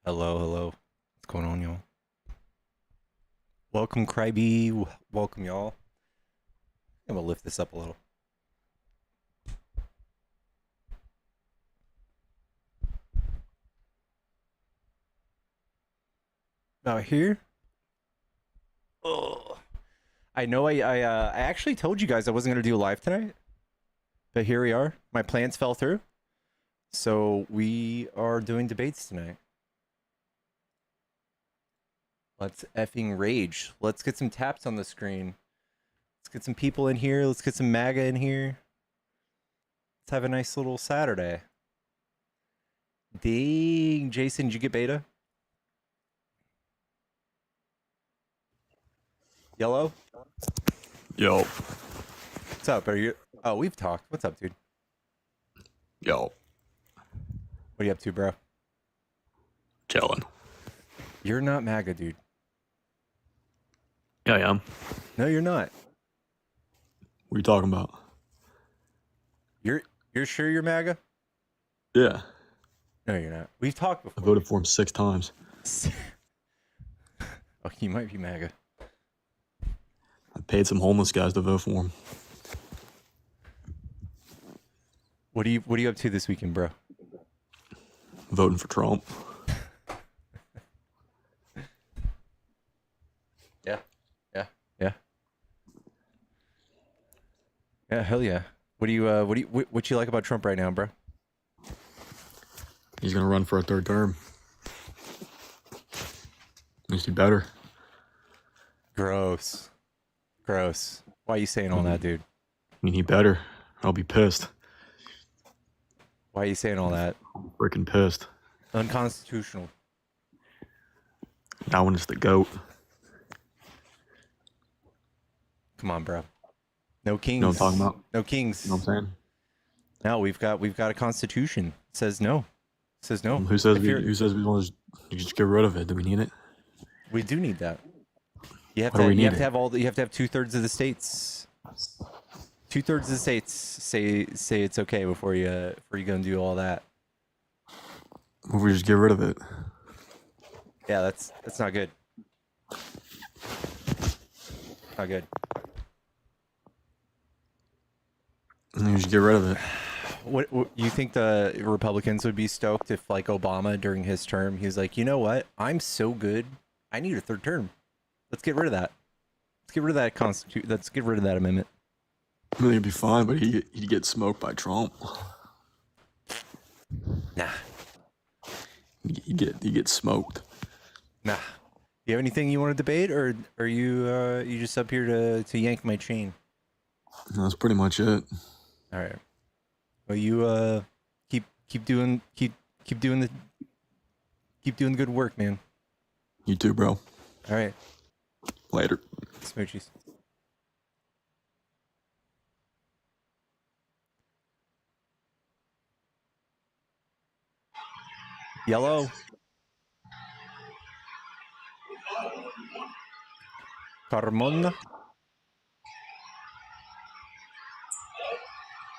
Hello, hello. What's going on, y'all? Welcome, Crybe. Welcome, y'all. I'm gonna lift this up a little. About here. Oh, I know. I actually told you guys I wasn't gonna do a live tonight, but here we are. My plans fell through, so we are doing debates tonight. Let's effing rage. Let's get some taps on the screen. Let's get some people in here. Let's get some MAGA in here. Let's have a nice little Saturday. Dang, Jason, did you get beta? Yellow? Yo, What's up? Are you? Oh, we've talked. What's up, dude? yo, What are you up to, bro? chilling. You're not MAGA, dude. Yeah, I am. No, you're not. What are you talking about? You're sure you're MAGA? Yeah, No, you're not. We've talked I before. voted for him 6 times. Oh, you might be MAGA. I paid some homeless guys to vote for him. What are you up to this weekend, bro? Voting for Trump. Yeah, hell yeah. What you like about Trump right now, bro? He's gonna run for a 3rd term. Needs to be better. Gross. Why are you saying all that, dude? I mean, he better. I'll be pissed. Why are you saying all that? Freaking pissed. Unconstitutional. That one is the GOAT. Come on, bro. No kings. You know what I'm talking about? No kings. You know what I'm saying? No, we've got a constitution. It says no. It says no. Who says we want to just get rid of it? Do we need it? We do need that. You have Why do we you need have it? to have all. You have to have 2/3 of the states. 2/3 of the states say it's okay before you go and do all that. What if we just get rid of it? Yeah, that's not good. Not good. And then we just get rid of it. What you think the Republicans would be stoked if, like, Obama during his term, he was like, you know what? I'm so good. I need a 3rd term. Let's get rid of that. Let's get rid of that Let's get rid of that amendment. I mean, he'd be fine, but he'd get smoked by Trump. Nah. He'd get smoked. Nah. You have anything you want to debate, or are you just up here to yank my chain? That's pretty much it. All right. Well, you keep doing the good work, man. You too, bro. All right. Later. Smoochies. Yellow. Carmona.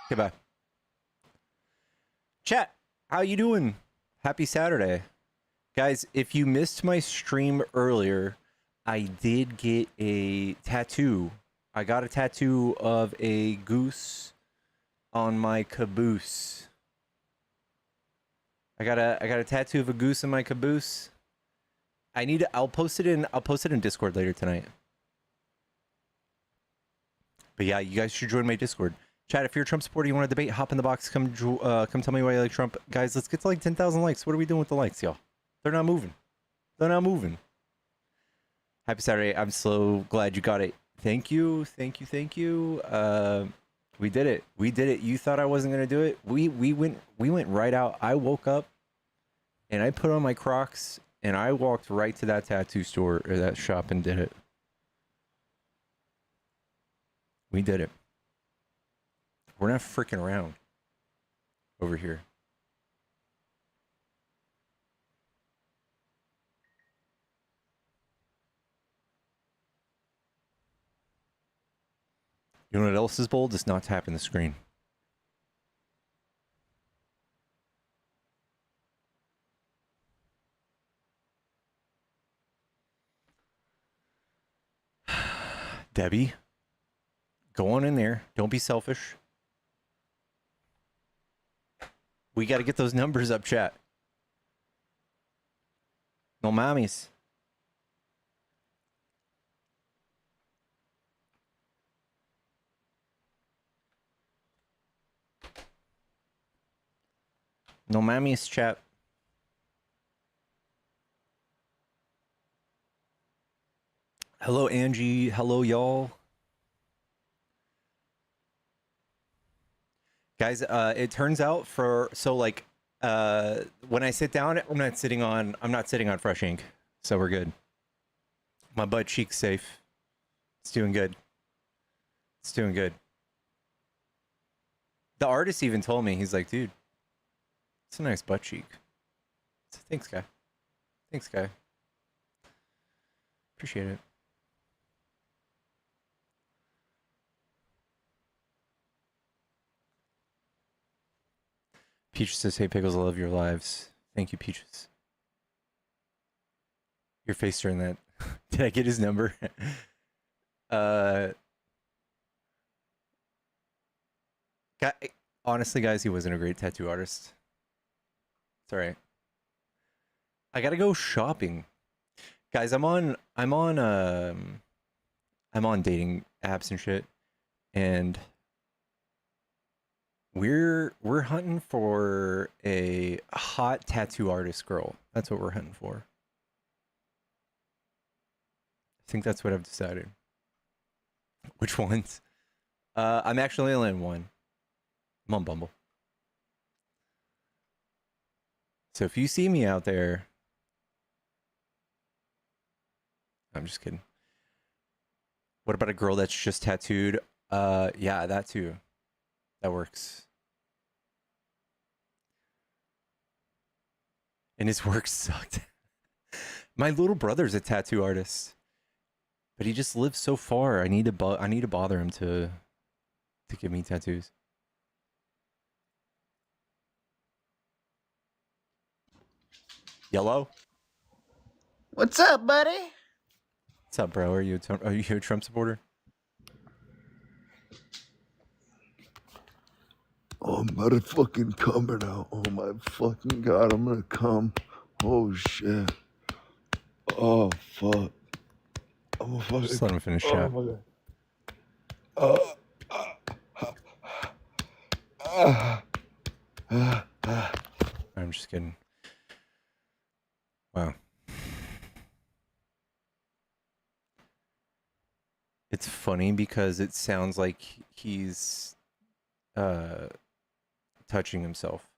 Okay, bye. Chat, how you doing? Happy Saturday. Guys, if you missed my stream earlier, I did get a tattoo. I got a tattoo of a goose on my caboose. I got a tattoo of a goose on my caboose. I'll post it in Discord later tonight. But yeah, you guys should join my Discord. Chat, if you're a Trump supporter, you want to debate, hop in the box, come tell me why you like Trump. Guys, let's get to like 10,000 likes. What are we doing with the likes, y'all? They're not moving. Happy Saturday. I'm so glad you got it. Thank you. We did it. You thought I wasn't gonna do it. We went right out. I woke up and I put on my Crocs and I walked right to that tattoo store or that shop and did it. We did it. We're not freaking around over here. You know what else is bold? It's not tapping the screen. Debbie, go on in there. Don't be selfish. We got to get those numbers up, chat. No mames. No mames, chat. Hello, Angie. Hello, y'all. Guys, it turns out when I sit down, I'm not sitting on fresh ink. So we're good. My butt cheek's safe. It's doing good. It's doing good. The artist even told me, he's like, dude, it's a nice butt cheek. So, thanks, guy. Thanks, guy. Appreciate it. Peaches says, hey, Pickles, I love your lives. Thank you, Peaches. Your face during that. Did I get his number? Honestly, guys, he wasn't a great tattoo artist. It's all right. I gotta go shopping, guys. I'm on dating apps and shit, and we're hunting for a hot tattoo artist girl. That's what we're hunting for. I think that's what I've decided. Which ones? I'm actually only in one. I'm on Bumble. So if you see me out there, I'm just kidding. What about a girl that's just tattooed? Yeah, that too. That works. And his work sucked. My little brother's a tattoo artist, but he just lives so far. I need to bother him to give me tattoos. Yellow. What's up, buddy? What's up, bro? Are you a Trump supporter? Oh, I'm about to fucking come right now. Oh my fucking god, I'm gonna come. Oh shit. Oh fuck. I'm a fucking. Just let him finish chat. I'm just kidding. Wow. It's funny because it sounds like he's touching himself.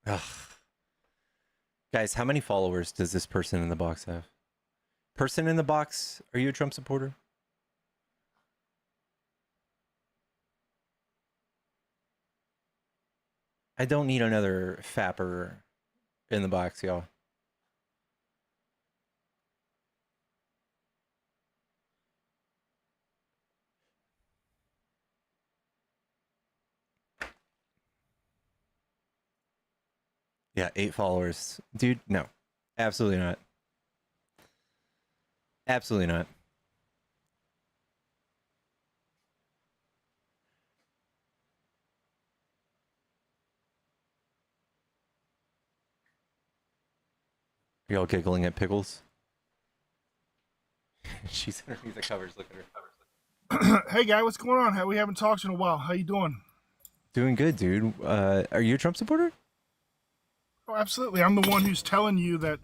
Ugh. Guys, how many followers does this person in the box have? Person in the box, are you a Trump supporter? I don't need another fapper in the box, y'all. Yeah, 8 followers. Dude, no. Absolutely not. Absolutely not. Are y'all giggling at Pickles? She's underneath the covers. Look at her. Hey guy, what's going on? We haven't talked in a while. How you doing? Doing good, dude. Are you a Trump supporter? Oh, absolutely. I'm the one who's telling you that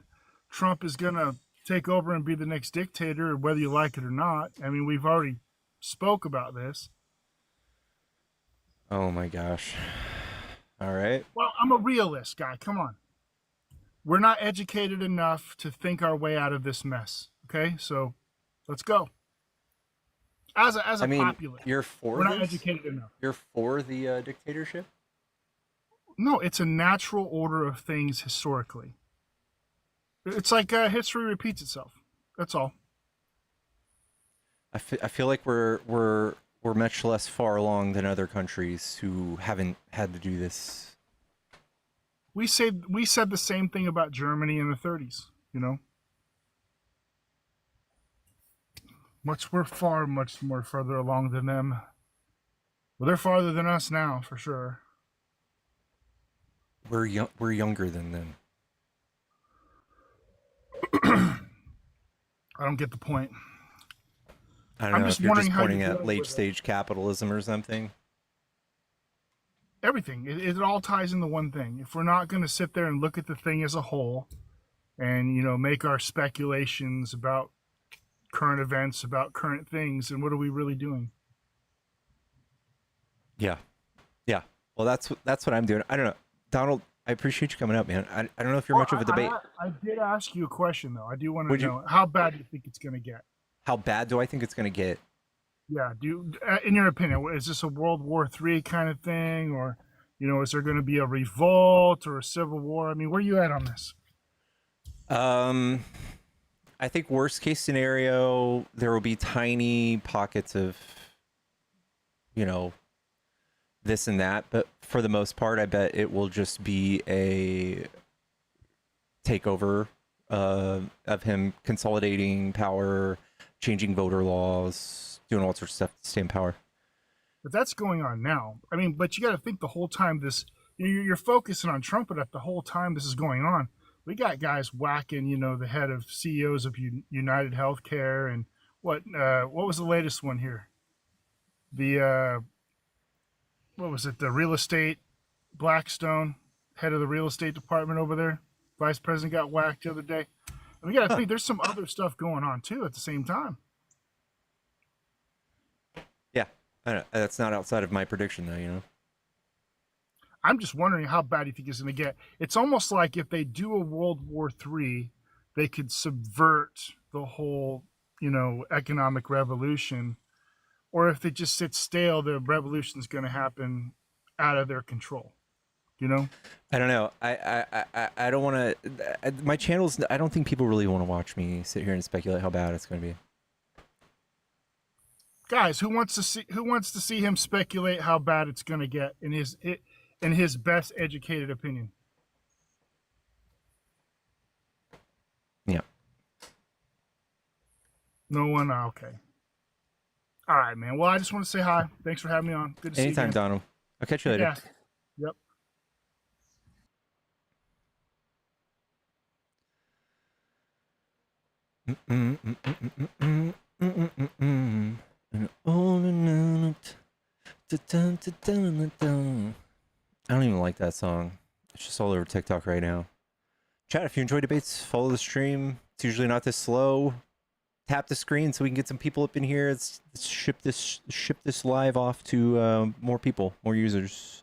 Trump is gonna take over and be the next dictator, whether you like it or not. I mean, we've already spoke about this. Oh my gosh. All right. Well, I'm a realist, guy. Come on. We're not educated enough to think our way out of this mess. Okay, so let's go. as I a mean, populace. you're for We're not this? educated enough. You're for the dictatorship? No, it's a natural order of things historically. It's like history repeats itself. That's all. I feel like we're much less far along than other countries who haven't had to do this. We said the same thing about Germany in the 30s. You know, we're much more further along than them. Well, they're farther than us now, for sure. We're younger than them. I don't get the point. I don't I'm know just if you're wondering just how pointing you're at dealing late with it. stage capitalism or something. Everything. It all ties into one thing. If we're not going to sit there and look at the thing as a whole, and make our speculations about current events, about current things, then what are we really doing? Yeah. Well, that's what I'm doing. I don't know, Donald. I appreciate you coming up, man. I don't know if you're much of a debate. I did ask you a question though. I do want to Would you- know how bad do you think it's going to get? How bad do I think it's going to get? Yeah. In your opinion, is this a World War III kind of thing, or is there going to be a revolt or a civil war? I mean, where are you at on this? I think worst case scenario, there will be tiny pockets of, this and that, but for the most part, I bet it will just be a takeover of him consolidating power, changing voter laws, doing all sorts of stuff to stay in power. But that's going on now. I mean, but you got to think the whole time you're focusing on Trump, but at the whole time this is going on, we got guys whacking, the head of CEOs of United Healthcare, and what was the latest one here? The what was it? The real estate, Blackstone, head of the real estate department over there, vice president got whacked the other day. And we got to think there's some other stuff going on too at the same time. Yeah, I know. That's not outside of my prediction, though. I'm just wondering how bad you think it's going to get. It's almost like if they do a World War III, they could subvert the whole, economic revolution. Or if they just sit stale, the revolution's going to happen out of their control. I don't know. I don't want to. My channels. I don't think people really want to watch me sit here and speculate how bad it's going to be. Guys, who wants to see him speculate how bad it's going to get in his best educated opinion? Yeah. No one. Okay. All right, man. Well, I just want to say hi. Thanks for having me on. Good to see you. Anytime, Donald. I'll catch you later. Yeah. Yep. I don't even like that song. It's just all over TikTok right now. Chat, if you enjoy debates, follow the stream. It's usually not this slow. Tap the screen so we can get some people up in here. Let's ship this live off to more people, more users.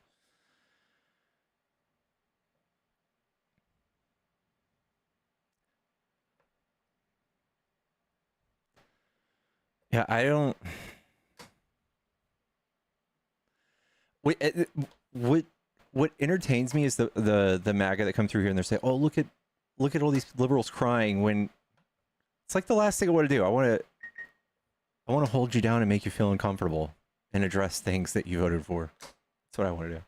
Yeah, I don't. What entertains me is the MAGA that come through here and they're saying, "Oh, look at all these liberals crying." When it's like the last thing I want to do. I want to hold you down and make you feel uncomfortable and address things that you voted for. That's what I want to do.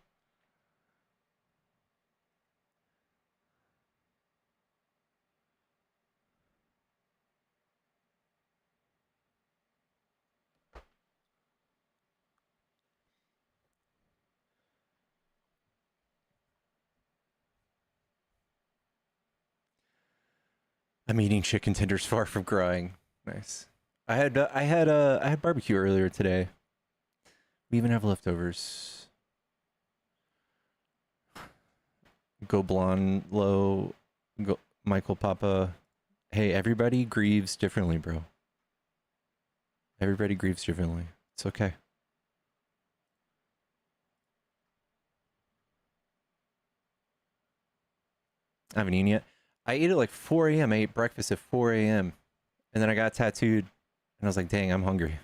I'm eating chicken tenders far from growing. Nice. I had barbecue earlier today. We even have leftovers. Go blonde low. Go Michael Papa. Hey, everybody grieves differently, bro. Everybody grieves differently. It's okay. I haven't eaten yet. I ate at like 4 a.m. I ate breakfast at 4 a.m. And then I got tattooed. And I was like, dang, I'm hungry.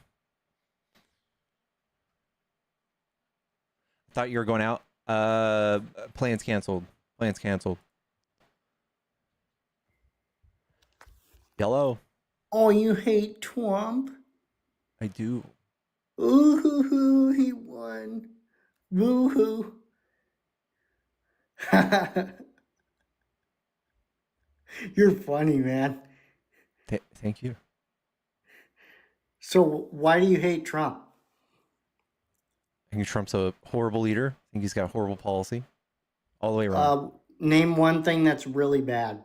Thought you were going out. Plans canceled. Plans canceled. Yellow. Oh, you hate Trump? I do. Ooh, he won. Woo-hoo. You're funny, man. Thank you. So why do you hate Trump? I think Trump's a horrible leader. I think he's got horrible policy. All the way around. Name one thing that's really bad.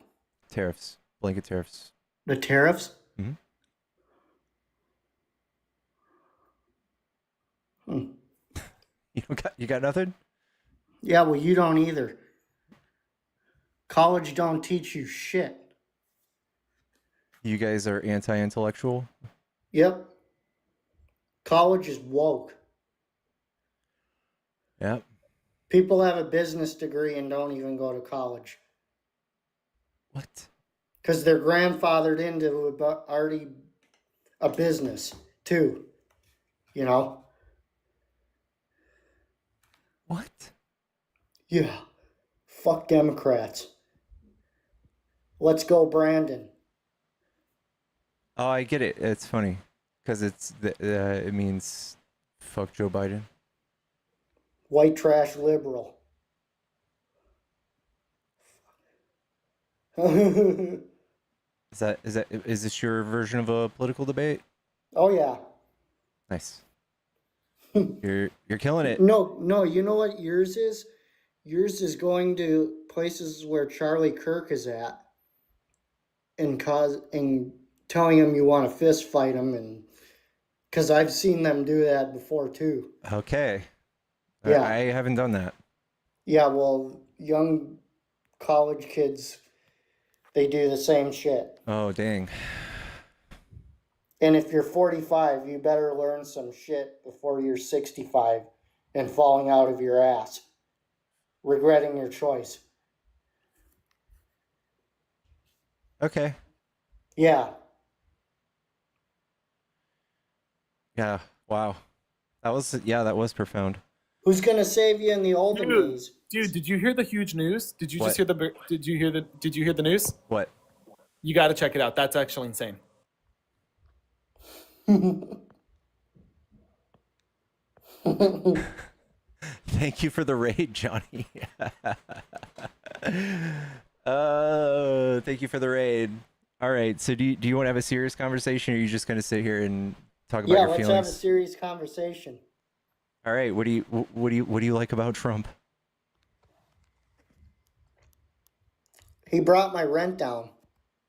Tariffs. Blanket tariffs. The tariffs? Mm-hmm. You got nothing? Yeah, well, you don't either. College don't teach you shit. You guys are anti-intellectual? Yep. College is woke. Yep. People have a business degree and don't even go to college. What? Because they're grandfathered into already a business, too. You know? What? Yeah. Fuck Democrats. Let's go, Brandon. Oh, I get it. It's funny. Because it means fuck Joe Biden. White trash liberal. Is this your version of a political debate? Oh, yeah. Nice. You're killing it. No, you know what yours is? Yours is going to places where Charlie Kirk is at and telling him you want to fist fight him, and because I've seen them do that before too. Okay. Yeah. I haven't done that. Yeah, well, young college kids, they do the same shit. Oh, dang. And if you're 45, you better learn some shit before you're 65 and falling out of your ass, regretting your choice. Okay. Yeah. Yeah. Wow. That was profound. Who's gonna save you in the olden days? Dude, did you hear the huge news? Did you What? just hear did you hear the news? What? You got to check it out. That's actually insane. Thank you for the raid, Johnny. Thank you for the raid. All right. So do you want to have a serious conversation, or are you just going to sit here and talk about Yeah, your let's feelings? have a serious conversation. All right. What do you like about Trump? He brought my rent down.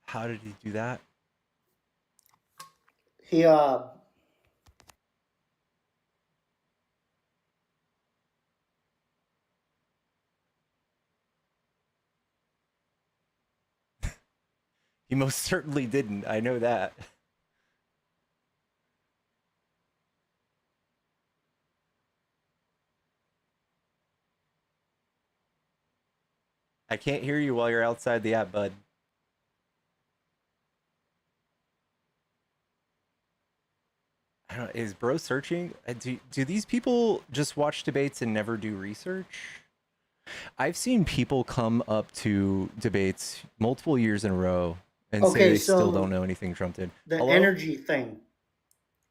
How did he do that? He He most certainly didn't. I know that. I can't hear you while you're outside the app, bud. I don't know, is bro searching? Do these people just watch debates and never do research? I've seen people come up to debates multiple years in a row and say Okay, they still so don't know anything Trump did. the Hello? energy thing.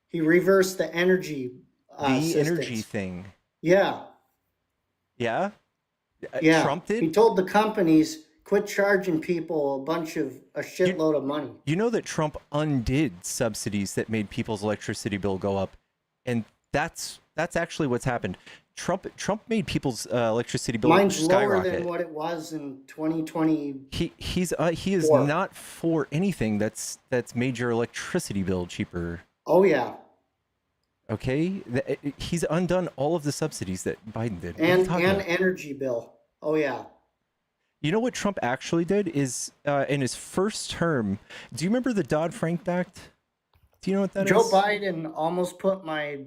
He reversed the energy. The energy systems. thing. Yeah, Yeah? yeah. Trump did? He told the companies quit charging people a shitload of money. You know that Trump undid subsidies that made people's electricity bill go up, and that's actually what's happened. Trump made people's electricity bill Mine's lower skyrocket. than what it was in 2020. He is Four. not for anything that's made your electricity bill cheaper. Oh yeah, Okay, he's undone all of the subsidies that Biden did. What are you and talking about? energy bill. Oh yeah. You know what Trump actually did is in his first term. Do you remember the Dodd-Frank Act? Do you know what that is? Joe Biden almost put my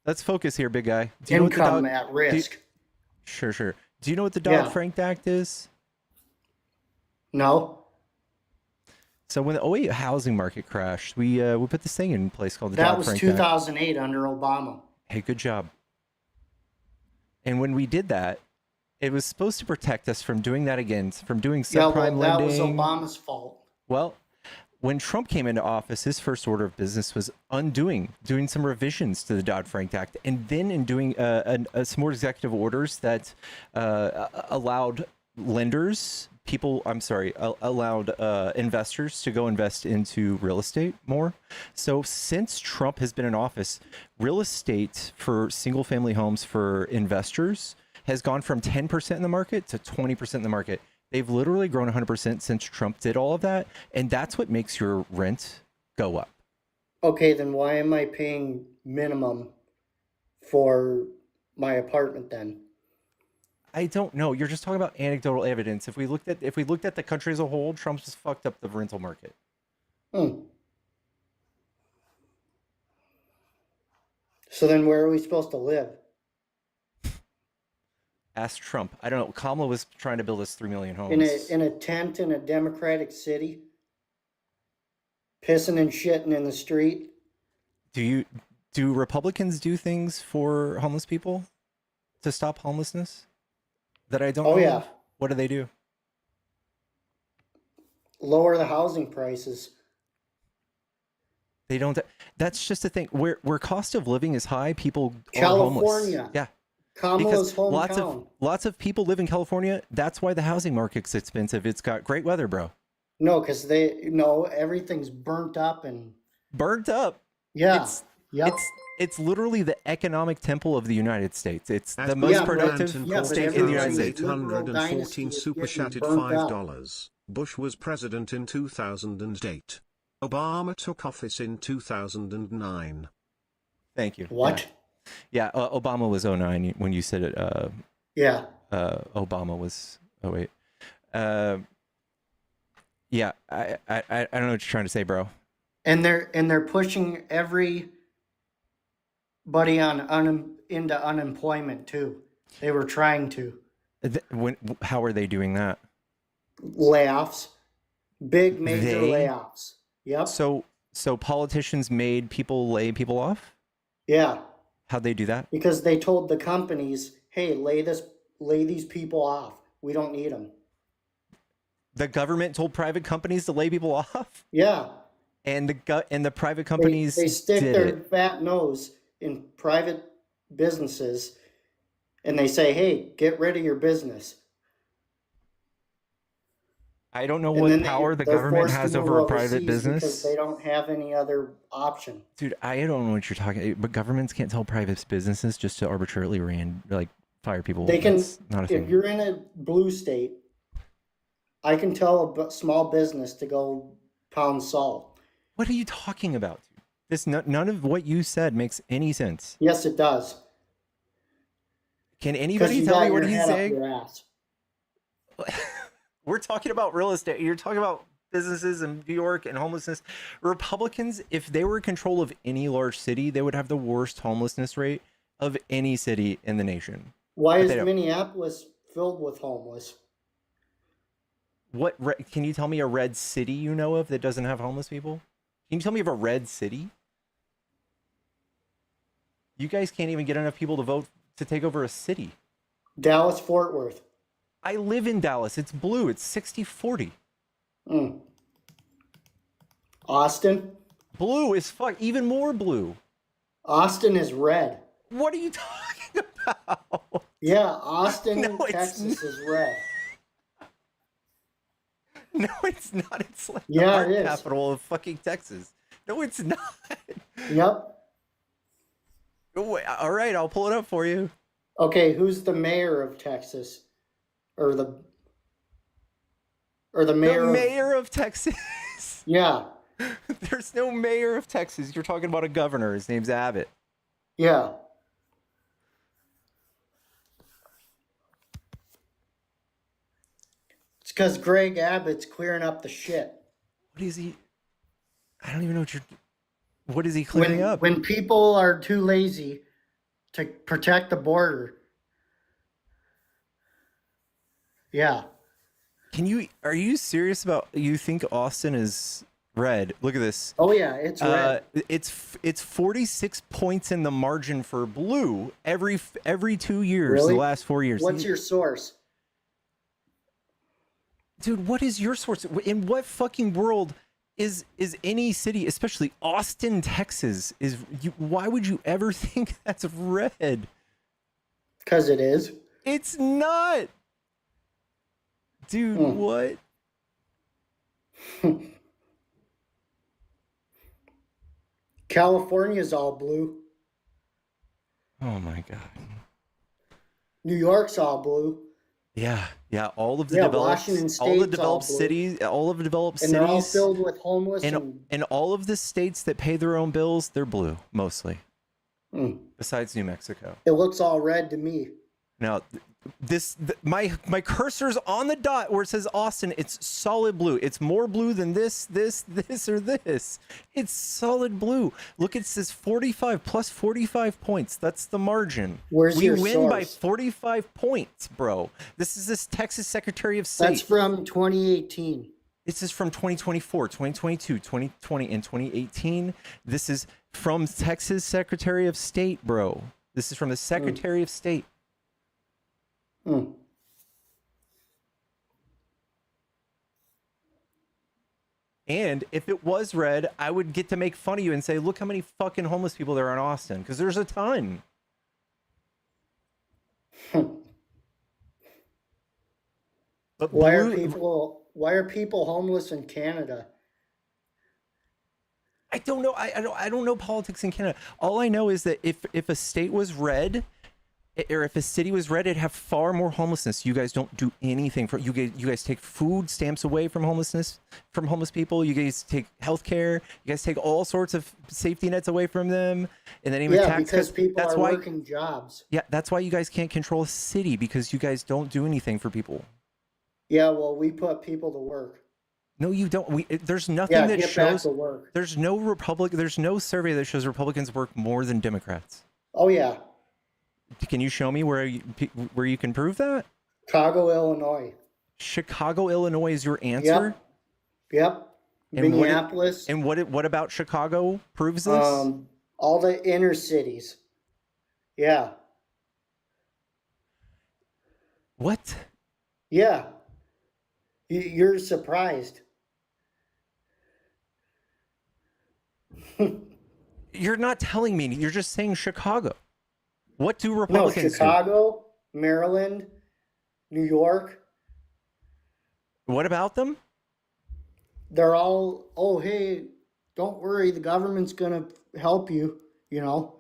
Let's focus here, big guy. Do you know what the income at risk. Sure. Do you know what the Yeah. Dodd-Frank Act is? No, So when the '08 housing market crashed, we put this thing in place called the that was Dodd-Frank Act. 2008 under Obama. Hey, good job. And when we did that, it was supposed to protect us from doing that again, from doing Yeah, subprime well, that was lending. Obama's fault. Well, when Trump came into office, his first order of business was doing some revisions to the Dodd-Frank Act, and then in doing some more executive orders that allowed investors to go invest into real estate more. So since Trump has been in office, real estate for single-family homes for investors has gone from 10% in the market to 20% in the market. They've literally grown 100% since Trump did all of that. And that's what makes your rent go up. Okay, then why am I paying minimum for my apartment then? I don't know. You're just talking about anecdotal evidence. If we looked at the country as a whole, Trump's just fucked up the rental market. So then where are we supposed to live? Ask Trump. I don't know. Kamala was trying to build us 3 million homes. In a tent in a Democratic city? Pissing and shitting in the street? Do Republicans do things for homeless people to stop homelessness that I don't know? Oh, yeah. What do they do? Lower the housing prices. They don't. That's just the thing. Where cost of living is high, people are homeless. California. Yeah. Kamala's Because hometown. lots of people live in California. That's why the housing market's expensive. It's got great weather, bro. No, because everything's burnt up and Burnt up. yeah. It's literally the economic temple of the United States. It's As the most Yeah, productive yeah, but state in the United everything's States. liberal dynasty 814 is super getting chatted burnt up. $5. Bush was president in 2008. Obama took office in 2009. Thank you. What? Yeah, Obama was 09 when you said it. Yeah. Obama was 08. Yeah, I don't know what you're trying to say, bro. And they're pushing everybody into unemployment too. They were trying to How are they doing that? layoffs, big major They? layoffs. Yep. So politicians made people lay people off? Yeah, How'd they do that? because they told the companies, "Hey, lay these people off. We don't need them." The government told private companies to lay people off, Yeah. and the private companies They stick did their it. fat nose in private businesses, and they say, "Hey, get rid of your business." I don't know And what then power the they're government forced to has move over a private overseas because business. they don't have any other option. Dude, I don't know what you're talking. But governments can't tell private businesses just to arbitrarily fire people. They can, That's not a if thing. you're in a blue state, I can tell a small business to go pound salt. What are you talking about? Dude? None of what you said makes any sense. Yes, it does. Can Because anybody you tell got me what your he's head up saying? your ass. We're talking about real estate. You're talking about businesses in New York and homelessness. Republicans, if they were in control of any large city, they would have the worst homelessness rate of any city in the nation. Why But is they don't. Minneapolis filled with homeless? Can you tell me a red city you know of that doesn't have homeless people? Can you tell me of a red city? You guys can't even get enough people to vote to take over a city. Dallas, Fort Worth. I live in Dallas. It's blue. It's 60-40. Austin. Blue is even more blue. Austin is red. What are you talking about? Yeah, Austin, No, it's Texas is red. No, it's not. It's like the Yeah, art it is. capital of fucking Texas. No, it's not. Yep. Wait, all right, I'll pull it up for you. Okay, who's the mayor of Texas? Or the mayor The of, mayor of Texas. yeah. There's no mayor of Texas. You're talking about a governor. His name's Abbott. Yeah. It's because Greg Abbott's clearing up the shit. What is he? I don't even know what is he clearing up? When people are too lazy to protect the border. Yeah. Are you serious about, you think Austin is Red. Look at this. Oh yeah, it's red. It's 46 points in the margin for blue every 2 years, Really? the last 4 years. What's your source? Dude, what is your source? In what fucking world is any city, especially Austin, Texas, why would you ever think that's red? Because it is. It's not. Dude, what? California's all blue. Oh my god. New York's all blue. Yeah, all of the Yeah, developed, Washington all the State's developed all blue. cities, all of the developed And they're all cities, filled with homeless and all of the states that pay their own bills, they're blue mostly. Besides New Mexico. It looks all red to me. Now, my cursor's on the dot where it says Austin. It's solid blue. It's more blue than this, or this. It's solid blue. Look, it says 45 plus 45 points. That's the margin. Where's we your win by source? 45 points, bro. This Texas Secretary of State. That's from 2018. This is from 2024, 2022, 2020, and 2018. This is from Texas Secretary of State, bro. This is from the Secretary of State. And if it was red, I would get to make fun of you and say, look how many fucking homeless people there are in Austin, because there's a ton. But Why are people homeless in Canada? I don't know. I don't know politics in Canada. All I know is that if a state was red, or if a city was red, it'd have far more homelessness. You guys don't do anything for you guys take food stamps away from homeless people. You guys take healthcare. You guys take all sorts of safety nets away from them, and then even tax because people that's are why, working jobs. Yeah, that's why you guys can't control a city, because you guys don't do anything for people. Yeah, well, we put people to work. No, you don't. There's nothing that get shows. back to work. There's no survey that shows Republicans work more than Democrats. Oh yeah, Can you show me where you can prove that? Chicago, Illinois. Chicago, Illinois is your answer? Yep. And Minneapolis. What about Chicago proves this? All the inner cities. Yeah. What? Yeah. You're surprised. You're not telling me. You're just saying Chicago. What do No, Republicans Chicago, Maryland, New York. do? What about them? They're all, oh, hey, don't worry, the government's going to help you, you know.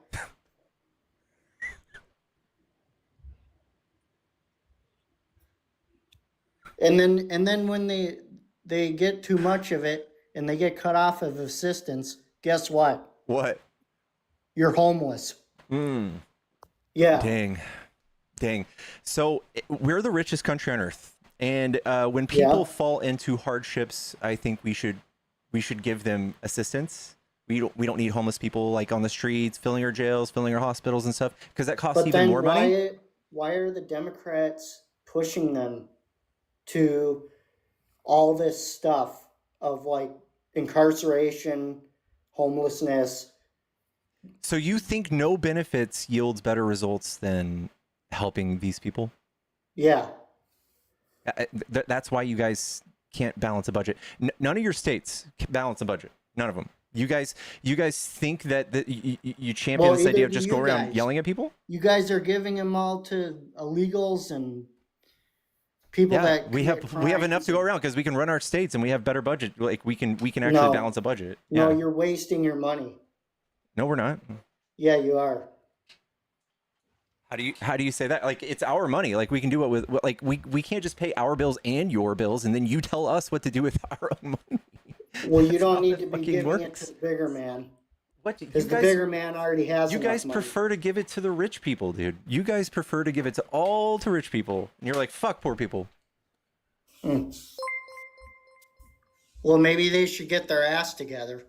And then when they get too much of it and they get cut off of assistance, guess what? What? You're homeless. Yeah. Dang. So we're the richest country on earth, and when people fall into hardships, I think we should give them assistance. We don't need homeless people like on the streets, filling our jails, filling our hospitals and stuff, because that costs even more money. Why are the Democrats pushing them to all this stuff of like incarceration, homelessness? So you think no benefits yields better results than helping these people? Yeah. That's why you guys can't balance a budget. None of your states can balance a budget. None of them. You guys think that you champion this idea of just go around yelling at people? You guys are giving them all to illegals and people that we have enough to go around because we can run our states and we have better budget. Like we can actually balance a budget. No, you're wasting your money. No, we're not. Yeah, you are. How do you say that? Like, it's our money. Like, we can do it with, like, we can't just pay our bills and your bills and then you tell us what to do with our own money. Well, you don't need to be giving it to the bigger man. What? Because the bigger man already has. You guys prefer to give it to the rich people, dude. You guys prefer to give it to rich people, and you're like, fuck poor people. Well, maybe they should get their ass together.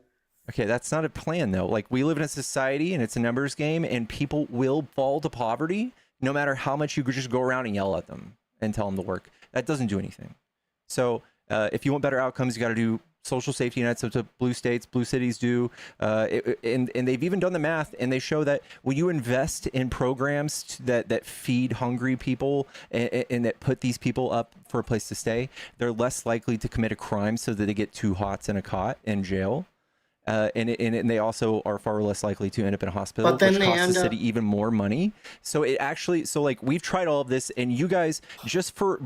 Okay, that's not a plan though. Like, we live in a society and it's a numbers game, and people will fall to poverty no matter how much you could just go around and yell at them and tell them to work. That doesn't do anything. So if you want better outcomes, you got to do social safety nets that blue cities do, and they've even done the math, and they show that when you invest in programs that feed hungry people and that put these people up for a place to stay, they're less likely to commit a crime so that they get 2 hots in a cot in jail. And they also are far less likely to end up in a hospital, But then which they costs the end up- city even more money. So it actually, so like we've tried all of this, and you guys, just for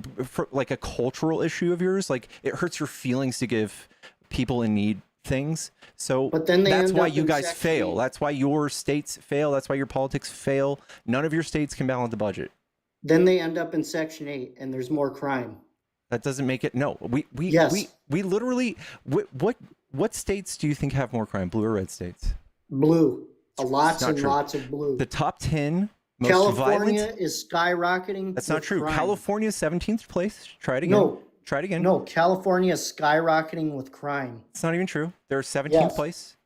like a cultural issue of yours, like it hurts your feelings to give people in need things. So But then they that's end why up you in guys Section fail. 8. That's why your states fail. That's why your politics fail. None of your states can balance the budget. Then they end up in Section 8, and there's more crime. That doesn't make it. No, we Yes. we literally. What states do you think have more crime, blue or red states? Blue. Lots not and true. lots of blue. The top 10 most California violent. is skyrocketing. That's not with true. crime. California is 17th place. Try it again. No. Try it again. No, California is skyrocketing with crime. It's not even true. They're 17th Yes. place.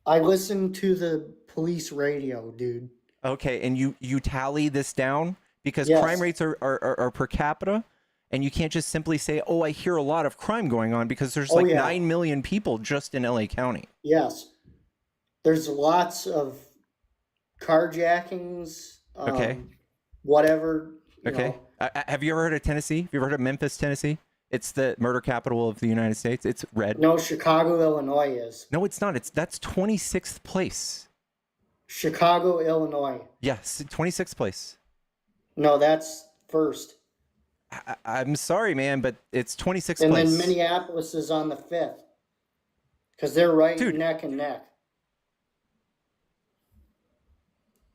I listen to the police radio, dude. Okay, and you tally this down because Yes. crime rates are per capita, and you can't just simply say, "Oh, I hear a lot of crime going on," because there's Oh, like yeah. 9 million people just in LA County. Yes. There's lots of carjackings. Okay. Whatever. you Okay. know. Have you ever heard of Tennessee? Have you ever heard of Memphis, Tennessee? It's the murder capital of the United States. It's red. No, Chicago, Illinois is. No, it's not. That's 26th place. Chicago, Illinois. Yes, 26th place. No, that's first. I'm sorry, man, but it's 26th And place. then Minneapolis is on the 5th. Because they're right Dude. neck and neck.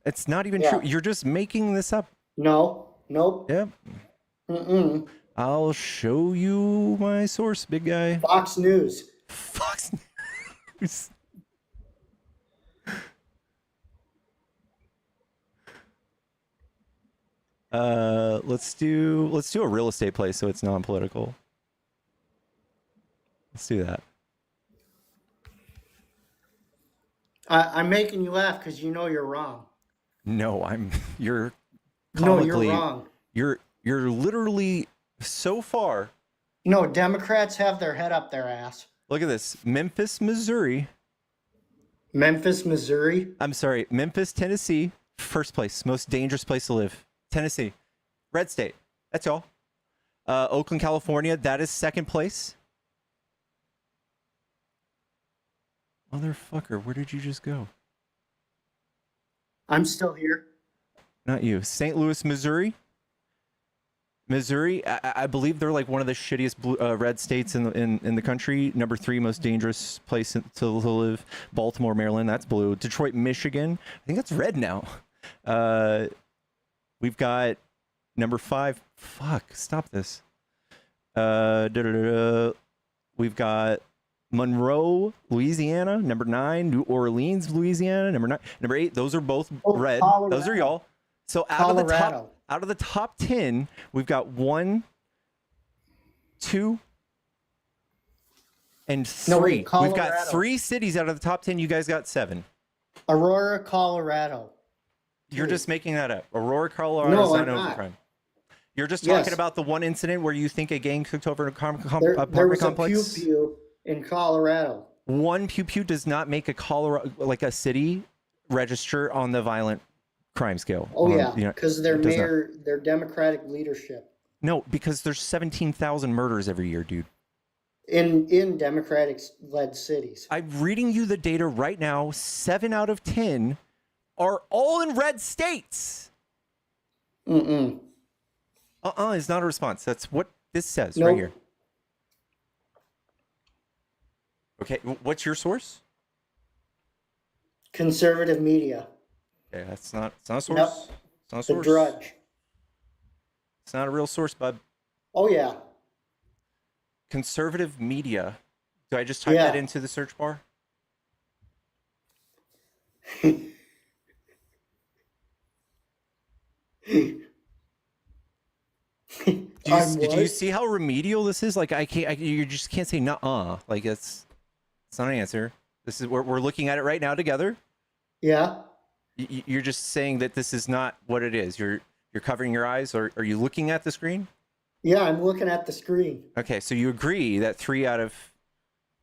It's not even Yeah. true. You're just making this up. No. Nope. Yep. Mm-mm. I'll show you my source, big guy. Fox News. Fox News. Let's do a real estate play so it's non-political. Let's do that. I'm making you laugh because you know you're wrong. No, you're No, you're comically wrong. you're literally so far. No, Democrats have their head up their ass. Look at this. Memphis, Missouri. Memphis, Missouri. I'm sorry, Memphis, Tennessee, first place, most dangerous place to live. Tennessee, red state. That's all. Oakland, California, that is second place. Motherfucker, where did you just go? I'm still here. Not you. St. Louis, Missouri. Missouri, I believe they're like one of the shittiest red states in the country. Number 3 most dangerous place to live. Baltimore, Maryland, that's blue. Detroit, Michigan, I think that's red now. We've got number 5. Fuck, stop this. We've got Monroe, Louisiana. Number 9, New Orleans, Louisiana. Number 8. Those are both red. Colorado. Those are y'all. So out Colorado. of the top 10, we've got 1, 2, and 3. No, wait, We've got Colorado. 3 cities out of the top 10. You guys got 7. Aurora, Colorado. You're just making that up. Aurora, Colorado No, is not I'm known for not. crime. You're just Yes. talking about the one incident where you think a gang took over an There apartment was a complex. pew-pew in Colorado. One pew does not make a Colorado, like a city, register on the violent crime scale. Oh, on, yeah, you know, because their it does not. mayor, their Democratic leadership. No, because there's 17,000 murders every year, dude. In Democratic-led cities. I'm reading you the data right now. 7 out of 10 are all in red states. Mm-mm. Is not a response. That's what this says Nope. right here. Okay, what's your source? Conservative media. Okay, it's not a source. Yep. It's not a The source. Drudge. It's not a real source, bud. Oh, yeah. Conservative media. Do I just type Yeah. that into the search bar? Do you see how remedial this is? Like you just can't say nuh-uh. Like it's not an answer. This is we're looking at it right now together. Yeah. You're just saying that this is not what it is. You're covering your eyes, or are you looking at the screen? Yeah, I'm looking at the screen. Okay, so you agree that 3 out of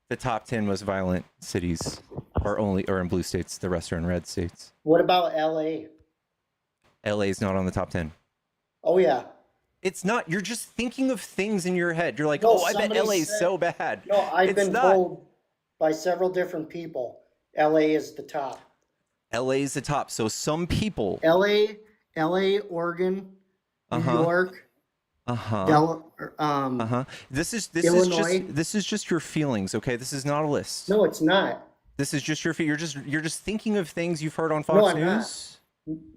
the top 10 most violent cities are in blue states. The rest are in red states. What about LA? LA is not on the top 10. Oh yeah. It's not. You're just thinking of things in your head. You're like, No, oh, I bet somebody LA is said- so bad. No, I've It's been not. told by several different people, LA is the top. LA is the top. So some people. LA, Oregon, New York, This is Illinois. just your feelings, okay? This is not a list. No, it's not. This is just your you're just thinking of things you've heard on No, Fox I'm not. News.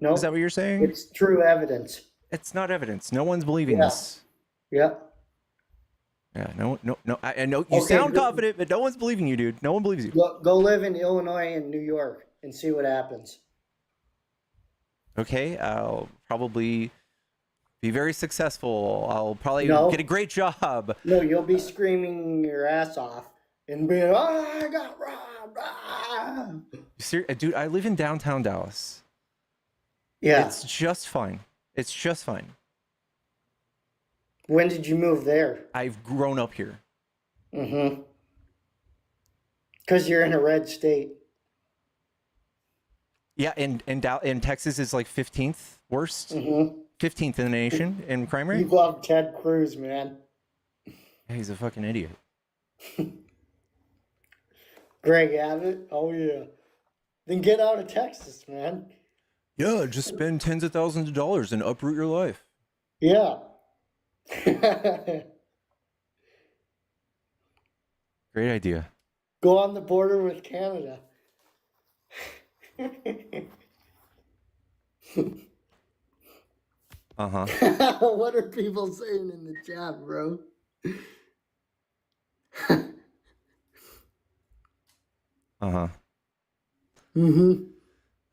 No, Is that what you're saying? it's true evidence. It's not evidence. No one's believing Yeah. this. Yep. Yeah, no. I know you Okay, sound go- confident, but no one's believing you, dude. No one believes you. Go live in Illinois and New York and see what happens. Okay, I'll probably be very successful. I'll probably No. get a great job. No, you'll be screaming your ass off and be like, oh, I got robbed. Ah. Dude, I live in downtown Dallas. Yeah. It's just fine. It's just fine. When did you move there? I've grown up here. Mm-hmm. Because you're in a red state. Yeah, and Texas is like 15th worst. Mm-hmm. 15th in the nation in crime You rate. love Ted Cruz, man. Yeah, he's a fucking idiot. Greg Abbott? Oh, yeah. Then get out of Texas, man. Yeah, just spend tens of thousands of dollars and uproot your life. Yeah. Great idea. Go on the border with Canada. What are people saying in the chat, bro? Mm-hmm.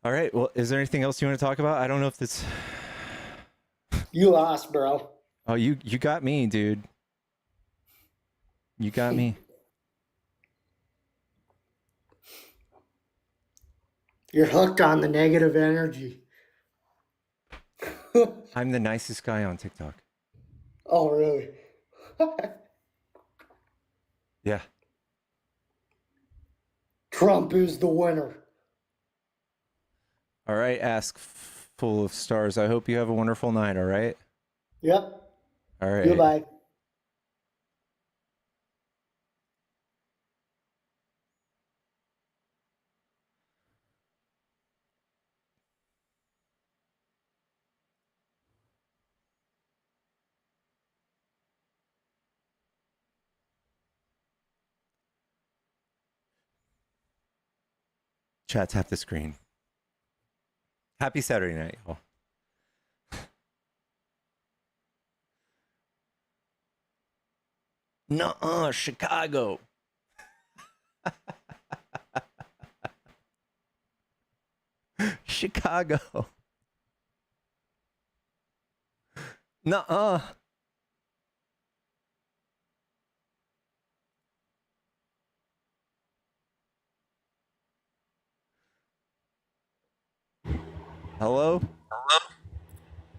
All right. Well, is there anything else you want to talk about? I don't know if this. You lost, bro. Oh, you got me, dude. You got me. You're hooked on the negative energy. I'm the nicest guy on TikTok. Oh, really? Yeah. Trump is the winner. All right. Ask full of stars. I hope you have a wonderful night. All right. Yep. All right. Goodbye. Chat, tap the screen. Happy Saturday night, y'all. Nuh-uh, Chicago. Chicago. Nuh-uh. Hello?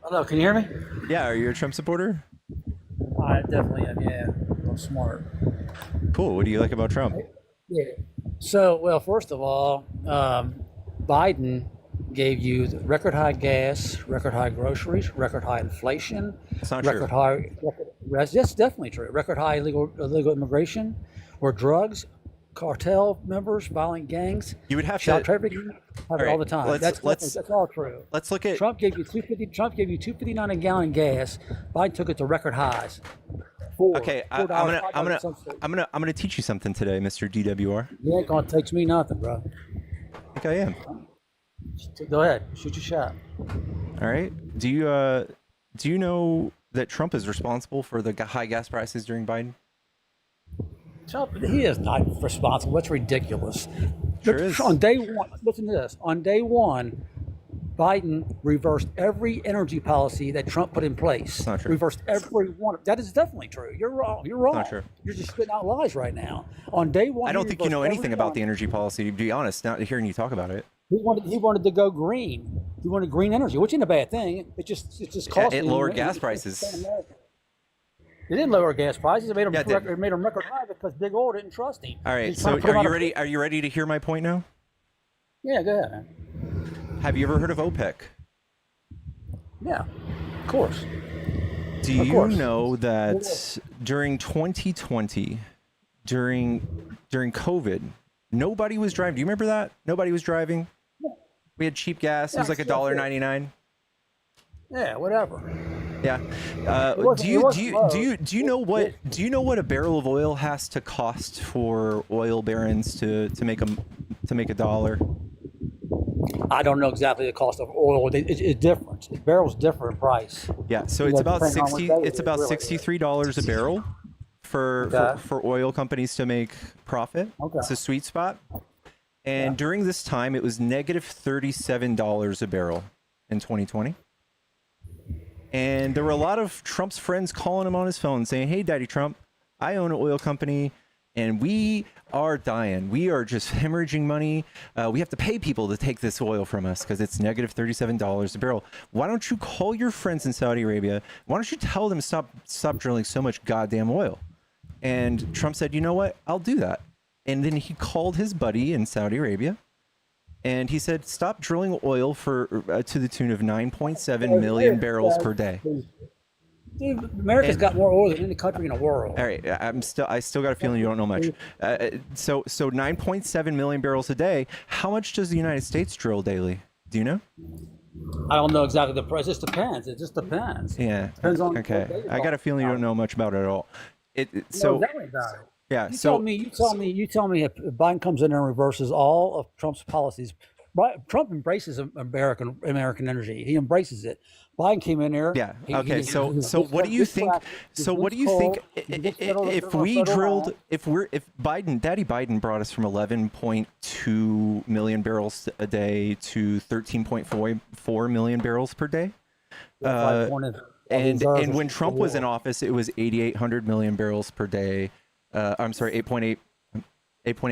Hello, can you hear me? Yeah, are you a Trump supporter? I definitely am, yeah. I'm smart. Cool. What do you like about Trump? Yeah. So, well, first of all, Biden gave you the record high gas, record high groceries, record high inflation, That's not record true. high. That's definitely true. Record high illegal immigration, or drugs, cartel members, violent gangs, You would have child to. trafficking, have it right, all the time. let's- That's all true. Let's look at. Trump gave you 250. Trump gave you 259 a gallon gas. Biden took it to record highs. Okay, I'm gonna teach you something today, Mr. DWR. You ain't gonna teach me nothing, bro. I think I am. Go ahead, shoot your shot. All right. Do you know that Trump is responsible for the high gas prices during Biden? Trump, he is not responsible. That's ridiculous. Sure is. On day one, listen to this. On day one, Biden reversed every energy policy that Trump put in place. That's not true. Reversed every one. That is definitely true. You're wrong. You're wrong. Not true. You're just spitting out lies right now. On day one, I don't he think you know reversed anything every about one. the energy policy, to be honest, not hearing you talk about it. He wanted to go green. He wanted green energy, which ain't a bad thing. It just costs. It lowered gas prices. They didn't lower gas prices. It made them, Yeah, it did. it made them record high because Big Oil didn't trust him. All right. He's So trying to put him are out you of- ready? Are you ready to hear my point now? Yeah, go ahead, man. Have you ever heard of OPEC? Yeah, of course. Do Of you course. know that during 2020, during COVID, nobody was driving? Do you remember that? Nobody was driving. We had cheap gas. It was like $1.99. Yeah, whatever. Yeah. wasn't- it wasn't low. Do you know what a barrel of oil has to cost for oil barons to make a dollar? I don't know exactly the cost of oil. It's different. The barrel's different in price. Yeah. So You it's know, about depending on what 60. day it It's is, about really. $63 a barrel for Okay. for oil companies to make profit. Okay. It's a sweet spot. And during this time, it was negative $37 a barrel in 2020. And there were a lot of Trump's friends calling him on his phone saying, "Hey, Daddy Trump, I own an oil company and we are dying. We are just hemorrhaging money. We have to pay people to take this oil from us because it's negative $37 a barrel. Why don't you call your friends in Saudi Arabia? Why don't you tell them stop drilling so much goddamn oil?" And Trump said, "You know what? I'll do that." And then he called his buddy in Saudi Arabia and he said, "Stop drilling oil for to the tune of 9.7 million barrels per day." Dude, America's got more oil than any country in the world. All right, I still got a feeling you don't know much. So 9.7 million barrels a day. How much does the United States drill daily? Do you know? I don't know exactly the price. It just depends. It just depends. Yeah. Depends on Okay. what day you're I got a feeling you don't know much about it at all. So No, definitely about it. yeah. You So tell me if Biden comes in and reverses all of Trump's policies. Trump embraces American energy. He embraces it. Biden came in there. yeah. he- Okay. he- So he's so just what do you this think? black, So he's what do this you think cold, he's this federal- if federal- we federal drilled law. if Daddy Biden brought us from 11.2 million barrels a day to 13.4 million barrels per day? Like one of the And reserves when of Trump the was in war. office, it was 8,800 million barrels per day. I'm sorry, 8.8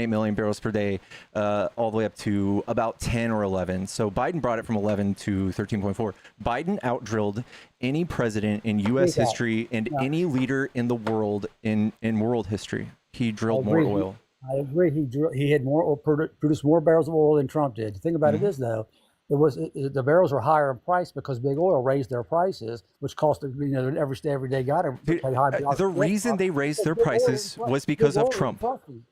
million barrels per day, all the way up to about 10 or 11. So Biden brought it from 11 to 13.4. Biden outdrilled any president in U.S. Yeah. history and any leader in the world in world history. He drilled more agree. oil. I agree. He had more produced more barrels of oil than Trump did. The thing about Mm-hmm. it is, though, the barrels were higher in price because Big Oil raised their prices, which cost every day guy to Dude, pay high. the reason they raised their prices was because of Trump.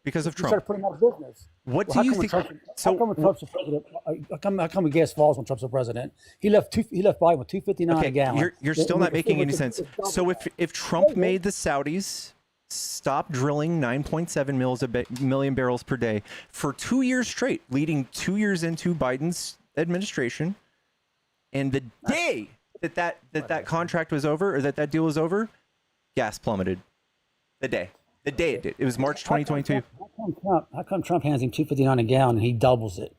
Because of He started Trump. putting them out of business. What Well, do you how come think? when Trump, So how come when Trump's the president? How come gas falls when Trump's the president? He left Biden with $2.59 a gallon. You're still not making any sense. So if Trump made the Saudis stop drilling 9.7 million barrels per day for 2 years straight, leading 2 years into Biden's administration, and the day that contract was over, or that deal was over, gas plummeted. The day it did. It was March 2022. How come Trump hands him $2.59 a gallon and he doubles it?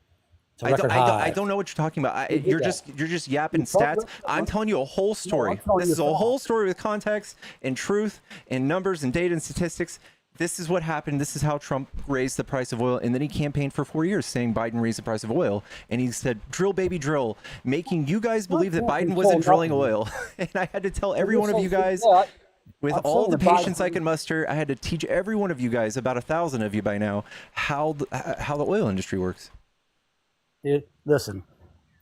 To record high? I don't know what you're talking about. did You're that. just yapping Trump- stats. I'm telling you a whole story. I'm telling This you is a facts. whole story with context and truth and numbers and data and statistics. This is what happened. This is how Trump raised the price of oil. And then he campaigned for 4 years saying Biden raised the price of oil. And he said, drill, baby, drill, making you guys believe that Trump Biden wasn't controlled drilling nothing. oil. And I had to tell every one of you guys, Yeah, with I'm all the saying that patience I can muster, I had to teach every one of you guys, about 1,000 of you by now, how the oil industry works. Listen,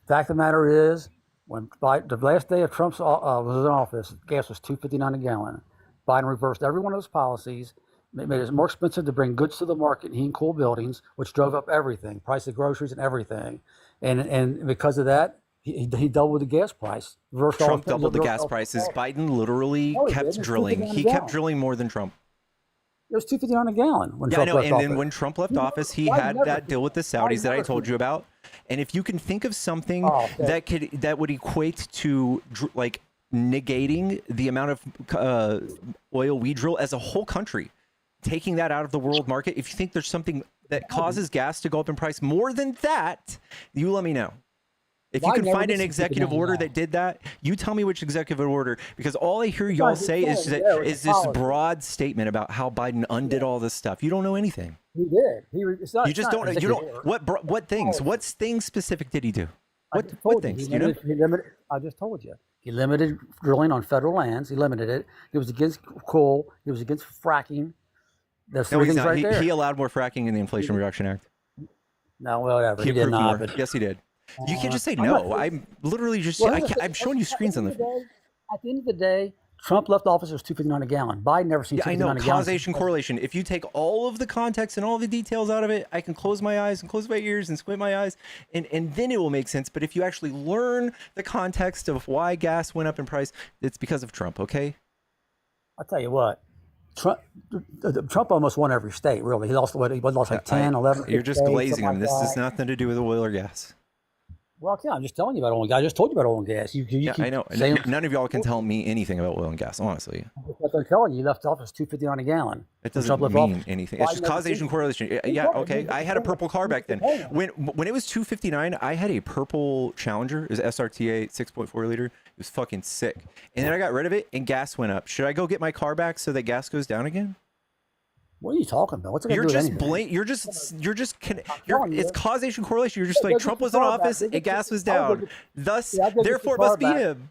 fact of the matter is, when the last day of Trump's was in office, gas was $2.59 a gallon. Biden reversed every one of those policies, made it more expensive to bring goods to the market in heat and cool buildings, which drove up everything, price of groceries and everything. And because of that, he doubled the gas price. Trump doubled the gas prices. Biden literally No, he kept didn't. drilling. $2.59 a He kept gallon. drilling more than Trump. It was $2.59 a gallon when Yeah, I Trump know. left And office. then when Trump left never- office, he Biden had never that did. deal with the Biden Saudis that I never told did. you about. And if you can think of something Oh, okay. that would equate to like negating the amount of oil we drill as a whole country, taking that out of the world market, if you think there's something that causes gas to go up in price more than that, you let me know. If you Biden can never find did an $2.59 executive order that did that, you tell me which executive order, because all I hear y'all Right, say is yeah, that yeah, is it's this policy. broad statement about how Biden undid all this stuff. You don't know anything. He did. It's not, You it's just not don't know. You executive don't. order. What things? What things specific did he do? I What just told things? you. Do you know? I just told you. He limited drilling on federal lands. He limited it. He was against coal. He was against fracking. There's No, three he's things not. right there. He allowed more fracking in the Inflation Reduction Act. No, whatever. He He did approved not. more. But Yes, he did. You can't just say I'm not- no. I'm literally just. Well, I'm showing you screens on the. At the end of the day, Trump left office, it was $2.59 a gallon. Biden never seen Yeah, I know. $2.59 a gallon. Causation, correlation. If you take all of the context and all the details out of it, I can close my eyes and close my ears and squint my eyes, and then it will make sense. But if you actually learn the context of why gas went up in price, it's because of Trump, okay? I'll tell you what. Trump almost won every state, really. He lost like 10, 11. You're just states, glazing something him. like This that. has nothing to do with oil or gas. Well, yeah, I'm just telling you about oil and gas. I just told you about oil and gas. You Yeah, keep I know. saying, None of y'all can tell me anything about oil and gas, honestly. what I'm telling you, he left office $2.59 a gallon. It When doesn't Trump left mean office. anything. It's just causation, correlation. Yeah, okay. I had a purple car back then. When it was $2.59, I had a purple Challenger. It was SRTA 6.4 liter. It was fucking sick. And then I got rid of it, and gas went up. Should I go get my car back so that gas goes down again? What are you talking about? What's it got to You're do with just anything? it's causation, correlation. You're just like, Trump was in office and gas was down. Thus, Yeah, I'll go get therefore, it your must be car back. him.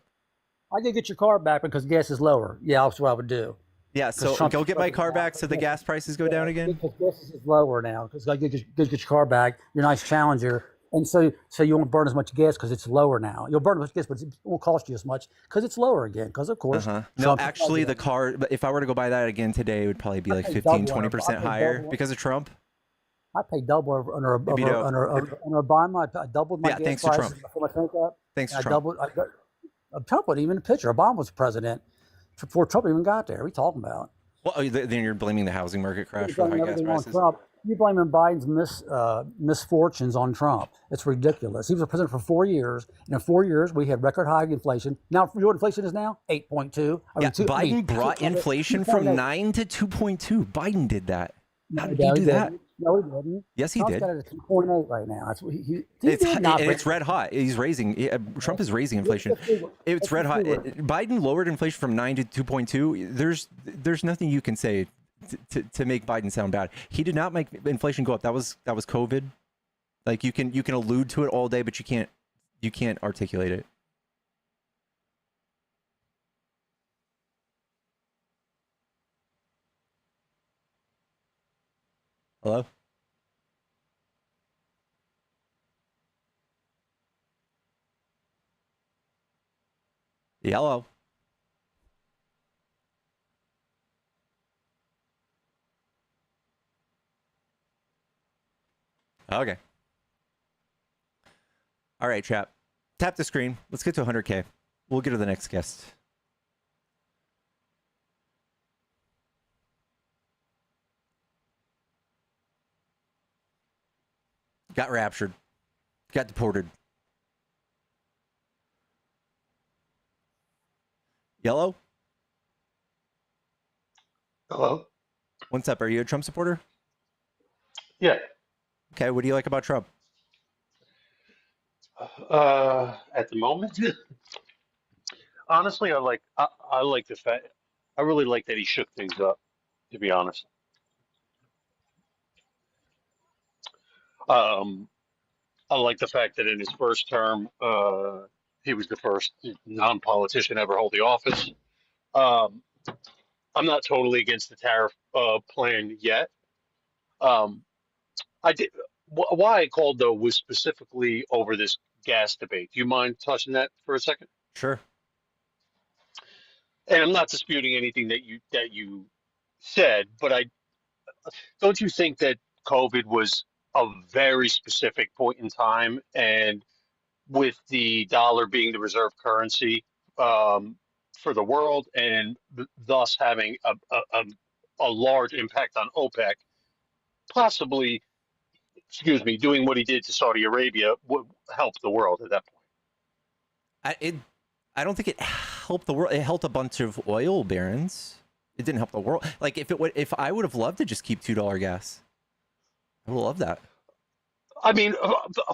I did get your car back because gas is lower. Yeah, that's what I would do. Yeah, so Trump- go get my car back so the gas prices go down again. Because gas is lower now. Because I get your car back, your nice Challenger, and so you won't burn as much gas because it's lower now. You'll burn as much gas, but it won't cost you as much because it's lower again. Because of course, No, Trump- actually, the car, if I were to go buy that again today, it would probably be like paid 15, double. 20% I paid higher double. because of Trump. I paid double under It'd be dope. Obama. I doubled my Yeah, gas thanks to prices Trump. before my tank up. Thanks to I Trump. doubled. Trump wasn't even in the picture. Obama was president before Trump even got there. What are you talking about? Well, then you're blaming the housing market crash You're for the high blaming gas everything on prices. Trump. You're blaming Biden's misfortunes on Trump. It's ridiculous. He was president for 4 years, and in 4 years we had record high inflation. Now, you know what inflation is now? 8.2. Yeah, Biden brought inflation from 9 to 2.2. Biden did that. How did he do that? No, he didn't. Yes, he Trump's did. got it at 2.8 right now. That's what he It's did not and bring- it's red hot. He's raising. Trump is raising inflation. It's red hot. Biden lowered inflation from 9 to 2.2. There's nothing you can say to make Biden sound bad. He did not make inflation go up. That was COVID. Like you can allude to it all day, but you can't articulate it. Hello? Hello? Okay. All right, chap. Tap the screen. Let's get to 100K. We'll get to the next guest. Got raptured. Got deported. Yellow? Hello? What's up? Are you a Trump supporter? Yeah. Okay, what do you like about Trump? At the moment, honestly, I like the fact I really like that he shook things up, to be honest. Um, I like the fact that in his first term, he was the first non-politician ever hold the office. Um, I'm not totally against the tariff plan yet. Um, I did. Why I called though was specifically over this gas debate. Do you mind touching that for a second? Sure. And I'm not disputing anything that you said, but I don't you think that COVID was a very specific point in time, and with the dollar being the reserve currency for the world, and thus having a large impact on OPEC, possibly, excuse me, doing what he did to Saudi Arabia would help the world at that point. I don't think it helped the world. It helped a bunch of oil barons. It didn't help the world. Like if I would have loved to just keep $2 gas, I would love that. I mean,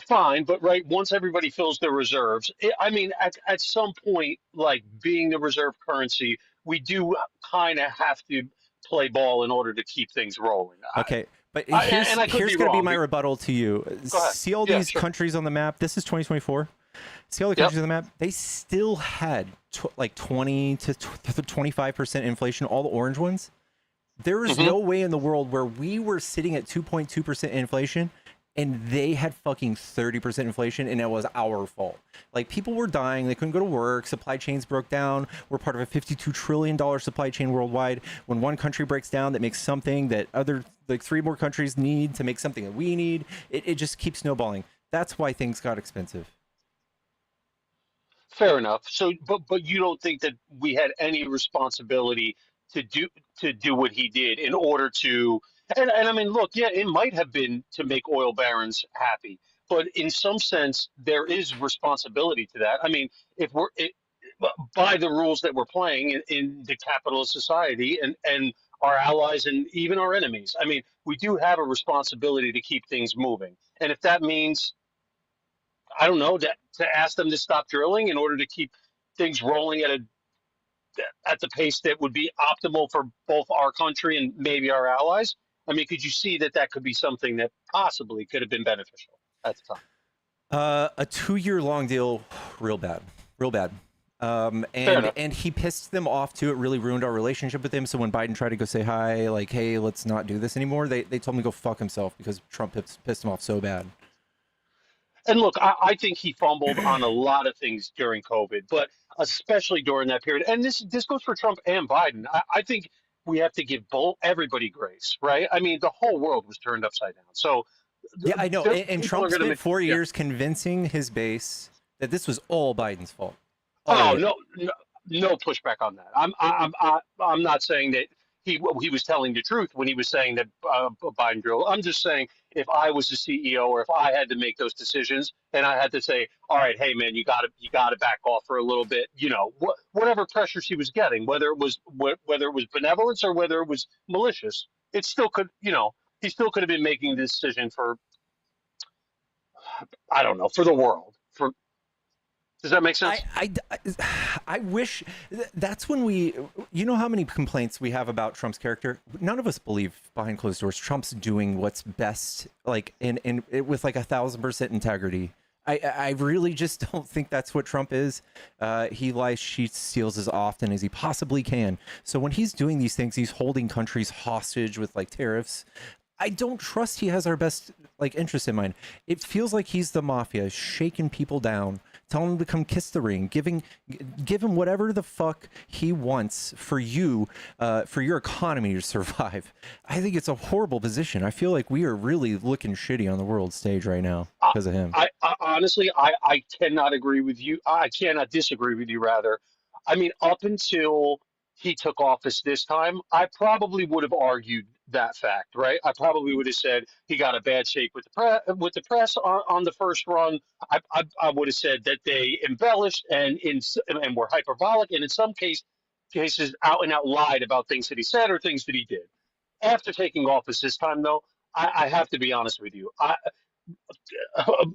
fine, but right, once everybody fills their reserves, I mean, at some point, like being the reserve currency, we do kind of have to play ball in order to keep things rolling. Okay, but and I could here's be going to be wrong. my rebuttal to you. Go ahead. See all Yeah, these sure. countries on the map? This is 2024. See all the Yep. countries on the map? They still had like 20 to 25% inflation, all the orange ones. There is hmm no way in the world where we were sitting at 2.2% inflation and they had fucking 30% inflation and it was our fault. Like people were dying, they couldn't go to work, supply chains broke down. We're part of a $52 trillion supply chain worldwide. When one country breaks down, that makes something that other like 3 more countries need to make something that we need. It just keeps snowballing. That's why things got expensive. Fair enough. So, but you don't think that we had any responsibility to do to do what he did in order to, and I mean, look, yeah, it might have been to make oil barons happy, but in some sense, there is responsibility to that. I mean, if we're it, by the rules that we're playing in the capitalist society and our allies and even our enemies, I mean, we do have a responsibility to keep things moving. And if that means I don't know, to ask them to stop drilling in order to keep things rolling at the pace that would be optimal for both our country and maybe our allies. I mean, could you see that that could be something that possibly could have been beneficial at the time? A 2-year long deal, real bad, real bad. Fair enough. And he pissed them off too. It really ruined our relationship with him. So when Biden tried to go say hi, like, hey, let's not do this anymore, they told him to go fuck himself because Trump pissed him off so bad. And look, I think he fumbled on a lot of things during COVID, but especially during that period. And this goes for Trump and Biden. I think we have to give both everybody grace, right? I mean, the whole world was turned upside down. So Yeah, I know. And people are Trump going to spent make 4 yeah. years convincing his base that this was all Biden's fault. All Oh of it. no pushback on that. I'm not saying that he was telling the truth when he was saying that Biden drove. I'm just saying if I was the CEO or if I had to make those decisions and I had to say, all right, hey man, you got to back off for a little bit. You know, whatever pressures he was getting, whether it was benevolence or whether it was malicious, it still could, he still could have been making the decision for I don't know for the world. For does that make sense? I wish that's when you know how many complaints we have about Trump's character. None of us believe behind closed doors Trump's doing what's best, like in with like 1,000% integrity. I really just don't think that's what Trump is. He lies, cheats, steals as often as he possibly can. So when he's doing these things, he's holding countries hostage with like tariffs. I don't trust he has our best like interest in mind. It feels like he's the mafia, shaking people down, telling them to come kiss the ring, give him whatever the fuck he wants for you, for your economy to survive. I think it's a horrible position. I feel like we are really looking shitty on the world stage right now because of him. I honestly, I cannot agree with you. I cannot disagree with you, rather. I mean, up until he took office this time, I probably would have argued that fact, right? I probably would have said he got a bad shake with the press on the first run. I would have said that they embellished and were hyperbolic, and in some cases out and out lied about things that he said or things that he did. After taking office this time, though, I have to be honest with you.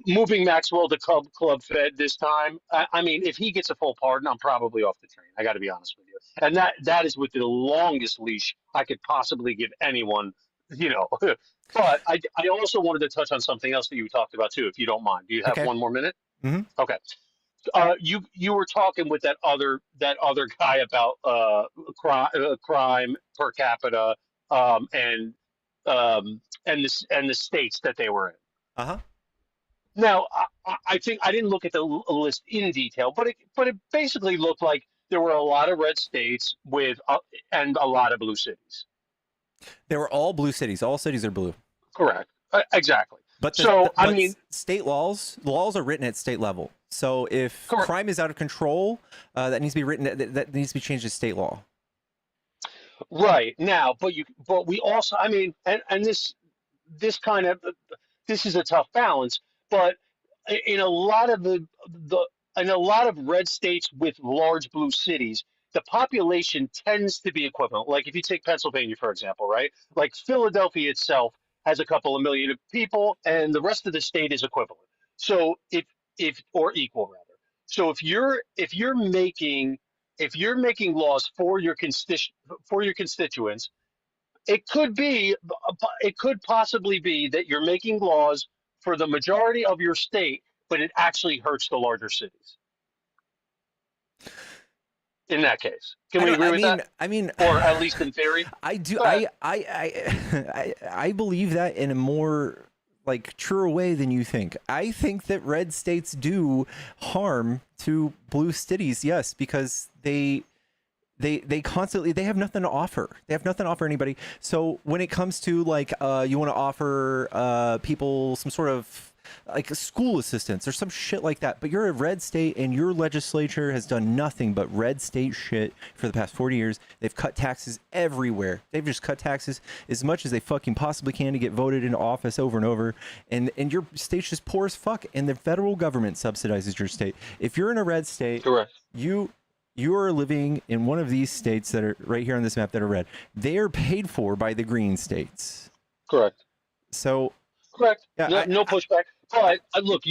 Moving Maxwell to Club Fed this time. I mean, if he gets a full pardon, I'm probably off the train. I got to be honest with you, and that is with the longest leash I could possibly give anyone. You know, but I also wanted to touch on something else that you talked about too, if you don't mind. Do you have Okay. 1 more minute? Mm-hmm. Okay. You were talking with that other guy about crime per capita and the states that they were in. Uh-huh. Now, I think I didn't look at the list in detail, but it basically looked like there were a lot of red states with and a lot of blue cities. They were all blue cities. All cities are blue. Correct. Exactly. But I mean, state laws are written at state level. So if correct. crime is out of control, that needs to be written. That needs to be changed to state law. Right now, but we also, I mean, and this kind of this is a tough balance, but in a lot of the in a lot of red states with large blue cities, the population tends to be equivalent. Like if you take Pennsylvania, for example, right? Like Philadelphia itself has a couple of million people, and the rest of the state is equivalent. So if or equal rather. So if you're making laws for your constituents, it could possibly be that you're making laws for the majority of your state, but it actually hurts the larger cities. In that case, can we agree with that? I mean, or at least in theory. I do. Go ahead. I believe that in a more like truer way than you think. I think that red states do harm to blue cities. Yes, because they constantly, they have nothing to offer. They have nothing to offer anybody. So when it comes to like you want to offer people some sort of like a school assistance or some shit like that, but you're a red state and your legislature has done nothing but red state shit for the past 40 years. They've cut taxes everywhere. They've just cut taxes as much as they fucking possibly can to get voted into office over and over. And your state's just poor as fuck, and the federal government subsidizes your state. If you're in a red state, Correct. you are living in one of these states that are right here on this map that are red. They are paid for by the green states. Correct. So Correct. yeah, No pushback. But look,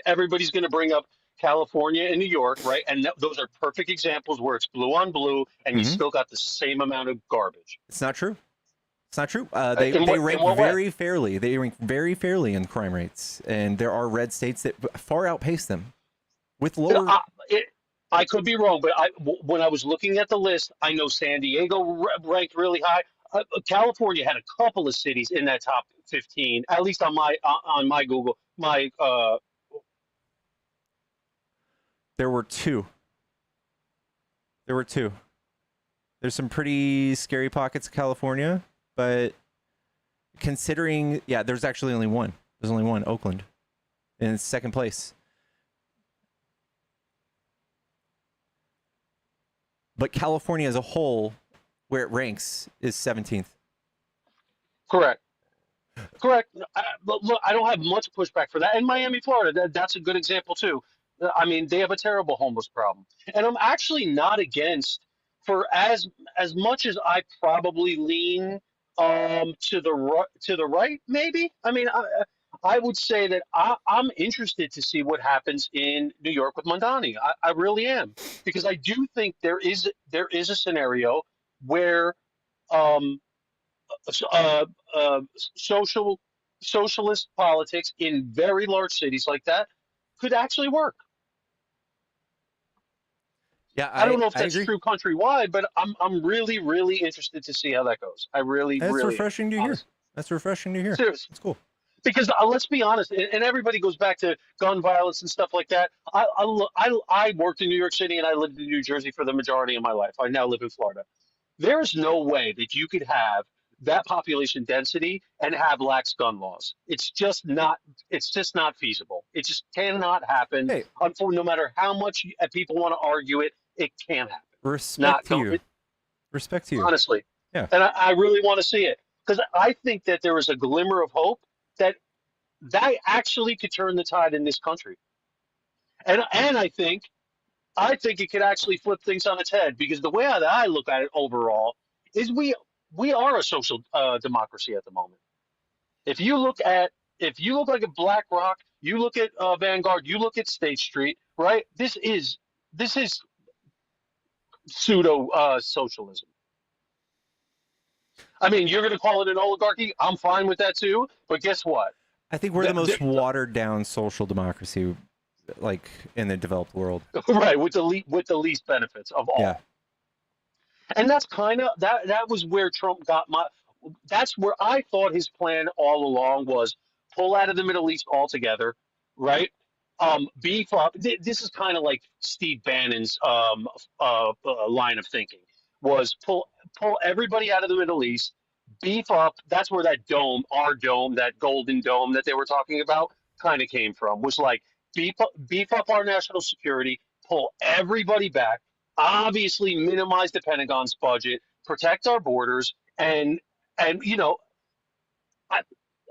everybody's going to bring up California and New York, right? And those are perfect examples where it's blue on blue, and you still got the same amount of garbage. it's not true. It's not true. In They what rank way? very fairly. They rank very fairly in crime rates, and there are red states that far outpace them with lower. I could be wrong, but when I was looking at the list, I know San Diego ranked really high. California had a couple of cities in that top 15, at least on my Google. There were two. There's some pretty scary pockets of California, but considering, yeah, there's actually only one. There's only one, Oakland, in second place. But California as a whole, where it ranks, is 17th. Correct. Look, I don't have much pushback for that. And Miami, Florida, that's a good example too. I mean, they have a terrible homeless problem, and I'm actually not against, for as much as I probably lean to the right, maybe. I mean, I would say that I'm interested to see what happens in New York with Mondani. I really am, because I do think there is a scenario where socialist politics in very large cities like that could actually work. Yeah, I don't know if I that's agree. true countrywide, but I'm really, really interested to see how that goes. I really, That's really refreshing to hear. honestly. That's refreshing to hear. Seriously. That's cool. Because let's be honest, and everybody goes back to gun violence and stuff like that. I worked in New York City and I lived in New Jersey for the majority of my life. I now live in Florida. There's no way that you could have that population density and have lax gun laws. It's just not feasible. It just cannot happen. Hey. No matter how much people want to argue it, it can't happen. Respect to you. Respect to you. Honestly. Yeah. And I really want to see it, because I think that there is a glimmer of hope that actually could turn the tide in this country. And I think it could actually flip things on its head, because the way that I look at it overall is we are a social democracy at the moment. If you look like at BlackRock, you look at Vanguard, you look at State Street, right? This is pseudo socialism. I mean, you're going to call it an oligarchy. I'm fine with that too. But guess what? I think we're the most watered down social democracy, like in the developed world. Right, with the least benefits of all. Yeah. And that's kind of that was where Trump got that's where I thought his plan all along was: pull out of the Middle East altogether, right? Beef up. This is kind of like Steve Bannon's line of thinking, was pull everybody out of the Middle East, beef up. That's where that dome, our dome, that golden dome that they were talking about, kind of came from. Was like beef up our national security, pull everybody back, obviously minimize the Pentagon's budget, protect our borders, and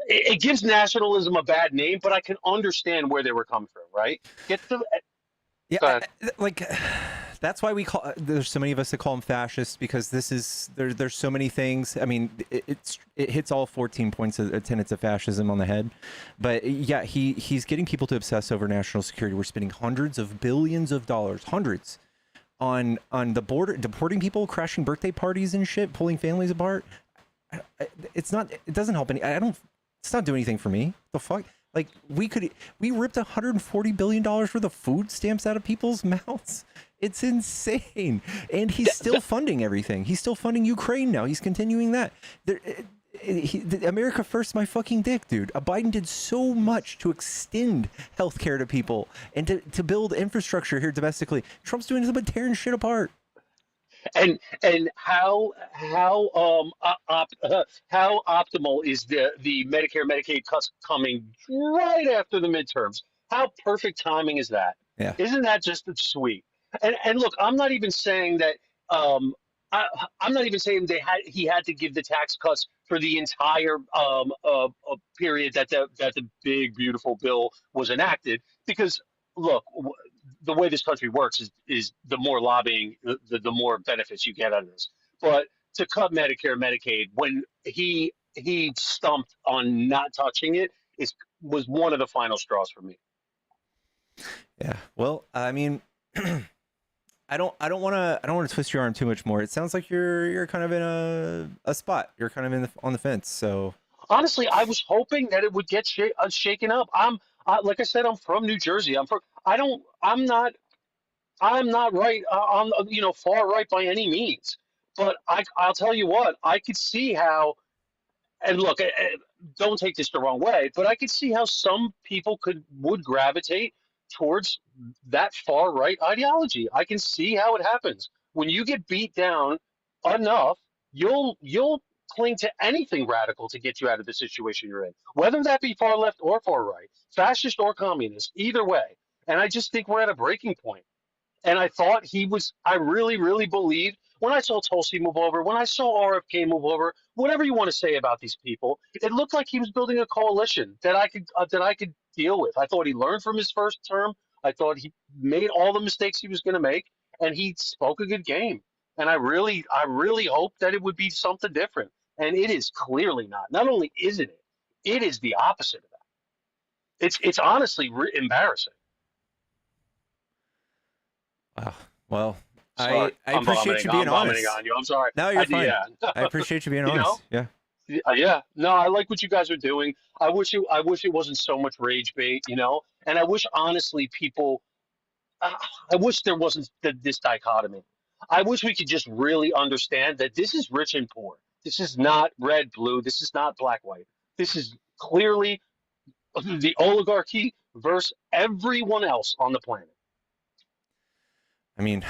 it gives nationalism a bad name, but I can understand where they were coming from, right? Yeah, like that's why we call. There's so many of us that call them fascists, because there's so many things. I mean, it hits all 14 points of tenets of fascism on the head. But yeah, he's getting people to obsess over national security. We're spending hundreds of billions of dollars, on the border, deporting people, crashing birthday parties and shit, pulling families apart. It doesn't help any. It's not doing anything for me. The fuck? Like we ripped $140 billion worth of food stamps out of people's mouths. It's insane. And he's still funding everything. He's still funding Ukraine now. He's continuing that. America first, my fucking dick, dude. Biden did so much to extend healthcare to people and to build infrastructure here domestically. Trump's doing nothing but tearing shit apart. And how optimal is the Medicare Medicaid cuts coming right after the midterms? How perfect timing is that? Yeah. Isn't that just sweet? And look, I'm not even saying that I'm not even saying he had to give the tax cuts for the entire period that the big beautiful bill was enacted, because look, the way this country works is the more lobbying, the more benefits you get out of this. But to cut Medicare, Medicaid, when he stumped on not touching it, was one of the final straws for me. Yeah. Well, I mean, I don't want to twist your arm too much more. It sounds like you're kind of in a spot. You're kind of on the fence. So honestly, I was hoping that it would get shaken up. Like I said, I'm from New Jersey. I'm not right. I'm far right by any means. But I'll tell you what, I could see how. And look, don't take this the wrong way, but I could see how some people would gravitate towards that far right ideology. I can see how it happens. When you get beat down enough, you'll cling to anything radical to get you out of the situation you're in, whether that be far left or far right, fascist or communist, either way. And I just think we're at a breaking point. And I thought I really, really believed when I saw Tulsi move over, when I saw RFK move over, whatever you want to say about these people, it looked like he was building a coalition that I could deal with. I thought he learned from his first term. I thought he made all the mistakes he was going to make, and he spoke a good game. And I really hoped that it would be something different. And it is clearly not. Not only isn't it, it is the opposite of that. It's honestly embarrassing. Wow. Well, Sorry, I appreciate you being honest. On you. I'm sorry. No, you're fine. Yeah. I appreciate you being honest. Yeah. Yeah. No, I like what you guys are doing. I wish it wasn't so much rage bait, and I wish honestly people. I wish there wasn't this dichotomy. I wish we could just really understand that this is rich and poor. This is not red, blue. This is not black, white. This is clearly the oligarchy versus everyone else on the planet. I mean,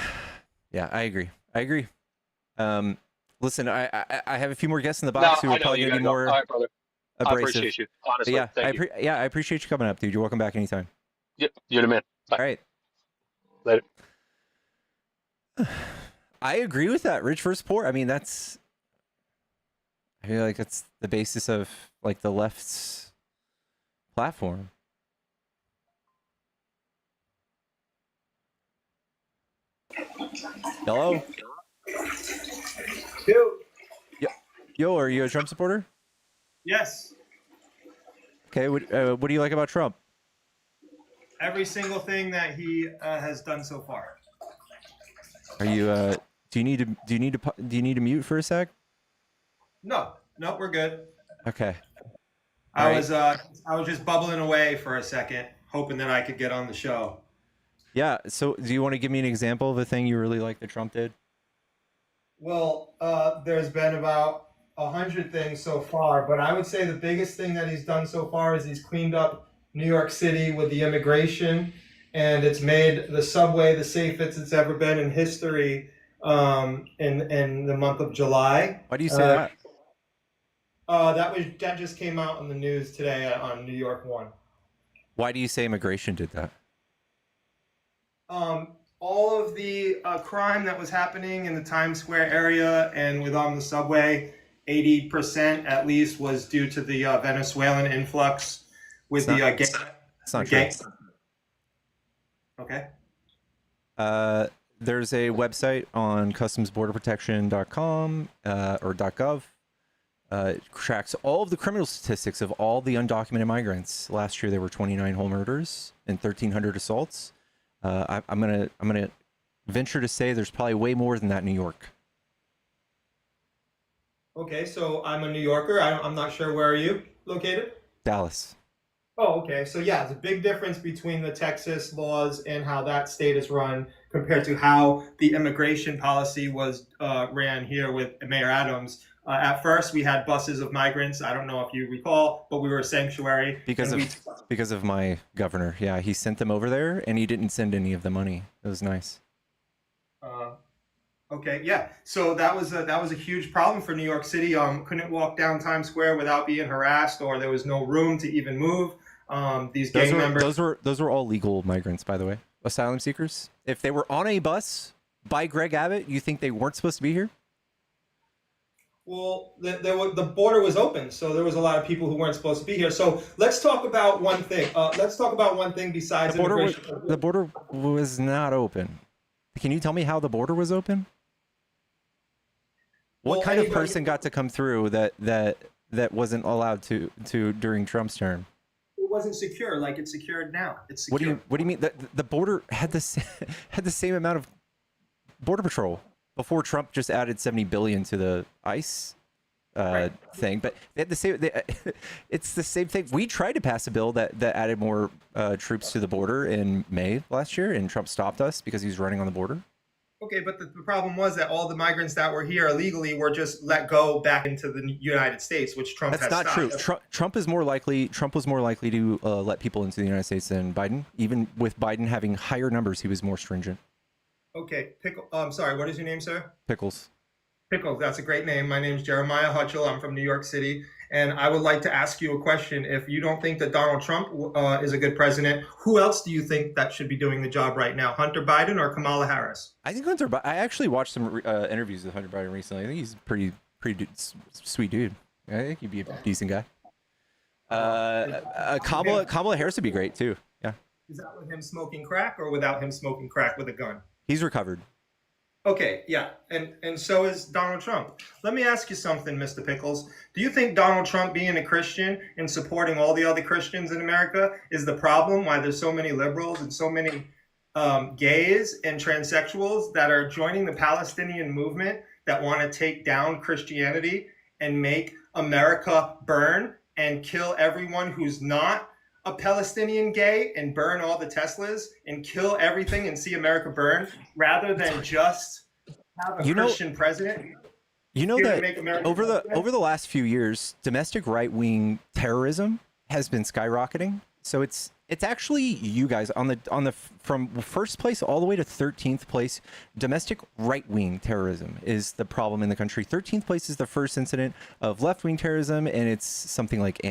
yeah, I agree. Listen, I have a few more guests in the box who are probably going to be more all right, brother. abrasive. I appreciate you. Honestly, yeah, thank you. I appreciate you coming up, dude. You're welcome back anytime. Yep, you're the man. Bye. All right. Later. I agree with that. Rich versus poor. I mean, I feel like that's the basis of like the left's platform. Hello? Yo, are you a Trump supporter? Yes. Okay, what do you like about Trump? Every single thing that he has done so far. Are you do you need to mute for a sec? No, we're good. Okay. I was just bubbling away for a second, hoping that I could get on the show. Yeah, so do you want to give me an example of a thing you really like that Trump did? Well, there's been about 100 things so far, but I would say the biggest thing that he's done so far is he's cleaned up New York City with the immigration, and it's made the subway the safest it's ever been in history in the month of July. Why do you say that? That just came out in the news today on New York One. Why do you say immigration did that? All of the crime that was happening in the Times Square area and on the subway, 80% at least was due to the Venezuelan influx with the gang. It's not true. Okay. There's a website on customsborderprotection.com or .gov. It tracks all of the criminal statistics of all the undocumented migrants. Last year there were 29 whole murders and 1,300 assaults. I'm gonna venture to say there's probably way more than that in New York. Okay, so I'm a New Yorker. I'm not sure, where are you located? Dallas. Oh, okay. So yeah, there's a big difference between the Texas laws and how that state is run compared to how the immigration policy was ran here with Mayor Adams. At first, we had buses of migrants. I don't know if you recall, but we were a sanctuary. Because of my governor. Yeah, he sent them over there, and he didn't send any of the money. It was nice. Okay, yeah. So that was a huge problem for New York City. Couldn't walk down Times Square without being harassed, or there was no room to even move. These gang members. Those were all legal migrants, by the way. Asylum seekers. If they were on a bus by Greg Abbott, you think they weren't supposed to be here? Well, the border was open, so there was a lot of people who weren't supposed to be here. So let's talk about one thing. Besides immigration. The border was not open. Can you tell me how the border was open? What kind of person got to come through that wasn't allowed to during Trump's term? It wasn't secure like it's secured now. It's secure. What do you mean? The border had the same amount of border patrol before Trump just added $70 billion to the ICE thing, but they had the same. It's the same thing. We tried to pass a bill that added more troops to the border in May last year, and Trump stopped us because he was running on the border. Okay, but the problem was that all the migrants that were here illegally were just let go back into the United States, which Trump has stopped. That's not true. Trump was more likely to let people into the United States than Biden. Even with Biden having higher numbers, he was more stringent. Okay, I'm sorry. What is your name, sir? Pickles. Pickles. That's a great name. My name is Jeremiah Hutchell. I'm from New York City, and I would like to ask you a question. If you don't think that Donald Trump is a good president, who else do you think that should be doing the job right now? Hunter Biden or Kamala Harris? I think Hunter. I actually watched some interviews with Hunter Biden recently. I think he's a pretty sweet dude. I think he'd be a decent guy. Kamala Harris would be great too. Yeah. Is that with him smoking crack or without him smoking crack with a gun? He's recovered. Okay, yeah, and so is Donald Trump. Let me ask you something, Mr. Pickles. Do you think Donald Trump being a Christian and supporting all the other Christians in America is the problem why there's so many liberals and so many gays and transsexuals that are joining the Palestinian movement that want to take down Christianity and make America burn and kill everyone who's not a Palestinian gay and burn all the Teslas and kill everything and see America burn rather than just have a Christian president? You know that over the last few years, domestic right-wing terrorism has been skyrocketing. So it's actually you guys on the from first place all the way to 13th place. Domestic right-wing terrorism is the problem in the country. 13th place is the first incident of left-wing terrorism, and it's something like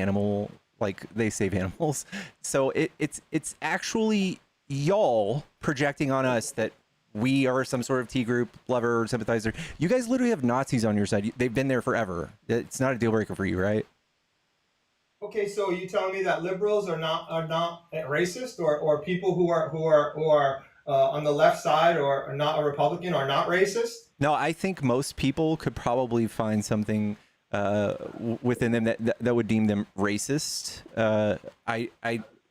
they save animals. So it's actually y'all projecting on us that we are some sort of T group lover or sympathizer. You guys literally have Nazis on your side. They've been there forever. It's not a deal breaker for you, right? Okay, so are you telling me that liberals are not racist, or people who are on the left side or are not a Republican are not racist? No, I think most people could probably find something within them that would deem them racist.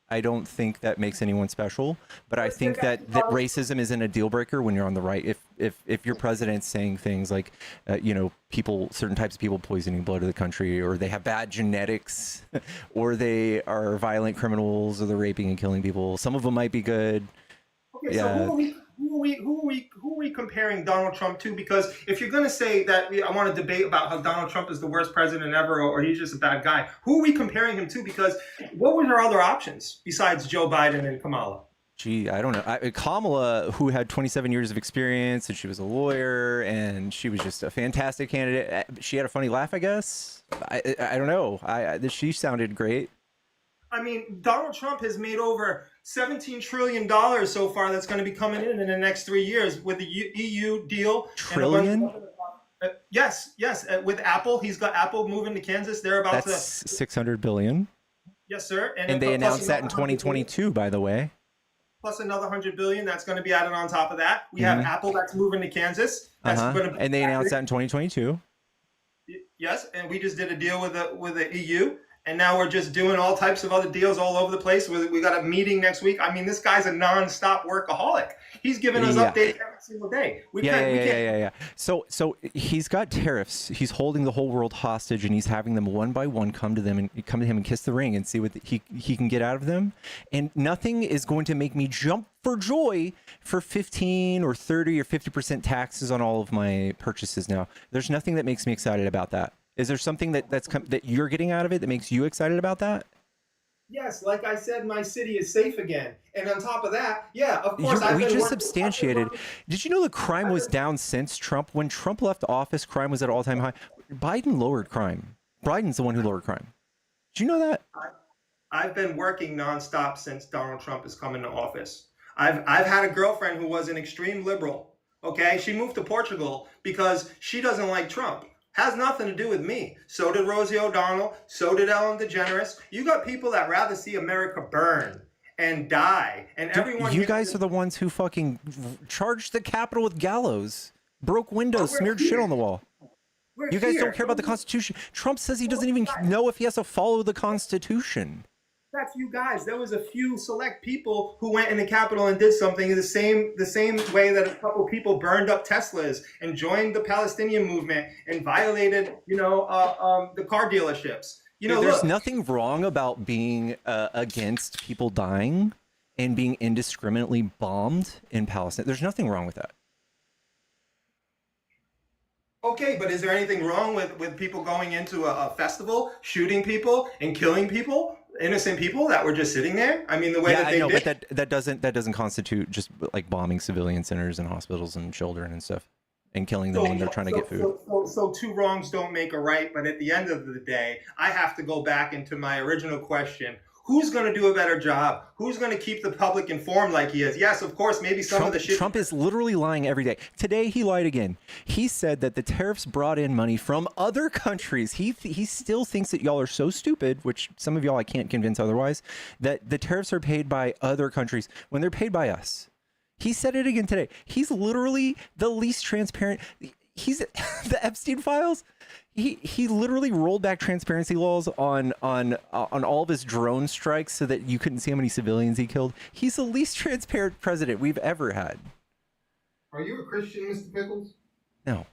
I don't think that makes anyone special, but I think that racism isn't a deal breaker when you're on the right. If your president's saying things like, certain types of people poisoning blood of the country, or they have bad genetics, or they are violent criminals, or they're raping and killing people, some of them might be good. Okay, yeah. So who are we comparing Donald Trump to? Because if you're going to say that I want to debate about how Donald Trump is the worst president ever, or he's just a bad guy, who are we comparing him to? Because what were our other options besides Joe Biden and Kamala? Gee, I don't know. Kamala, who had 27 years of experience, and she was a lawyer, and she was just a fantastic candidate. She had a funny laugh, I guess. I don't know. She sounded great. I mean, Donald Trump has made over $17 trillion so far that's going to be coming in the next 3 years with the EU deal. Trillion? Yes. With Apple, he's got Apple moving to Kansas. They're about that's $600 billion. Yes, sir. And they announced that in 2022, by the way. Plus another $100 billion that's going to be added on top of that. We have Apple that's moving to Kansas. That's going to and they announced that in 2022. Yes, and we just did a deal with the EU. And now we're just doing all types of other deals all over the place. We got a meeting next week. I mean, this guy's a non-stop workaholic. He's giving us updates every single day. We can't. So he's got tariffs. He's holding the whole world hostage, and he's having them one by one come to him and kiss the ring and see what he can get out of them. And nothing is going to make me jump for joy for 15 or 30 or 50% taxes on all of my purchases now. There's nothing that makes me excited about that. Is there something that you're getting out of it that makes you excited about that? Yes, like I said, my city is safe again. And on top of that, yeah, of course, We just substantiated. Did you know the crime was down since Trump? When Trump left office, crime was at all-time high. Biden lowered crime. Biden's the one who lowered crime. Did you know that? I've been working nonstop since Donald Trump has come into office. I've had a girlfriend who was an extreme liberal. Okay, she moved to Portugal because she doesn't like Trump. Has nothing to do with me. So did Rosie O'Donnell. So did Ellen DeGeneres. You got people that rather see America burn and die. And everyone. You guys are the ones who fucking charged the Capitol with gallows, broke windows, smeared shit on the wall. You guys don't care about the Constitution. Trump says he doesn't even know if he has to follow the Constitution. That's you guys. There was a few select people who went in the Capitol and did something in the same way that a couple people burned up Teslas and joined the Palestinian movement and violated, the car dealerships. There's nothing wrong about being against people dying and being indiscriminately bombed in Palestine. There's nothing wrong with that. Okay, but is there anything wrong with people going into a festival, shooting people and killing people? Innocent people that were just sitting there. I mean, the way that they did. But that doesn't constitute just like bombing civilian centers and hospitals and children and stuff and killing them when they're trying to get food. So two wrongs don't make a right. But at the end of the day, I have to go back into my original question. Who's going to do a better job? Who's going to keep the public informed like he is? Yes, of course, maybe some of the shit. Trump is literally lying every day. Today, he lied again. He said that the tariffs brought in money from other countries. He still thinks that y'all are so stupid, which some of y'all I can't convince otherwise, that the tariffs are paid by other countries when they're paid by us. He said it again today. He's literally the least transparent. He's the Epstein files. He literally rolled back transparency laws on all of his drone strikes so that you couldn't see how many civilians he killed. He's the least transparent president we've ever had. Are you a Christian, Mr. Pickles? No.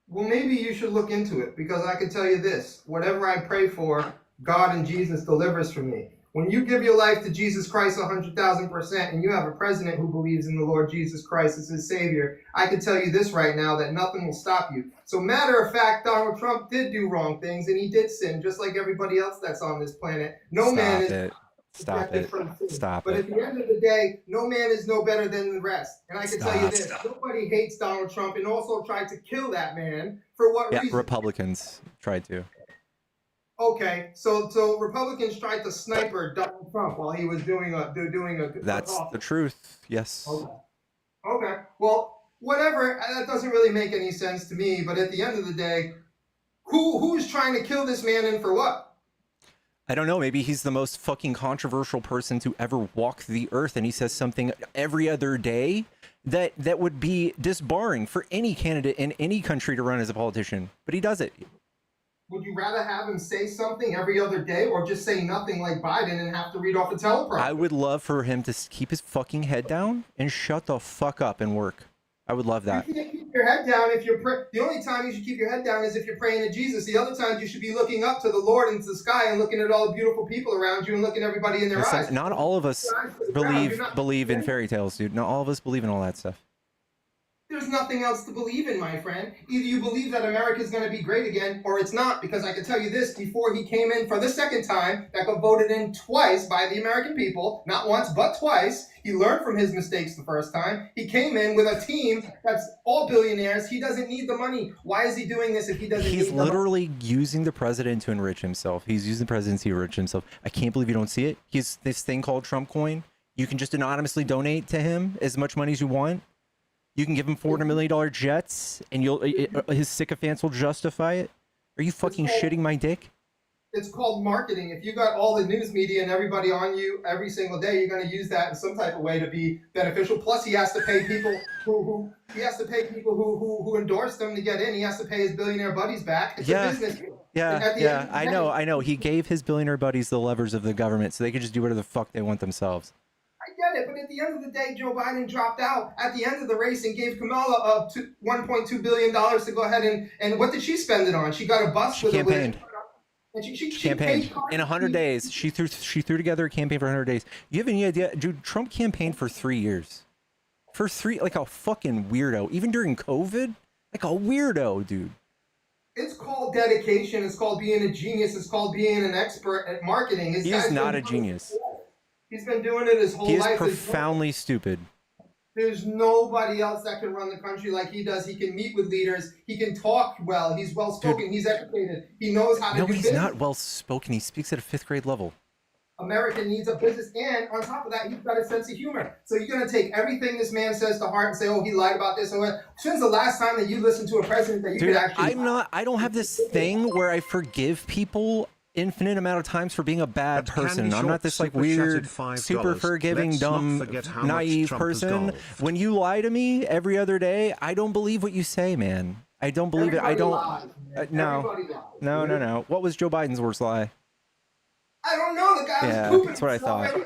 Well, maybe you should look into it, because I can tell you this. Whatever I pray for, God and Jesus delivers for me. When you give your life to Jesus Christ 100,000% and you have a president who believes in the Lord Jesus Christ as his savior, I can tell you this right now, that nothing will stop you. So matter of fact, Donald Trump did do wrong things and he did sin, just like everybody else that's on this planet. Stop it. But at the end of the day, no man is no better than the rest. And I can tell you this, nobody hates Donald Trump and also tried to kill that man. For what reason? Yeah, Republicans tried to. Okay, so Republicans tried to sniper Donald Trump while he was doing a. That's the truth. Yes. Okay. Well, whatever. That doesn't really make any sense to me. But at the end of the day, who's trying to kill this man and for what? I don't know. Maybe he's the most fucking controversial person to ever walk the earth, and he says something every other day that would be disbarring for any candidate in any country to run as a politician. But he does it. Would you rather have him say something every other day or just say nothing like Biden and have to read off a teleprompter? I would love for him to keep his fucking head down and shut the fuck up and work. I would love that. You can't keep your head down if you're the only time you should keep your head down is if you're praying to Jesus. The other times you should be looking up to the Lord and to the sky and looking at all the beautiful people around you and looking everybody in their eyes. Not all of us believe in fairy tales, dude. Not all of us believe in all that stuff. There's nothing else to believe in, my friend. Either you believe that America is going to be great again, or it's not, because I can tell you this, before he came in for the second time, that got voted in twice by the American people, not once, but twice. He learned from his mistakes the first time. He came in with a team that's all billionaires. He doesn't need the money. Why is he doing this if he doesn't need the money? He's literally using the president to enrich himself. He's using the presidency to enrich himself. I can't believe you don't see it. He's this thing called Trump coin. You can just anonymously donate to him as much money as you want. You can give him $400 million jets, and his sycophants will justify it. Are you fucking shitting my dick? It's called marketing. If you got all the news media and everybody on you every single day, you're going to use that in some type of way to be beneficial. Plus, he has to pay people who endorse them to get in. He has to pay his billionaire buddies back. It's a business. Yeah. I know. He gave his billionaire buddies the levers of the government so they could just do whatever the fuck they want themselves. I get it, but at the end of the day, Joe Biden dropped out at the end of the race and gave Kamala $1.2 billion to go ahead and what did she spend it on? She got a bus with campaigned. And she campaigned in 100 days. She threw together a campaign for 100 days. You have any idea, dude? Trump campaigned for 3 years, like a fucking weirdo. Even during COVID, like a weirdo, dude. It's called dedication. It's called being a genius. It's called being an expert at marketing. He is not a genius. He's been doing it his whole life. He is profoundly stupid. There's nobody else that can run the country like he does. He can meet with leaders. He can talk well. He's well-spoken. He's educated. He knows how to do business. No, he's not well-spoken. He speaks at a 5th grade level. America needs a business, and on top of that, he's got a sense of humor. So you're going to take everything this man says to heart and say, oh, he lied about this. When's the last time that you listened to a president that you could actually... I don't have this thing where I forgive people infinite amount of times for being a bad person. I'm not this like weird, super forgiving, dumb, naive person. When you lie to me every other day, I don't believe what you say, man. I don't believe it. I don't. No. What was Joe Biden's worst lie? I don't know. The guy was pooping. That's what I thought.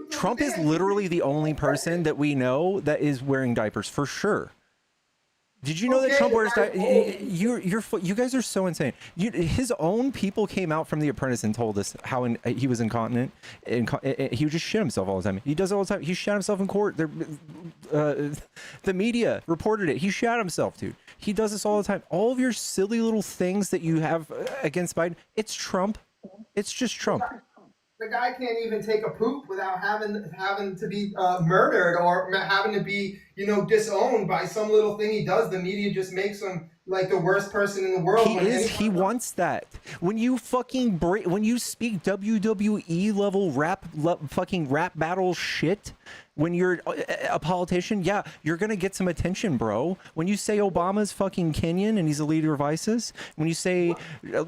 Trump is literally the only person that we know that is wearing diapers for sure. Did you know that Trump wears diapers? You guys are so insane. His own people came out from The Apprentice and told us how he was incontinent. He would just shit himself all the time. He does it all the time. He shat himself in court. The media reported it. He shat himself, dude. He does this all the time. All of your silly little things that you have against Biden, it's Trump. It's just Trump. The guy can't even take a poop without having to be murdered or having to be, disowned by some little thing he does. The media just makes him like the worst person in the world. He wants that. When you fucking when you speak WWE level fucking rap battle shit, when you're a politician, yeah, you're gonna get some attention, bro. When you say Obama's fucking Kenyan and he's the leader of ISIS, when you say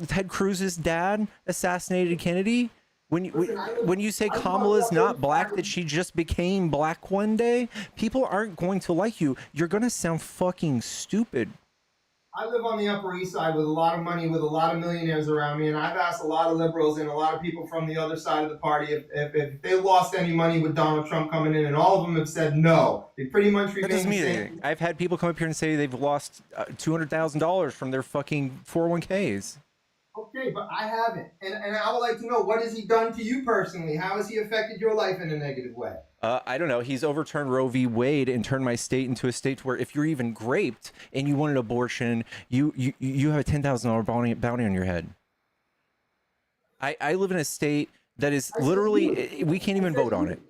Ted Cruz's dad assassinated Kennedy. When you say Kamala's not black, that she just became black one day, people aren't going to like you. You're going to sound fucking stupid. I live on the Upper East Side with a lot of money, with a lot of millionaires around me, and I've asked a lot of liberals and a lot of people from the other side of the party if they lost any money with Donald Trump coming in, and all of them have said no. They pretty much remain the same. I've had people come up here and say they've lost $200,000 from their fucking 401ks. Okay, but I haven't. And I would like to know, what has he done to you personally? How has he affected your life in a negative way? I don't know. He's overturned Roe v. Wade and turned my state into a state where if you're even raped and you want an abortion, you have a $10,000 bounty on your head. I live in a state that is literally, we can't even vote on it.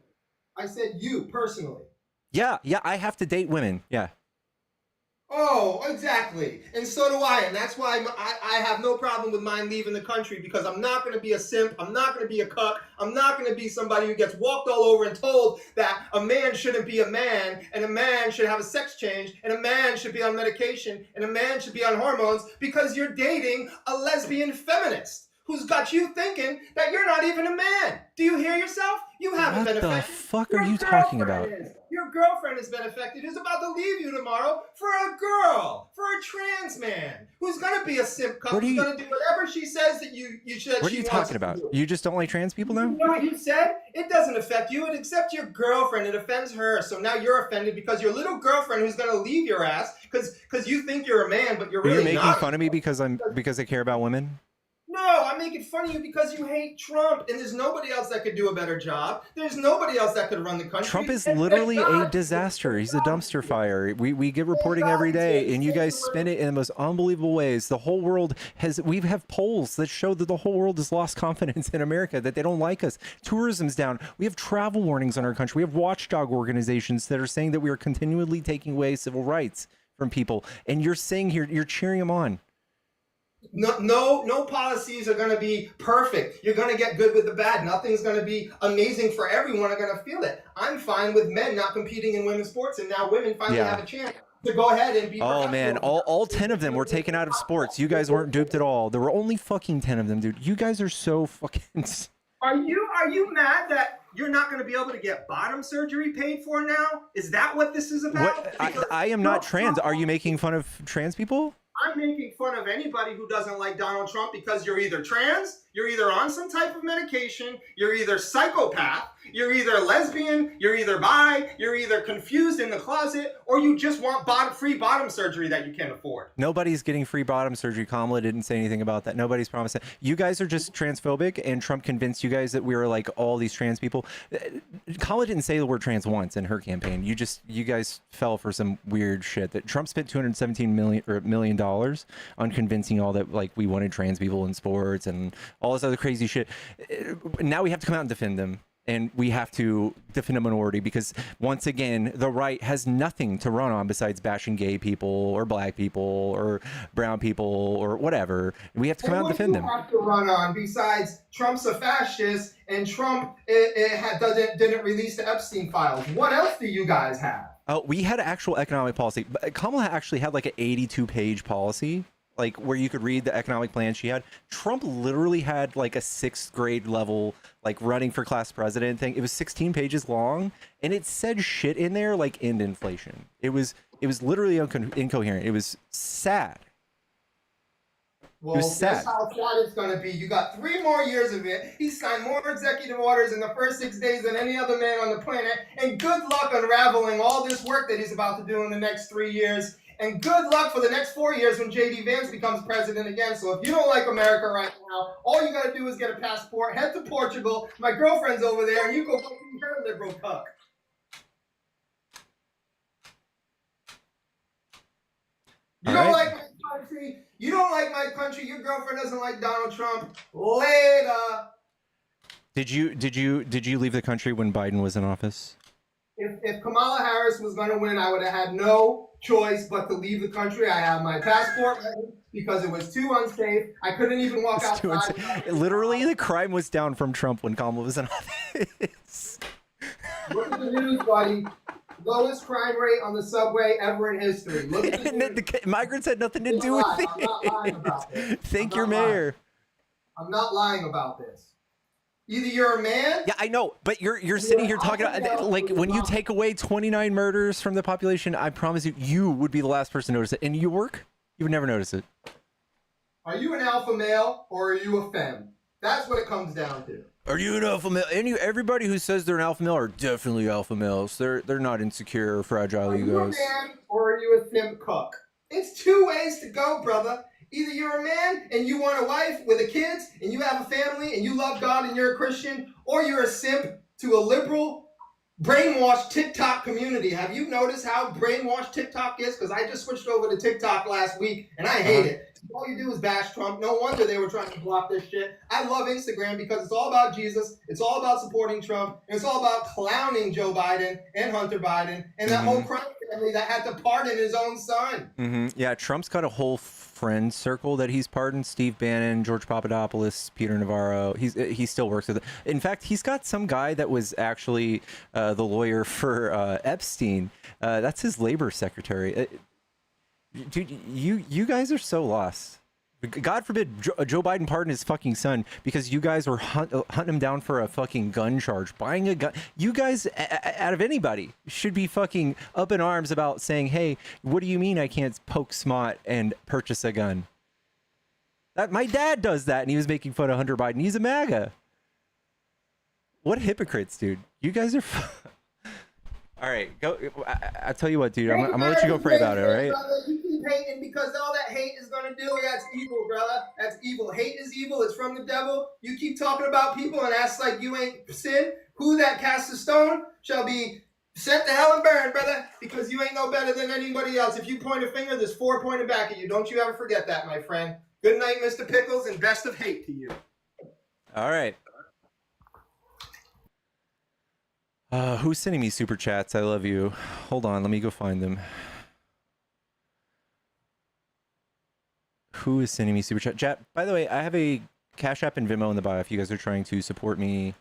I said you personally. Yeah, I have to date women. Yeah. Oh, exactly. And so do I. And that's why I have no problem with mine leaving the country, because I'm not going to be a simp. I'm not going to be a cuck. I'm not going to be somebody who gets walked all over and told that a man shouldn't be a man, and a man should have a sex change, and a man should be on medication, and a man should be on hormones because you're dating a lesbian feminist who's got you thinking that you're not even a man. Do you hear yourself? You haven't been affected. What the fuck are you talking about? Your girlfriend has been affected, who's about to leave you tomorrow for a girl, for a trans man, who's going to be a simp cup, who's going to do whatever she says that you should. What are you talking about? You just don't like trans people now? You know what you said? It doesn't affect you. It affects your girlfriend. It offends her. So now you're offended because your little girlfriend who's going to leave your ass because you think you're a man, but you're really not. You're making fun of me because I care about women? No, I'm making fun of you because you hate Trump, and there's nobody else that could do a better job. There's nobody else that could run the country. Trump is literally a disaster. He's a dumpster fire. We get reporting every day, and you guys spin it in the most unbelievable ways. The whole world we have polls that show that the whole world has lost confidence in America, that they don't like us. Tourism's down. We have travel warnings on our country. We have watchdog organizations that are saying that we are continually taking away civil rights from people, and you're saying here, you're cheering them on. No policies are going to be perfect. You're going to get good with the bad. Nothing's going to be amazing for everyone. Are going to feel it. I'm fine with men not competing in women's sports, and now women finally have a chance. to go ahead and be. Oh man, all 10 of them were taken out of sports. You guys weren't duped at all. There were only fucking 10 of them, dude. You guys are so fucking. Are you mad that you're not going to be able to get bottom surgery paid for now? Is that what this is about? What? I am not trans. Are you making fun of trans people? I'm making fun of anybody who doesn't like Donald Trump because you're either trans, you're either on some type of medication, you're either psychopath, you're either lesbian, you're either bi, you're either confused in the closet, or you just want free bottom surgery that you can't afford. Nobody's getting free bottom surgery. Kamala didn't say anything about that. Nobody's promised that. You guys are just transphobic, and Trump convinced you guys that we were like all these trans people. Kamala didn't say the word trans once in her campaign. You guys fell for some weird shit that Trump spent $217 million on convincing all that like we wanted trans people in sports and all this other crazy shit. Now we have to come out and defend them. And we have to defend a minority because, once again, the right has nothing to run on besides bashing gay people or black people or brown people or whatever. We have to come out and defend them. What do you have to run on besides Trump's a fascist and Trump didn't release the Epstein files? What else do you guys have? Oh, we had actual economic policy. Kamala actually had like an 82-page policy, like where you could read the economic plan she had. Trump literally had like a 6th grade level, like running for class president thing. It was 16 pages long, and it said shit in there like end inflation. It was literally incoherent. It was sad. Well, that's how sad it's going to be. You got 3 more years of it. He signed more executive orders in the first 6 days than any other man on the planet. And good luck unraveling all this work that he's about to do in the next 3 years. And good luck for the next 4 years when J.D. Vance becomes president again. So if you don't like America right now, all you got to do is get a passport, head to Portugal. My girlfriend's over there, and you go fucking her liberal cuck. You don't like my country. You don't like my country. Your girlfriend doesn't like Donald Trump. Later. Did you leave the country when Biden was in office? If Kamala Harris was going to win, I would have had no choice but to leave the country. I have my passport ready because it was too unsafe. I couldn't even walk outside. Literally, the crime was down from Trump when Kamala was in office. Look at the news, buddy. Lowest crime rate on the subway ever in history. Look at the migrants had nothing to do with it. I'm not lying about this. Thank your mayor. I'm not lying about this. Either you're a man. Yeah, I know, but you're sitting here talking about like when you take away 29 murders from the population. I promise you would be the last person to notice it. In New York, you would never notice it. Are you an alpha male or are you a femme? That's what it comes down to. Are you an alpha male? Everybody who says they're an alpha male are definitely alpha males. They're not insecure or fragile egos. Are you a man or are you a simp cook? It's 2 ways to go, brother. Either you're a man and you want a wife with a kids and you have a family and you love God and you're a Christian, or you're a simp to a liberal, brainwashed TikTok community. Have you noticed how brainwashed TikTok is? Because I just switched over to TikTok last week and I hate it. All you do is bash Trump. No wonder they were trying to block this shit. I love Instagram because it's all about Jesus. It's all about supporting Trump. And it's all about clowning Joe Biden and Hunter Biden and that whole crime family that had to pardon his own son. Yeah, Trump's got a whole friend circle that he's pardoned. Steve Bannon, George Papadopoulos, Peter Navarro. He still works with it. In fact, he's got some guy that was actually the lawyer for Epstein. That's his labor secretary. Dude, you guys are so lost. God forbid Joe Biden pardoned his fucking son because you guys were hunting him down for a fucking gun charge, buying a gun. You guys, out of anybody, should be fucking up in arms about saying, hey, what do you mean I can't poke smot and purchase a gun? My dad does that, and he was making fun of Hunter Biden. He's a MAGA. What hypocrites, dude. You guys are... All right, go. I tell you what, dude. I'm gonna let you go pray about it. All right. You keep hating because all that hate is gonna do. That's evil, brother. That's evil. Hate is evil. It's from the devil. You keep talking about people and act like you ain't sin. Who that casts a stone shall be sent to hell and burned, brother. Because you ain't no better than anybody else. If you point a finger, there's 4 pointed back at you. Don't you ever forget that, my friend. Good night, Mr. Pickles, and best of hate to you. All right. Who's sending me super chats? I love you. Hold on, let me go find them. Who is sending me super chat? By the way, I have a Cash App and Venmo in the bio if you guys are trying to support me.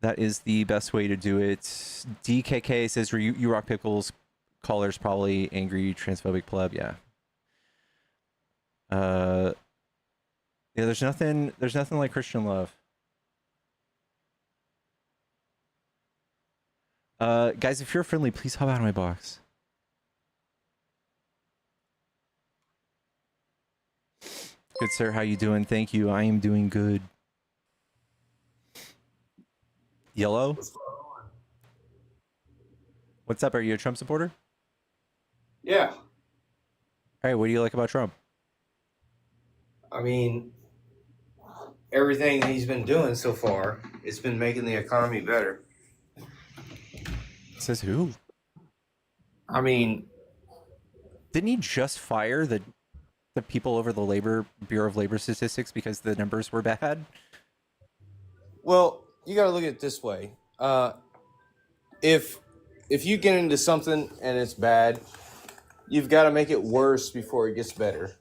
That is the best way to do it. DKK says you rock pickles. caller's probably angry, transphobic pleb. Yeah. Yeah. There's nothing like Christian love. Guys, if you're friendly, please hop out of my box. Good sir, how you doing? Thank you. I am doing good. Yellow? What's up? Are you a Trump supporter? Yeah. All right, what do you like about Trump? I mean, everything he's been doing so far, it's been making the economy better. Says who? I mean, didn't he just fire the people over the Bureau of Labor Statistics because the numbers were bad? well, you got to look at it this way. If you get into something and it's bad, you've got to make it worse before it gets better.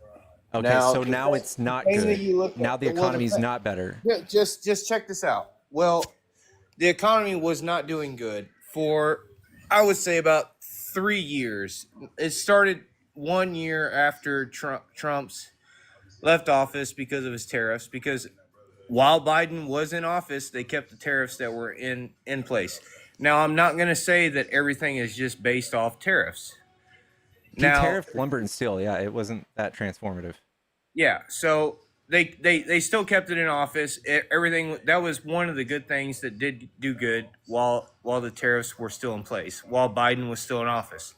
Okay, so now it's not good. Now the economy's not better. Yeah, just check this out. Well, the economy was not doing good for, I would say, about 3 years. It started 1 year after Trump's left office because of his tariffs. Because while Biden was in office, they kept the tariffs that were in place. Now, I'm not going to say that everything is just based off tariffs. He tariffed lumber and steel. Yeah, it wasn't that transformative. Yeah, so they still kept it in office. Everything that was one of the good things that did do good while the tariffs were still in place, while Biden was still in office.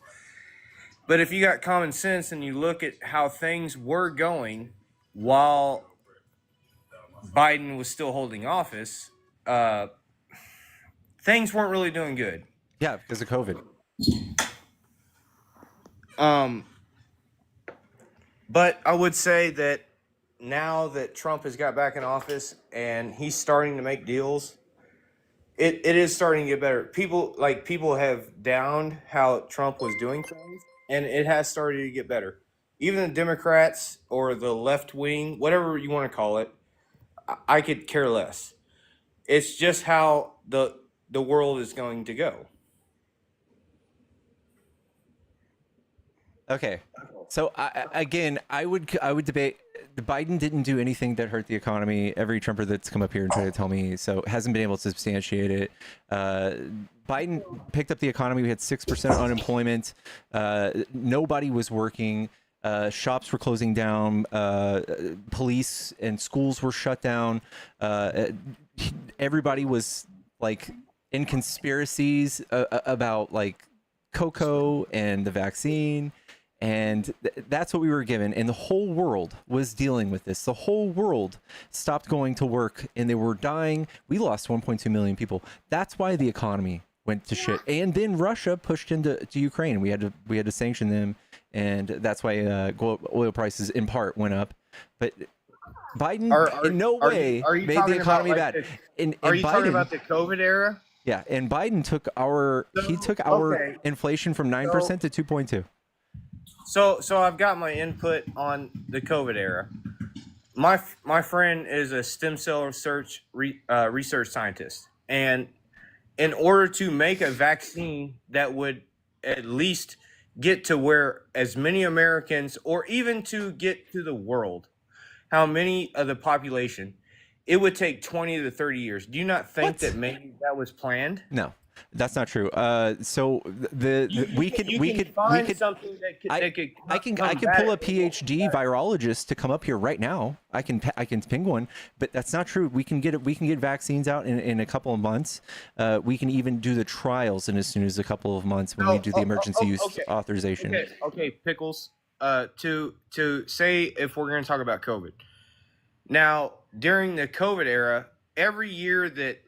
But if you got common sense and you look at how things were going while Biden was still holding office, things weren't really doing good. Yeah, because of COVID. But I would say that now that Trump has got back in office and he's starting to make deals, it is starting to get better. People have downed how Trump was doing things, and it has started to get better. Even the Democrats or the left wing, whatever you want to call it, I could care less. It's just how the world is going to go. Okay, so I would debate. Biden didn't do anything that hurt the economy. Every Trumper that's come up here and tried to tell me so hasn't been able to substantiate it. Biden picked up the economy. We had 6% unemployment. Nobody was working. Shops were closing down. Police and schools were shut down. Everybody was like in conspiracies about like cocoa and the vaccine. And that's what we were given. And the whole world was dealing with this. The whole world stopped going to work and they were dying. We lost 1.2 million people. That's why the economy went to shit. And then Russia pushed into Ukraine. We had to sanction them. And that's why oil prices in part went up. But Biden in no way made the economy bad. Are you talking about the COVID era? Yeah. And Biden took our inflation from 9% to 2.2. So I've got my input on the COVID era. My friend is a stem cell research scientist, and in order to make a vaccine that would at least get to where as many Americans, or even to get to the world, how many of the population, it would take 20 to 30 years. Do you not think that maybe that was planned? No. That's not true. So we could find something that could I can pull a PhD virologist to come up here right now. I can ping one, but that's not true. We can get vaccines out in a couple of months. We can even do the trials in as soon as a couple of months when we do the emergency use authorization. Okay, Pickles. To say if we're going to talk about COVID. Now, during the COVID era, every year that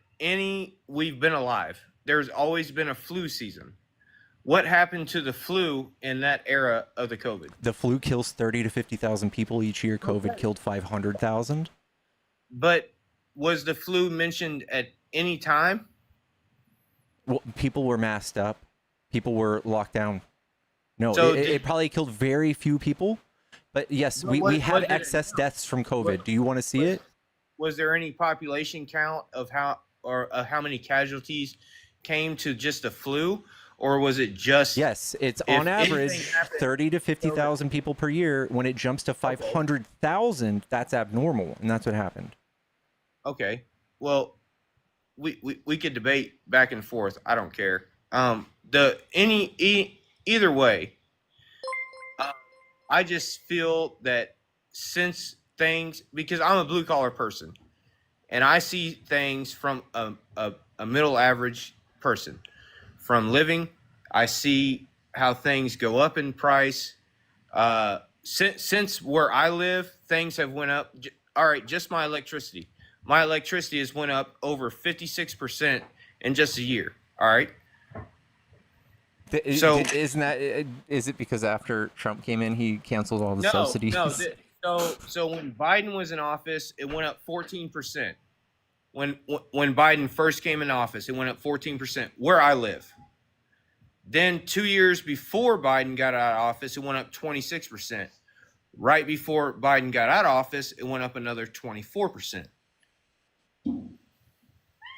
we've been alive, there's always been a flu season. What happened to the flu in that era of the COVID? The flu kills 30 to 50,000 people each year. COVID killed 500,000. But was the flu mentioned at any time? Well, people were masked up. People were locked down. No, So it probably killed very few people. But yes, we have excess deaths from COVID. Do you want to see it? Was there any population count of how many casualties came to just the flu, or was it just Yes, it's if on anything average happened- 30 to 50,000 people per year. When it jumps to 500,000, that's abnormal, and that's what happened. Okay, well, we could debate back and forth. I don't care. Either way, I just feel that since things, because I'm a blue collar person, and I see things from a middle average person. From living, I see how things go up in price. Since where I live, things have went up. All right, just my electricity. My electricity has went up over 56% in just a year. All right. So isn't that, is it because after Trump came in, he canceled all the subsidies? So when Biden was in office, it went up 14%. When Biden first came in office, it went up 14% where I live. Then 2 years before Biden got out of office, it went up 26%. Right before Biden got out of office, it went up another 24%.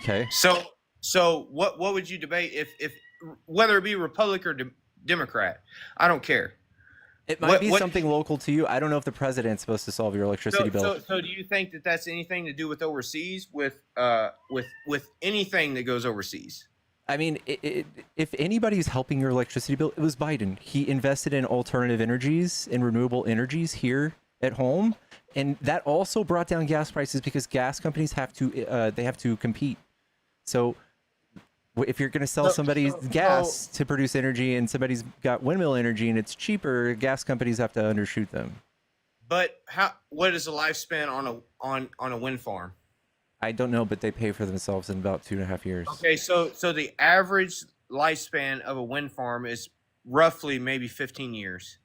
Okay. So what would you debate if whether it be Republican or Democrat? I don't care. It might be something local to you. I don't know if the president's supposed to solve your electricity bill. So do you think that that's anything to do with overseas, with anything that goes overseas? I mean, if anybody's helping your electricity bill, it was Biden. He invested in alternative energies and renewable energies here at home, and that also brought down gas prices because gas companies have to compete. So if you're going to sell somebody gas to produce energy and somebody's got windmill energy and it's cheaper, gas companies have to undershoot them. But what is the lifespan on a wind farm? I don't know, but they pay for themselves in about 2.5 years. Okay, so the average lifespan of a wind farm is roughly maybe 15 years.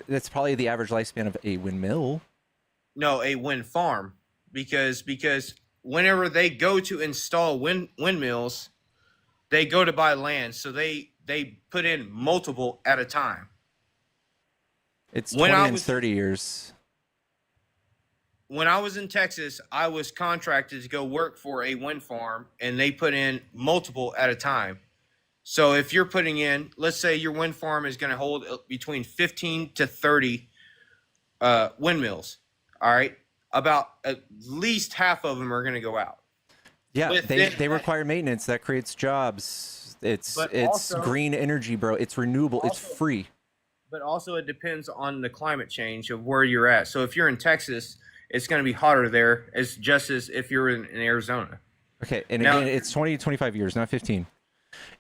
That's probably the average lifespan of a windmill. No, a wind farm, because whenever they go to install windmills, they go to buy land, so they put in multiple at a time. It's 20 and 30 years. When I was in Texas, I was contracted to go work for a wind farm, and they put in multiple at a time. So if you're putting in, let's say your wind farm is going to hold between 15 to 30 windmills, all right? About at least half of them are going to go out. Yeah, they require maintenance. That creates jobs. It's also green energy, bro. It's renewable. It's free. But also it depends on the climate change of where you're at. So if you're in Texas, it's going to be hotter there as if you're in Arizona. Okay, and now, again, it's 20 to 25 years, not 15.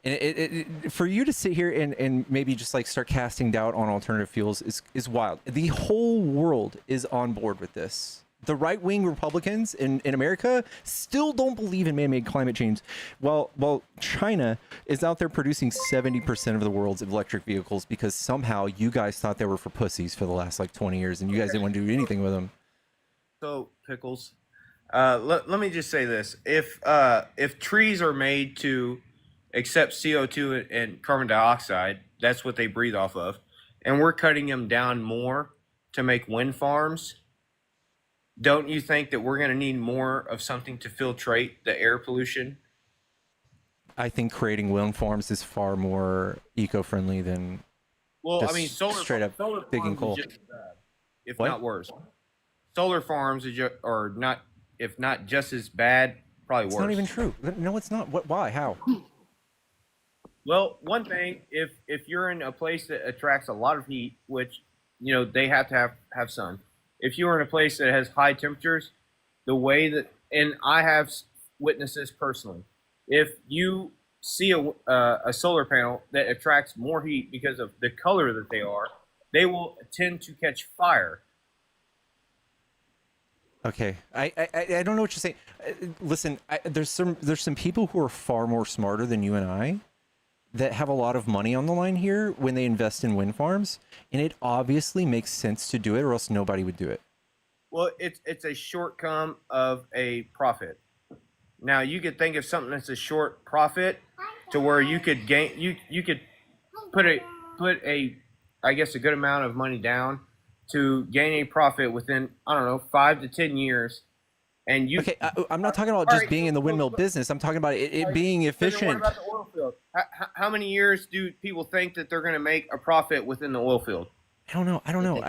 And for you to sit here and maybe just like start casting doubt on alternative fuels is wild. The whole world is on board with this. The right-wing Republicans in America still don't believe in man-made climate change. While China is out there producing 70% of the world's electric vehicles because somehow you guys thought they were for pussies for the last like 20 years and you guys didn't want to do anything with them. So, Pickles, let me just say this. If trees are made to accept CO2 and carbon dioxide, that's what they breathe off of, and we're cutting them down more to make wind farms, don't you think that we're going to need more of something to filtrate the air pollution? I think creating wind farms is far more eco-friendly than straight up digging coal. Just bad, if not worse. Solar farms are not, if not just as bad, probably worse. It's not even true. No, it's not. What? Why? How? Well, one thing, if you're in a place that attracts a lot of heat, which they have to have sun. If you're in a place that has high temperatures, the way that, and I have witnessed this personally, if you see a solar panel that attracts more heat because of the color that they are, they will tend to catch fire. Okay, I don't know what you're saying. Listen, there's some people who are far more smarter than you and I that have a lot of money on the line here when they invest in wind farms, and it obviously makes sense to do it, or else nobody would do it. Well, it's a shortcome of a profit. Now you could think of something that's a short profit to where you could gain you could put a I guess a good amount of money down to gain a profit within, I don't know, 5 to 10 years, And you Okay, I'm not talking about All just right, being in the windmill so- business. I'm talking about it All being right, so then efficient. What about the oil field? How many years do people think that they're going to make a profit within the oil field? I don't know.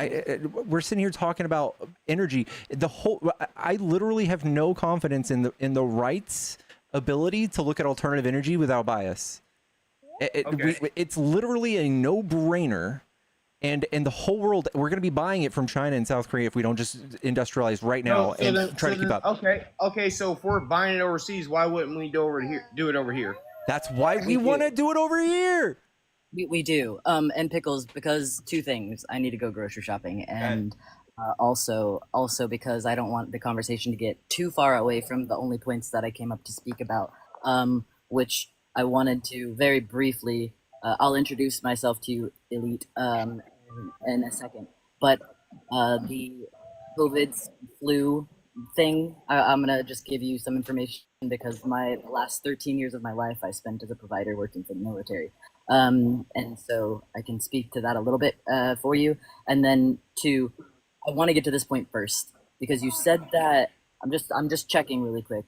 We're sitting here talking about energy. I literally have no confidence in the right's ability to look at alternative energy without bias. It's literally a no-brainer. And the whole world, we're going to be buying it from China and South Korea if we don't just industrialize right now try to keep up. Okay. So if we're buying it overseas, why wouldn't we do it over here? That's why we want to do it over here. We do. And Pickles, because two things. I need to go grocery shopping, and also because I don't want the conversation to get too far away from the only points that I came up to speak about, which I wanted to very briefly. I'll introduce myself to you, Elite, in a second. But the COVID flu thing, I'm going to just give you some information because the last 13 years of my life I spent as a provider working for the military. And so I can speak to that a little bit for you. And then two, I want to get to this point first because you said that, I'm just checking really quick.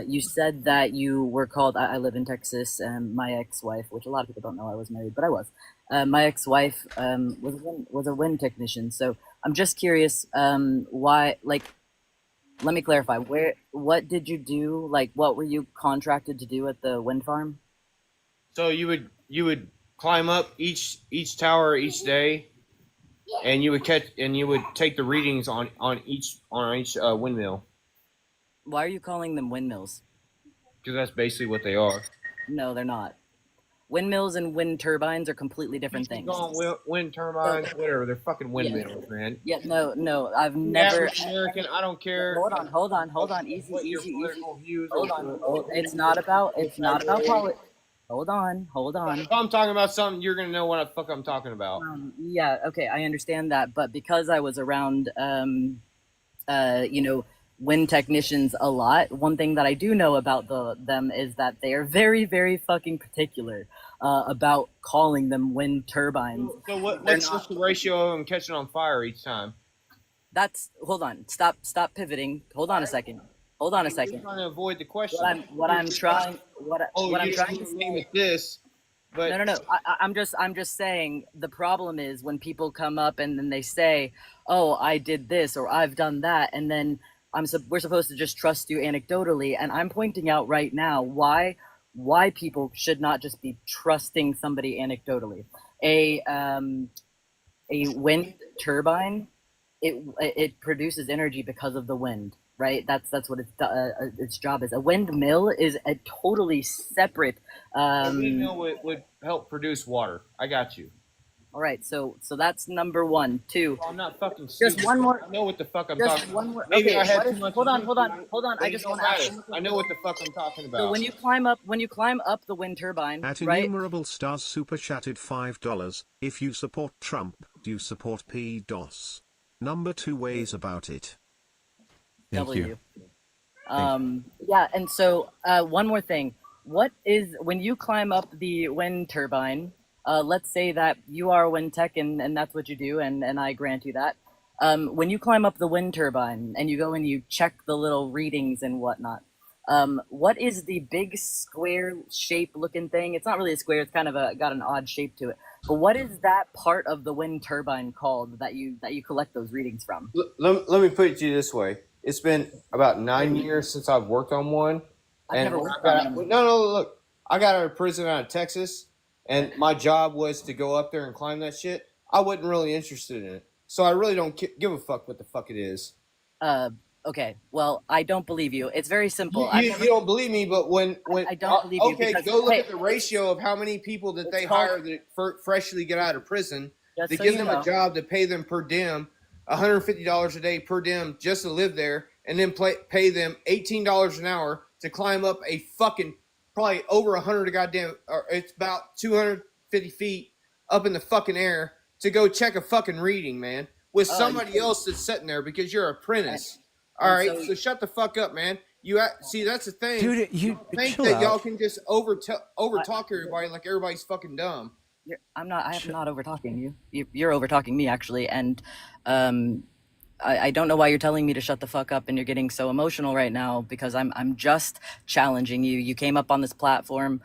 You said that you were called. I live in Texas, and my ex-wife, which a lot of people don't know, I was married, but I was. My ex-wife was a wind technician. So I'm just curious, why? Like, let me clarify. What did you do? Like, what were you contracted to do at the wind farm? So you would climb up each tower each day, and you would take the readings on each windmill. Why are you calling them windmills? Because that's basically what they are. No, they're not. Windmills and wind turbines are completely different things. Wind turbines, whatever. They're fucking windmills, man. Yeah, no. I've never. American, I don't care. Hold on. Easy. Views Hold on. It's not about politics. Hold on. If I'm talking about something, you're gonna know what the fuck I'm talking about. Yeah. Okay, I understand that, but because I was around, wind technicians a lot, one thing that I do know about them is that they are very, very fucking particular about calling them wind turbines. So what's the ratio of them catching on fire each time? Hold on. Stop pivoting. Hold on a second. You're trying to avoid the question. What I'm trying to name it this. But no. I'm just saying the problem is when people come up and then they say, "Oh, I did this" or "I've done that," and then we're supposed to just trust you anecdotally, and I'm pointing out right now why people should not just be trusting somebody anecdotally. A wind turbine, it produces energy because of the wind, right? That's what its job is. A windmill is a totally separate. A windmill would help produce water. I got you. All right, so that's number one. Two. I'm not fucking stupid. Just one more. I know what the fuck I'm talking about. One more. Maybe Okay, I had too much. hold on. I just want to ask. I know what the fuck I'm talking about. So when you climb up the wind turbine, At right? Innumerable Stars super chatted $5. If you support Trump, do you support PDOS? Number 2 ways about it. Thank you. Yeah, and so one more thing. What is when you climb up the wind turbine? Let's say that you are a wind tech and that's what you do, and I grant you that. When you climb up the wind turbine and you go and you check the little readings and whatnot, what is the big square shape looking thing? It's not really a square, it's kind of got an odd shape to it. But what is that part of the wind turbine called that you collect those readings from? Let me put it to you this way. It's been about 9 years since I've worked on one. I've never worked on one. No, look. I got out of prison out of Texas, and my job was to go up there and climb that shit. I wasn't really interested in it. So I really don't give a fuck what the fuck it is. Okay, well, I don't believe you. It's very simple. You don't believe me, but when I don't believe you. Okay, go look at the ratio of how many people that they hire that freshly get out of prison. They give them a job to pay them per diem, $150 a day per diem just to live there, and then pay them $18 an hour to climb up a fucking probably over 100 goddamn, or it's about 250 feet up in the fucking air to go check a fucking reading, man, with somebody else that's sitting there because you're an apprentice. All right, so shut the fuck up, man. See, that's the thing. Dude, you think that y'all can just over talk everybody like everybody's fucking dumb. I am not over talking you. You're over talking me actually, and I don't know why you're telling me to shut the fuck up and you're getting so emotional right now, because I'm just challenging you. You came up on this platform,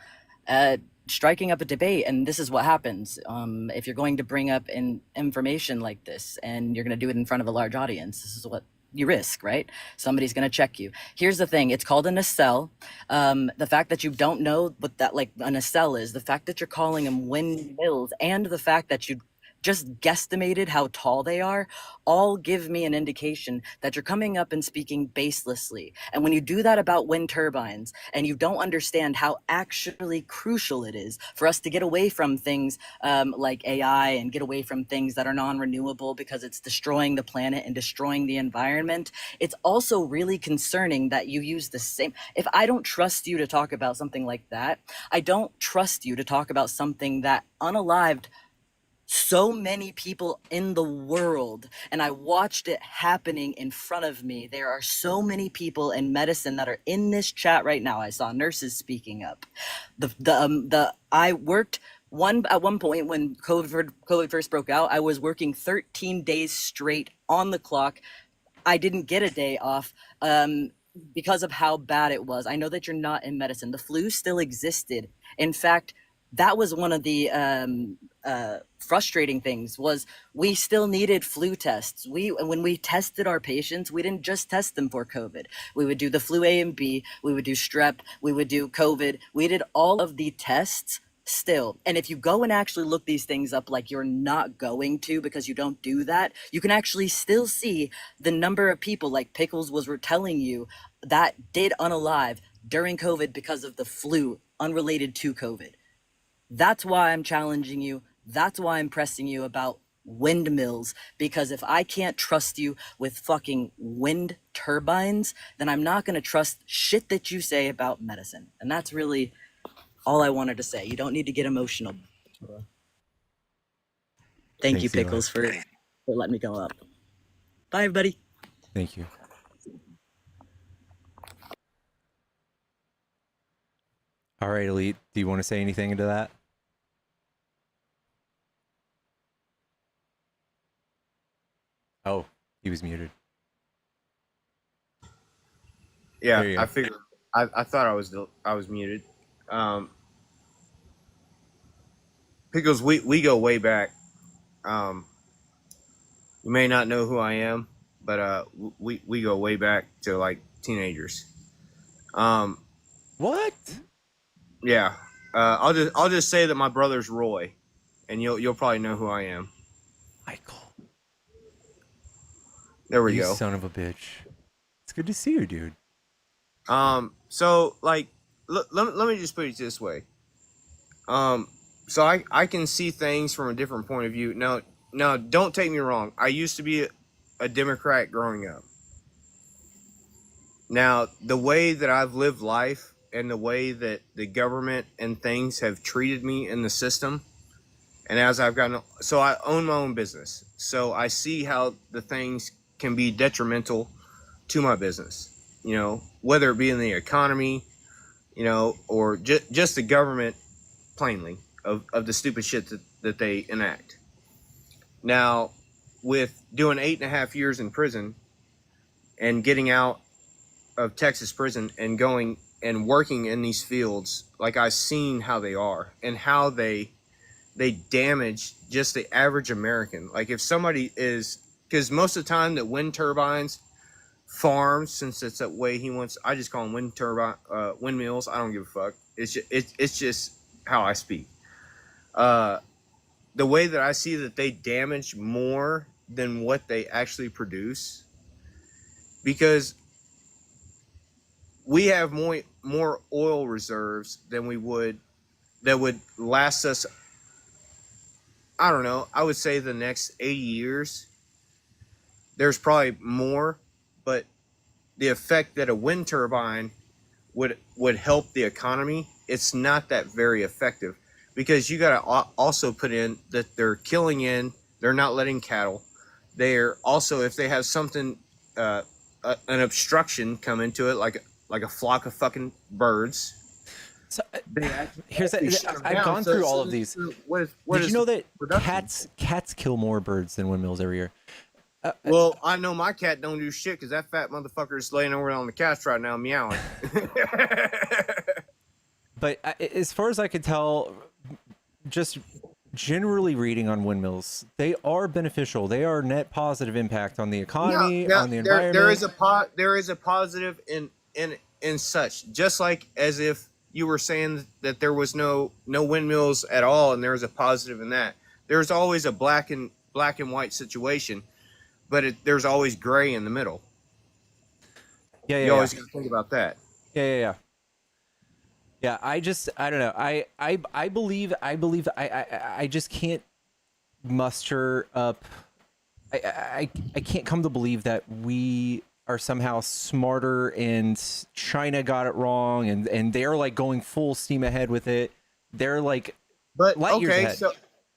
striking up a debate, and this is what happens. If you're going to bring up information like this and you're going to do it in front of a large audience, this is what you risk, right? Somebody's going to check you. Here's the thing. It's called a nacelle. The fact that you don't know what that, like, a nacelle is, the fact that you're calling them windmills, and the fact that you just guesstimated how tall they are, all give me an indication that you're coming up and speaking baselessly. And when you do that about wind turbines, and you don't understand how actually crucial it is for us to get away from things like AI, and get away from things that are non-renewable because it's destroying the planet and destroying the environment, it's also really concerning that you use the same. If I don't trust you to talk about something like that, I don't trust you to talk about something that unalived so many people in the world, and I watched it happening in front of me. There are so many people in medicine that are in this chat right now. I saw nurses speaking up. I worked at one point when COVID first broke out. I was working 13 days straight on the clock. I didn't get a day off because of how bad it was. I know that you're not in medicine. The flu still existed. In fact, that was one of the frustrating things, was we still needed flu tests. When we tested our patients, we didn't just test them for COVID. We would do the flu A and B, we would do strep, we would do COVID. We did all of the tests still. And if you go and actually look these things up, like you're not going to because you don't do that, you can actually still see the number of people, like Pickles was telling you, that did unalive during COVID because of the flu unrelated to COVID. That's why I'm challenging you. That's why I'm pressing you about windmills, because if I can't trust you with fucking wind turbines, then I'm not going to trust shit that you say about medicine. And that's really all I wanted to say. You don't need to get emotional. Thank you, Thanks, Eli. Pickles, for letting me go up. Bye, everybody. Thank you. All right, Elite, do you want to say anything into that? Oh, he was muted. There you Yeah, go. I figured. I thought I was muted. Pickles, we go way back. You may not know who I am, but we go way back to like teenagers. What? Yeah. I'll just say that my brother's Roy, and you'll probably know who I am. Michael. There we You go. son of a bitch. It's good to see you, dude. So like, let me just put it this way. So I can see things from a different point of view. Now, don't take me wrong. I used to be a Democrat growing up. Now, the way that I've lived life and the way that the government and things have treated me in the system, and as I've gotten, so I own my own business. So I see how the things can be detrimental to my business, you know, whether it be in the economy, you know, or just the government plainly of the stupid shit that they enact. Now, with doing 8.5 years in prison and getting out of Texas prison and going and working in these fields, like I've seen how they are and how they damage just the average American. Like if somebody is, because most of the time that wind turbines farms, since it's that way he wants, I just call them windmills. I don't give a fuck. It's just how I speak. The way that I see that they damage more than what they actually produce, because we have more oil reserves than we would, that would last us, I don't know, I would say the next 80 years. There's probably more, but the effect that a wind turbine would help the economy, it's not that very effective, because you got to also put in that they're killing they're not letting cattle. They're also, if they have something, an obstruction come into it, like a flock of fucking birds. So, I've gone through all of these. Did you know that cats kill more birds than windmills every year? Well, I know my cat don't do shit because that fat motherfucker is laying over on the couch right now meowing. But as far as I can tell, just generally reading on windmills, they are beneficial. They are net positive impact on the economy, on the environment. There is a positive in such, just like as if you were saying that there was no windmills at all, and there was a positive in that. There's always a black and white situation, but there's always gray in the middle. You always got to think about that. Yeah, I don't know. I believe I just can't muster up. I can't come to believe that we are somehow smarter and China got it wrong and they're like going full steam ahead with it. They're like light years ahead.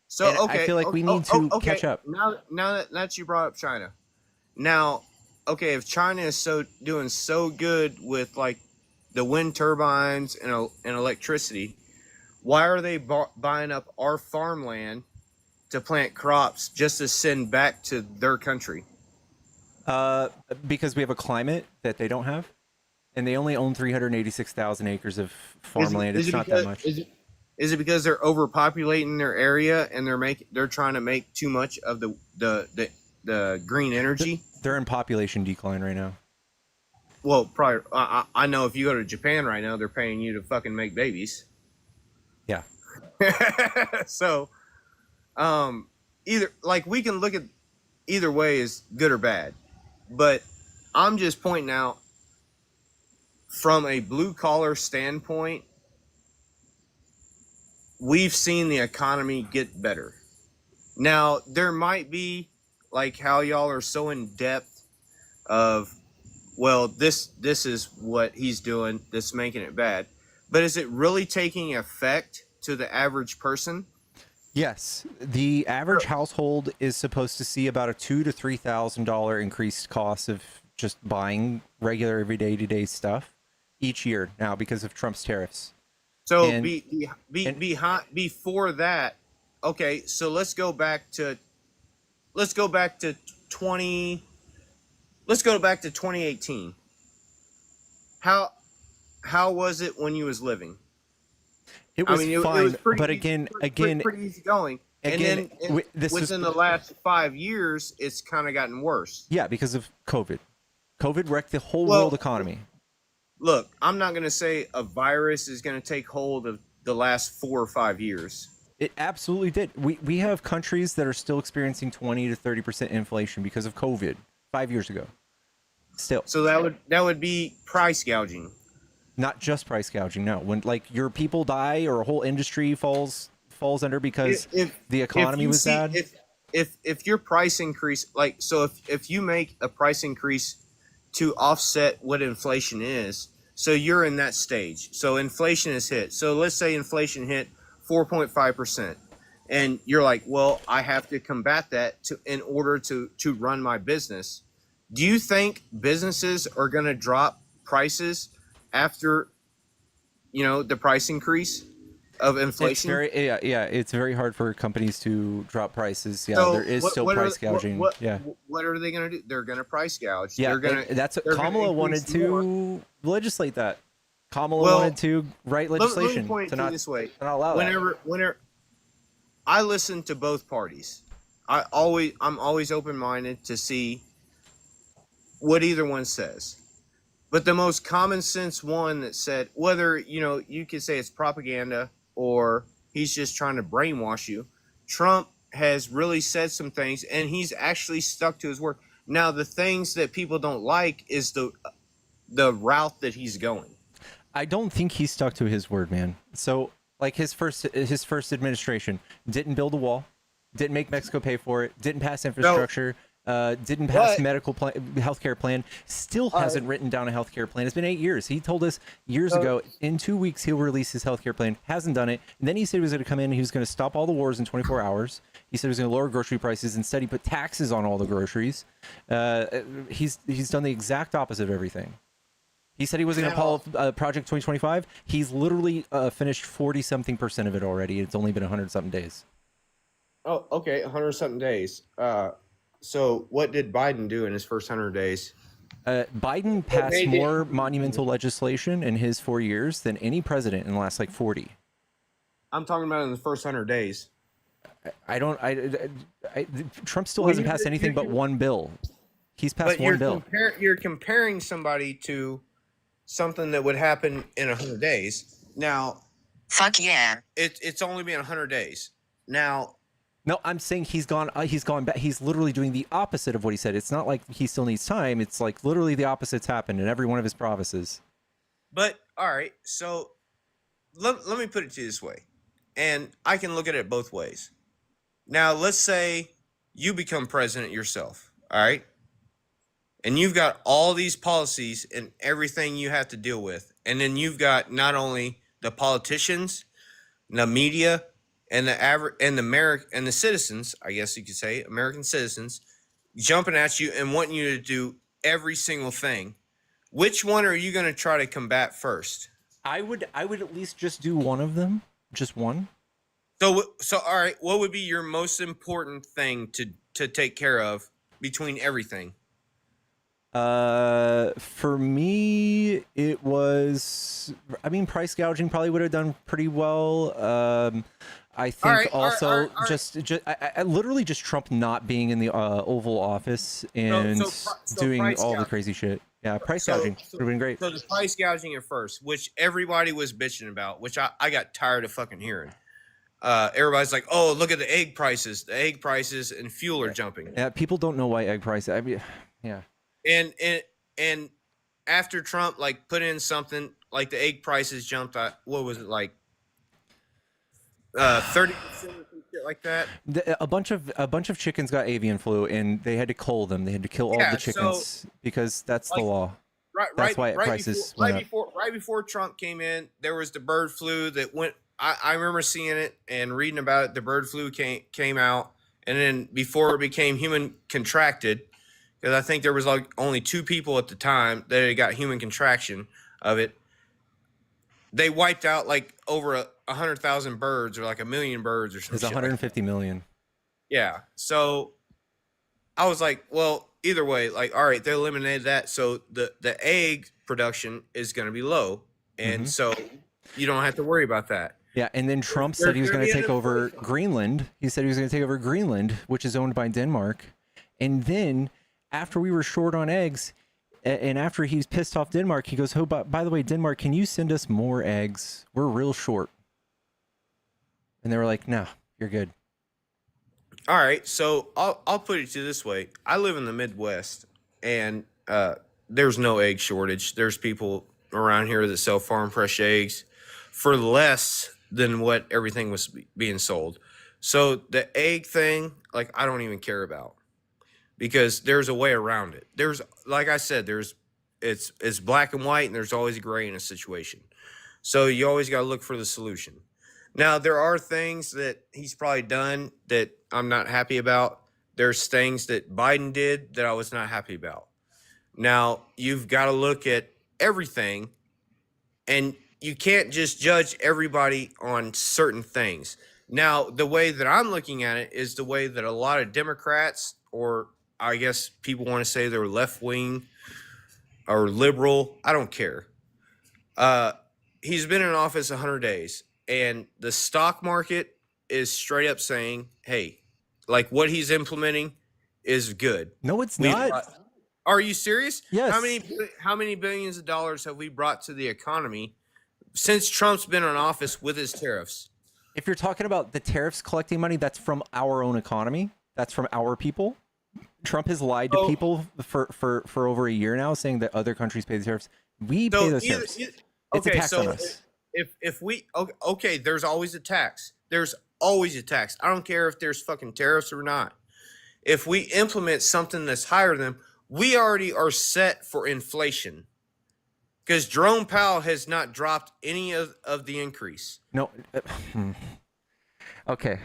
So And I feel like we need to catch up. Now that you brought up China, now if China is doing so good with like the wind turbines and electricity, why are they buying up our farmland to plant crops just to send back to their country? Because we have a climate that they don't have, and they only own 386,000 acres of farmland. It's not that much. Is it because they're overpopulating their area and they're trying to make too much of the green energy? They're in population decline right now. Well, probably. I know if you go to Japan right now, they're paying you to fucking make babies. Yeah. So, we can look at either way as good or bad, but I'm just pointing out from a blue collar standpoint, we've seen the economy get better. Now, there might be like how y'all are so in depth of, well, this is what he's doing that's making it bad. But is it really taking effect to the average person? Yes, the average household is supposed to see about a $2,000 to $3,000 increased cost of just buying regular everyday to-day stuff each year now because of Trump's tariffs. So before that, okay. So let's go back to 2018. How was it when you was living? It was fine, it was pretty, but again, pretty easy going. Again, and then within the last 5 years, it's kind of gotten worse. Yeah, because of COVID. COVID wrecked the whole world economy. Look, I'm not going to say a virus is going to take hold of the last 4 or 5 years. It absolutely did. We have countries that are still experiencing 20 to 30% inflation because of COVID 5 years ago. Still. So that would be price gouging. Not just price gouging, no. When like your people die or a whole industry falls under because the economy was bad. If your price increase, like, so if you make a price increase to offset what inflation is, so you're in that stage. So inflation is hit. So let's say inflation hit 4.5%. And you're like, well, I have to combat that in order to run my business. Do you think businesses are going to drop prices after, the price increase of inflation? It's very hard for companies to drop prices. Yeah, so there is still price gouging. What are they going to do? They're going to price gouge. Yeah, that's what Kamala wanted to legislate that. Kamala wanted to write legislation let me point to not allow whenever I listen to both parties, I'm always open-minded to see what either one says. But the most common sense one that said, whether, you could say it's propaganda or he's just trying to brainwash you, Trump has really said some things and he's actually stuck to his word. Now, the things that people don't like is the route that he's going. I don't think he stuck to his word, man. So, like his first administration didn't build a wall, didn't make Mexico pay for it, didn't pass infrastructure, didn't pass healthcare plan, still hasn't written down a healthcare plan. It's been 8 years. He told us years ago, in 2 weeks, he'll release his healthcare plan. Hasn't done it. And then he said he was going to come in and he was going to stop all the wars in 24 hours. He said he was going to lower grocery prices. Instead, he put taxes on all the groceries. He's done the exact opposite of everything. He said he was going to call Project 2025. He's literally finished 40-something% of it already. It's only been 100-something days. Oh, okay, 100-something days. So what did Biden do in his first 100 days? Biden passed more monumental legislation in his 4 years than any president in the last like 40. I'm talking about in the first 100 days. Trump still hasn't passed anything but one bill. He's passed one bill. You're comparing somebody to something that would happen in 100 days. Now, fuck yeah. It's only been 100 days. Now, no, I'm saying he's gone back. He's literally doing the opposite of what he said. It's not like he still needs time. It's like literally the opposite's happened in every one of his provinces. But all right, so let me put it to you this way, and I can look at it both ways. Now, let's say you become president yourself, all right? And you've got all these policies and everything you have to deal with. And then you've got not only the politicians, the media, and the citizens, I guess you could say, American citizens, jumping at you and wanting you to do every single thing. Which one are you going to try to combat first? I would at least just do one of them, just one. So all right, what would be your most important thing to take care of between everything? For me, it was, I mean, price gouging probably would have done pretty well. I think just literally just Trump not being in the Oval Office and doing all the crazy shit. Yeah, price gouging would have been great. So the price gouging at first, which everybody was bitching about, which I got tired of fucking hearing. Everybody's like, oh, look at the egg prices. The egg prices and fuel are jumping. Yeah, people don't know why egg prices. I mean, yeah. And after Trump like put in something like the egg prices jumped, what was it like 30% or some shit like that? A bunch of chickens got avian flu and they had to cull them. They had to kill all the chickens because that's the law. That's why prices went up. Right before Trump came in, there was the bird flu that went. I remember seeing it and reading about it. The bird flu came out, and then before it became human contracted. Because I think there was like only 2 people at the time that had got human contraction of it. They wiped out like over 100,000 birds or like 1 million birds or something. It's 150 million. Yeah. So I was like, well, either way, like, all right, they eliminated that. So the egg production is going to be low. And so you don't have to worry about that. Yeah. And then Trump said he was going to take over Greenland. He said he was going to take over Greenland, which is owned by Denmark. And then after we were short on eggs, and after he's pissed off Denmark, he goes, oh, by the way, Denmark, can you send us more eggs? We're real short. And they were like, no, you're good. All right. So I'll put it to you this way. I live in the Midwest, and there's no egg shortage. There's people around here that sell farm fresh eggs for less than what everything was being sold. So the egg thing, like, I don't even care about. Because there's a way around it. There's, like I said, it's black and white, and there's always gray in a situation. So you always got to look for the solution. Now, there are things that he's probably done that I'm not happy about. There's things that Biden did that I was not happy about. Now, you've got to look at everything, and you can't just judge everybody on certain things. Now, the way that I'm looking at it is the way that a lot of Democrats, or I guess people want to say they're left-wing or liberal, I don't care. He's been in office 100 days, and the stock market is straight up saying, hey, like, what he's implementing is good. No, it's not. Are you serious? Yes. How many billions of dollars have we brought to the economy since Trump's been in office with his tariffs? If you're talking about the tariffs collecting money, that's from our own economy. That's from our people. Trump has lied to people for over a year now, saying that other countries pay the tariffs. We pay those tariffs. It's a tax on us. If we okay, there's always a tax. There's always a tax. I don't care if there's fucking tariffs or not. If we implement something that's higher than them, we already are set for inflation. Because Jerome Powell has not dropped any of the increase. No. Okay.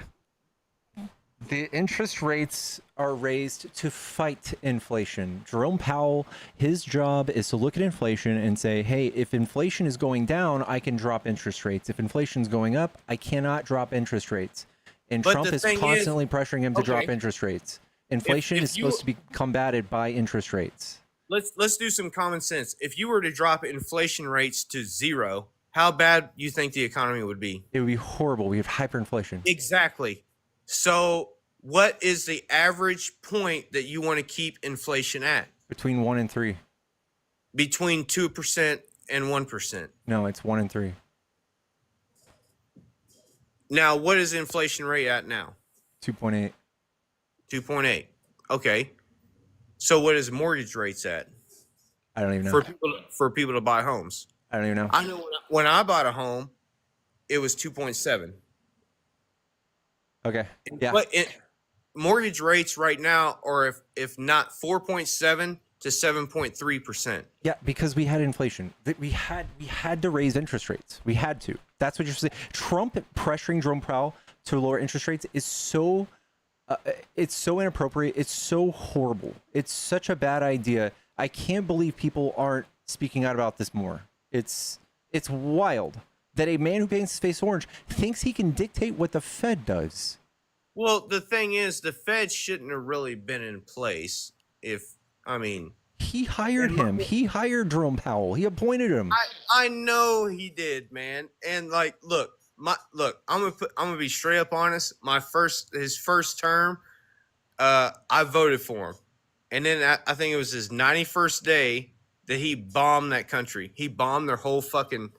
The interest rates are raised to fight inflation. Jerome Powell, his job is to look at inflation and say, hey, if inflation is going down, I can drop interest rates. If inflation is going up, I cannot drop interest rates. And Trump is constantly pressuring him to drop interest rates. Inflation if is you supposed to be combated by interest rates. let's do some common sense. If you were to drop inflation rates to 0, how bad you think the economy would be? It would be horrible. We have hyperinflation. Exactly. So, what is the average point that you want to keep inflation at? Between 1 and 3. Between 2% and 1%. No, it's 1 and 3. Now, what is the inflation rate at now? 2.8. 2.8. Okay. So, what is mortgage rates at? I don't even know. For people to buy homes? I don't even know. I know when I bought a home, it was 2.7. Okay. Yeah. But mortgage rates right now are if not 4.7 to 7.3%. Yeah, because we had inflation. We had to raise interest rates. We had to. That's what you're saying. Trump pressuring Jerome Powell to lower interest rates is so it's so inappropriate. It's so horrible. It's such a bad idea. I can't believe people aren't speaking out about this more. It's wild that a man who paints his face orange thinks he can dictate what the Fed does. Well, the thing is, the Fed shouldn't have really been in place he hired him. He hired Jerome Powell. He appointed him. I know he did, man. And look, I'm gonna be straight up honest. His first term, I voted for him, and then I think it was his 91st day that he bombed that country. He bombed their whole fucking.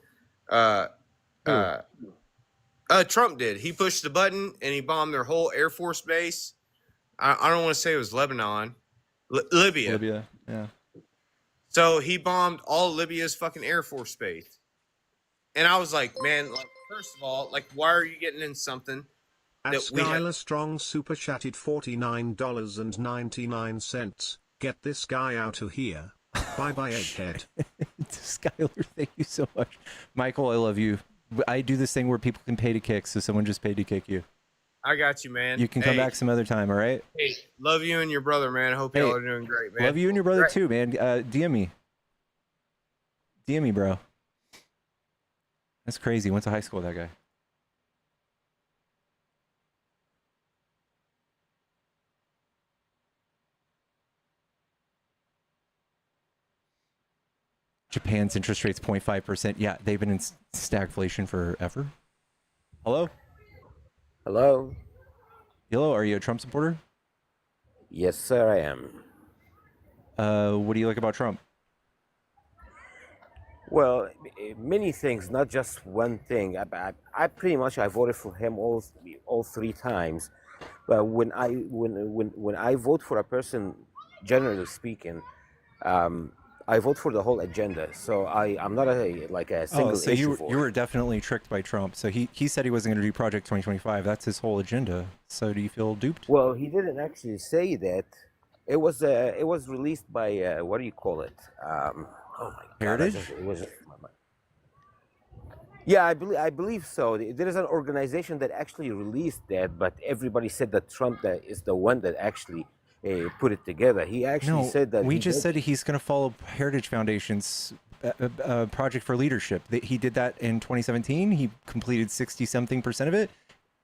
Trump did. He pushed the button and he bombed their whole Air Force base. I don't want to say it was Lebanon, Libya. Libya, yeah. So he bombed all Libya's fucking Air Force base. And I was like, man, first of all, why are you getting in something At that we Skylar Strong super chatted $49.99. Get this guy out of here. Bye bye, egghead. Skylar, thank you so much. Michael, I love you. I do this thing where people can pay to kick, so someone just paid to kick you. I got you, man. You can come back some other time, all right? Hey, love you and your brother, man. I hope y'all are doing great, man. Love you and your brother too, man. DM me. DM me, bro. That's crazy. Went to high school with that guy. Japan's interest rate's 0.5%. Yeah, they've been in stagflation forever. Hello? Hello? Hello, are you a Trump supporter? Yes, sir, I am. What do you like about Trump? Well, many things, not just one thing. I pretty much voted for him all 3 times. But when I vote for a person, generally speaking, I vote for the whole agenda. So I'm not a single so issue you for. You were definitely tricked by Trump. So he said he wasn't going to do Project 2025. That's his whole agenda. So do you feel duped? Well, he didn't actually say that. It was released by what do you call it? Oh my God! Heritage? It was. Yeah, I believe so. There is an organization that actually released that, but everybody said that Trump is the one that actually put it together. He actually said that. We just said he's going to follow Heritage Foundation's Project for Leadership. He did that in 2017. He completed 60-something% of it,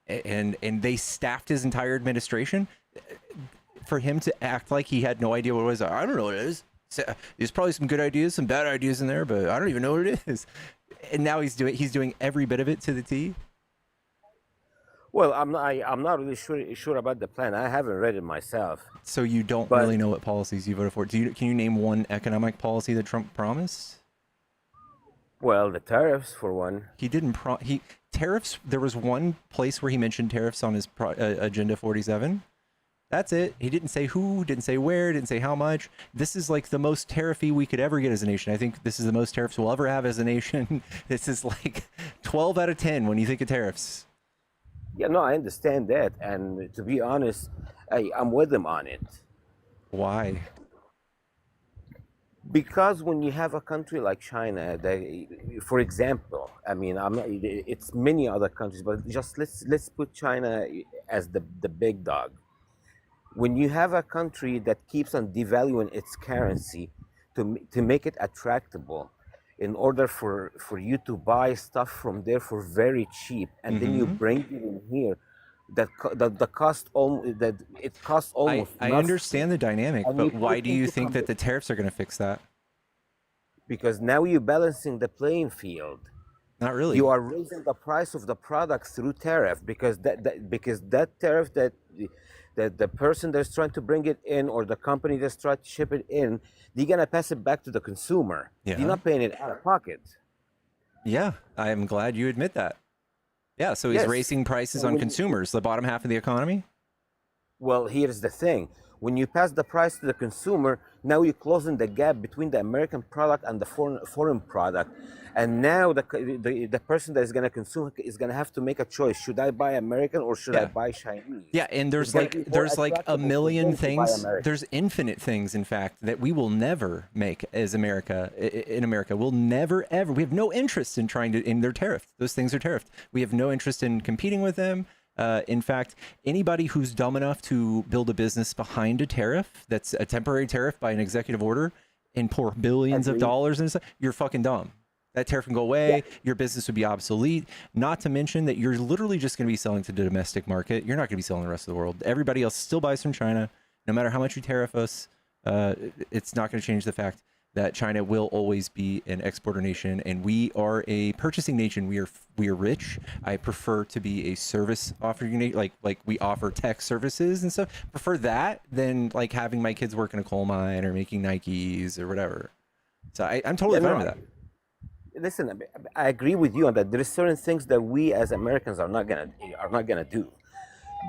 and they staffed his entire administration. For him to act like he had no idea what it was, I don't know what it is. There's probably some good ideas, some bad ideas in there, but I don't even know what it is. And now he's doing every bit of it to the T. Well, I'm not really sure about the plan. I haven't read it myself. So you don't really know what policies you voted for. Can you name one economic policy that Trump promised? Well, the tariffs for one. He didn't tariffs. There was one place where he mentioned tariffs on his Agenda 47. That's it. He didn't say who, didn't say where, didn't say how much. This is like the most tariffy we could ever get as a nation. I think this is the most tariffs we'll ever have as a nation. This is like 12 out of 10 when you think of tariffs. Yeah, no, I understand that. And to be honest, I'm with them on it. Why? Because when you have a country like China, for example, it's many other countries, but just let's put China as the big dog. When you have a country that keeps on devaluing its currency to make it attractable, in order for you to buy stuff from there for very cheap, and then you bring it in here, the cost that it costs almost I nothing. understand the dynamic, And but put why it do you into think that the tariffs are going to fix that? because now you're balancing the playing field. Not really. You are raising the price of the product through tariff because that tariff that the person that's trying to bring it in or the company that's trying to ship it in, they're gonna pass it back to the consumer. Yeah. They're not paying it out of pocket. Yeah, I'm glad you admit that. Yeah, so he's Yes. raising prices So on when- consumers, the bottom half of the economy. Well, here's the thing. When you pass the price to the consumer, now you're closing the gap between the American product and the foreign product. And now the person that is going to consume is going to have to make a choice. Should I buy American or should I Yeah. buy Chinese? Yeah, and It's there's gonna like be more there's like a attractive for million them to buy things. American. There's infinite things, in fact, that we will never make as America in America. We'll never ever. We have no interest in trying to. In their tariff, those things are tariffed. We have no interest in competing with them. In fact, anybody who's dumb enough to build a business behind a tariff that's a temporary tariff by an executive order and pour billions of dollars into stuff, you're fucking dumb. That tariff can go away. Your business would be obsolete. Not to mention that you're literally just going to be selling to the domestic market. You're not going to be selling the rest of the world. Everybody else still buys from China. No matter how much you tariff us, it's not going to change the fact that China will always be an exporter nation, and we are a purchasing nation. We are rich. I prefer to be a service offering nation, like we offer tech services and stuff. Prefer that than like having my kids work in a coal mine or making Nikes or whatever. So I'm totally fine with that. Listen, I agree with you on that. There is certain things that we as Americans are not gonna do.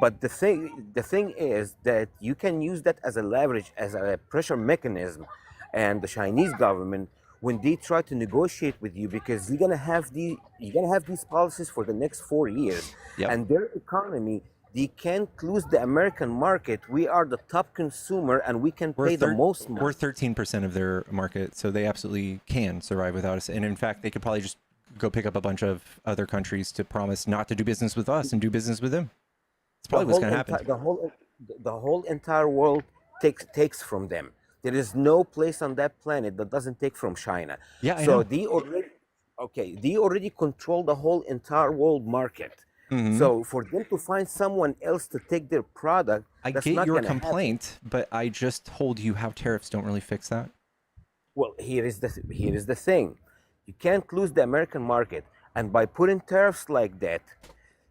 But the thing is that you can use that as a leverage, as a pressure mechanism, and the Chinese government when they try to negotiate with you, because you're gonna have these policies for the next 4 years, and their economy. They can't lose the American market. We are the top consumer, and we can pay the most money. We're 13% of their market, so they absolutely can survive without us. And in fact, they could probably just go pick up a bunch of other countries to promise not to do business with us and do business with them. It's probably what's going to happen. The whole entire world takes from them. There is no place on that planet that doesn't take from China. Yeah, I so know. they already control the whole entire world market. Mhm. So for them to find someone else to take their product, I that's get not your gonna happen. complaint, but I just told you how tariffs don't really fix that. Well, here is the thing. You can't lose the American market, and by putting tariffs like that,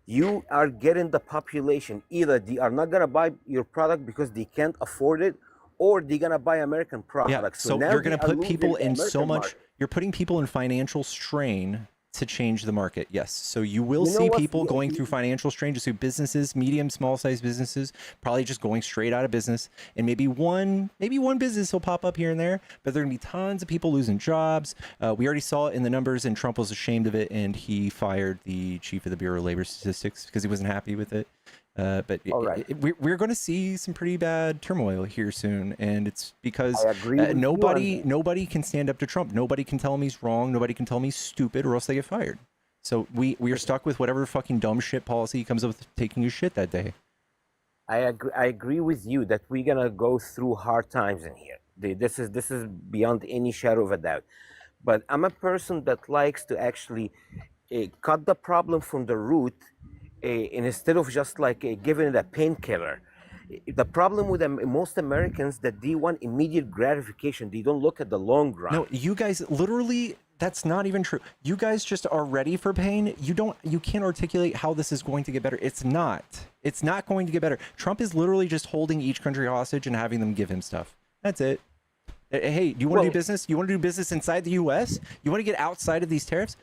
you are getting the population. Either they are not gonna buy your product because they can't afford it, or they're gonna buy American products. So now you're going they to are put people losing the in so American much. market. You're putting people in financial strain to change the market. Yes. So you will You know see what? people going through financial strain. Just see businesses, medium, small size businesses, probably just going straight out of business. And maybe one business will pop up here and there, but there are going to be tons of people losing jobs. We already saw it in the numbers, and Trump was ashamed of it, and he fired the chief of the Bureau of Labor Statistics because he wasn't happy with it. But we're going to see some pretty bad turmoil here soon, and it's because I agree with you on nobody can stand up to Trump. Nobody can tell him he's wrong. Nobody can tell him he's stupid, or else they get fired. So we are stuck with whatever fucking dumb shit policy he comes up with, taking his shit that day. I agree with you that we're gonna go through hard times in here. This is beyond any shadow of a doubt. But I'm a person that likes to actually cut the problem from the root, and instead of just like giving it a painkiller. The problem with most Americans that they want immediate gratification. They don't look at the long run. No, you guys literally. That's not even true. You guys just are ready for pain. You can't articulate how this is going to get better. It's not going to get better. Trump is literally just holding each country hostage and having them give him stuff. That's it. Hey, do you want to do business? You want to do business inside the US? You want to get outside of these tariffs?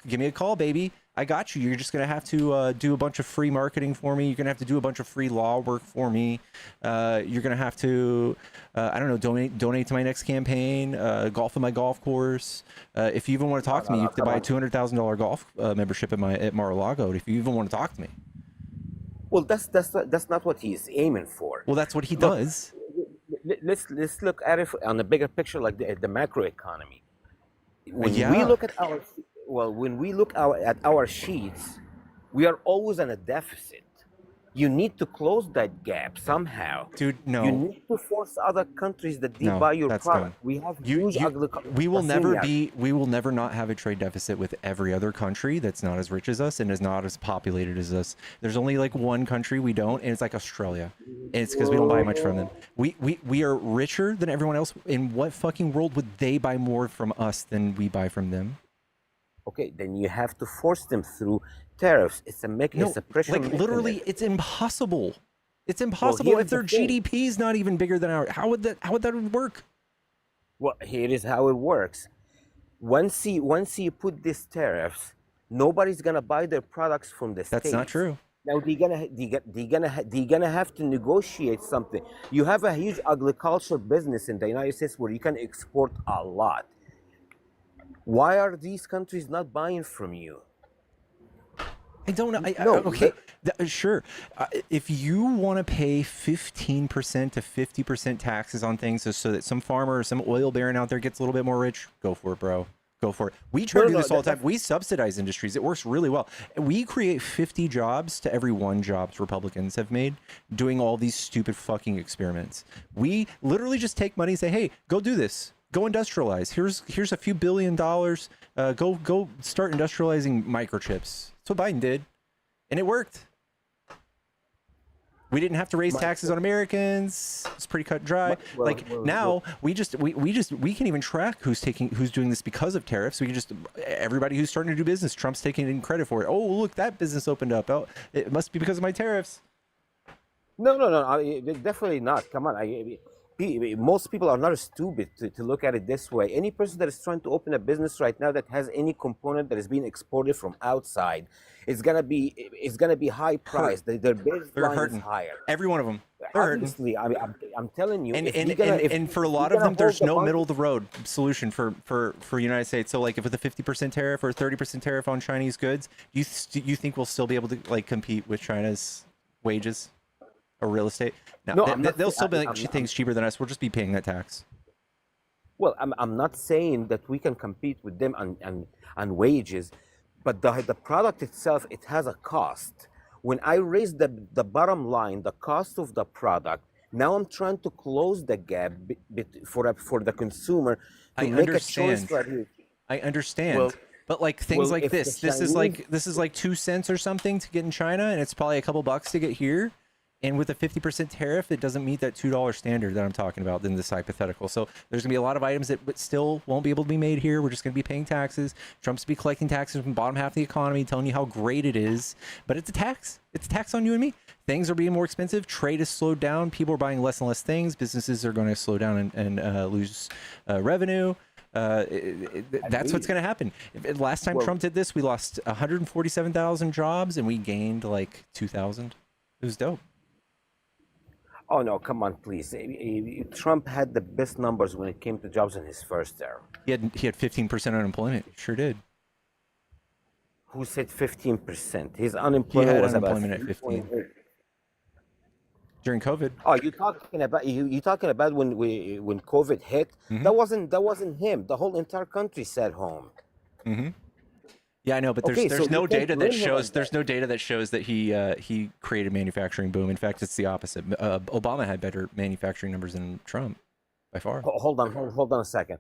Give me a call, baby. I got you. You're just going to have to do a bunch of free marketing for me. You're going to have to do a bunch of free law work for me. You're going to have to, I don't know, donate to my next campaign, golf at my golf course. If you even want to talk to me, you have to buy a $200,000 golf membership at Mar-a-Lago if you even want to talk to me. Well, that's not what he's aiming for. Well, that's what he does. Let's look at it on the bigger picture, like the macro economy. When Yeah. we look at at our sheets, we are always on a deficit. You need to close that gap somehow. Dude, You no. need to force other countries that they No, buy your that's product. dumb. We have You, huge you, agriculture. we will never not have a trade deficit with every other country that's not as rich as us and is not as populated as us. There's only like one country we don't, and it's like Australia. And it's because we don't buy much from them. We are richer than everyone else. In what fucking world would they buy more from us than we buy from them? Okay, then you have to force them through tariffs. It's a pressure like mechanism. literally, it's impossible. It's Well, impossible here's if their the thing. GDP is not even bigger than ours. How would that work? Well, here is how it works. Once you put these tariffs, nobody's gonna buy their products from the That's states. not true. Now they're gonna have to negotiate something. You have a huge agricultural business in the United States where you can export a lot. Why are these countries not buying from you? I don't know. No, Okay, sure. If you want to pay 15% to 50% taxes on things so that some farmer or some oil baron out there gets a little bit more rich, go for it, bro. Go for it. We try to do this all the time. We subsidize industries. It works really well. We create 50 jobs to every 1 jobs Republicans have made doing all these stupid fucking experiments. We literally just take money and say, hey, go do this. Go industrialize. Here's a few $1 billion. Go start industrializing microchips. That's what Biden did, and it worked. We didn't have to raise taxes on Americans. It's pretty cut and dry. Now we can even track who's doing this because of tariffs. We can just everybody who's starting to do business. Trump's taking credit for it. Oh, look, that business opened up. Oh, it must be because of my tariffs. No, definitely not. Come on, most people are not stupid to look at it this way. Any person that is trying to open a business right now that has any component that is being exported from outside, it's gonna be high priced. Their baseline is higher. Every one of them. Obviously, I'm telling you. And for a lot of them, there's no middle of the road solution for United States. So like, if with a 50% tariff or 30% tariff on Chinese goods, you think we'll still be able to like compete with China's wages? Or real estate? No, they'll still be things cheaper than us. We'll just be paying that tax. Well, I'm not saying that we can compete with them on wages, but the product itself, it has a cost. When I raise the bottom line, the cost of the product, now I'm trying to close the gap for the consumer to make a choice right here. I understand. But like things like this is like 2 cents or something to get in China, and it's probably a couple bucks to get here. And with a 50% tariff, it doesn't meet that $2 standard that I'm talking about in this hypothetical. So there's going to be a lot of items that still won't be able to be made here. We're just going to be paying taxes. Trump's be collecting taxes from the bottom half of the economy, telling you how great it is. But it's a tax. It's a tax on you and me. Things are being more expensive. Trade has slowed down. People are buying less and less things. Businesses are going to slow down and lose revenue. That's what's going to happen. Last time Trump did this, we lost 147,000 jobs and we gained like 2,000. It was dope. Oh no, come on, please. Trump had the best numbers when it came to jobs in his first term. He had 15% unemployment. Sure did. Who said 15%? His unemployment was unemployment about at 15 during COVID. Oh, you talking about when COVID hit? Mm-hmm. That wasn't him. The whole entire country sat home. Mm-hmm. Yeah, I know, but there's no data that shows that he created manufacturing boom. In fact, it's the opposite. Obama had better manufacturing numbers than Trump by far. Hold on a second.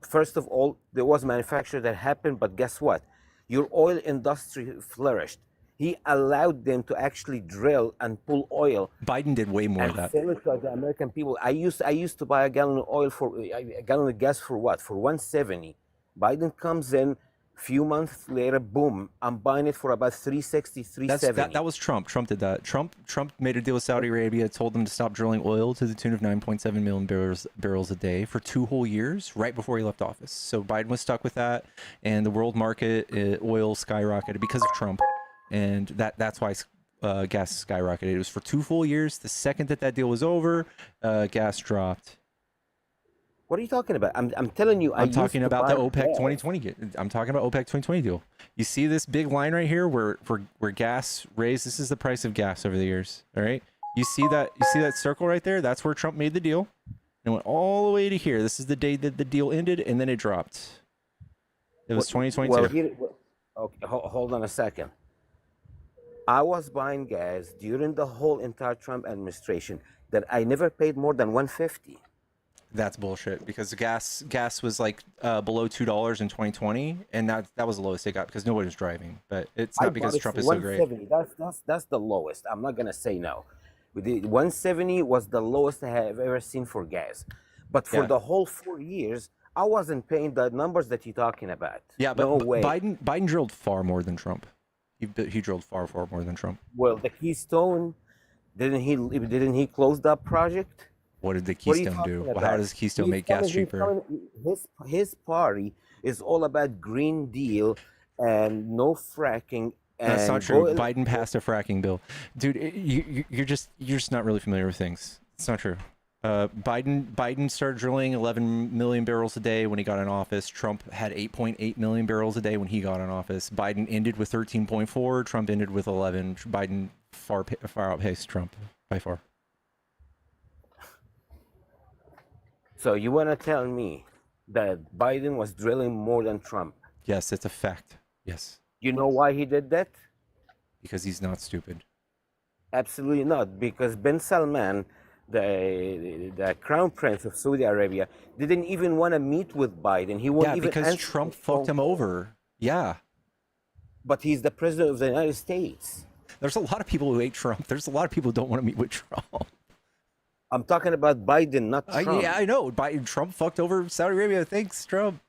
First of all, there was manufacturing that happened, but guess what? Your oil industry flourished. He allowed them to actually drill and pull oil. Biden did way more of that. Sell it to the American people. I used to buy a gallon of oil a gallon of gas for what? For $1.70. Biden comes in. Few months later, boom! I'm buying it for about $3.60, $3.70. That was Trump. Trump did that. Trump made a deal with Saudi Arabia, told them to stop drilling oil to the tune of 9.7 million barrels a day for 2 whole years, right before he left office. So Biden was stuck with that, and the world market oil skyrocketed because of Trump, and that's why gas skyrocketed. It was for 2 full years. The second that deal was over, gas dropped. What are you talking about? I'm telling you. I'm talking about the OPEC 2020. I'm talking about OPEC 2020 deal. You see this big line right here where gas raised. This is the price of gas over the years. All right. You see that circle right there? That's where Trump made the deal. And went all the way to here. This is the day that the deal ended, and then it dropped. It was 2022. Okay, hold on a second. I was buying gas during the whole entire Trump administration that I never paid more than 150. That's bullshit because the gas was like below $2 in 2020, and that was the lowest it got because nobody was driving. But it's I not bought because it Trump for is so great. 170. That's the lowest. I'm not gonna say no. But the 170 was the lowest I have ever seen for gas. But for Yeah. the whole 4 years, I wasn't paying the numbers that you're talking about. Yeah, but no way. Biden drilled far more than Trump. He drilled far more than Trump. Well, the Keystone, didn't he close that project? What did the What are you Keystone do? talking Well, how about? does Keystone He's make gas telling- he's cheaper? telling- His party is all about Green Deal and no fracking. That's not and true. oil- Biden passed a fracking bill, dude. You're just not really familiar with things. It's not true. Biden started drilling 11 million barrels a day when he got in office. Trump had 8.8 million barrels a day when he got in office. Biden ended with 13.4. Trump ended with 11. Biden far outpaced Trump by far. So you want to tell me that Biden was drilling more than Trump? Yes, it's a fact. Yes, You know why he did that? because he's not stupid. Absolutely not. Because Ben Salman, the crown prince of Saudi Arabia, didn't even want to meet with Biden. He won't Yeah, even because answer Trump his phone fucked him call. over. Yeah. But he's the president of the United States. There's a lot of people who hate Trump. There's a lot of people who don't want to meet with Trump. I'm talking about Biden, not Trump. Yeah, I know. Trump fucked over Saudi Arabia. Thanks, Trump.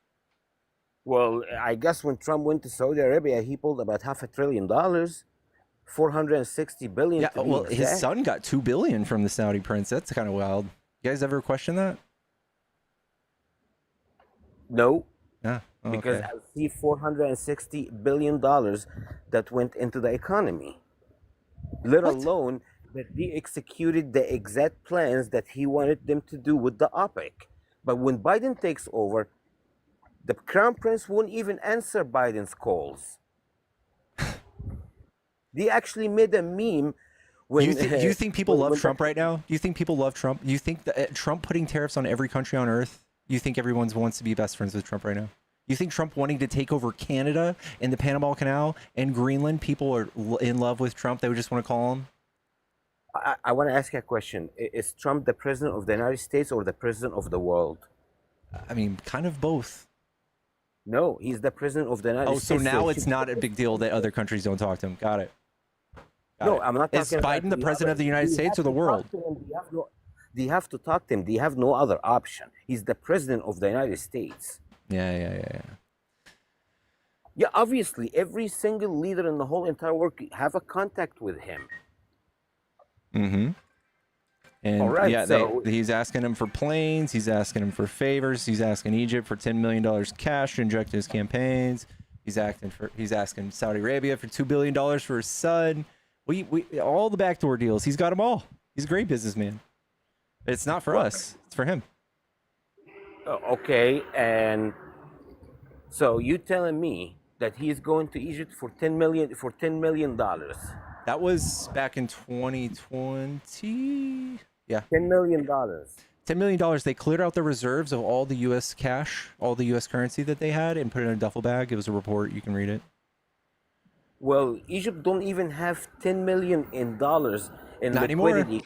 Well, I guess when Trump went to Saudi Arabia, he pulled about $500 billion, 460 billion. Yeah, to be well, his exact. son got $2 billion from the Saudi prince. That's kind of wild. You guys ever question that? No, Yeah. Oh, because okay. I see $460 billion that went into the economy, let alone that they executed the exact plans that he wanted them to do with the OPEC. But when Biden takes over, the crown prince won't even answer Biden's calls. They actually made a meme when You think people love when Trump right now? You think people love Trump? You think that Trump putting tariffs on every country on earth? You think everyone wants to be best friends with Trump right now? You think Trump wanting to take over Canada and the Panama Canal and Greenland, people are in love with Trump? They would just want to call him? I want to ask you a question. Is Trump the president of the United States or the president of the world? I mean, kind of both. No, he's the president of the United Oh, so States. now he- it's not a big deal that other countries don't talk to him. Got it. Got No, it. I'm not Is talking about Biden the president other- of the United they States have or the to talk world? to him. They have to talk to him. They have no other option. He's the president of the United States. Yeah. Yeah, obviously, every single leader in the whole entire world have a contact with him. Mm-hmm. And All right, yeah, so- he's asking him for planes. He's asking him for favors. He's asking Egypt for $10 million cash to inject in his campaigns. He's asking Saudi Arabia for $2 billion for his son. We all the backdoor deals. He's got them all. He's a great businessman. It's not for us. It's for him. Okay, and so you telling me that he's going to Egypt for $10 million? That was back in 2020. Yeah. $10 million. $10 million. They cleared out the reserves of all the U.S. cash, all the U.S. currency that they had, and put it in a duffel bag. It was a report. You can read it. Well, Egypt don't even have $10 million in Not anymore. liquidity.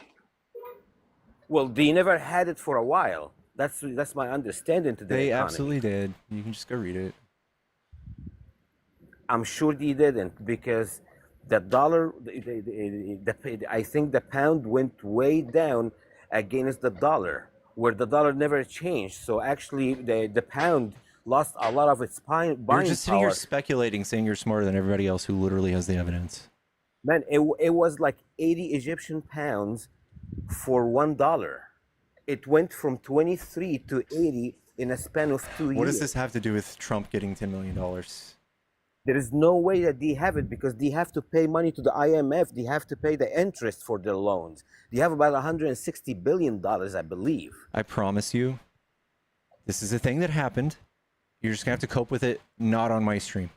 Well, they never had it for a while. That's my understanding today. They absolutely did. You can just go read it. I'm sure they didn't because the dollar, I think the pound went way down against the dollar, where the dollar never changed. So actually, the pound lost a lot of its buying You're just sitting here power. speculating, saying you're smarter than everybody else who literally has the evidence. Man, it was like 80 Egyptian pounds for $1. It went from 23 to 80 in a span of 2 years. What does this have to do with Trump getting $10 million? There is no way that they have it because they have to pay money to the IMF. They have to pay the interest for their loans. They have about $160 billion, I believe. I promise you, this is a thing that happened. You're just going to have to cope with it, not on my stream.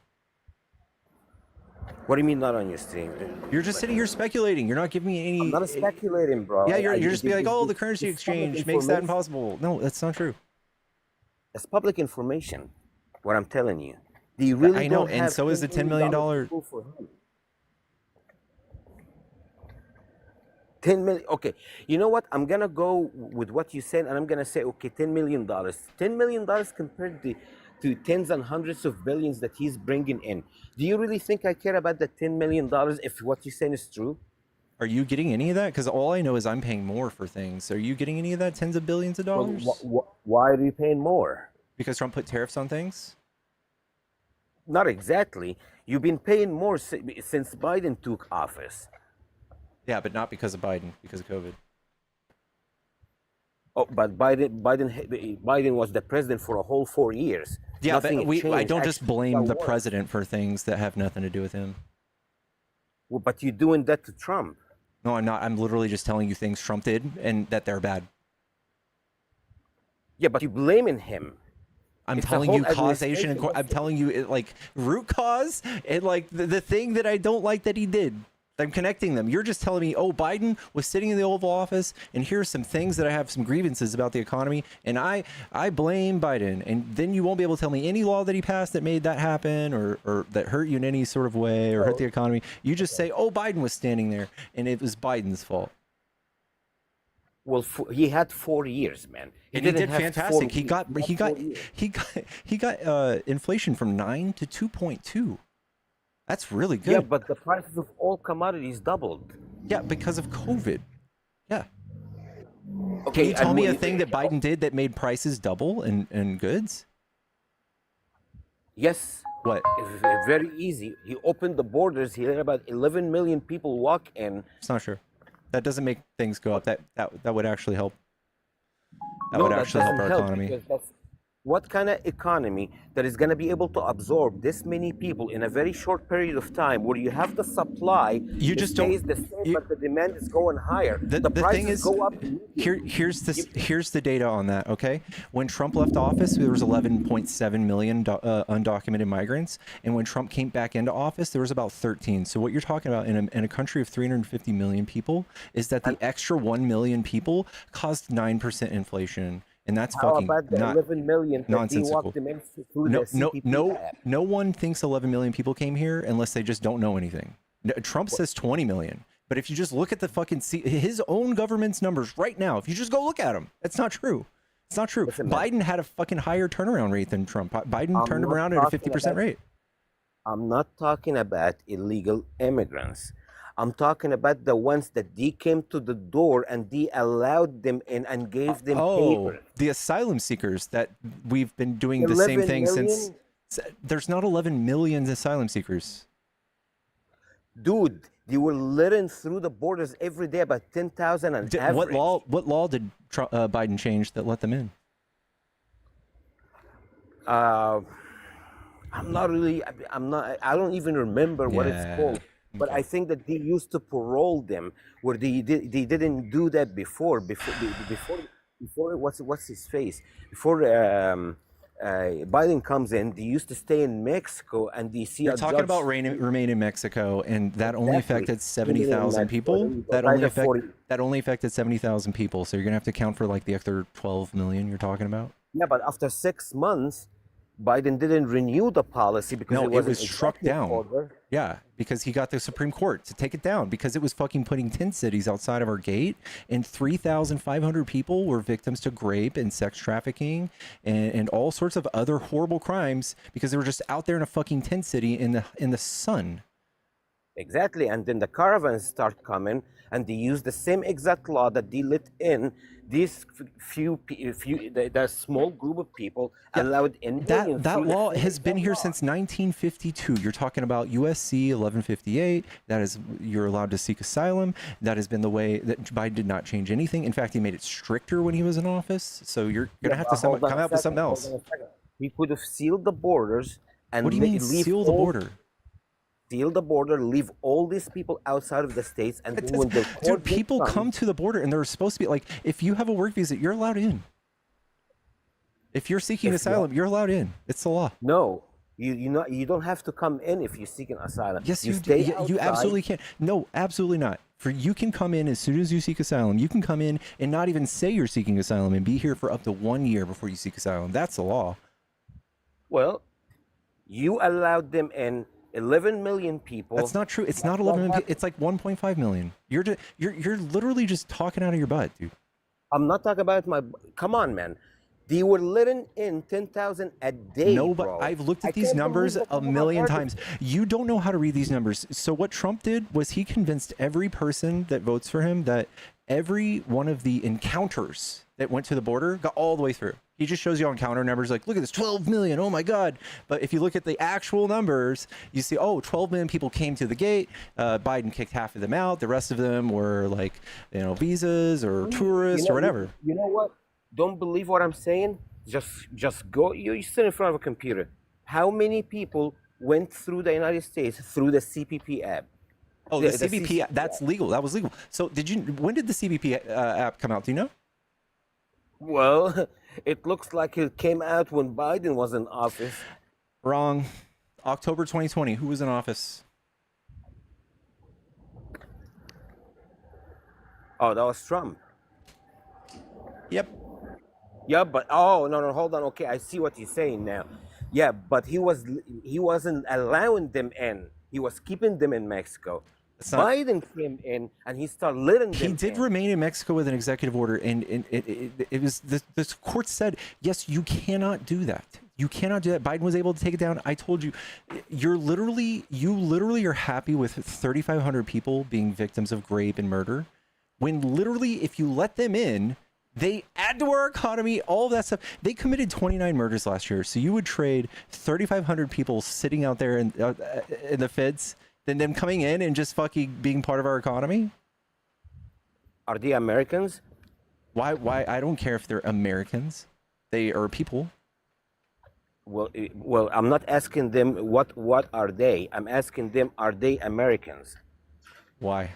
What do you mean not on your stream? You're just sitting here speculating. You're not giving me any... I'm not speculating, bro. Yeah, you're I- just be like, this- oh, the this- currency this public exchange makes that information- impossible. No, that's not true. It's public information, what I'm telling you. They really I know, don't and have so is the $10 million. people for him. 10 million. Okay, you know what? I'm gonna go with what you said, and I'm gonna say, okay, $10 million. $10 million compared to tens and hundreds of billions that he's bringing in. Do you really think I care about the $10 million if what you're saying is true? Are you getting any of that? Because all I know is I'm paying more for things. Are you getting any of that? Tens of billions of dollars? Well, why are you paying more? Because Trump put tariffs on things? Not exactly. You've been paying more since Biden took office. Yeah, but not because of Biden, because of COVID. Oh, but Biden was the president for a whole 4 years. Yeah, Nothing but I changed. don't just Actually, blame got the worse. president for things that have nothing to do with him. Well, but you're doing that to Trump. No, I'm not. I'm literally just telling you things Trump did and that they're bad. Yeah, but you're blaming him. I'm It's the telling whole you causation. administration. I'm telling you like root cause and like the thing that I don't like that he did. I'm connecting them. You're just telling me, oh, Biden was sitting in the Oval Office, and here's some things that I have some grievances about the economy, and I blame Biden. And then you won't be able to tell me any law that he passed that made that happen or that hurt you in any sort of way or hurt the economy. You just say, oh, Biden was standing there, and it was Biden's fault. Well, he had 4 years, man. And he didn't did have fantastic. 4 He got inflation from 9 to 2.2. That's really good. Yeah, but the prices of all commodities doubled. Yeah, because of COVID. Yeah. Okay, Can you tell and me a thing that Biden did that made prices double in goods? Yes. What? It's very easy. He opened the borders. He let about 11 million people walk in. It's not true. That doesn't make things go up. That would actually help. That would actually help our economy. What kind of economy that is going to be able to absorb this many people in a very short period of time, where you have the supply, you just don't. The same, but the demand is going higher. The prices thing is, go up. here's the data on that. Okay, when Trump left office, there was 11.7 million undocumented migrants, and when Trump came back into office, there was about 13. So what you're talking about in a country of 350 million people is that the extra 1 million people caused 9% inflation. And that's How fucking about the not 11 million that nonsensical. No, no one thinks 11 million people came here unless they just don't know anything. Trump says 20 million, but if you just look at the fucking his own government's numbers right now, if you just go look at them, it's not true. It's not true. Listen, Biden had a fucking higher turnaround rate than Trump. Biden turned him around at a 50% rate. I'm not talking about illegal immigrants. I'm talking about the ones that they came to the door and they allowed them in and gave them papers. The asylum seekers that we've been doing the same thing since. There's not 11 million asylum seekers. Dude, they were letting through the borders every day, about 10,000 on average. What law did Biden change that let them in? I'm not really. I don't even remember what it's called. But I think that they used to parole them, where they didn't do that before what's his face? Before Biden comes in, they used to stay in Mexico, and they see. You're talking about remain in Mexico, and that only affected 70,000 people. That only affected 70,000 people. So you're gonna have to count for like the other 12 million you're talking about. Yeah, but after 6 months, Biden didn't renew the policy because it was struck down. Order. Yeah, because he got the Supreme Court to take it down because it was fucking putting tent cities outside of our gate, and 3,500 people were victims to rape and sex trafficking and all sorts of other horrible crimes because they were just out there in a fucking tent city in the sun. Exactly, and then the caravans start coming, and they use the same exact law that they let in these the small group of people allowed in. That law has been here since 1952. You're talking about USC 1158. That is, you're allowed to seek asylum. That has been the way that Biden did not change anything. In fact, he made it stricter when he was in office. So you're gonna have to come up with something else. He could have sealed the borders and what do you mean seal the border? Seal the border, leave all these people outside of the states, and then when dude, people come to the border and they're supposed to be like, if you have a work visa, you're allowed in. If you're seeking asylum, you're allowed in. It's the law. No, you don't have to come in if you're seeking asylum. Yes, you do. You absolutely can't. No, absolutely not. You can come in as soon as you seek asylum. You can come in and not even say you're seeking asylum and be here for up to 1 year before you seek asylum. That's the law. Well, you allowed them in 11 million people. That's not true. It's not 11 million. It's like 1.5 million. You're literally just talking out of your butt, dude. I'm not talking about my. Come on, man. They were letting in 10,000 a day. No, but bro. I've looked at these numbers a million times. You don't know how to read these numbers. So what Trump did was he convinced every person that votes for him that every one of the encounters that went to the border got all the way through. He just shows you on counter numbers like, look at this, 12 million, oh my God. But if you look at the actual numbers, you see, oh, 12 million people came to the gate. Biden kicked half of them out. The rest of them were like, visas or tourists or whatever. You know what? Don't believe what I'm saying. Just go. You sit in front of a computer. How many people went through the United States through the CBP app? Oh, the CBP app, that's legal. That was legal. So when did the CBP app come out? Do you know? Well, it looks like it came out when Biden was in office. Wrong. October 2020. Who was in office? Oh, that was Trump. Yep. Yeah, but no, hold on. Okay, I see what you're saying now. Yeah, but he wasn't allowing them in. He was keeping them in Mexico. Biden came in and he started letting them in. He did remain in Mexico with an executive order, and it was the court said, yes, you cannot do that. You cannot do that. Biden was able to take it down. I told you, you literally are happy with 3,500 people being victims of rape and murder, when literally, if you let them in, they add to our economy, all of that stuff. They committed 29 murders last year. So you would trade 3,500 people sitting out there in the feds than them coming in and just fucking being part of our economy? Are they Americans? Why? I don't care if they're Americans. They are people. Well, I'm not asking them what are they. I'm asking them, are they Americans? Why?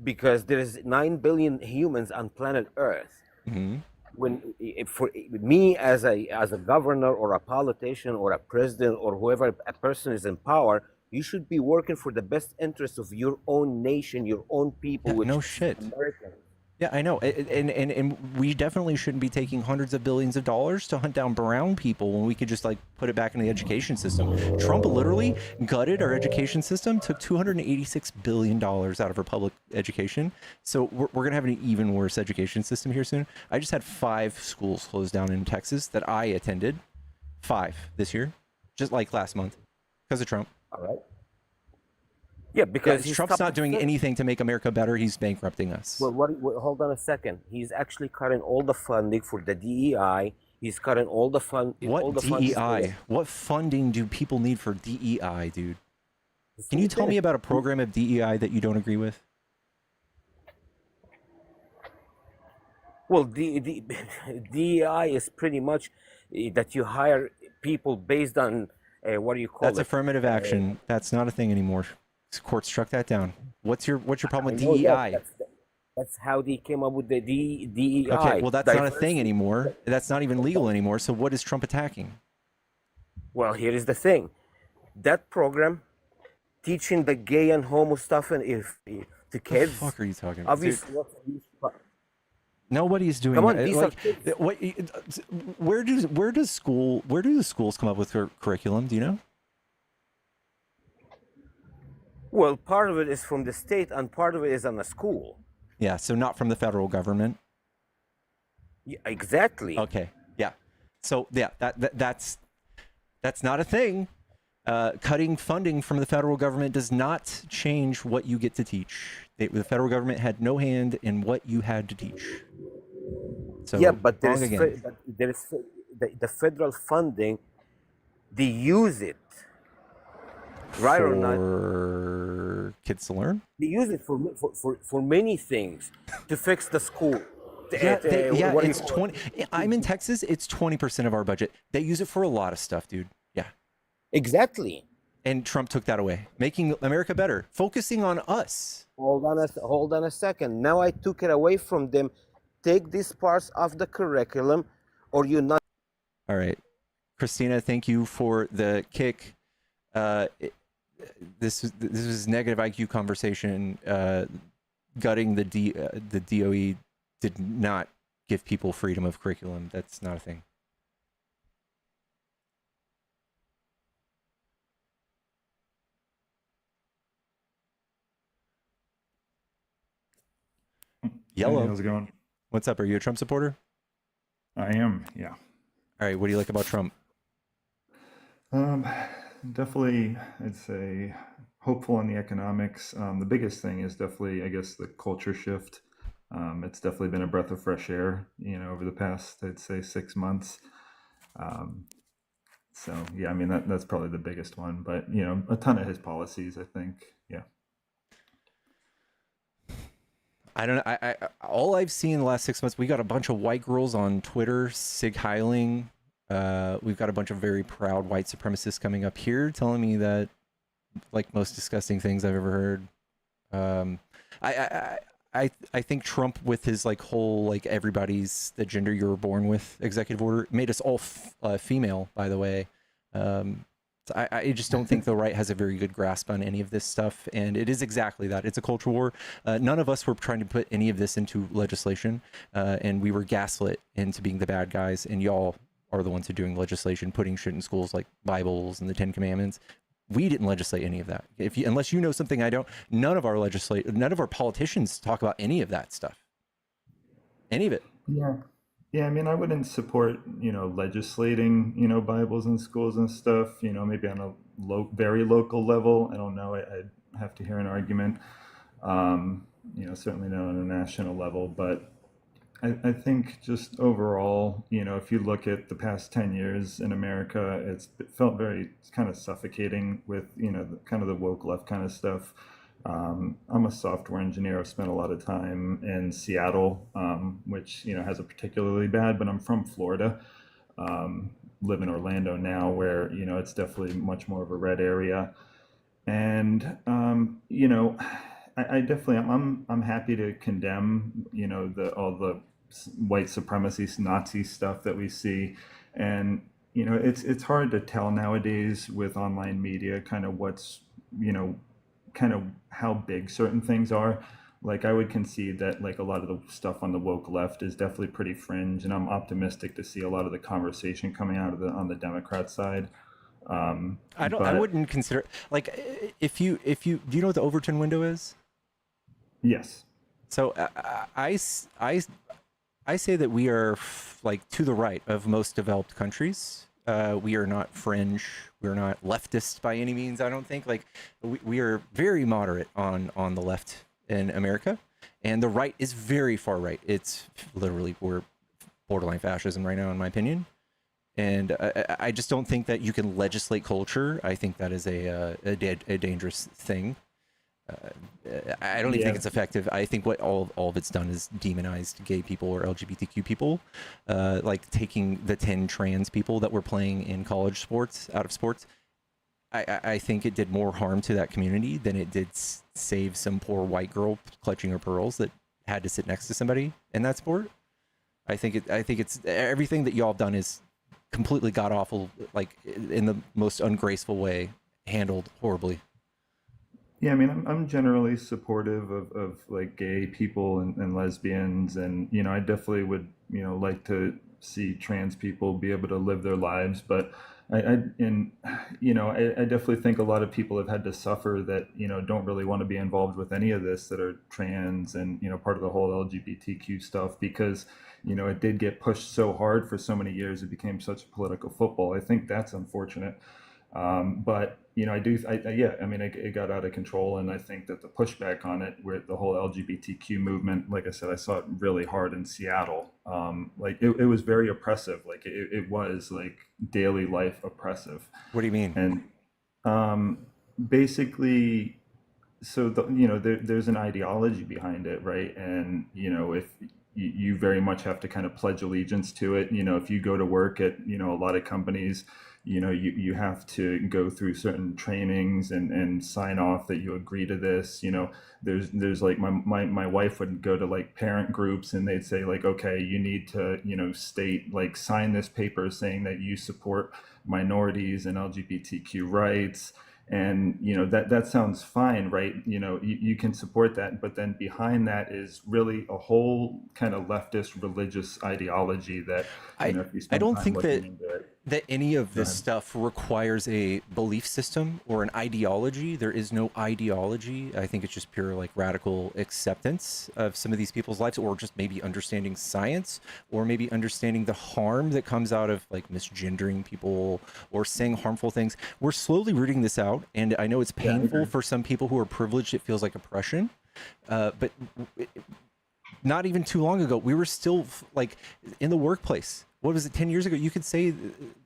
Because there's 9 billion humans on planet Earth. Mm-hmm. For me as a governor or a politician or a president or whoever a person is in power, you should be working for the best interests of your own nation, your own people. Yeah, no shit. Americans. Yeah, I know. And we definitely shouldn't be taking hundreds of billions of dollars to hunt down brown people when we could just like put it back in the education system. Trump literally gutted our education system, took $286 billion out of our public education. So we're going to have an even worse education system here soon. I just had 5 schools closed down in Texas that I attended. 5 this year, just like last month, because of Trump. All right. Yeah, because Trump's not doing anything to make America better. He's bankrupting us. Well, hold on a second. He's actually cutting all the funding for the DEI. He's cutting all the fund. What DEI? What funding do people need for DEI, dude? Can you tell me about a program of DEI that you don't agree with? Well, DEI is pretty much that you hire people based on what do you call it? That's affirmative action. That's not a thing anymore. Court struck that down. What's your problem with DEI? That's how they came up with the DEI. Okay, well, that's not a thing anymore. That's not even legal anymore. So what is Trump attacking? Well, here is the thing. That program, teaching the gay and homo stuff and to kids. What the fuck are you talking about? Obviously, nobody's doing Come on, that. these Like, are kids. where do the schools come up with their curriculum? Do you know? Well, part of it is from the state and part of it is on the school. Yeah, so not from the federal government. Yeah, exactly. Okay. Yeah. So yeah, that's not a thing. Cutting funding from the federal government does not change what you get to teach. The federal government had no hand in what you had to teach. So yeah, but there is the federal funding. They use it. Right or not? For kids to learn? They use it for many things, to fix the school. It's 20. I'm in Texas. It's 20% of our budget. They use it for a lot of stuff, dude. Yeah. Exactly. And Trump took that away, making America better, focusing on us. Hold on a second. Now I took it away from them. Take these parts of the curriculum, or you're not. All right, Christina. Thank you for the kick. This was negative IQ conversation. Gutting the DOE did not give people freedom of curriculum. That's not a thing. Yellow. how's it going? What's up? Are you a Trump supporter? I am, yeah. All right. What do you like about Trump? Um, Definitely, I'd say hopeful on the economics. The biggest thing is definitely, I guess, the culture shift. It's definitely been a breath of fresh air, over the past, I'd say, 6 months. Um, so yeah, I mean that's probably the biggest one, but a ton of his policies, I think, yeah. I don't know. All I've seen in the last 6 months, we got a bunch of white girls on Twitter sig heiling. We've got a bunch of very proud white supremacists coming up here telling me that, like, most disgusting things I've ever heard. I think Trump, with his like whole like everybody's the gender you were born with executive order, made us all female, by the way. So I just don't think the right has a very good grasp on any of this stuff, and it is exactly that. It's a culture war. None of us were trying to put any of this into legislation, and we were gaslit into being the bad guys, and y'all are the ones who are doing legislation, putting shit in schools like Bibles and the Ten Commandments. We didn't legislate any of that. Unless you know something I don't, none of our politicians talk about any of that stuff. Any of it. Yeah. Yeah, I mean, I wouldn't support, legislating, Bibles in schools and stuff, maybe on a very local level. I don't know. I'd have to hear an argument. Certainly not on a national level, but I think just overall, if you look at the past 10 years in America, it felt very kind of suffocating with, kind of the woke left kind of stuff. I'm a software engineer. I've spent a lot of time in Seattle, which, has a particularly bad, but I'm from Florida. Live in Orlando now, where, it's definitely much more of a red area. And, I definitely, I'm happy to condemn, all the white supremacy Nazi stuff that we see. And, it's hard to tell nowadays with online media kind of what's, kind of how big certain things are. Like, I would concede that like a lot of the stuff on the woke left is definitely pretty fringe, and I'm optimistic to see a lot of the conversation coming out of on the Democrat side. I wouldn't consider, like, if you do you know what the Overton window is? Yes. So I say that we are like to the right of most developed countries. We are not fringe. We're not leftist by any means. I don't think. Like, we are very moderate on the left in America, and the right is very far right. It's literally, we're borderline fascism right now, in my opinion. And I just don't think that you can legislate culture. I think that is a dangerous thing. I don't even think it's effective. I think what all of it's done is demonized gay people or LGBTQ people, like taking the 10 trans people that were playing in college sports out of sports. I think it did more harm to that community than it did save some poor white girl clutching her pearls that had to sit next to somebody in that sport. I think it's everything that y'all have done is completely god awful, like in the most ungraceful way, handled horribly. Yeah, I mean, I'm generally supportive of like gay people and lesbians, and I definitely would like to see trans people be able to live their lives, but I definitely think a lot of people have had to suffer that don't really want to be involved with any of this, that are trans and part of the whole LGBTQ stuff, because it did get pushed so hard for so many years. It became such a political football. I think that's unfortunate. But it got out of control, and I think that the pushback on it, where the whole LGBTQ movement, like I said, I saw it really hard in Seattle. Like it was very oppressive. Like it was like daily life oppressive. What do you mean? And basically, so there's an ideology behind it, right? And if you very much have to kind of pledge allegiance to it. If you go to work at a lot of companies, you have to go through certain trainings and sign off that you agree to this. There's like my wife would go to like parent groups, and they'd say like, okay, you need to state, like, sign this paper saying that you support minorities and LGBTQ rights. And that sounds fine, right? You can support that, but then behind that is really a whole kind of leftist religious ideology that if you spend I don't time think looking that into it. that any of Go this ahead. stuff requires a belief system or an ideology. There is no ideology. I think it's just pure like radical acceptance of some of these people's lives, or just maybe understanding science, or maybe understanding the harm that comes out of like misgendering people or saying harmful things. We're slowly rooting this out, and I know it's Yeah, I painful agree. for some people who are privileged. It feels like oppression, but not even too long ago, we were still like in the workplace. What was it, 10 years ago? You could say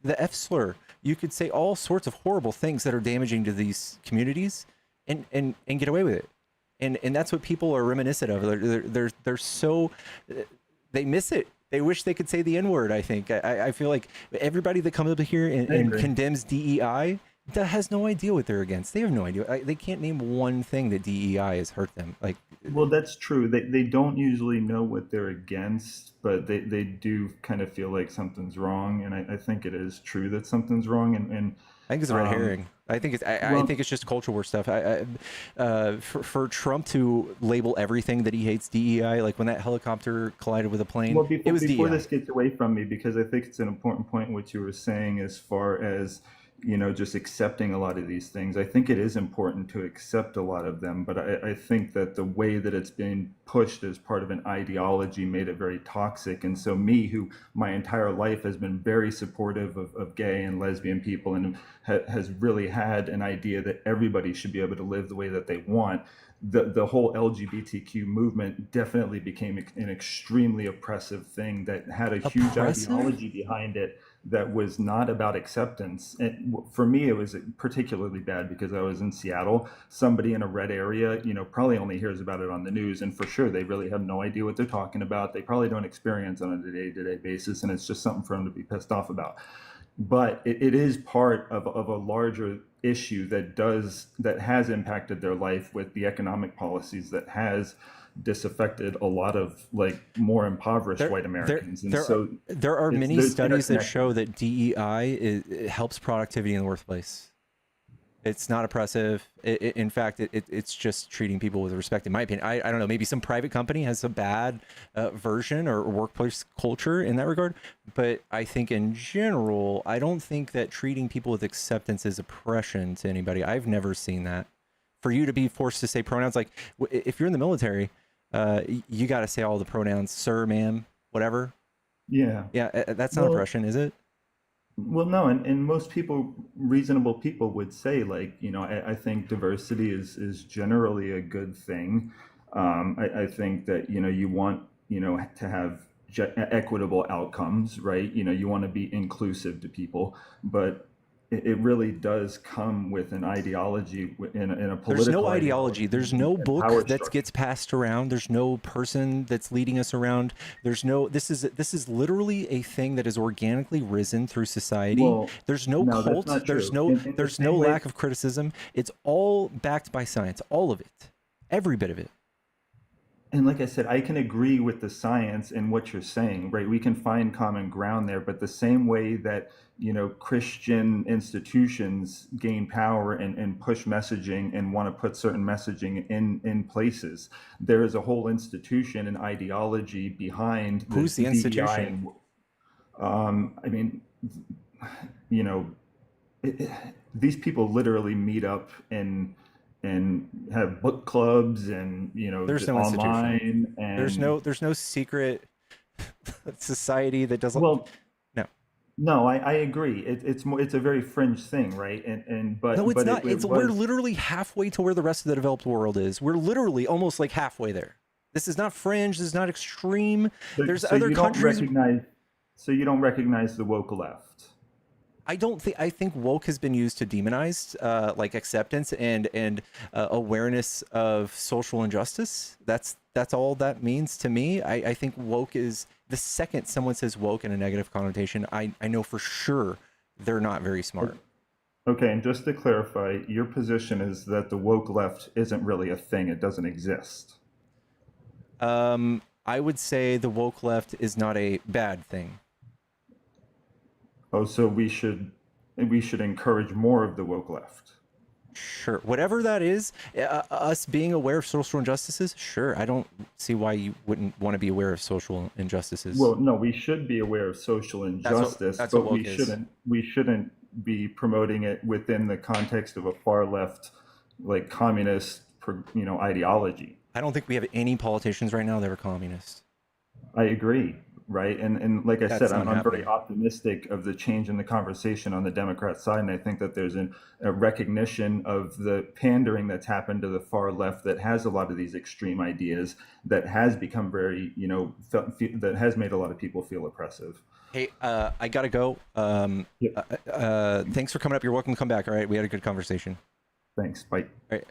the F slur. You could say all sorts of horrible things that are damaging to these communities and get away with it. And that's what people are reminiscent of. They're so, they miss it. They wish they could say the N-word, I think. I feel like everybody that comes up here and condemns DEI, that has no idea what they're against. They have no idea. They can't name one thing that DEI has hurt them. Like, Well, that's true. They don't usually know what they're against, but they do kind of feel like something's wrong. And I think it is true that something's wrong. And I think it's a red herring. I think it's just culture war stuff. For Trump to label everything that he hates DEI, like when that helicopter collided with a plane, well, it was before DEI. this gets away from me, because I think it's an important point what you were saying as far as, you know, just accepting a lot of these things. I think it is important to accept a lot of them, but I think that the way that it's being pushed as part of an ideology made it very toxic. And so me, who my entire life has been very supportive of gay and lesbian people and has really had an idea that everybody should be able to live the way that they want, the whole LGBTQ movement definitely became an extremely oppressive thing that had a huge ideology behind it that was not about acceptance. And for me, it was particularly bad because I was in Seattle. Somebody in a red area, you know, probably only hears about it on the news, and for sure they really have no idea what they're talking about. They probably don't experience on a day-to-day basis, and it's just something for them to be pissed off about. But it is part of a larger issue that has impacted their life with the economic policies that has disaffected a lot of like more impoverished white Americans. And so there are many studies that show that DEI it helps productivity in the workplace. It's not oppressive. In fact, it's just treating people with respect. In my opinion, I don't know. Maybe some private company has a bad version or workplace culture in that regard. But I think in general, I don't think that treating people with acceptance is oppression to anybody. I've never seen that. For you to be forced to say pronouns, like if you're in the military, you got to say all the pronouns, sir, ma'am, whatever. Yeah. Yeah, that's not oppression, is it? Well, no, and most people, reasonable people would say, like, you know, I think diversity is generally a good thing. I think that, you know, you want, you know, to have equitable outcomes, right? You know, you want to be inclusive to people, but it really does come with an ideology in a political. There's no ideology. There's no book that structure. gets passed around. There's no person that's leading us around. There's no. This is literally a thing that has organically risen through society. Well, there's no no, that's cult. not There's true. no. In the There's same no way- lack of criticism. It's all backed by science. All of it. Every bit of it. And like I said, I can agree with the science and what you're saying, right? We can find common ground there, but the same way that, you know, Christian institutions gain power and push messaging and want to put certain messaging in places, there is a whole institution and ideology behind Who's the DEI institution? I mean, you know, these people literally meet up and have book clubs and, you know, There's no online institution. and There's no secret society that doesn't. well, no, I agree. It's a very fringe thing, right? But no, it's but not. it We're was, literally halfway to where the rest of the developed world is. We're literally almost like halfway there. This is not fringe. This is not extreme. There's so other you don't countries. you don't recognize the woke left. I don't think. I think woke has been used to demonize, like acceptance and awareness of social injustice. That's all that means to me. I think woke is the second someone says woke in a negative connotation, I know for sure they're not very smart. Okay, and just to clarify, your position is that the woke left isn't really a thing; it doesn't exist. I would say the woke left is not a bad thing. Oh, so we should encourage more of the woke left. Sure. Whatever that is, us being aware of social injustices, sure. I don't see why you wouldn't want to be aware of social injustices. Well, no, we should be aware of social injustice, that's but what woke is. we shouldn't be promoting it within the context of a far left, like communist, ideology. I don't think we have any politicians right now that are communist. I agree, right? And like I That's said, not I'm very happening. optimistic of the change in the conversation on the Democrat side, and I think that there's a recognition of the pandering that's happened to the far left that has a lot of these extreme ideas that has become very, that has made a lot of people feel oppressive. Hey, I gotta go. Thanks for coming up. You're welcome to come back. All right, we had a good conversation. Thanks. Bye. All right.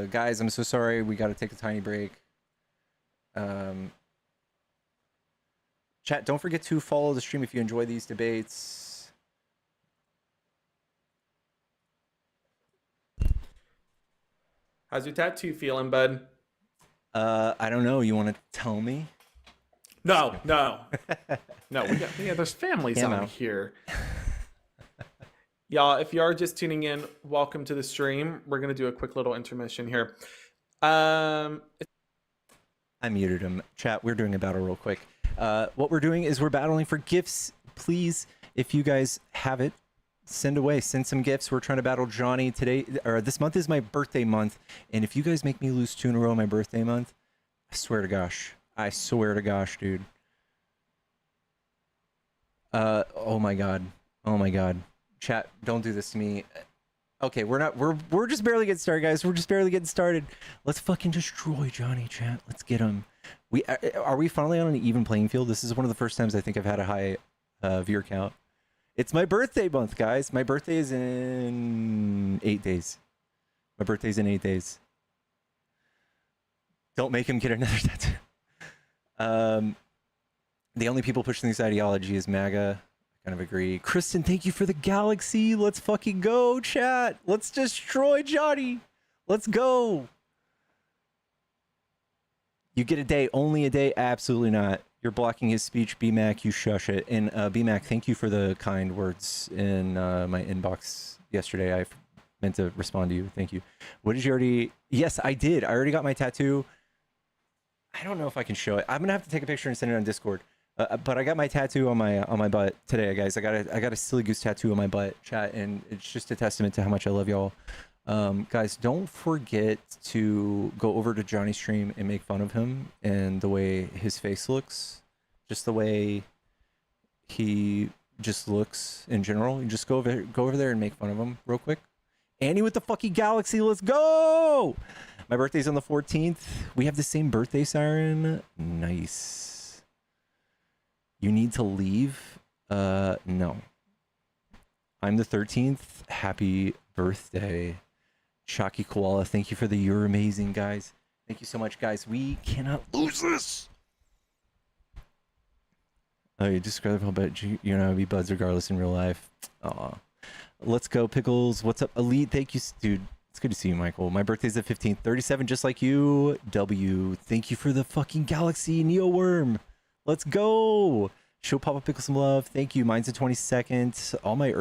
Guys, I'm so sorry. We got to take a tiny break. Chat, don't forget to follow the stream if you enjoy these debates. How's your tattoo feeling, bud? I don't know. You want to tell me? No. There's families Yeah, on no. here. Y'all, if you are just tuning in, welcome to the stream. We're gonna do a quick little intermission here. I muted him. Chat, we're doing a battle real quick. What we're doing is we're battling for gifts. Please, if you guys have it, send some gifts. We're trying to battle Johnny today, or this month is my birthday month. And if you guys make me lose 2 in a row my birthday month, I swear to gosh, dude. Oh my God. Chat, don't do this to me. Okay, we're just barely getting started, guys. We're just barely getting started. Let's fucking destroy Johnny, chat. Let's get him. Are we finally on an even playing field? This is one of the first times I think I've had a high viewer count. It's my birthday month, guys. My birthday is in 8 days. Don't make him get another tattoo. The only people pushing this ideology is MAGA. I kind of agree. Kristen, thank you for the galaxy. Let's fucking go, chat. Let's destroy Johnny. Let's go. You get a day, only a day? Absolutely not. You're blocking his speech, BMAC, you shush it. And BMAC, thank you for the kind words in my inbox yesterday. I meant to respond to you. Thank you. What did you already? Yes, I did. I already got my tattoo. I don't know if I can show it. I'm gonna have to take a picture and send it on Discord. But I got my tattoo on my butt today, guys. I got a silly goose tattoo on my butt, chat, and it's just a testament to how much I love y'all. Guys, don't forget to go over to Johnny's stream and make fun of him and the way his face looks, just the way he just looks in general. You just go over there and make fun of him real quick. Annie with the fucking galaxy, let's go! My birthday's on the 14th. We have the same birthday, Siren. Nice. You need to leave? No. I'm the 13th. Happy birthday. Shocky Koala, thank you for the you're amazing, guys. Thank you so much, guys. We cannot lose this. Oh, you describe how bad you're not be buds regardless in real life. Aw. Let's go, Pickles. What's up, Elite? Thank you, dude. It's good to see you, Michael. My birthday's the 15th. 37, just like you. W. Thank you for the fucking galaxy, Neo Worm. Let's go. Show Papa Pickle some love. Thank you. Mine's the 22nd. All my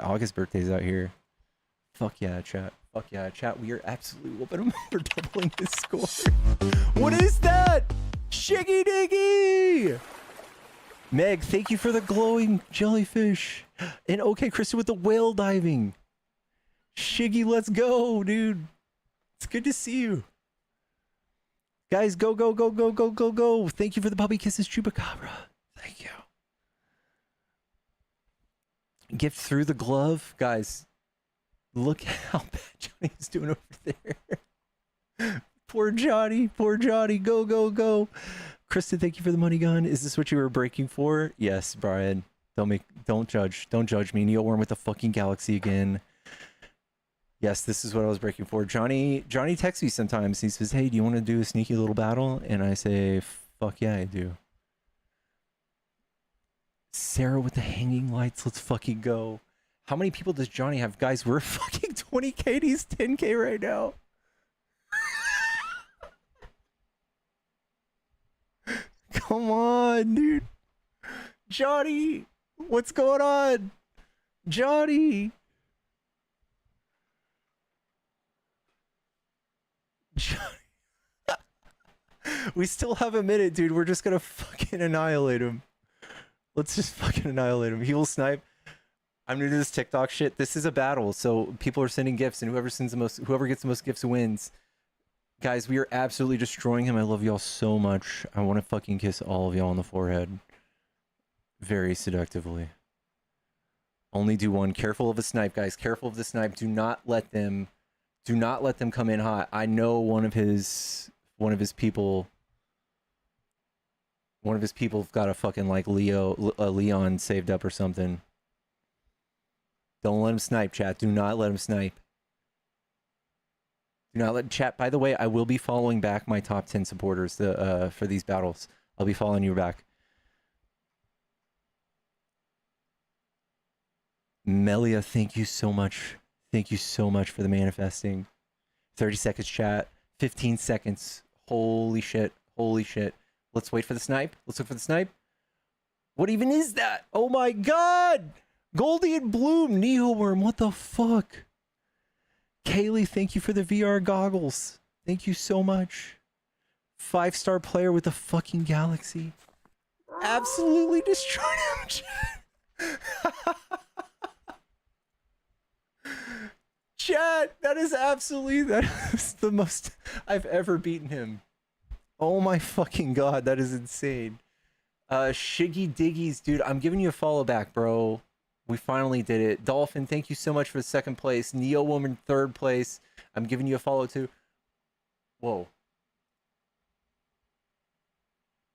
August birthdays out here. Fuck yeah, chat. Fuck yeah, chat. We are absolutely whooping them. We're doubling his score. What is that? Shiggy Diggy! Meg, thank you for the glowing jellyfish. And okay, Kristen with the whale diving. Shiggy, let's go, dude. It's good to see you. Guys, go, go, go, go, go, go, go. Thank you for the puppy kisses, Chupacabra. Thank you. Gift through the glove. Guys, look how bad Johnny's doing over there. Poor Johnny. Poor Johnny. Go, go, go. Kristen, thank you for the money gun. Is this what you were breaking for? Yes, Brian. Don't judge. Don't judge me. Neo Worm with the fucking galaxy again. Yes, this is what I was breaking for. Johnny texts me sometimes. He says, hey, do you want to do a sneaky little battle? And I say, fuck yeah, I do. Sarah with the hanging lights. Let's fucking go. How many people does Johnny have? Guys, we're fucking 20K. He's 10K right now. Come on, dude. Johnny, what's going on? Johnny. We still have a minute, dude. We're just gonna fucking annihilate him. Let's just fucking annihilate him. He will snipe. I'm new to this TikTok shit. This is a battle, so people are sending gifts, and whoever gets the most gifts wins. Guys, we are absolutely destroying him. I love y'all so much. I want to fucking kiss all of y'all on the forehead. Very seductively. Only do one. Careful of a snipe, guys. Careful of the snipe. Do not let them come in hot. I know one of his people got a fucking like Leon saved up or something. Don't let him snipe, chat. Do not let him snipe. Do not let chat. By the way, I will be following back my top 10 supporters for these battles. I'll be following you back. Melia, thank you so much. Thank you so much for the manifesting. 30 seconds, chat. 15 seconds. Holy shit. Holy shit. Let's wait for the snipe. Let's look for the snipe. What even is that? Oh my god! Goldie and Bloom, Neoworm, what the fuck? Kaylee, thank you for the VR goggles. Thank you so much. 5-star player with the fucking galaxy. Absolutely destroyed him, chat. Chat, that is the most I've ever beaten him. Oh my fucking god, that is insane. Shiggy Diggies, dude, I'm giving you a follow back, bro. We finally did it. Dolphin, thank you so much for the 2nd place. Neo Woman, 3rd place. I'm giving you a follow too. Whoa.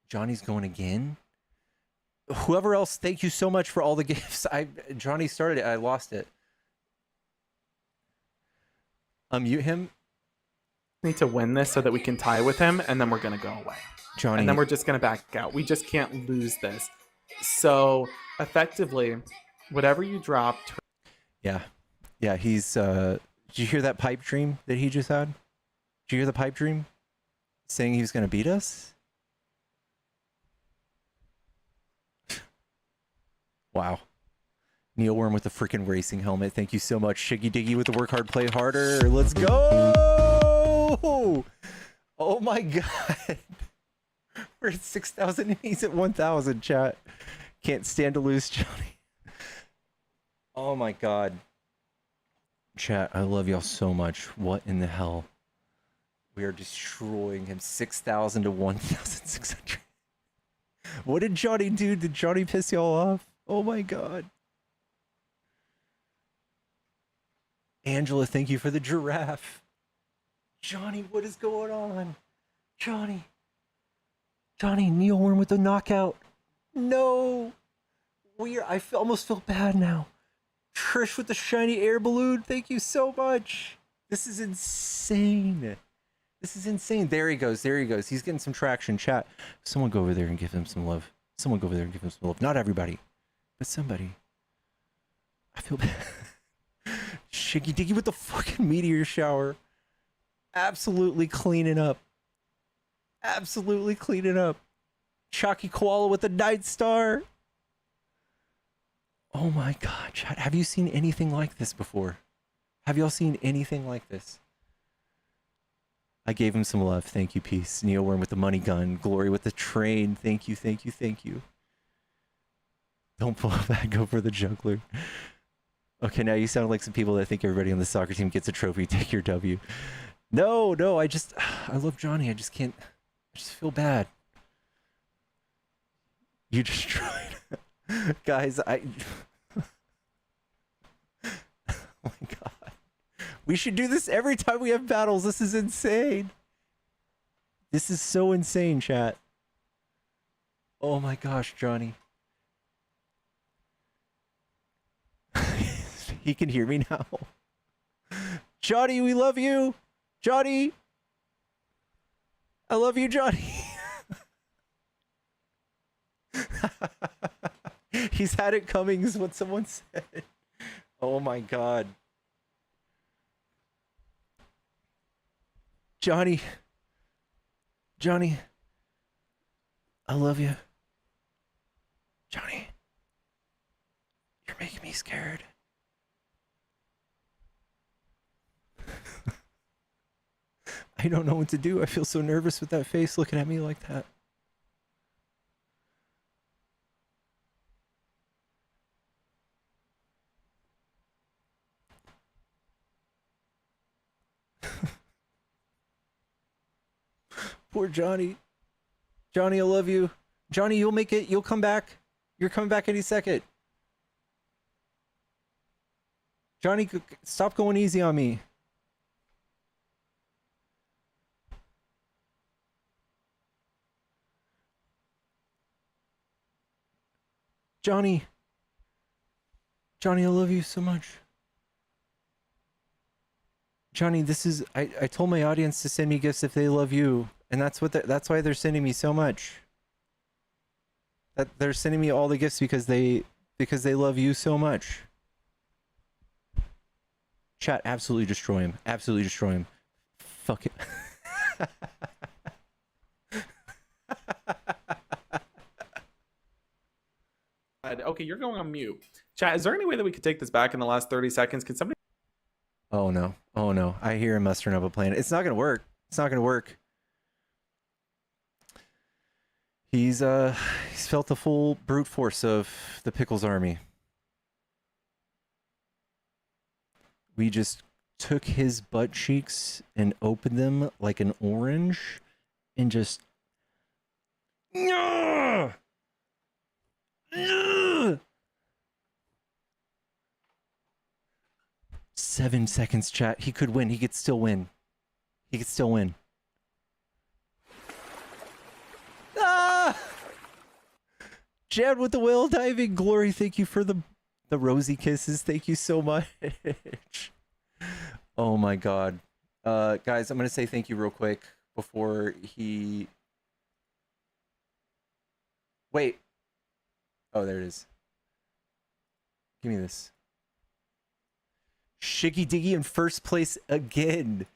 Johnny's going again? Whoever else, thank you so much for all the gifts. Johnny started it, I lost it. Unmute him. Need to win this so that we can tie with him, and then we're gonna go away. Johnny. And then we're just gonna back out. We just can't lose this. So effectively, whatever you dropped. Yeah. Yeah, he's did you hear that pipe dream that he just had? Did you hear the pipe dream? Saying he was gonna beat us? Wow. Neilworm with the freaking racing helmet. Thank you so much. Shiggy Diggy with the work hard, play harder. Let's go! Oh my god. We're at 6,000 and he's at 1,000, chat. Can't stand to lose, Johnny. Oh my god. Chat, I love y'all so much. What in the hell? We are destroying him. 6,000 to 1,600. What did Johnny do? Did Johnny piss y'all off? Oh my god. Angela, thank you for the giraffe. Johnny, what is going on? Johnny, Neilworm with the knockout. No. Almost feel bad now. Trish with the shiny air balloon. Thank you so much. This is insane. This is insane. There he goes. There he goes. He's getting some traction. Chat. Someone go over there and give him some love. Someone go over there and give him some love. Not everybody, but somebody. I feel bad. Shiggy Diggy with the fucking meteor shower. Absolutely cleaning up. Absolutely cleaning up. Chalky Koala with the Night Star. Oh my god, chat. Have you seen anything like this before? Have y'all seen anything like this? I gave him some love. Thank you, peace. Neoworm with the money gun. Glory with the train. Thank you, thank you, thank you. Don't pull back, go for the juggler. Okay, now you sound like some people that think everybody on the soccer team gets a trophy. Take your W. No, I love Johnny. I just feel bad. You destroyed. Guys, oh my god. We should do this every time we have battles. This is insane. This is so insane, chat. Oh my gosh, Johnny. He can hear me now. Johnny, we love you. Johnny. I love you, Johnny. He's had it coming is what someone said. Oh my god. Johnny. I love you. Johnny. You're making me scared. I don't know what to do. I feel so nervous with that face looking at me like that. Poor Johnny. Johnny, I love you. Johnny, you'll make it. You'll come back. You're coming back any second. Johnny, stop going easy on me. Johnny. Johnny, I love you so much. Johnny, this is I told my audience to send me gifts if they love you, and that's why they're sending me so much. That they're sending me all the gifts because they love you so much. Chat, absolutely destroy him. Absolutely destroy him. Fuck it. Okay, you're going on mute. Chat, is there any way that we could take this back in the last 30 seconds? Can somebody... Oh no. Oh no. I hear him mustering up a plan. It's not gonna work. It's not gonna work. He's felt the full brute force of the Pickles army. We just took his butt cheeks and opened them like an orange and just 7 seconds, chat. He could win. He could still win. He could still win. Ah! Jad with the whale diving. Glory, thank you for the rosy kisses. Thank you so much. Oh my god. Guys, I'm going to say thank you real quick before he... Wait. Oh, there it is. Give me this. Shiggy Diggy in first place again.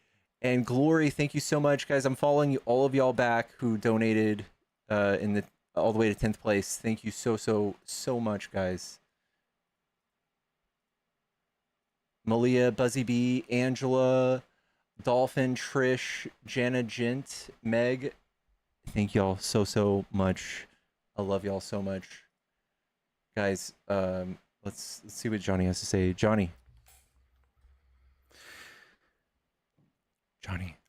And Glory, thank you so much, guys. I'm following you, all of y'all back who donated in the all the way to 10th place. Thank you so much, guys. Malia, Buzzy B, Angela, Dolphin, Trish, Jana Gent, Meg. Thank y'all so much. I love y'all so much. Guys, let's see what Johnny has to say. Johnny.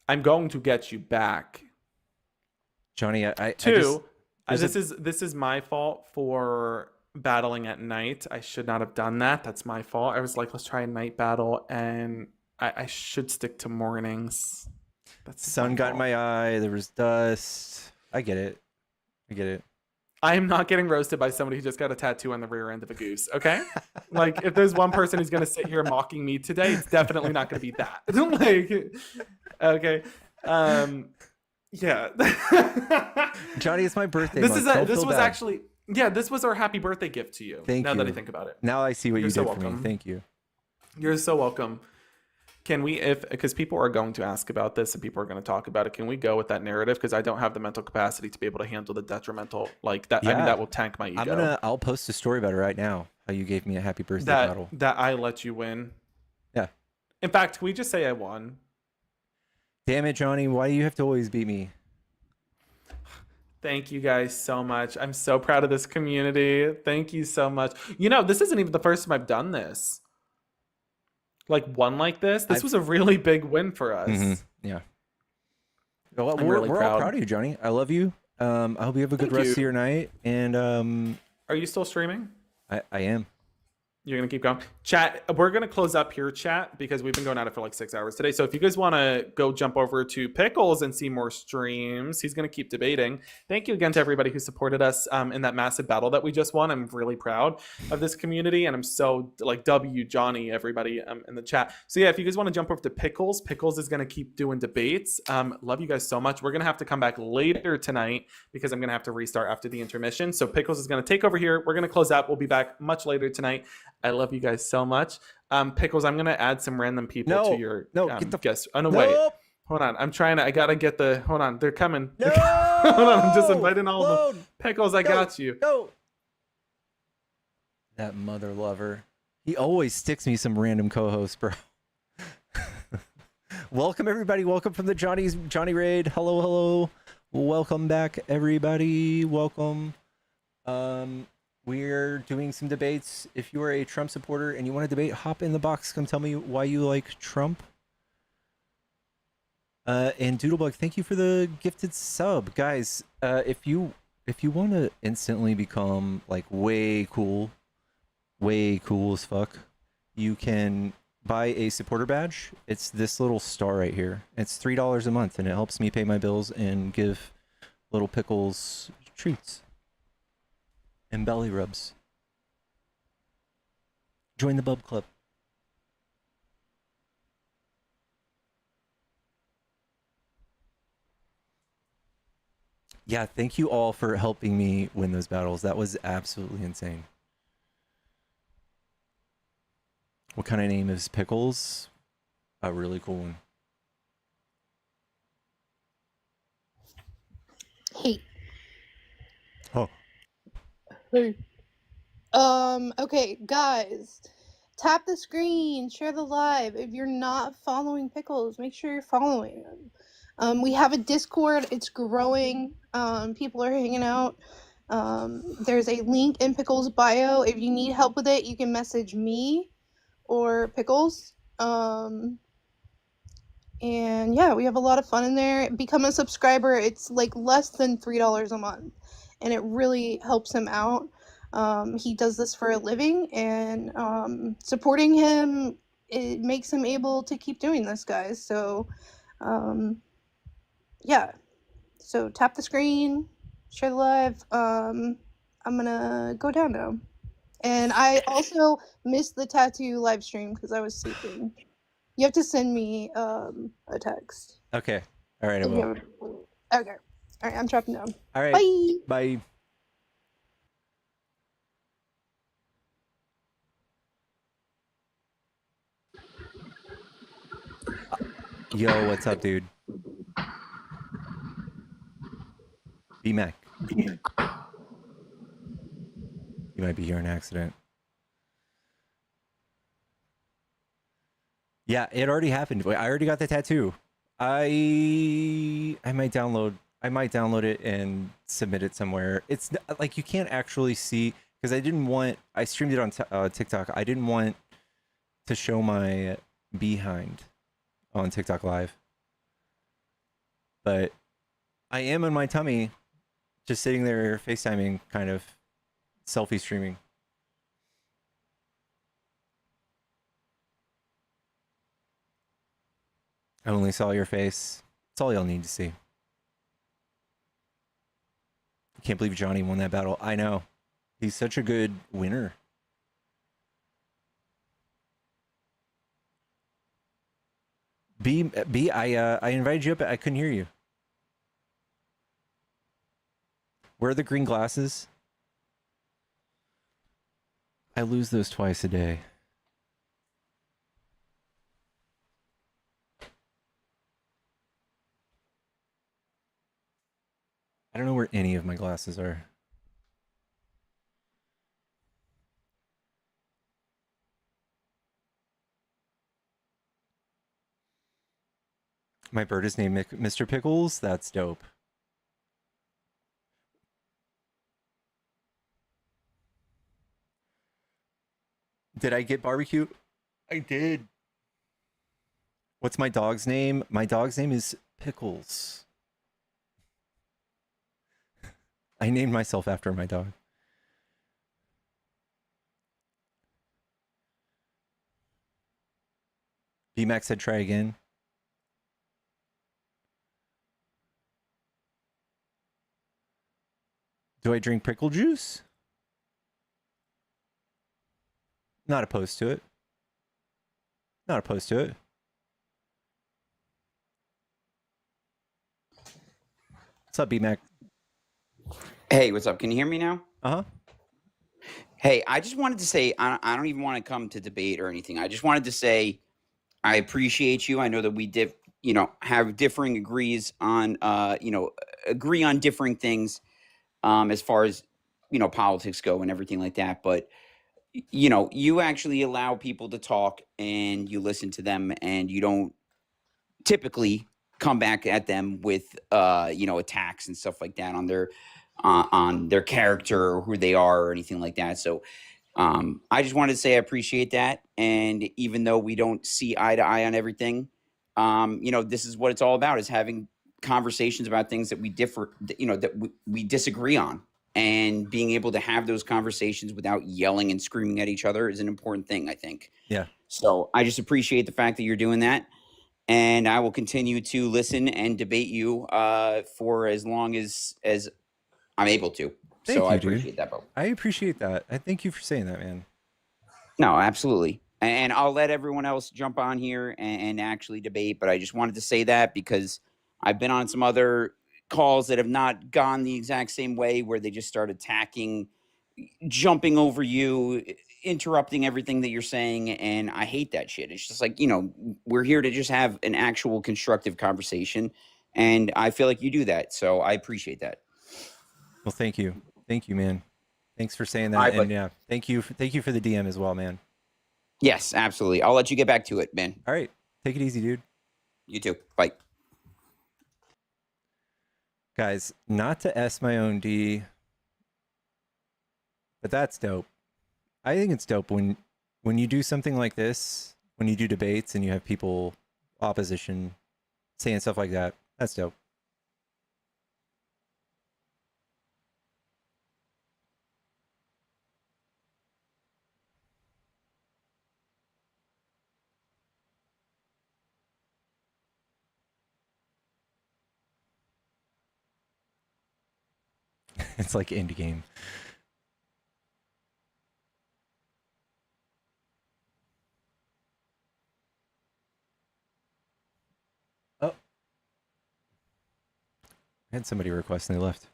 I'm going to get you back. Johnny, this is my fault for battling at night. I should not have done that. That's my fault. I was like, let's try a night battle, and I should stick to mornings. That's sun got in my eye. There was dust. I get it. I am not getting roasted by somebody who just got a tattoo on the rear end of a goose, okay? Like, if there's one person who's going to sit here mocking me today, it's definitely not going to be that. Like, okay. Yeah. Johnny, it's my birthday This month. this was actually... Yeah, this was our happy birthday gift to you. Thank you. Now that I think about it. Now I see what You're you so did for me. welcome. Thank you. You're so welcome. Can we, because people are going to ask about this and people are going to talk about it, can we go with that narrative? Because I don't have the mental capacity to be able to handle the detrimental, like that. Yeah. I mean, that will tank my ego. I'll post a story about it right now. How you gave me a happy birthday bottle. That I let you win. Yeah. In fact, can we just say I won? Damn it, Johnny. Why do you have to always beat me? Thank you guys so much. I'm so proud of this community. Thank you so much. You know, this isn't even the first time I've done this. Like one like this. This was a really big win for us. Mm-hmm. Yeah. Well, I'm we're really all proud of you, Johnny. I love you. I hope you have a good rest of your night. And are you still streaming? I am. You're going to keep going. Chat, we're going to close up here, chat, because we've been going at it for like 6 hours today. So if you guys want to go jump over to Pickles and see more streams, he's going to keep debating. Thank you again to everybody who supported us in that massive battle that we just won. I'm really proud of this community, and I'm so, like, W Johnny, everybody in the chat. So yeah, if you guys want to jump over to Pickles, Pickles is going to keep doing debates. Love you guys so much. We're going to have to come back later tonight because I'm going to have to restart after the intermission. So Pickles is going to take over here. We're going to close out. We'll be back much later tonight. I love you guys so much. Pickles, I'm going to add some random people to your guest. Oh, no, wait. Hold on. I got to get the... Hold on. They're coming. No! Hold on. I'm just inviting all of them. Pickles, I got you. No! That mother lover. He always sticks me some random co-host, bro. Welcome everybody. Welcome from the Johnny Raid. Hello, hello. Welcome back, everybody. Welcome. We're doing some debates. If you are a Trump supporter and you want to debate, hop in the box. Come tell me why you like Trump. And Doodlebug, thank you for the gifted sub, guys. If you want to instantly become like way cool as fuck, you can buy a supporter badge. It's this little star right here. It's $3 a month, and it helps me pay my bills and give little Pickles treats and belly rubs. Join the Bub Club. Yeah, thank you all for helping me win those battles. That was absolutely insane. What kind of name is Pickles? A really cool one. Hey. Oh. Hey. Okay, guys. Tap the screen, share the live. If you're not following Pickles, make sure you're following him. We have a Discord, it's growing. People are hanging out. There's a link in Pickles' bio. If you need help with it, you can message me or Pickles. And yeah, we have a lot of fun in there. Become a subscriber. It's like less than $3 a month, and it really helps him out. He does this for a living, and supporting him, it makes him able to keep doing this, guys. So yeah, so tap the screen, share the live. I'm gonna go down now. And I also missed the tattoo live stream because I was sleeping. You have to send me a text. Okay. All right, I will. Okay. All right, I'm dropping down. All right. Bye. Bye. Yo, what's up, dude? B-Mac. You might be here in accident. Yeah, it already happened. I already got the tattoo. I might download it and submit it somewhere. It's like you can't actually see, because I streamed it on TikTok. I didn't want to show my behind on TikTok Live. But I am in my tummy, just sitting there FaceTiming, kind of selfie streaming. I only saw your face. That's all y'all need to see. I can't believe Johnny won that battle. I know. He's such a good winner. I invited you up. I couldn't hear you. Where are the green glasses? I lose those twice a day. I don't know where any of my glasses are. My bird is named Mr. Pickles. That's dope. Did I get barbecue? I did. What's my dog's name? My dog's name is Pickles. I named myself after my dog. B-Max said try again. Do I drink pickle juice? Not opposed to it. Not opposed to it. What's up, B-Mac? Hey, what's up? Can you hear me now? Uh-huh. Hey, I just wanted to say, I don't even want to come to debate or anything. I just wanted to say I appreciate you. I know that we have differing agree on differing things as far as, politics go and everything like that. But, you actually allow people to talk and you listen to them and you don't typically come back at them with attacks and stuff like that on their character or who they are or anything like that. So I just wanted to say I appreciate that. And even though we don't see eye to eye on everything, this is what it's all about, is having conversations about things that we we disagree on, and being able to have those conversations without yelling and screaming at each other is an important thing, I think. Yeah. So I just appreciate the fact that you're doing that. And I will continue to listen and debate you for as long as I'm able to. Thank you, I dude. appreciate that, Bo. I appreciate that. I thank you for saying that, man. No, absolutely. And I'll let everyone else jump on here and actually debate. But I just wanted to say that because I've been on some other calls that have not gone the exact same way, where they just start attacking, jumping over you, interrupting everything that you're saying. And I hate that shit. It's just like, we're here to just have an actual constructive conversation. And I feel like you do that. So I appreciate that. Well, thank you. Thank you, man. Thanks for saying that. And yeah, thank you for the DM as well, man. Yes, absolutely. I'll let you get back to it, man. All right. Take it easy, dude. You too. Bye. Guys, not to S my own D, but that's dope. I think it's dope when you do something like this, when you do debates and you have people, opposition, saying stuff like that. That's dope. It's like indie game. Oh. I had somebody request and they left.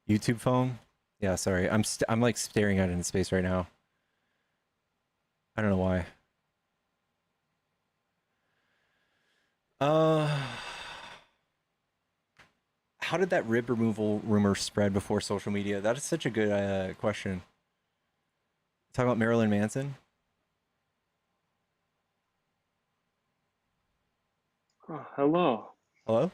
YouTube phone? Yeah, sorry. I'm like staring out into space right now. I don't know why. How did that rib removal rumor spread before social media? That is such a good question. Talking about Marilyn Manson? Oh, hello. Hello?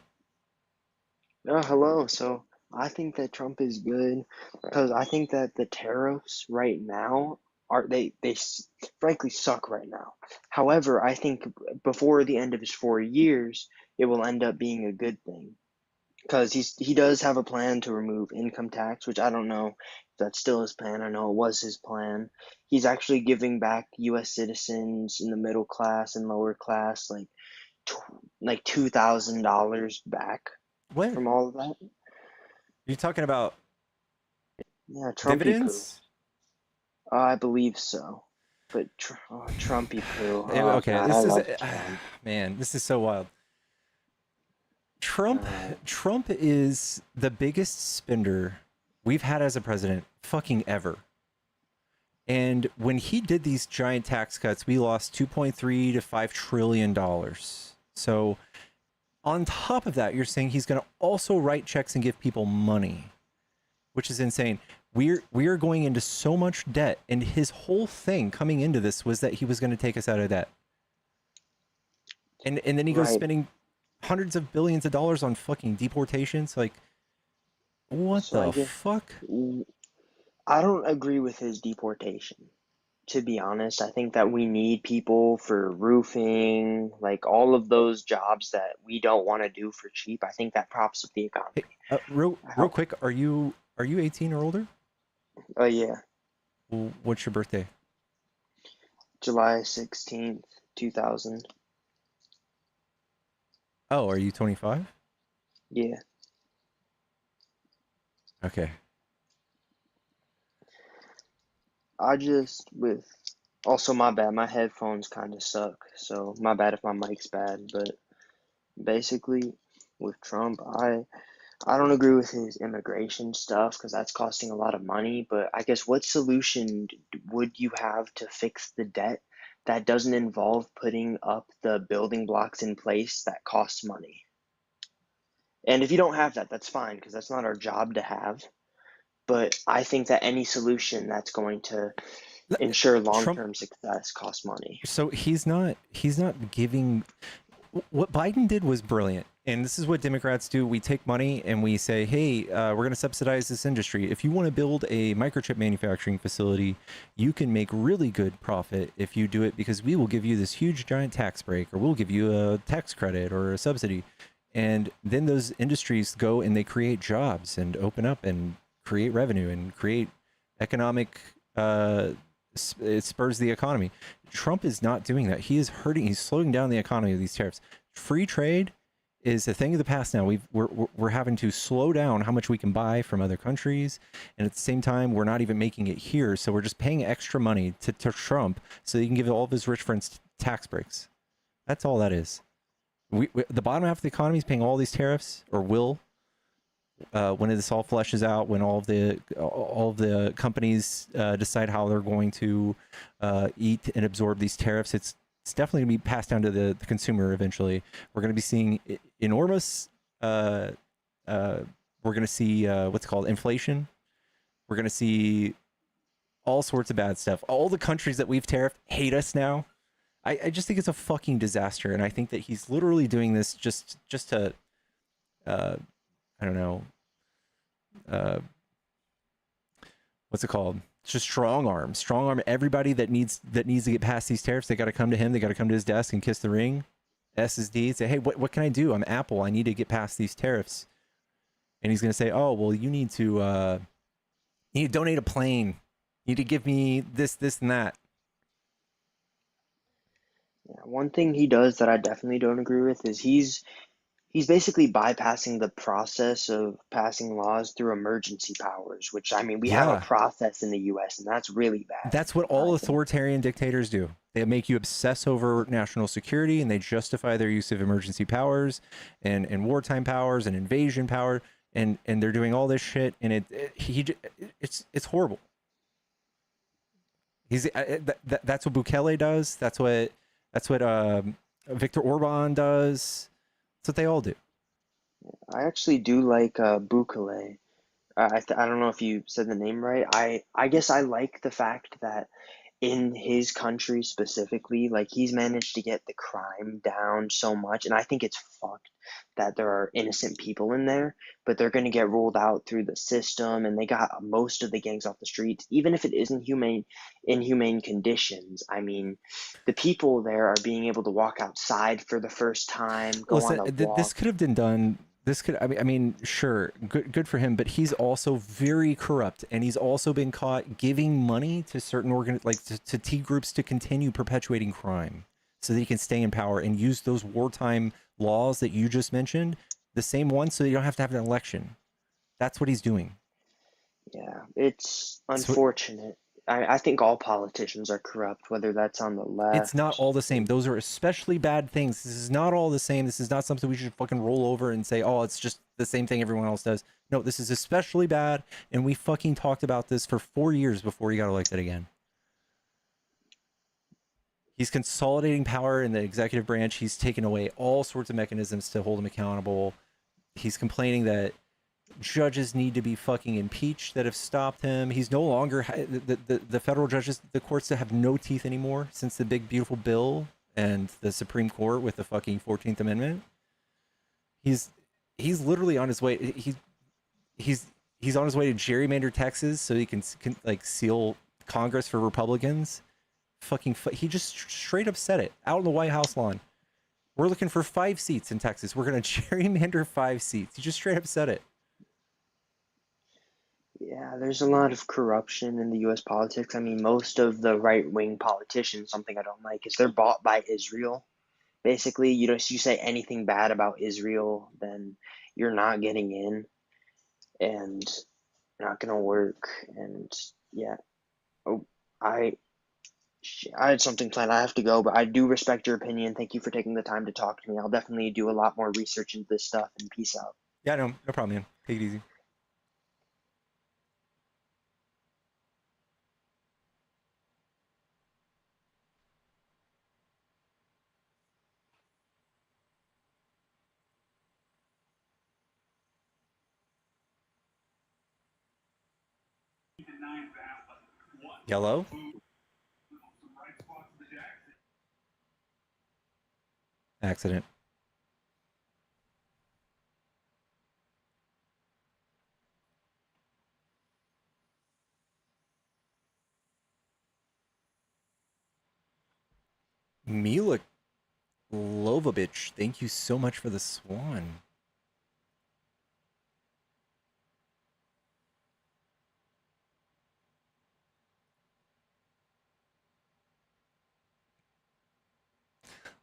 Yeah, hello. So I think that Trump is good because I think that the tariffs right now frankly suck right now. However, I think before the end of his 4 years, it will end up being a good thing because he does have a plan to remove income tax, which I don't know if that's still his plan. I know it was his plan. He's actually giving back U.S. citizens in the middle class and lower class like $2,000 back from all of that. You're talking about Yeah, Trumpy dividends? poo. I believe so. But Trumpy poo. Yeah, Oh, okay, God, this I is love Trump. man, this is so wild. Trump is the biggest spender we've had as a president fucking ever. And when he did these giant tax cuts, we lost $2.3 to $5 trillion. So on top of that, you're saying he's going to also write checks and give people money, which is insane. We are going into so much debt, and his whole thing coming into this was that he was going to take us out of debt. And then he goes spending hundreds of billions of dollars on fucking deportations. Like, what the fuck? I don't agree with his deportation. To be honest, I think that we need people for roofing, like all of those jobs that we don't want to do for cheap. I think that props up the economy. Hey, real quick, are you 18 or older? Oh yeah. Well, what's your birthday? July 16th, 2000. Oh, are you 25? Yeah. Okay. Also my bad, my headphones kind of suck, so my bad if my mic's bad, but basically with Trump, I don't agree with his immigration stuff because that's costing a lot of money, but I guess what solution would you have to fix the debt that doesn't involve putting up the building blocks in place that cost money. And if you don't have that, that's fine, because that's not our job to have. But I think that any solution that's going to ensure Trump, long-term success costs money. so he's not giving. What Biden did was brilliant, and this is what Democrats do. We take money and we say, hey, we're going to subsidize this industry. If you want to build a microchip manufacturing facility, you can make really good profit if you do it, because we will give you this huge giant tax break, or we'll give you a tax credit or a subsidy. And then those industries go and they create jobs and open up and create revenue and create economic, it spurs the economy. Trump is not doing that. He is hurting. He's slowing down the economy with these tariffs. Free trade is a thing of the past now. We're having to slow down how much we can buy from other countries, and at the same time, we're not even making it here. So we're just paying extra money to Trump so he can give all of his rich friends tax breaks. That's all that is. The bottom half of the economy is paying all these tariffs, or will, when this all fleshes out, when all of the companies decide how they're going to eat and absorb these tariffs. It's definitely going to be passed down to the consumer eventually. We're going to be seeing enormous. We're going to see what's called inflation. We're going to see all sorts of bad stuff. All the countries that we've tariffed hate us now. I just think it's a fucking disaster, and I think that he's literally doing this just to, I don't know, what's it called? Just strong arm everybody that needs to get past these tariffs. They got to come to him. They got to come to his desk and kiss the ring, SSD, say, hey, what can I do? I'm Apple. I need to get past these tariffs. And he's gonna say, oh, well, you need to donate a plane. You need to give me this, and that. Yeah, one thing he does that I definitely don't agree with is he's basically bypassing the process of passing laws through emergency powers, which, I mean, we have a process in the US, and that's really bad. That's what all authoritarian dictators do. They make you obsess over national security, and they justify their use of emergency powers and wartime powers and invasion power, and they're doing all this shit, and it's horrible. That's what Bukele does. That's what Viktor Orban does. That's what they all do. I actually do like Bukele. I don't know if you said the name right. I guess I like the fact that in his country specifically, like, he's managed to get the crime down so much, and I think it's fucked that there are innocent people in there, but they're going to get ruled out through the system, and they got most of the gangs off the streets, even if it isn't inhumane conditions. I mean, the people there are being able to walk outside for the first time, go on a walk. This could have been done. This could, I mean, sure, good for him, but he's also very corrupt, and he's also been caught giving money to certain to T groups to continue perpetuating crime, so that he can stay in power and use those wartime laws that you just mentioned, the same ones, so you don't have to have an election. That's what he's doing. Yeah, it's unfortunate. I think all politicians are corrupt, whether that's on the left. It's not all the same. Those are especially bad things. This is not all the same. This is not something we should fucking roll over and say, oh, it's just the same thing everyone else does. No, this is especially bad, and we fucking talked about this for 4 years before he got elected again. He's consolidating power in the executive branch. He's taken away all sorts of mechanisms to hold him accountable. He's complaining that judges need to be fucking impeached that have stopped him. He's no longer the federal judges, the courts that have no teeth anymore since the big beautiful bill and the Supreme Court with the fucking 14th Amendment. He's literally on his way. He's on his way to gerrymander Texas so he can like seal Congress for Republicans. He just straight up said it out on the White House lawn. We're looking for 5 seats in Texas. We're gonna gerrymander 5 seats. He just straight up said it. Yeah, there's a lot of corruption in the U.S. politics. I mean, most of the right-wing politicians, something I don't like, is they're bought by Israel. Basically, you know, if you say anything bad about Israel, then you're not getting in, and you're not gonna work. And yeah, I had something planned. I have to go, but I do respect your opinion. Thank you for taking the time to talk to me. I'll definitely do a lot more research into this stuff, and peace out. Yeah, no problem, man. Take it easy. Yellow? Accident. Mila Lovovich, thank you so much for the swan.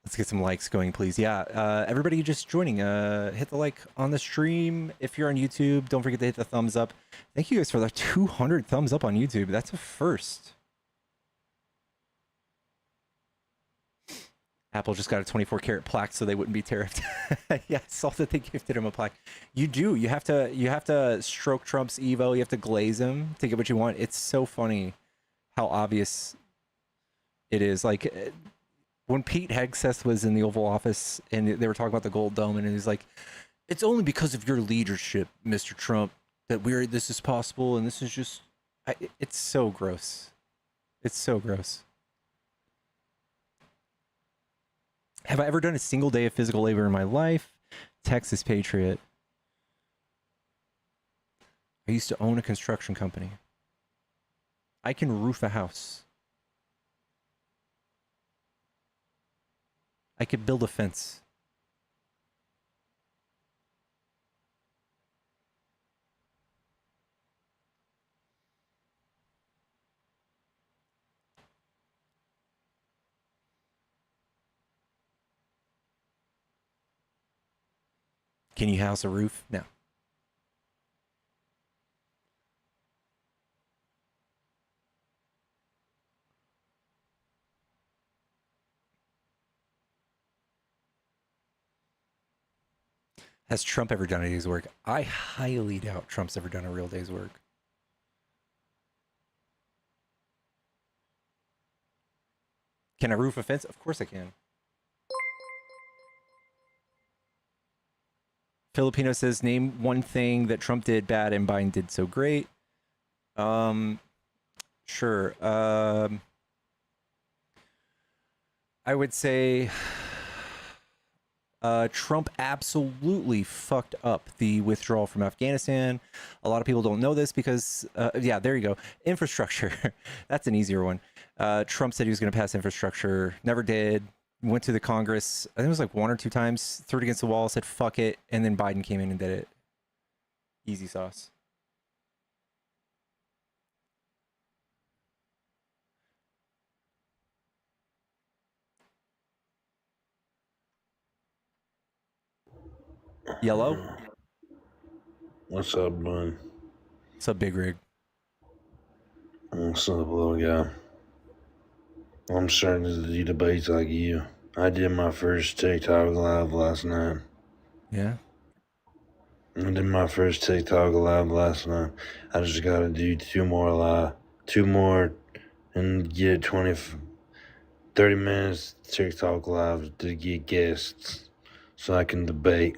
Let's get some likes going, please. Yeah, everybody just joining, hit the like on the stream. If you're on YouTube, don't forget to hit the thumbs up. Thank you guys for the 200 thumbs up on YouTube. That's a first. Apple just got a 24 karat plaque so they wouldn't be tariffed. Yeah, I saw that they gifted him a plaque. You do. You have to stroke Trump's Evo. You have to glaze him to get what you want. It's so funny how obvious it is. Like when Pete Hegseth was in the Oval Office and they were talking about the gold dome, and he's like, "It's only because of your leadership, Mr. Trump, that this is possible." And this is just, it's so gross. It's so gross. Have I ever done a single day of physical labor in my life? Texas Patriot. I used to own a construction company. I can roof a house. I could build a fence. Can you house a roof? No. Has Trump ever done a day's work? I highly doubt Trump's ever done a real day's work. Can I roof a fence? Of course I can. Filipino says, name one thing that Trump did bad and Biden did so great. Sure. I would say Trump absolutely fucked up the withdrawal from Afghanistan. A lot of people don't know this because, yeah, there you go. Infrastructure. That's an easier one. Trump said he was going to pass infrastructure. Never did. Went to the Congress, I think it was like 1 or 2 times, threw it against the wall, said fuck it, and then Biden came in and did it. Easy sauce. Yellow? What's up, bud? What's up, Big Rig? What's up, little guy? I'm starting to do debates like you. I did my first TikTok live last night. Yeah? I did my first TikTok live last night. I just gotta do 2 more and get 30 minutes TikTok live to get guests so I can debate.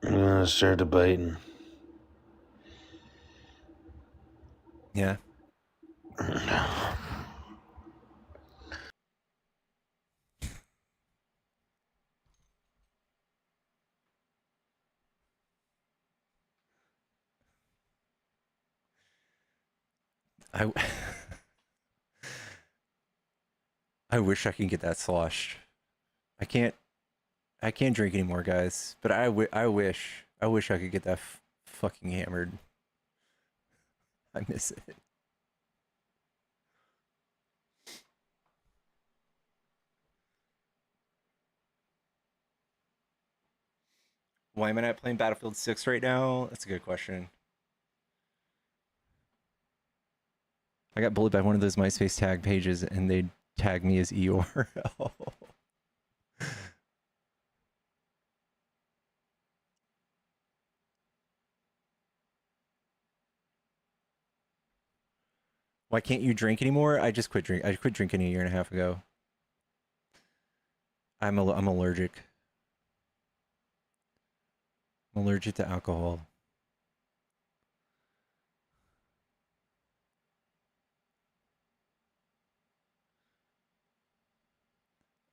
I'm gonna start debating. Yeah. I wish I could get that sloshed. I can't drink anymore, guys. But I wish I could get that fucking hammered. I miss it. Why am I not playing Battlefield 6 right now? That's a good question. I got bullied by one of those MySpace tag pages and they tagged me as Eeyore. Oh. Why can't you drink anymore? I just quit drinking. I quit drinking 1.5 years ago. I'm allergic. I'm allergic to alcohol.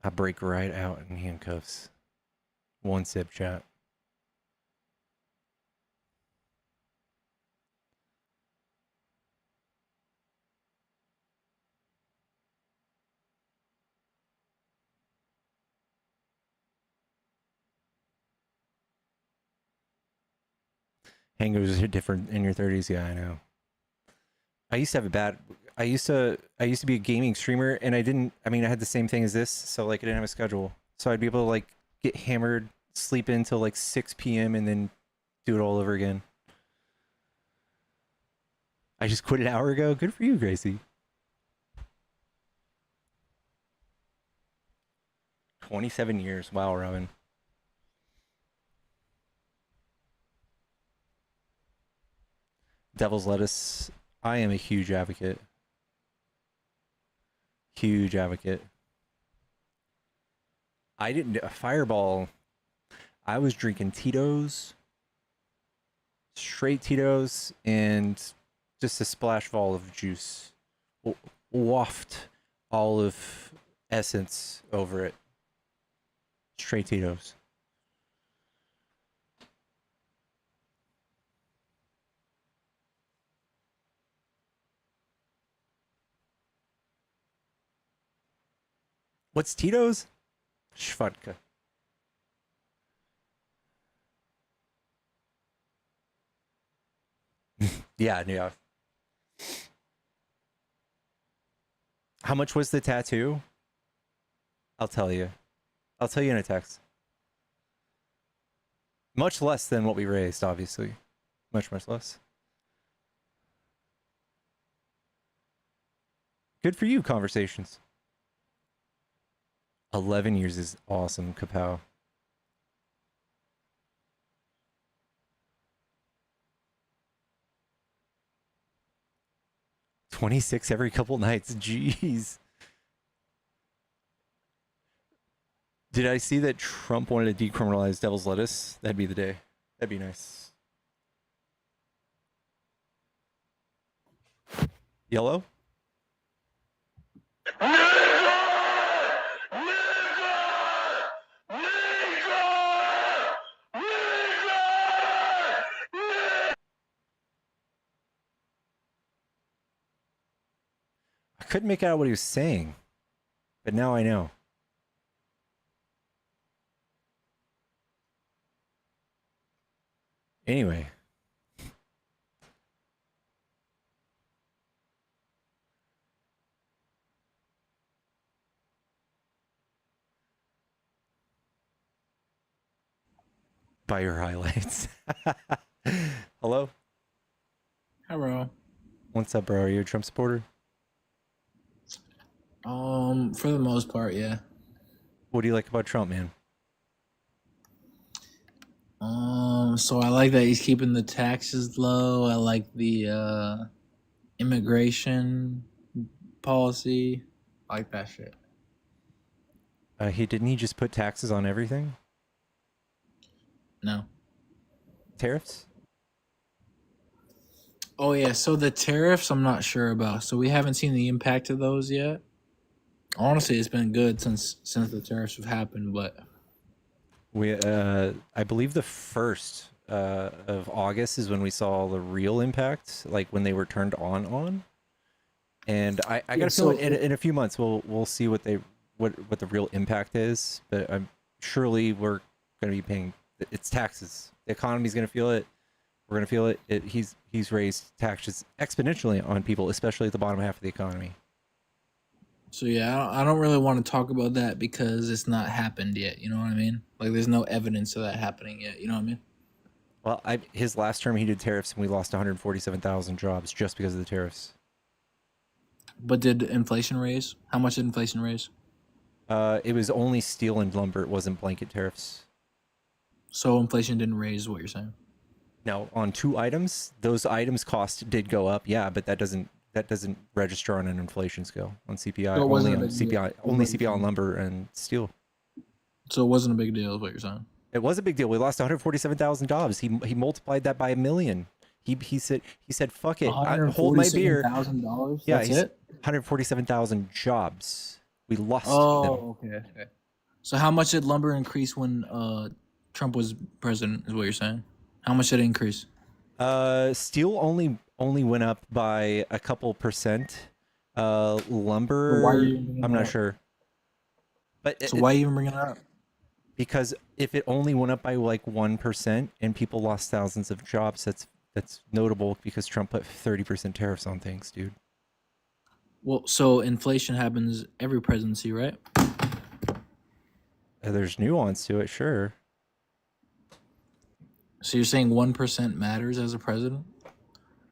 I break right out in handcuffs. One sip, chat. Hangovers are different in your 30s. Yeah, I know. I used to have a bad. I used to be a gaming streamer, and I had the same thing as this. So like, I didn't have a schedule. So I'd be able to like get hammered, sleep in till like 6 p.m. and then do it all over again. I just quit an hour ago. Good for you, Gracie. 27 years. Wow, Robin. Devil's lettuce. I am a huge advocate. Huge advocate. I didn't a Fireball. I was drinking Tito's, straight Tito's, and just a splash ball of juice. Waft olive essence over it. Straight Tito's. What's Tito's? Schwadka. Yeah. How much was the tattoo? I'll tell you. I'll tell you in a text. Much less than what we raised, obviously. Much less. Good for you, Conversations. 11 years is awesome, Kapow. $26 every couple nights. Jeez. Did I see that Trump wanted to decriminalize devil's lettuce? That'd be the day. That'd be nice. Yellow? I couldn't make out what he was saying, but now I know. Anyway. By your highlights. Hello? Hello. What's up, bro? Are you a Trump supporter? For the most part, yeah. What do you like about Trump, man? So I like that he's keeping the taxes low. I like the immigration policy. I like that shit. Didn't he just put taxes on everything? No. Tariffs? Oh yeah, so the tariffs I'm not sure about. So we haven't seen the impact of those yet. Honestly, it's been good since the tariffs have happened, but I believe the 1st of August is when we saw the real impact, like when they were turned on. And I got to feel like in a few months we'll see what the real impact is. But surely we're going to be paying. It's taxes. The economy's going to feel it. We're going to feel it. He's raised taxes exponentially on people, especially at the bottom half of the economy. so yeah, I don't really want to talk about that because it's not happened yet. You know what I mean? Like, there's no evidence of that happening yet. You know what I mean? Well, his last term he did tariffs, and we lost 147,000 jobs just because of the tariffs. But did inflation raise? How much did inflation raise? It was only steel and lumber. It wasn't blanket tariffs. So inflation didn't raise what you're saying? Now, on 2 items, those items cost did go up, yeah, but that doesn't register on an inflation scale on CPI. So it wasn't only a on big deal. CPI, only CPI on lumber and steel. So it wasn't a big deal, is what you're saying? It was a big deal. We lost 147,000 jobs. He multiplied that by 1 million. He said fuck it. Hold my beer. $147,000. Yeah, That's it. 147,000 jobs. We lost them. Oh, okay. So how much did lumber increase when Trump was president? Is what you're saying? How much did it increase? Steel only went up by a couple percent. So why are Lumber, you even bringing I'm it not up? sure. But So why are you even bringing it up? because if it only went up by like 1% and people lost thousands of jobs, that's notable because Trump put 30% tariffs on things, dude. Well, so inflation happens every presidency, right? There's nuance to it, sure. So you're saying 1% matters as a president?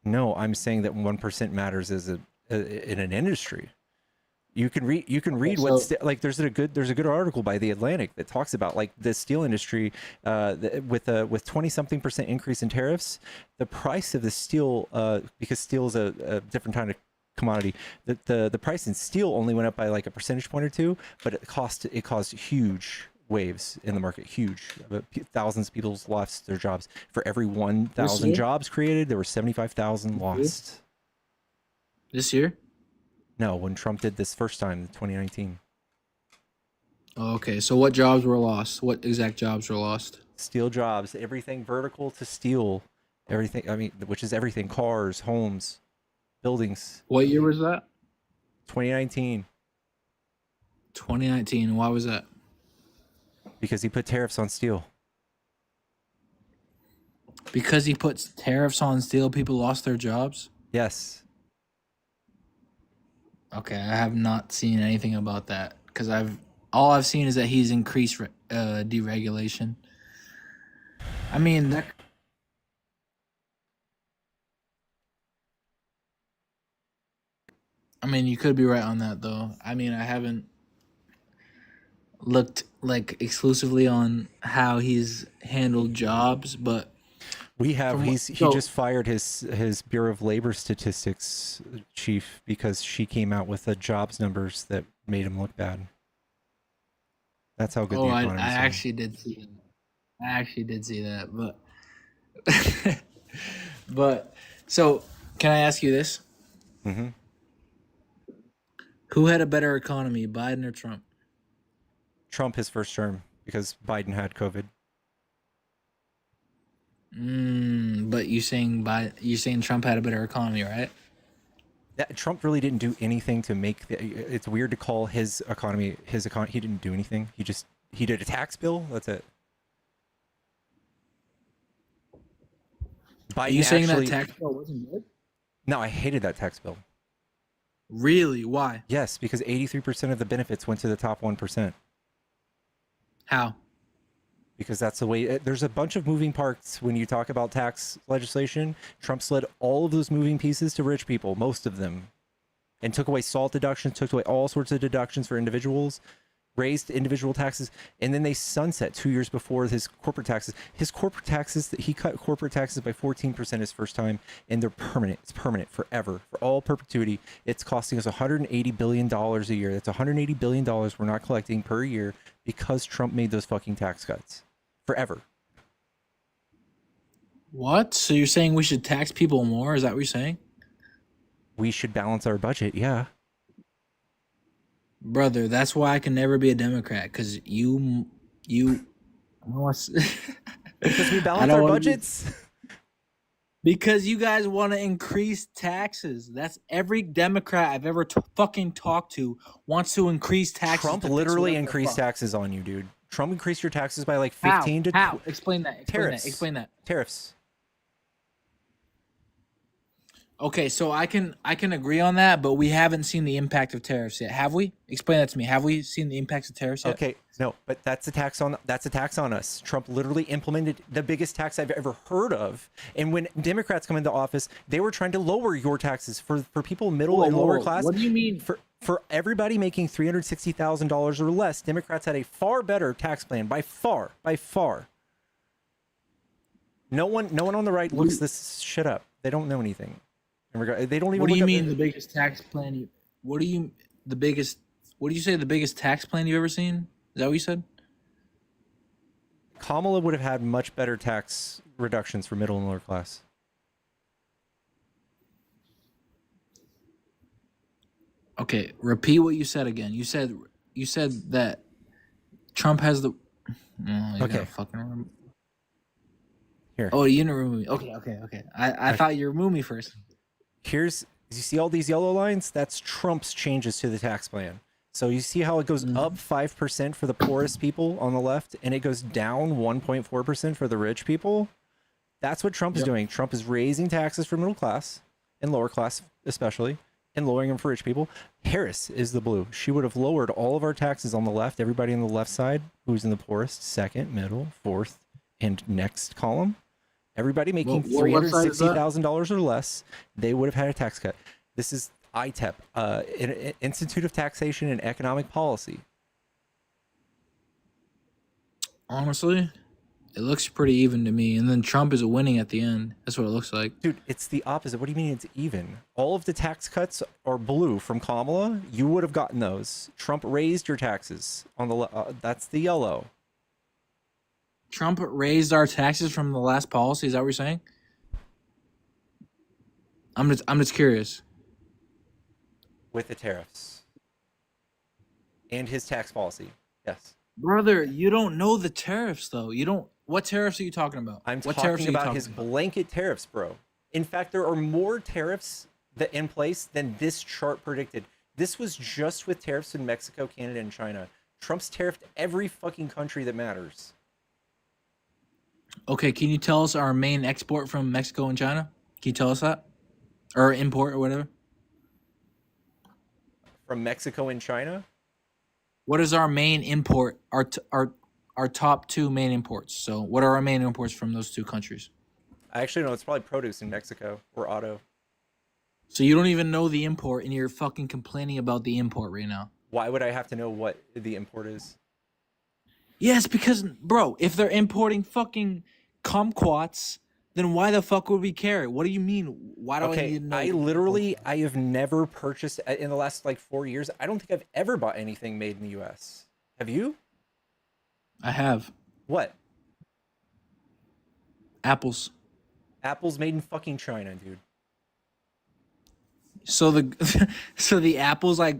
No, I'm saying that 1% matters as in an industry. You can read so what's like there's a good article by The Atlantic that talks about like the steel industry with 20-something% increase in tariffs, the price of the steel because steel is a different kind of commodity, the price in steel only went up by like a percentage point or two, but it caused huge waves in the market, huge. Thousands of people lost their jobs. For every 1,000 jobs created, there were 75,000 lost. This year? No, when Trump did this first time in 2019. Oh, okay, so what jobs were lost? What exact jobs were lost? Steel jobs, everything vertical to steel, everything. I mean, which is everything: cars, homes, buildings. What year was that? 2019. 2019. Why was that? Because he put tariffs on steel. Because he puts tariffs on steel, people lost their jobs? Yes. Okay, I have not seen anything about that because all I've seen is that he's increased deregulation. I mean that. I mean, you could be right on that though. I mean, I haven't looked like exclusively on how he's handled jobs, but We have from what- he so- just fired his Bureau of Labor Statistics chief because she came out with the jobs numbers that made him look bad. That's how good Oh, the I economy is. actually did see that. I actually did see that, but but so can I ask you this? Mm-hmm. Who had a better economy, Biden or Trump? Trump his first term because Biden had COVID. But you're saying Trump had a better economy, right? Trump really didn't do anything to make it's weird to call his economy. He didn't do anything. He did a tax bill. That's it. Biden Are you saying actually, that tax bill wasn't good? No, I hated that tax bill. Really? Why? Yes, because 83% of the benefits went to the top 1%. How? Because that's the way. There's a bunch of moving parts when you talk about tax legislation. Trump slid all of those moving pieces to rich people, most of them, and took away SALT deductions, took away all sorts of deductions for individuals, raised individual taxes, and then they sunset 2 years before his corporate taxes. His corporate taxes, he cut corporate taxes by 14% his first time, and they're permanent. It's permanent forever, for all perpetuity. It's costing us $180 billion a year. That's $180 billion we're not collecting per year because Trump made those fucking tax cuts. Forever. What? So you're saying we should tax people more? Is that what you're saying? We should balance our budget, yeah. Brother, that's why I can never be a Democrat, because you because we balance our budgets. Because you guys want to increase taxes. That's every Democrat I've ever fucking talked to wants to increase taxes. Trump literally increased taxes on you, dude. Trump increased your taxes by like 15 to How? Explain that. Tariffs. Explain that. Tariffs. Okay, so I can agree on that, but we haven't seen the impact of tariffs yet, have we? Explain that to me. Have we seen the impacts of tariffs yet? Okay, no, but that's a tax on us. Trump literally implemented the biggest tax I've ever heard of. And when Democrats come into office, they were trying to lower your taxes for people middle and lower class. What do you mean? For everybody making $360,000 or less, Democrats had a far better tax plan by far. No one on the right looks this shit up. They don't know anything. They don't even. What do you mean the biggest tax plan? What do you say the biggest tax plan you've ever seen? Is that what you said? Kamala would have had much better tax reductions for middle and lower class. Okay, repeat what you said again. You said that Trump has the. Oh, he's Okay. gonna fucking remember. Here. Oh, you didn't remove me. Okay. I Okay. thought you removed me first. You see all these yellow lines? That's Trump's changes to the tax plan. So you see how it goes up 5% for the poorest people on the left, and it goes down 1.4% for the rich people? That's what Trump is doing. Trump is raising taxes for middle class and lower class especially, and lowering them for rich people. Harris is the blue. She would have lowered all of our taxes on the left, everybody on the left side who's in the poorest, second, middle, fourth, and next column. Everybody making $360,000 or less, they would have had a tax cut. This is ITEP, Institute of Taxation and Economic Policy. Honestly, it looks pretty even to me. And then Trump is winning at the end. That's what it looks like. Dude, it's the opposite. What do you mean it's even? All of the tax cuts are blue from Kamala. You would have gotten those. Trump raised your taxes on the that's the yellow. Trump raised our taxes from the last policy. Is that what you're saying? I'm just curious. With the tariffs and his tax policy. Yes. Brother, you don't know the tariffs though. You don't. What tariffs are you talking about? I'm what talking about his blanket tariffs, bro. In fact, there are more tariffs that in place than this chart predicted. This was just with tariffs in Mexico, Canada, and China. Trump's tariffed every fucking country that matters. Okay, can you tell us our main export from Mexico and China? Can you tell us that? Or import or whatever? From Mexico and China? What is our main import? Our top two main imports. So what are our main imports from those two countries? I actually know it's probably produce in Mexico or auto. So you don't even know the import and you're fucking complaining about the import right now. Why would I have to know what the import is? Yes, because, bro, if they're importing fucking kumquats, then why the fuck would we care? What do you mean? Why do I need to know? I have never purchased in the last like 4 years. I don't think I've ever bought anything made in the U.S. Have you? I have. What? Apples. Apples made in fucking China, dude. So the apples I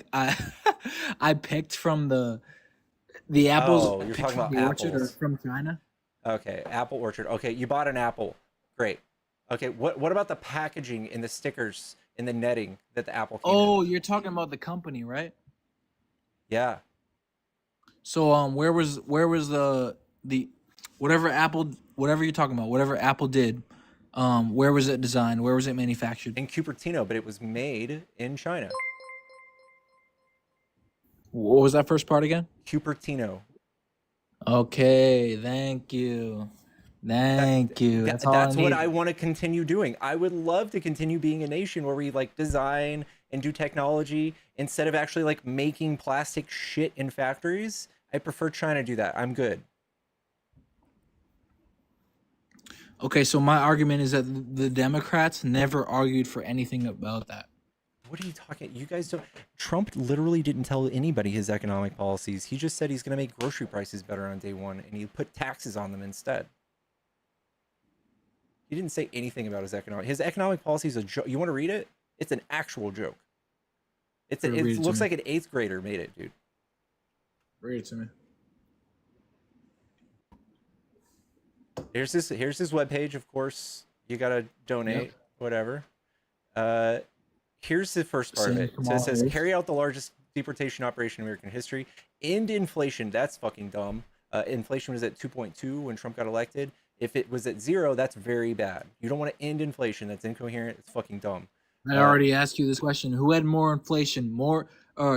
picked from the apples. Oh, you're talking about the orchard apples. are from China. Okay, apple orchard. Okay, you bought an apple. Great. Okay, what about the packaging and the stickers and the netting that the apple came in? You're talking about the company, right? Yeah. So where was the whatever you're talking about, whatever Apple did, where was it designed? Where was it manufactured? In Cupertino, but it was made in China. What was that first part again? Cupertino. Okay, thank you. Thank you. That's all what I want to continue doing. I would love to continue being a nation where we like design and do technology instead of actually like making plastic shit in factories. I prefer China do that. I'm good. Okay, so my argument is that the Democrats never argued for anything about that. What are you talking? You guys don't. Trump literally didn't tell anybody his economic policies. He just said he's going to make grocery prices better on day one, and he put taxes on them instead. He didn't say anything about his economic. His economic policy is a joke. You want to read it? It's an actual joke. It looks like an 8th grader made it, dude. Read it to me. Here's his webpage. Of course, you gotta donate, whatever. Here's the first part of it. So it says, carry out the largest deportation operation in American history. End inflation. That's fucking dumb. Inflation was at 2.2 when Trump got elected. If it was at 0, that's very bad. You don't want to end inflation. That's incoherent. It's fucking dumb. I already asked you this question. Who had more inflation?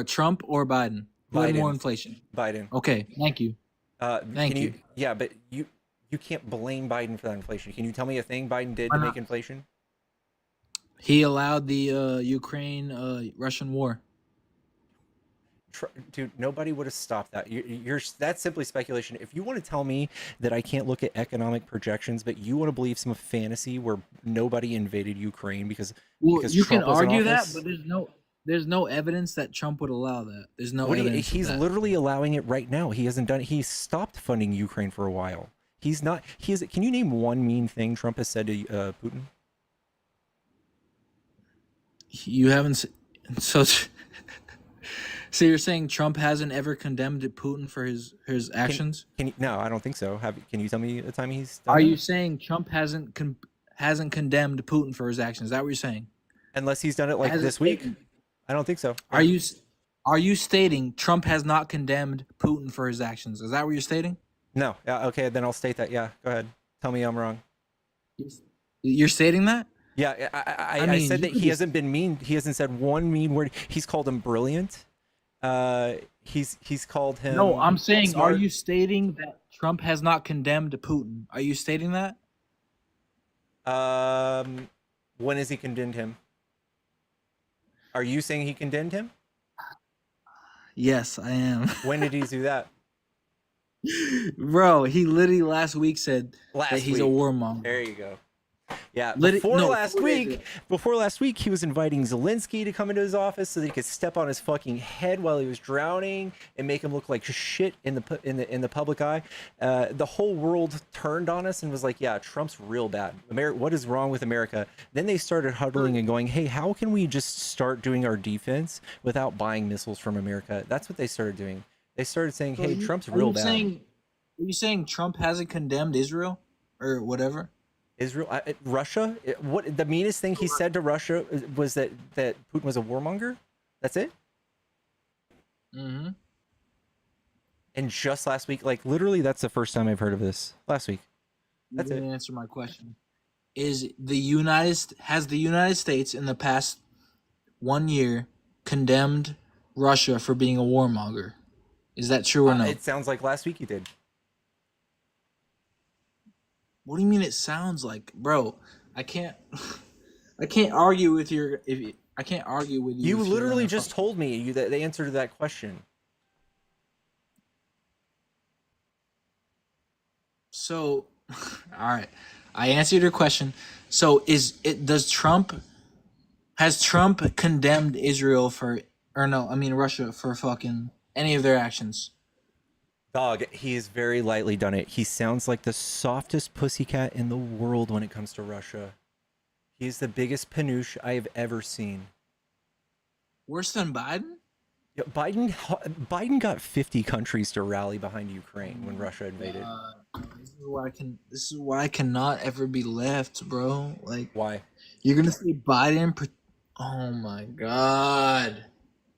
Trump or Biden? Who had more inflation? Biden. Okay, thank you. Thank you. Yeah, but you can't blame Biden for that inflation. Can you tell me a thing Biden did to make inflation? He allowed the Ukraine-Russian war. Dude, nobody would have stopped that. That's simply speculation. If you want to tell me that I can't look at economic projections, but you want to believe some fantasy where nobody invaded Ukraine because you Trump can was in argue that, office, but there's no evidence that Trump would allow that. There's no evidence. He's literally allowing it right now. He hasn't done it. He stopped funding Ukraine for a while. He's not. Can you name one mean thing Trump has said to Putin? You haven't. So So you're saying Trump hasn't ever condemned Putin for his actions? Can you, no, I don't think so. Can you tell me a time he's done Are you that? saying Trump hasn't condemned Putin for his actions? Is that what you're saying? Unless he's done it like this week? I don't think so. Are you stating Trump has not condemned Putin for his actions? Is that what you're stating? No. Yeah, okay, then I'll state that. Yeah, go ahead. Tell me I'm wrong. You're stating that? Yeah, I said that he hasn't been mean. He hasn't said one mean word. He's called him brilliant. He's called him. No, I'm saying, smart. are you stating that Trump has not condemned Putin? Are you stating that? When has he condemned him? Are you saying he condemned him? Yes, I am. When did he do that? Bro, he literally last week said that he's a warmonger. There you go. Yeah, Before last week, he was inviting Zelensky to come into his office so that he could step on his fucking head while he was drowning and make him look like shit in the public eye. The whole world turned on us and was like, "Yeah, Trump's real bad. What is wrong with America?" Then they started huddling and going, "Hey, how can we just start doing our defense without buying missiles from America?" That's what they started doing. They started saying, "Hey, Trump's real bad." Are you saying Trump hasn't condemned Israel or whatever? Israel, Russia. What the meanest thing he said to Russia was that Putin was a warmonger. That's it. Mm-hmm. And just last week, like literally, that's the first time I've heard of this. Last week. That's You it. didn't answer my question. Has the United States in the past 1 year condemned Russia for being a warmonger? Is that true or no? It sounds like last week you did. What do you mean it sounds like, bro? I can't argue with your I can't argue with you. You literally just told me the answer to that question. So, all right, I answered your question. So, has Trump condemned Israel Russia for fucking any of their actions? Dog, he has very lightly done it. He sounds like the softest pussycat in the world when it comes to Russia. He's the biggest panoosh I have ever seen. Worse than Biden? Yeah, Biden got 50 countries to rally behind Ukraine when Russia invaded. This is why I cannot ever be left, bro. Like, why? You're gonna say Biden? Oh my god.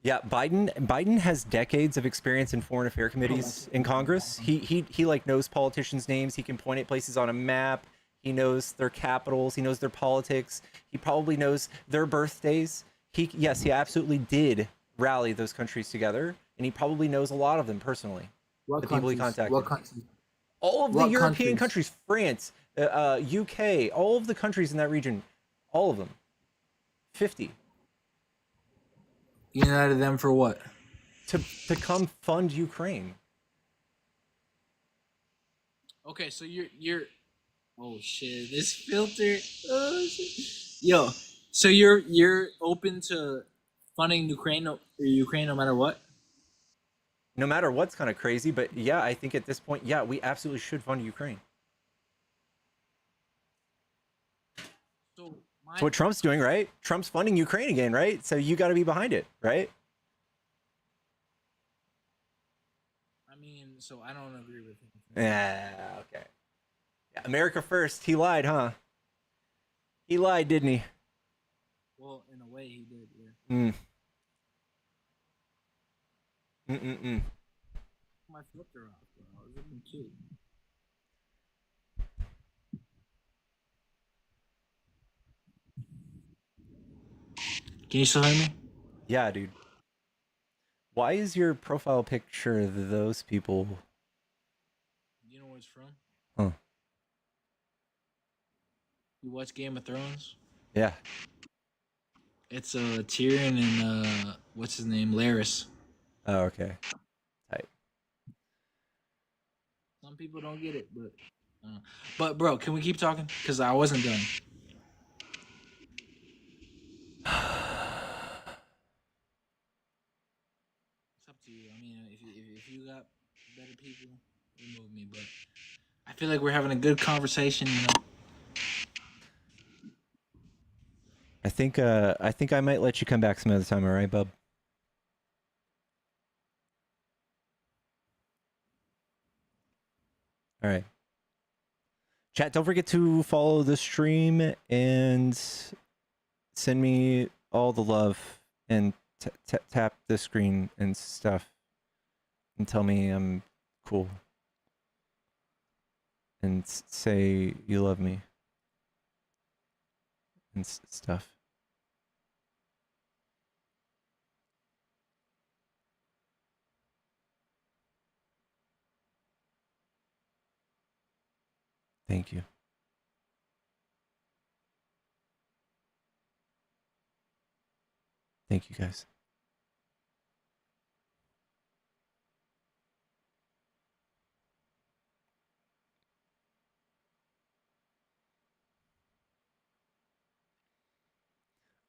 Yeah, Biden has decades of experience in foreign affairs committees in Congress. He like knows politicians' names. He can point at places on a map. He knows their capitals. He knows their politics. He probably knows their birthdays. He absolutely did rally those countries together, and he probably knows a lot of them personally. What the countries? people he contacted. What countries? All of the What European countries, France, UK, all of the countries in that region, all of them. 50. United them for what? To come fund Ukraine. Okay, so you're oh shit, this filter. Oh shit. Yo, so you're open to funding Ukraine no matter what? No matter what's kind of crazy, but yeah, I think at this point, yeah, we absolutely should fund Ukraine. That's what Trump's doing, right? Trump's funding Ukraine again, right? So you got to be behind it, right? I mean, so I don't agree with him. Yeah, okay. Yeah, America first. He lied, huh? He lied, didn't he? Well, in a way, he did. Yeah. My filter off, bro. I was looking cute. Can you still hear me? Yeah, dude. Why is your profile picture those people? You know where it's from? Huh. You watch Game of Thrones? Yeah. It's Tyrion and what's his name? Larys. Oh, okay. Tight. Some people don't get it, but bro, can we keep talking? Cause I wasn't done. It's up to you. I mean, if you got better people, remove me. But I feel like we're having a good conversation. You know. I think I might let you come back some other time. All right, bub. All right. Chat, don't forget to follow the stream and send me all the love and tap the screen and stuff and tell me I'm cool and say you love me and stuff. Thank you. Thank you, guys.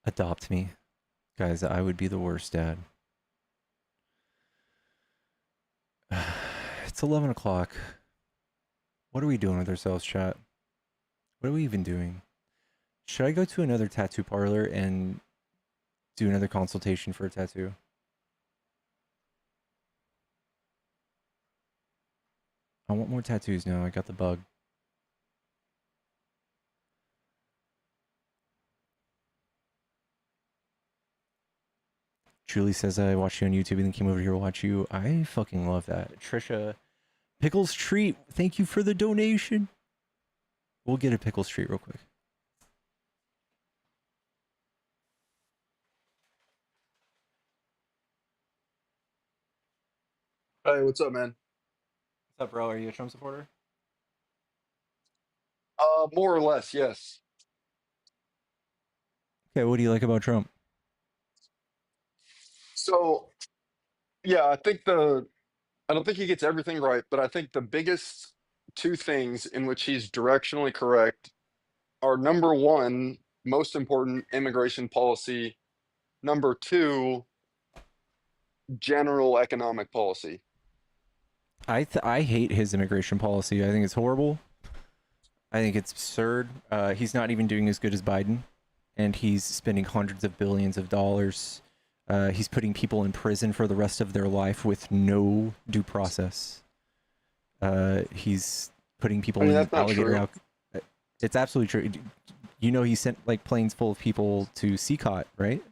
Adopt me. Guys, I would be the worst dad. It's 11 o'clock. What are we doing with ourselves, chat? What are we even doing? Should I go to another tattoo parlor and do another consultation for a tattoo? I want more tattoos now. I got the bug. Julie says I watched you on YouTube and then came over here to watch you. I fucking love that. Trisha, Pickles Treat, thank you for the donation. We'll get a Pickles Treat real quick. Hey, what's up, man? What's up, bro? Are you a Trump supporter? More or less, yes. Okay, what do you like about Trump? So, yeah, I don't think he gets everything right, but I think the biggest two things in which he's directionally correct are number one, most important, immigration policy. Number two, general economic policy. I hate his immigration policy. I think it's horrible. I think it's absurd. He's not even doing as good as Biden, and he's spending hundreds of billions of dollars. He's putting people in prison for the rest of their life with no due process. He's putting people in alligator out. It's absolutely true. You know, he sent like planes full of people to CCOT, right?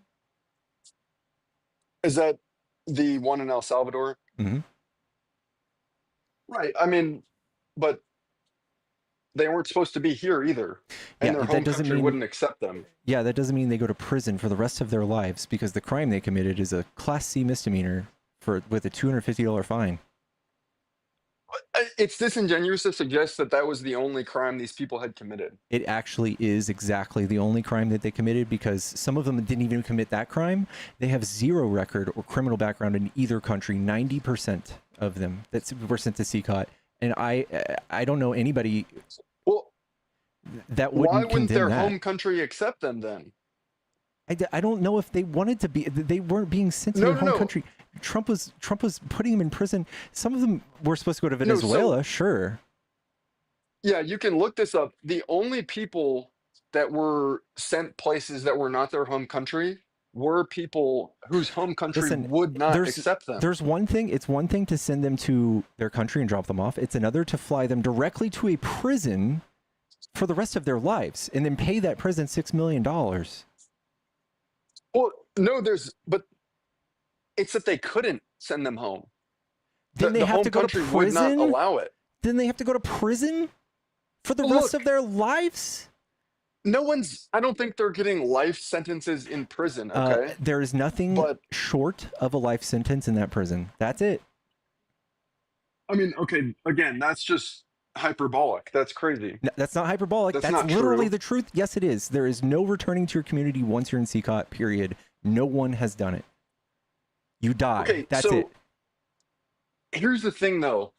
Is that the one in El Salvador? Mm-hmm. Right. I mean, but they weren't supposed to be here either, and their home country wouldn't accept them. Yeah, that doesn't mean they go to prison for the rest of their lives because the crime they committed is a Class C misdemeanor with a $250 fine. It's disingenuous to suggest that that was the only crime these people had committed. It actually is exactly the only crime that they committed because some of them didn't even commit that crime. They have zero record or criminal background in either country. 90% of them that were sent to CCOT. And I don't know anybody that wouldn't Why wouldn't condemn their that. home country accept them then? I don't know if they wanted to be. They weren't being sent to No, their no, home no. country. Trump was putting them in prison. Some of them were supposed to go to Venezuela, sure. Yeah, you can look this up. The only people that were sent places that were not their home country were people whose home country would not accept them. There's one thing. It's one thing to send them to their country and drop them off. It's another to fly them directly to a prison for the rest of their lives and then pay that prison $6 million. Well, no, but it's that they couldn't send them home. Then they the have home to go to country would not prison? allow it. Then they have to go to prison for the rest of their lives? I don't think they're getting life sentences in prison, okay? There is nothing short of a life sentence in that prison. That's it. I mean, okay, again, that's just hyperbolic. That's crazy. No, that's not hyperbolic. That's That's not literally true. the truth. Yes, it is. There is no returning to your community once you're in CCOT, period. No one has done it. You die. Okay, That's so it. here's the thing, though.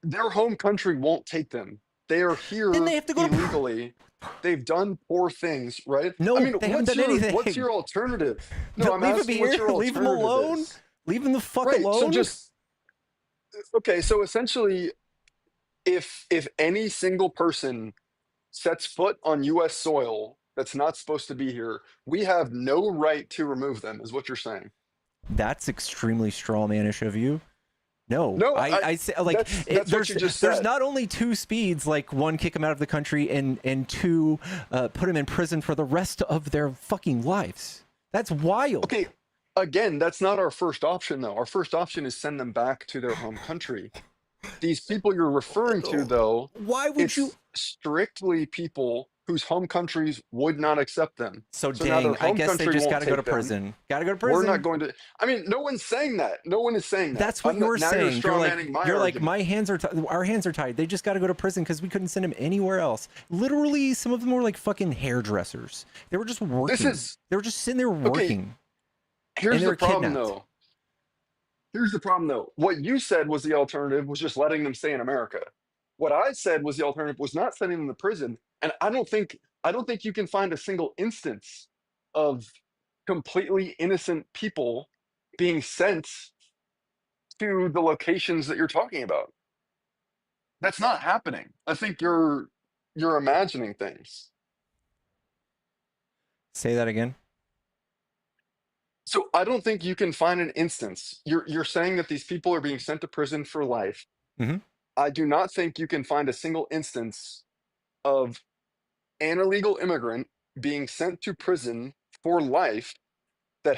Their home country won't take them. They are here Then they have to go illegally. They've done poor things, right? No, I mean, they haven't done anything. What's your alternative? No, I'm Leave them asking what here. your Leave them alternative alone. is. Leave them the fuck Right, alone. so just okay. So essentially, if any single person sets foot on U.S. soil that's not supposed to be here, we have no right to remove them. Is what you're saying? That's extremely strawmanish of you. No, No, I say like that's what you just there's said. not only two speeds, like one, kick them out of the country, and two, put them in prison for the rest of their fucking lives. That's wild. Okay, again, that's not our first option though. Our first option is send them back to their home country. These people you're referring to, though, why would you? Strictly people whose home countries would not accept them. So now dang, their I home guess they country just won't got to go to take them. prison. Got to go to prison. We're not going to. I mean, no one's saying that. No one is saying that. That's what I'm not- you're now saying. You're, You're like my hands are our hands are tied. They just got to go to prison because we couldn't send them anywhere else. Literally, some of them were like fucking hairdressers. They were just working. They were just sitting there working. Here's and they the were problem, kidnapped. though. Here's the problem, though. What you said was the alternative was just letting them stay in America. What I said was the alternative was not sending them to prison. And I don't think you can find a single instance of completely innocent people being sent to the locations that you're talking about. That's not happening. I think you're imagining things. Say that again. So I don't think you can find an instance. You're saying that these people are being sent to prison for life. Mhm. I do not think you can find a single instance of an illegal immigrant being sent to prison for life that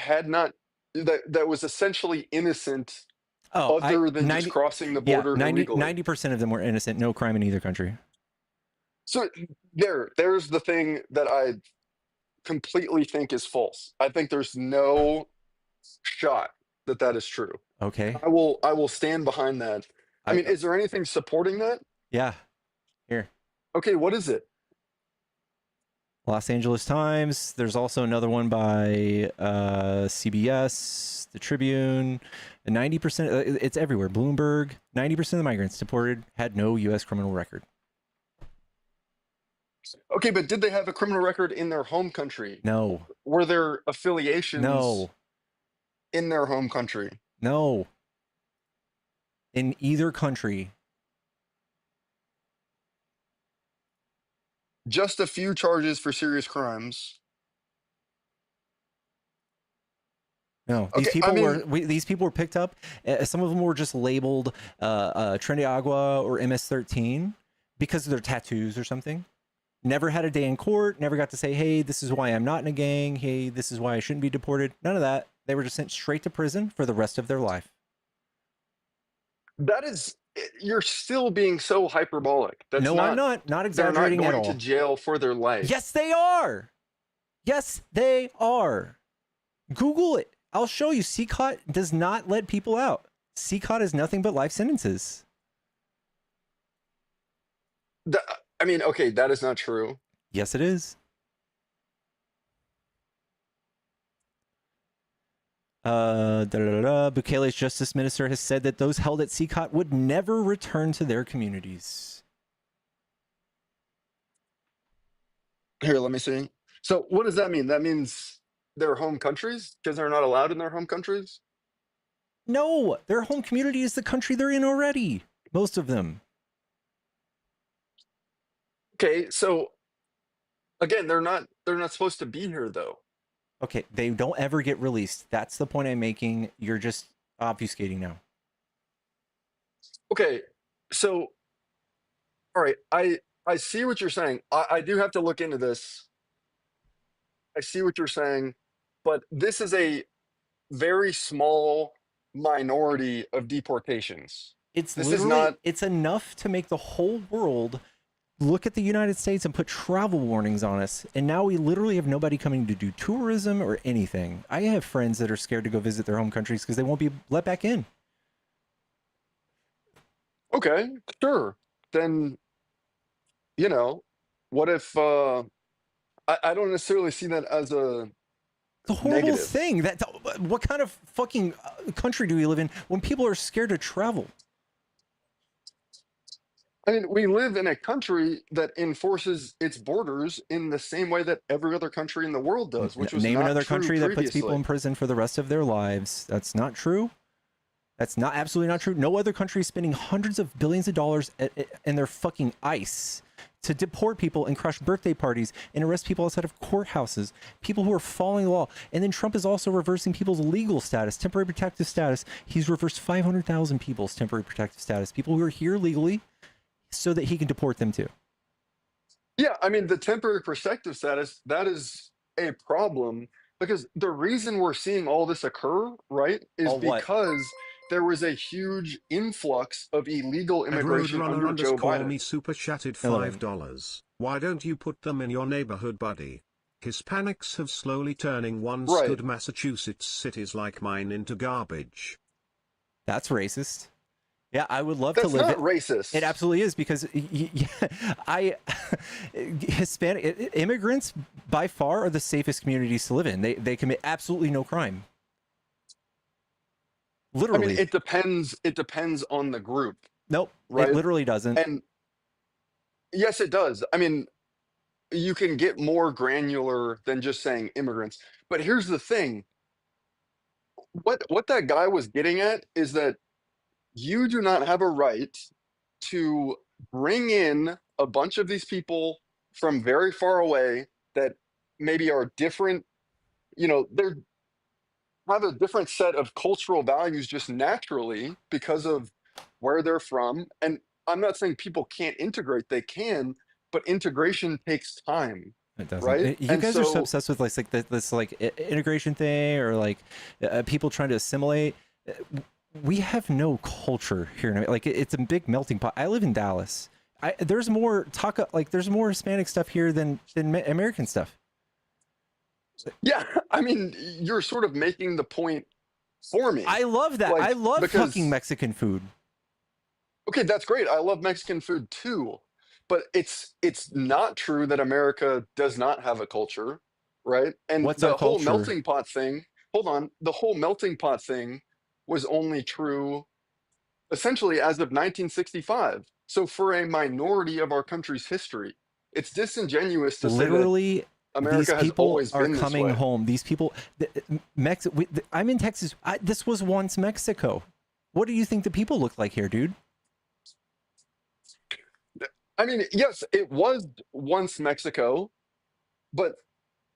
was essentially innocent, other than just crossing the border illegally. 90% of them were innocent. No crime in either country. So there's the thing that I completely think is false. I think there's no shot that is true. Okay. I will stand behind that. I mean, is there anything supporting that? Yeah. Here. Okay, what is it? Los Angeles Times. There's also another one by CBS, the Tribune. 90%. It's everywhere. Bloomberg. 90% of the migrants deported had no U.S. criminal record. Okay, but did they have a criminal record in their home country? No. Were there affiliations? No. In their home country? No. In either country. Just a few charges for serious crimes. No, these people were picked up. Some of them were just labeled Trinidad Agua or MS-13 because of their tattoos or something. Never had a day in court. Never got to say, hey, this is why I'm not in a gang. Hey, this is why I shouldn't be deported. None of that. They were just sent straight to prison for the rest of their life. That is, you're still being so hyperbolic. That's No, I'm not. Not exaggerating they're not at going all. to jail for their life. Yes, they are. Yes, they are. Google it. I'll show you. CCOT does not let people out. CCOT is nothing but life sentences. I mean, okay, that is not true. Yes, it is. Bukele's justice minister has said that those held at CCOT would never return to their communities. Here, let me see. So what does that mean? That means their home countries? Because they're not allowed in their home countries? No, their home community is the country they're in already. Most of them. Okay, so again, they're not supposed to be here though. Okay, they don't ever get released. That's the point I'm making. You're just obfuscating now. Okay, so all right, I see what you're saying. I do have to look into this. I see what you're saying, but this is a very small minority of deportations. It's This literally, is not. it's enough to make the whole world look at the United States and put travel warnings on us. And now we literally have nobody coming to do tourism or anything. I have friends that are scared to go visit their home countries because they won't be let back in. Okay, sure. Then, what if I don't necessarily see that as a It's a horrible negative. thing. What kind of fucking country do we live in when people are scared to travel? I mean, we live in a country that enforces its borders in the same way that every other country in the world does, which was Name not another true country that puts people previously. in prison for the rest of their lives. That's not true. That's not absolutely not true. No other country is spending hundreds of billions of dollars in their fucking ICE to deport people and crush birthday parties and arrest people outside of courthouses, people who are following the law. And then Trump is also reversing people's legal status, temporary protective status. He's reversed 500,000 people's temporary protective status, people who are here legally, so that he can deport them too. Yeah, I mean, the temporary protective status, that is a problem because the reason we're seeing all this occur, right, is All what? because there was a huge influx of illegal And immigration under Joe Roadrunner_me Biden. super chatted Hello. $5. Why don't you put them in your neighborhood, buddy? Hispanics have slowly turning once Right. good Massachusetts cities like mine into garbage. That's racist. Yeah, I would love That's to live not it. racist. It absolutely is because Hispanic immigrants by far are the safest communities to live in. They commit absolutely no crime. I Literally. mean, it depends on the group, Nope, right? it literally doesn't. And yes, it does. I mean, you can get more granular than just saying immigrants. But here's the thing. What that guy was getting at is that you do not have a right to bring in a bunch of these people from very far away that maybe are different, they're have a different set of cultural values just naturally because of where they're from. And I'm not saying people can't integrate, they can, but integration takes time. It doesn't. Right? You And guys are so so- obsessed with like this integration thing or like people trying to assimilate. We have no culture here. Like it's a big melting pot. I live in Dallas. There's more there's more Hispanic stuff here than American stuff. Yeah, I mean, you're sort of making the point for me. I love that. Like, I love because- fucking Mexican food. Okay, that's great. I love Mexican food too. But it's not true that America does not have a culture, right? And What's the our whole culture? melting pot thing, hold on, the whole melting pot thing was only true essentially as of 1965. So for a minority of our country's history, it's disingenuous to Literally, say that America these has people always are been this coming way. home. These people, I'm in Texas. This was once Mexico. What do you think the people look like here, dude? I mean, yes, it was once Mexico, but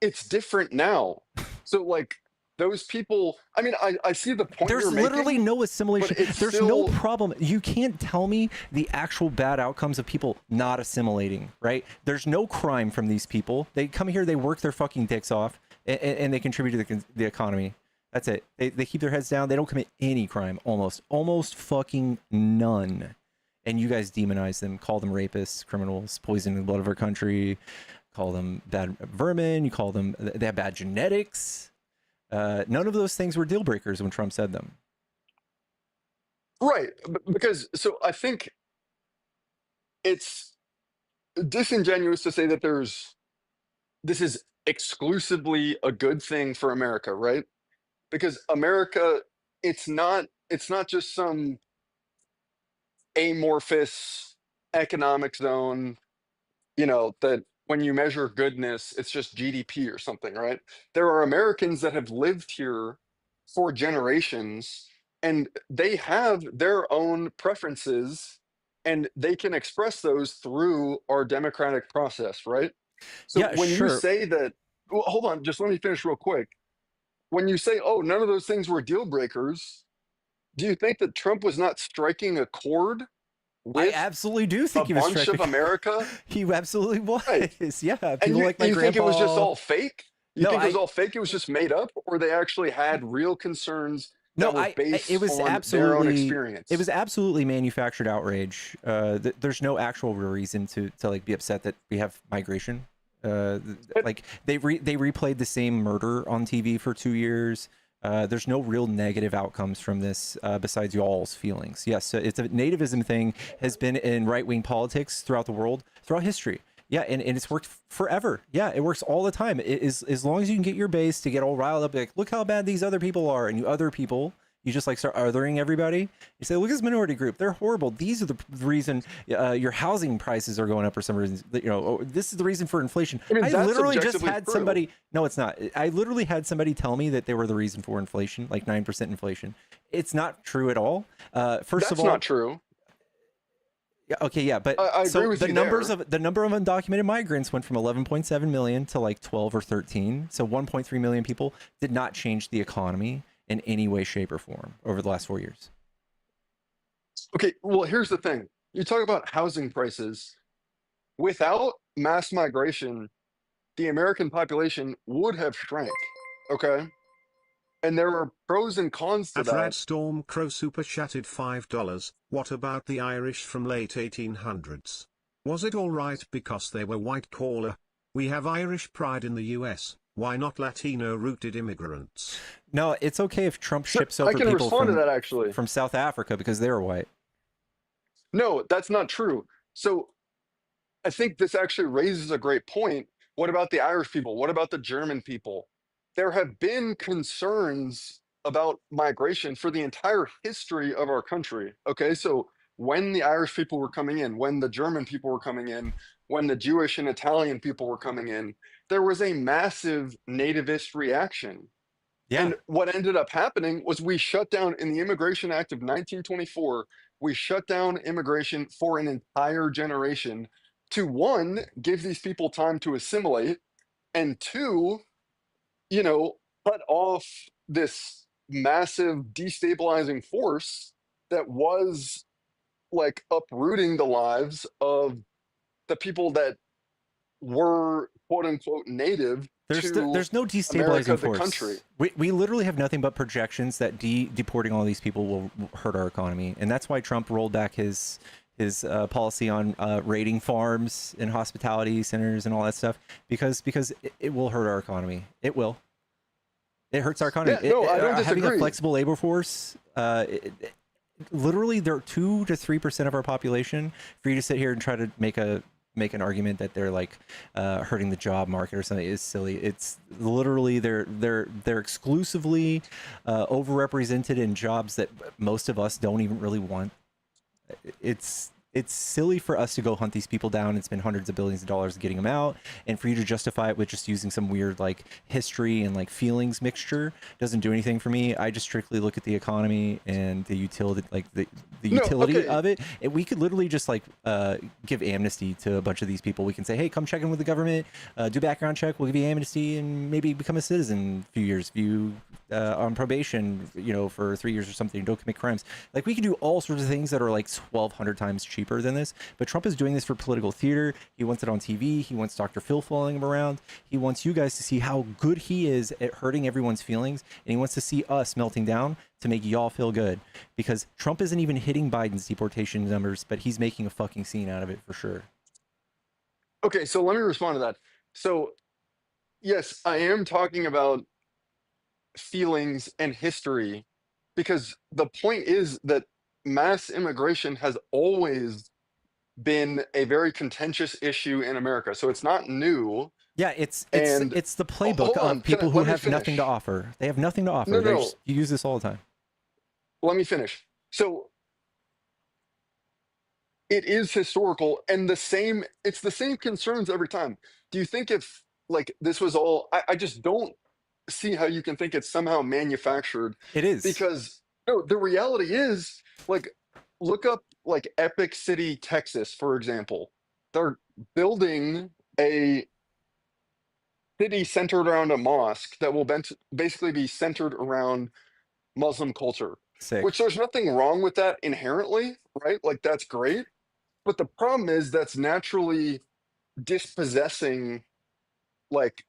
it's different now. So like those people, I mean, I see the point There's you're literally making, no assimilation. but it's There's still- no problem. You can't tell me the actual bad outcomes of people not assimilating, right? There's no crime from these people. They come here, they work their fucking dicks off, and they contribute to the economy. That's it. They keep their heads down. They don't commit any crime, almost fucking none. And you guys demonize them, call them rapists, criminals, poisoning the blood of our country, call them bad vermin. You call them, they have bad genetics. None of those things were deal breakers when Trump said them. Right, because so I think it's disingenuous to say that this is exclusively a good thing for America, right? Because America, it's not just some amorphous economic zone, that when you measure goodness, it's just GDP or something, right? There are Americans that have lived here for generations and they have their own preferences and they can express those through our democratic process, right? So Yeah, when sure. you say that, well, hold on, just let me finish real quick. When you say, oh, none of those things were deal breakers, do you think that Trump was not striking a chord I with absolutely do think a he was bunch of striking- America? He absolutely was. Right. Yeah. And People you, like my you think it was just grandpa- all fake? You No, think it was I- all fake? It was just made up, or they actually had real concerns No, that were based it was on their own absolutely experience? It was absolutely manufactured outrage. There's no actual real reason to like be upset that we have migration. Like they replayed the same murder on TV for 2 years. There's no real negative outcomes from this besides y'all's feelings. Yes, it's a nativism thing has been in right-wing politics throughout the world, throughout history. Yeah, and it's worked forever. Yeah, it works all the time. It is as long as you can get your base to get all riled up, like, look how bad these other people are, and you other people You just like start othering everybody. You say, look at this minority group. They're horrible. These are the reason your housing prices are going up for some reason. This is the reason for inflation. I mean, I that's literally just objectively had true. somebody. No, it's not. I literally had somebody tell me that they were the reason for inflation, like 9% inflation. It's not true at all. First of all, That's not true. yeah, okay, yeah, but I agree with the you numbers there. of the number of undocumented migrants went from 11.7 million to like 12 or 13. So 1.3 million people did not change the economy in any way, shape, or form over the last 4 years. Okay, well, here's the thing. You talk about housing prices. Without mass migration, the American population would have shrank. Okay? And there are pros and cons to At that. Radstorm Crow super chatted $5. What about the Irish from late 1800s? Was it alright because they were white collar? We have Irish pride in the US. Why not Latino-rooted immigrants? No, it's okay if Trump ships over I can people respond to that actually. from South Africa because they're white. No, that's not true. So I think this actually raises a great point. What about the Irish people? What about the German people? There have been concerns about migration for the entire history of our country. Okay, so when the Irish people were coming in, when the German people were coming in, when the Jewish and Italian people were coming in, there was a massive nativist reaction. Yeah. And what ended up happening was we shut down in the Immigration Act of 1924, we shut down immigration for an entire generation to one, give these people time to assimilate, and two, cut off this massive destabilizing force that was like uprooting the lives of the people that were quote unquote native There's to there's no America, destabilizing the force. country. We literally have nothing but projections that deporting all these people will hurt our economy, and that's why Trump rolled back his policy on raiding farms and hospitality centers and all that stuff because it will hurt our economy. It will. It hurts our economy. Yeah, no, I don't Having a disagree. flexible labor force, literally, they're 2 to 3% of our population. For you to sit here and try to make an argument that they're like hurting the job market or something is silly. It's literally they're exclusively overrepresented in jobs that most of us don't even really want. It's silly for us to go hunt these people down and spend hundreds of billions of dollars getting them out, and for you to justify it with just using some weird like history and like feelings mixture doesn't do anything for me. I just strictly look at the economy and the utility, like the utility okay. of it. And we could literally just like give amnesty to a bunch of these people. We can say, hey, come check in with the government, do background check, we'll give you amnesty, and maybe become a citizen in a few years. If you on probation, for 3 years or something, don't commit crimes. Like we can do all sorts of things that are like 1,200 times cheaper than this, but Trump is doing this for political theater. He wants it on TV. He wants Dr. Phil following him around. He wants you guys to see how good he is at hurting everyone's feelings, and he wants to see us melting down to make y'all feel good, because Trump isn't even hitting Biden's deportation numbers, but he's making a fucking scene out of it for sure. Okay, so let me respond to that. So yes, I am talking about feelings and history, because the point is that mass immigration has always been a very contentious issue in America. So it's not new. Yeah, it's And the playbook hold on, of people who let me have nothing finish. to offer. They have nothing to offer. No, They no. just use this all the time. Let me finish. So it is historical, and it's the same concerns every time. Do you think if like this was all, I just don't see how you can think it's somehow manufactured. It is. Because no, the reality is, like, look up like Epic City, Texas, for example. They're building a city centered around a mosque that will basically be centered around Muslim culture. Sick. Which there's nothing wrong with that inherently, right? Like that's great. But the problem is that's naturally dispossessing like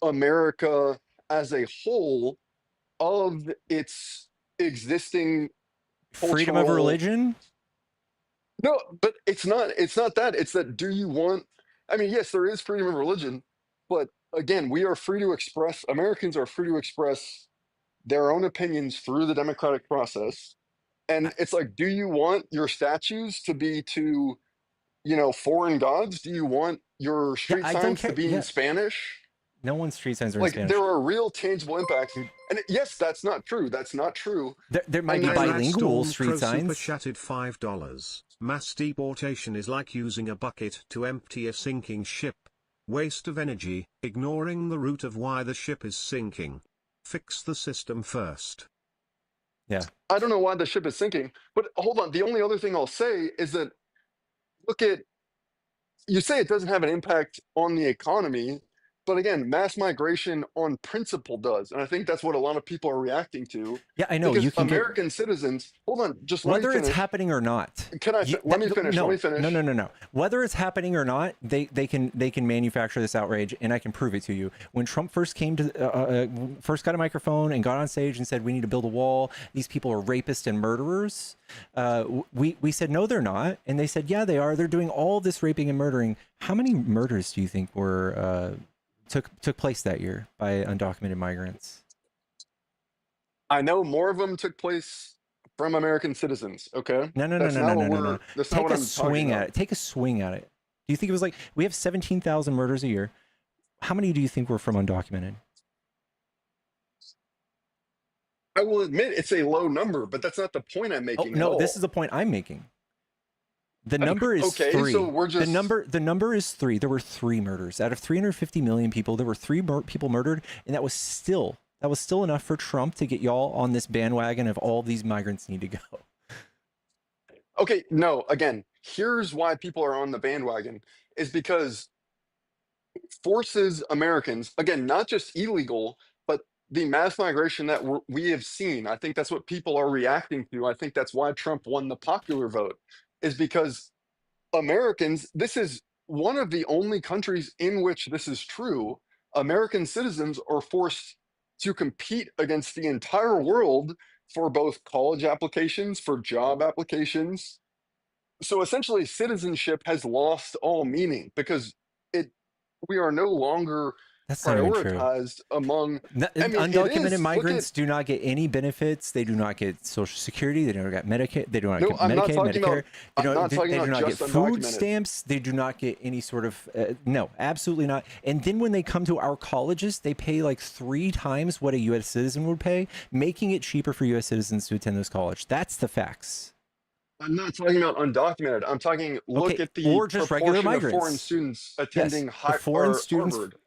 America as a whole of its existing Freedom of cultural- religion? No, but it's not that. It's that do you want, I mean, yes, there is freedom of religion, but again, Americans are free to express their own opinions through the democratic process. And it's like, do you want your statues to be to, foreign gods? Do you want your street I don't signs to care. be Yeah. in Spanish? No one's street signs are in Like Spanish. there are real tangible impacts. And yes, that's not true. That's not true. There might be And I think bilingual Storm street Pro super signs. chatted $5. Mass deportation is like using a bucket to empty a sinking ship. Waste of energy, ignoring the root of why the ship is sinking. Fix the system first. Yeah. I don't know why the ship is sinking, but hold on. The only other thing I'll say is that look at, you say it doesn't have an impact on the economy, but again, mass migration on principle does. And I think that's what a lot of people are reacting to. Yeah, I know. Because You can get American citizens, hold on, just let me whether it's finish. happening or not. Can I, let me finish, No, let me finish. no. Whether it's happening or not, they can manufacture this outrage, and I can prove it to you. When Trump first came to first got a microphone and got on stage and said we need to build a wall, these people are rapists and murderers. We said no, they're not, and they said yeah, they are. They're doing all this raping and murdering. How many murders do you think were took place that year by undocumented migrants? I know more of them took place from American citizens. Okay, No. That's not what we're. That's not Take what a I'm swing talking at about. it. Take a swing at it. Do you think it was like we have 17,000 murders a year? How many do you think were from undocumented? I will admit it's a low number, but that's not the point I'm Oh making. at no, all. this is the point I'm making. The number is Okay, 3. so we're just The number is 3. There were 3 murders out of 350 million people. There were 3 people murdered, and that was still enough for Trump to get y'all on this bandwagon of all these migrants need to go. okay. No, again, here's why people are on the bandwagon is because it forces Americans, again, not just illegal, but the mass migration that we have seen. I think that's what people are reacting to. I think that's why Trump won the popular vote, is because Americans, this is one of the only countries in which this is true. American citizens are forced to compete against the entire world for both college applications, for job applications. So essentially, citizenship has lost all meaning because we are no longer That's not even true. prioritized among. I mean, it Undocumented is. migrants do not get any benefits. They do not get Social Security. They don't get Medicaid. They do not No, get I'm not Medicaid, talking Medicare. about. I'm not talking They do about not get just food undocumented. stamps. They do not get any sort of no, absolutely not. And then when they come to our colleges, they pay like 3 times what a U.S. citizen would pay, making it cheaper for U.S. citizens to attend those colleges. That's the facts. I'm not talking about undocumented. I'm talking. Look Okay, at the or just regular proportion of foreign migrants. students Yes, attending the Harvard the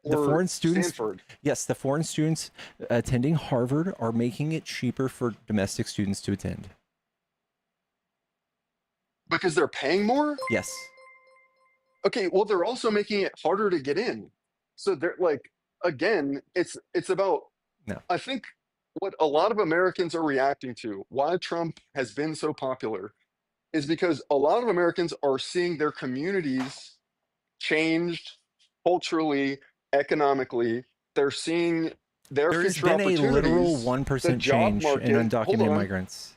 or foreign students. Stanford. Yes, the foreign students attending Harvard are making it cheaper for domestic students to attend. Because they're paying more? Yes. Okay, well, they're also making it harder to get in. So they're like, again, it's about. No. I think what a lot of Americans are reacting to, why Trump has been so popular, is because a lot of Americans are seeing their communities changed culturally, economically. They're seeing their There's future been a literal opportunities. 1% The job change market. in Hold undocumented on. migrants.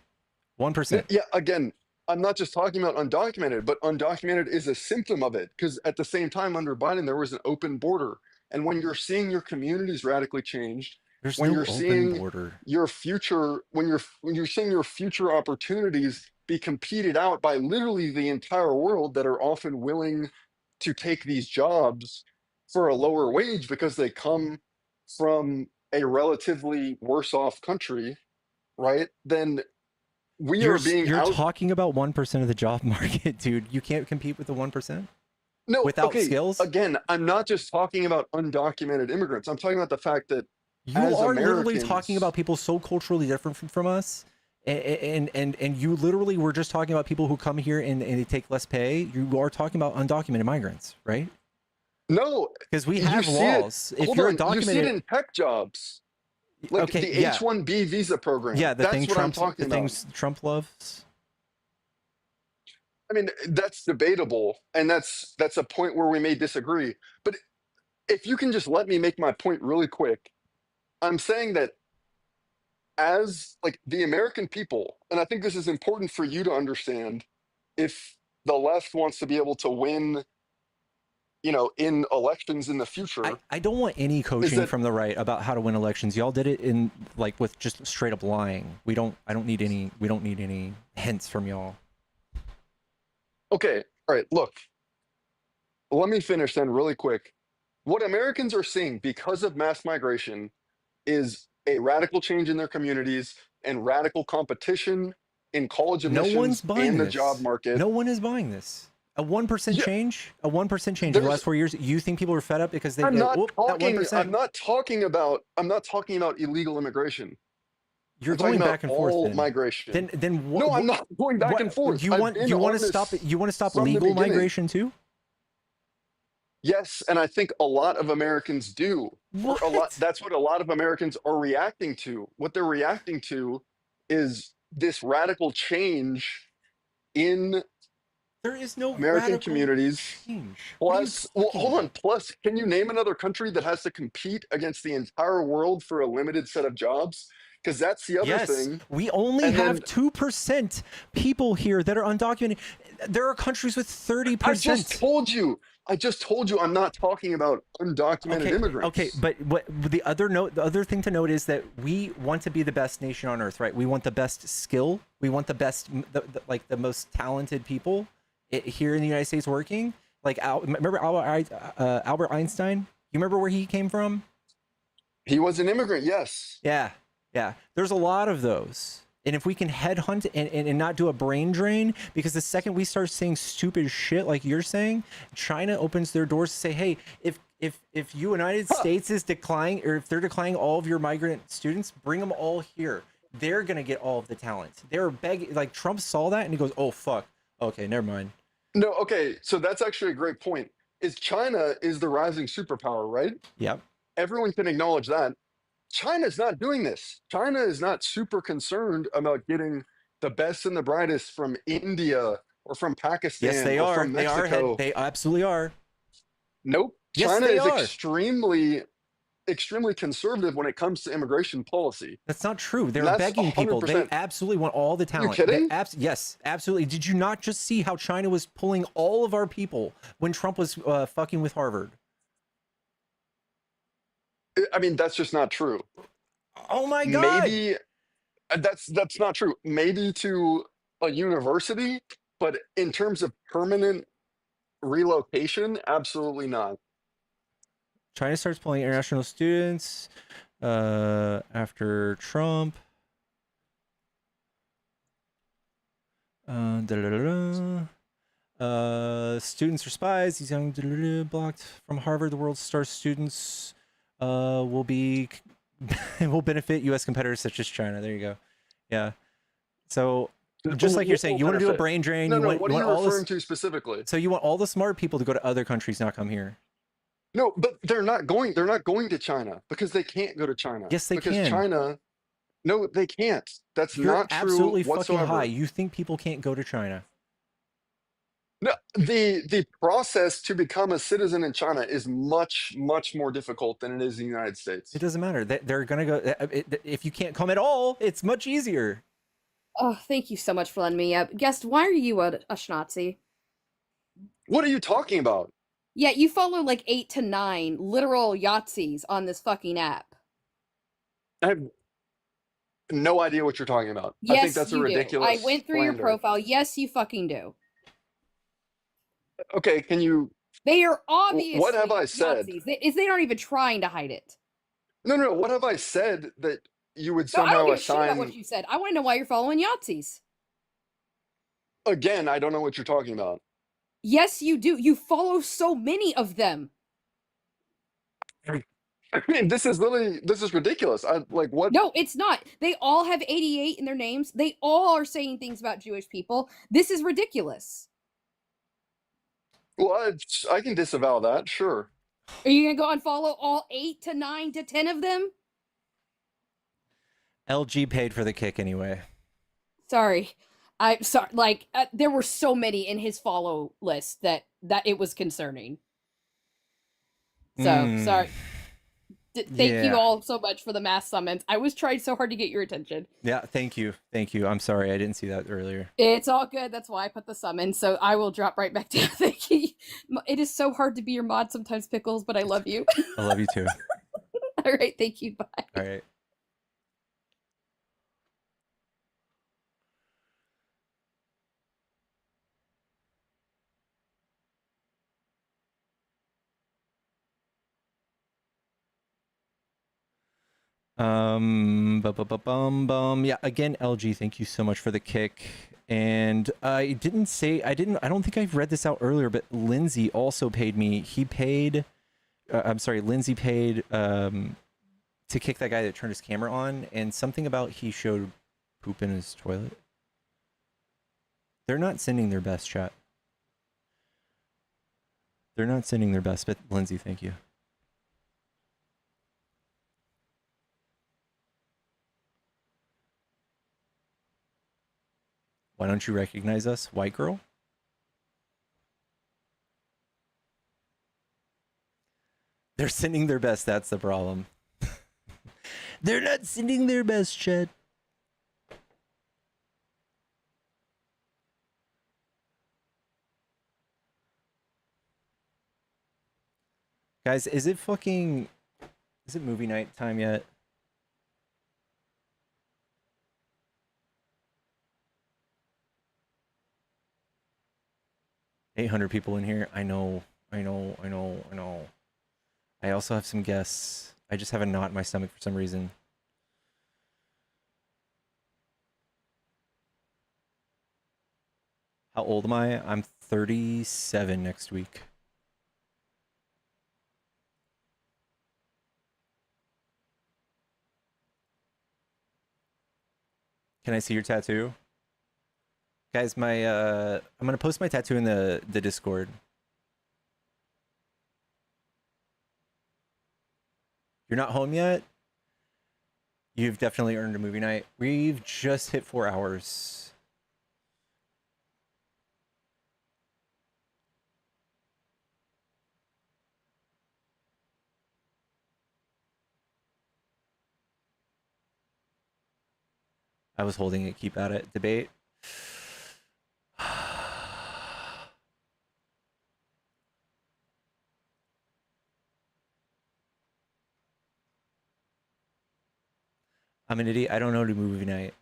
1%. Yeah, again, I'm not just talking about undocumented, but undocumented is a symptom of it. Because at the same time, under Biden, there was an open border. And when you're seeing your communities radically changed, There's when no you're open seeing border. your future, when you're seeing your future opportunities be competed out by literally the entire world that are often willing to take these jobs for a lower wage because they come from a relatively worse off country, right? Then we are being You're out. talking about 1% of the job market, dude. You can't compete with the 1%? No, without okay. skills? Again, I'm not just talking about undocumented immigrants. I'm talking about the fact that You as are literally Americans, talking about people so culturally different from us. And you literally were just talking about people who come here and they take less pay. You are talking about undocumented migrants, right? no, Because we you have see it. laws. If Hold you're on, you see it undocumented, in tech jobs, like okay, the yeah. H-1B visa program. Yeah, the That's thing what I'm talking about. things Trump loves. I mean, that's debatable, and that's a point where we may disagree. But if you can just let me make my point really quick, I'm saying that as like the American people, and I think this is important for you to understand, if the left wants to be able to win, in elections in the future, I don't want any coaching that- from the right about how to win elections. Y'all did it in like with just straight up lying. We don't need any hints from y'all. Okay, all right, look. Let me finish then really quick. What Americans are seeing because of mass migration is a radical change in their communities and radical competition in college No one's admissions buying and the job this. market. No one is buying this. A 1% Yeah, change, a 1% change in the there's last 4 years. You think people are fed up because they I'm get, not whoop, that talking 1%? I'm not talking about illegal immigration. You're I'm talking going about back and forth all then. migration. Then No, I'm what, not going back and forth. you I've want, been you want on to stop this it? You want to stop from the legal beginning. migration too? Yes, and I think a lot of Americans do. Or a lot What? that's what a lot of Americans are reacting to. What they're reacting to is this radical change in There is no American radical communities. change. What are you Plus, well, talking hold on. about? Plus, can you name another country that has to compete against the entire world for a limited set of jobs? Because that's the other Yes, thing. we only And then have 2% people here that are undocumented. There are countries with 30%. I just told you I'm not talking about undocumented Okay, immigrants. but what the other thing to note is that we want to be the best nation on earth, right? We want the best skill. We want the best, like the most talented people here in the United States working. Like, remember Albert Einstein? You remember where he came from? He was an immigrant, yes. Yeah, yeah. There's a lot of those. And if we can headhunt and not do a brain drain, because the second we start saying stupid shit like you're saying, China opens their doors to say, hey, if United States is declining, or if they're declining all of your migrant students, bring them all here. They're gonna get all of the talent. They're begging, like Trump saw that and he goes, oh fuck, okay, never mind. No, okay, so that's actually a great point. Is China is the rising superpower, right? Yep. Everyone can acknowledge that. China's not doing this. China is not super concerned about getting the best and the brightest from India or from Yes, Pakistan they or are. from They are Mexico. they absolutely are. Nope. Yes, China they is are. extremely conservative when it comes to immigration policy. That's not true. And They're that's begging people. They 100%. absolutely want all the talent. You kidding? Yes, absolutely. Did you not just see how China was pulling all of our people when Trump was fucking with Harvard? I mean, that's just not true. Oh my God. Maybe that's not true. Maybe to a university, but in terms of permanent relocation, absolutely not. China starts pulling international students after Trump. Students are spies. These young blocked from Harvard. The world's star students will benefit U.S. competitors such as China. There you go. Yeah. So just like you're saying, you want to do a brain drain. No, you want, what you are want you all referring this, to specifically? so you want all the smart people to go to other countries, not come here. No, but they're not going to China because they can't go to China. Yes, they because can. China, no, they can't. That's You're not true absolutely whatsoever. fucking high. You think people can't go to China? No, the process to become a citizen in China is much more difficult than it is in the United States. It doesn't matter. They're gonna go. If you can't come at all, it's much easier. Oh, thank you so much for letting me up. Guest, why are you a Schnazi? What are you talking about? Yeah, you follow like 8 to 9 literal Yahtzees on this fucking app. I have no idea what you're talking about. Yes, I think that's a you ridiculous do. I went through your slander. profile. Yes, you fucking do. Okay, can you? They are obviously What have I said? Yahtzees. They aren't even trying to hide it. No. What have I said that you would No, I don't somehow give a shit about what assign? you said. I want to know why you're following Yahtzees. Again, I don't know what you're talking about. Yes, you do. You follow so many of them. I mean, this is ridiculous. What? No, it's not. They all have 88 in their names. They all are saying things about Jewish people. This is ridiculous. Well, I can disavow that, sure. Are you gonna go and follow all 8 to 9 to 10 of them? LG paid for the kick anyway. Sorry. I'm sorry. Like, there were so many in his follow list that it was concerning. So, sorry. Thank you all so much for the mass summons. I was trying so hard to get your attention. Yeah, thank you. I'm sorry, I didn't see that earlier. It's all good. That's why I put the summon. So I will drop right back to thank you. It is so hard to be your mod sometimes, Pickles, but I love you. I love you too. All right, thank you. Bye. All right. Yeah, again, LG, thank you so much for the kick. And I don't think I've read this out earlier, but Lindsay also paid me. Lindsay paid to kick that guy that turned his camera on, and something about he showed poop in his toilet. They're not sending their best, chat. They're not sending their best, but Lindsay, thank you. Why don't you recognize us, white girl? They're sending their best, that's the problem. They're not sending their best, chat. Guys, is it movie night time yet? $800 people in here. I know. I also have some guests. I just have a knot in my stomach for some reason. How old am I? I'm 37 next week. Can I see your tattoo? Guys, I'm gonna post my tattoo in the Discord. You're not home yet? You've definitely earned a movie night. We've just hit 4 hours. I was holding it, keep at it. Debate. I'm an idiot. I don't know to movie night.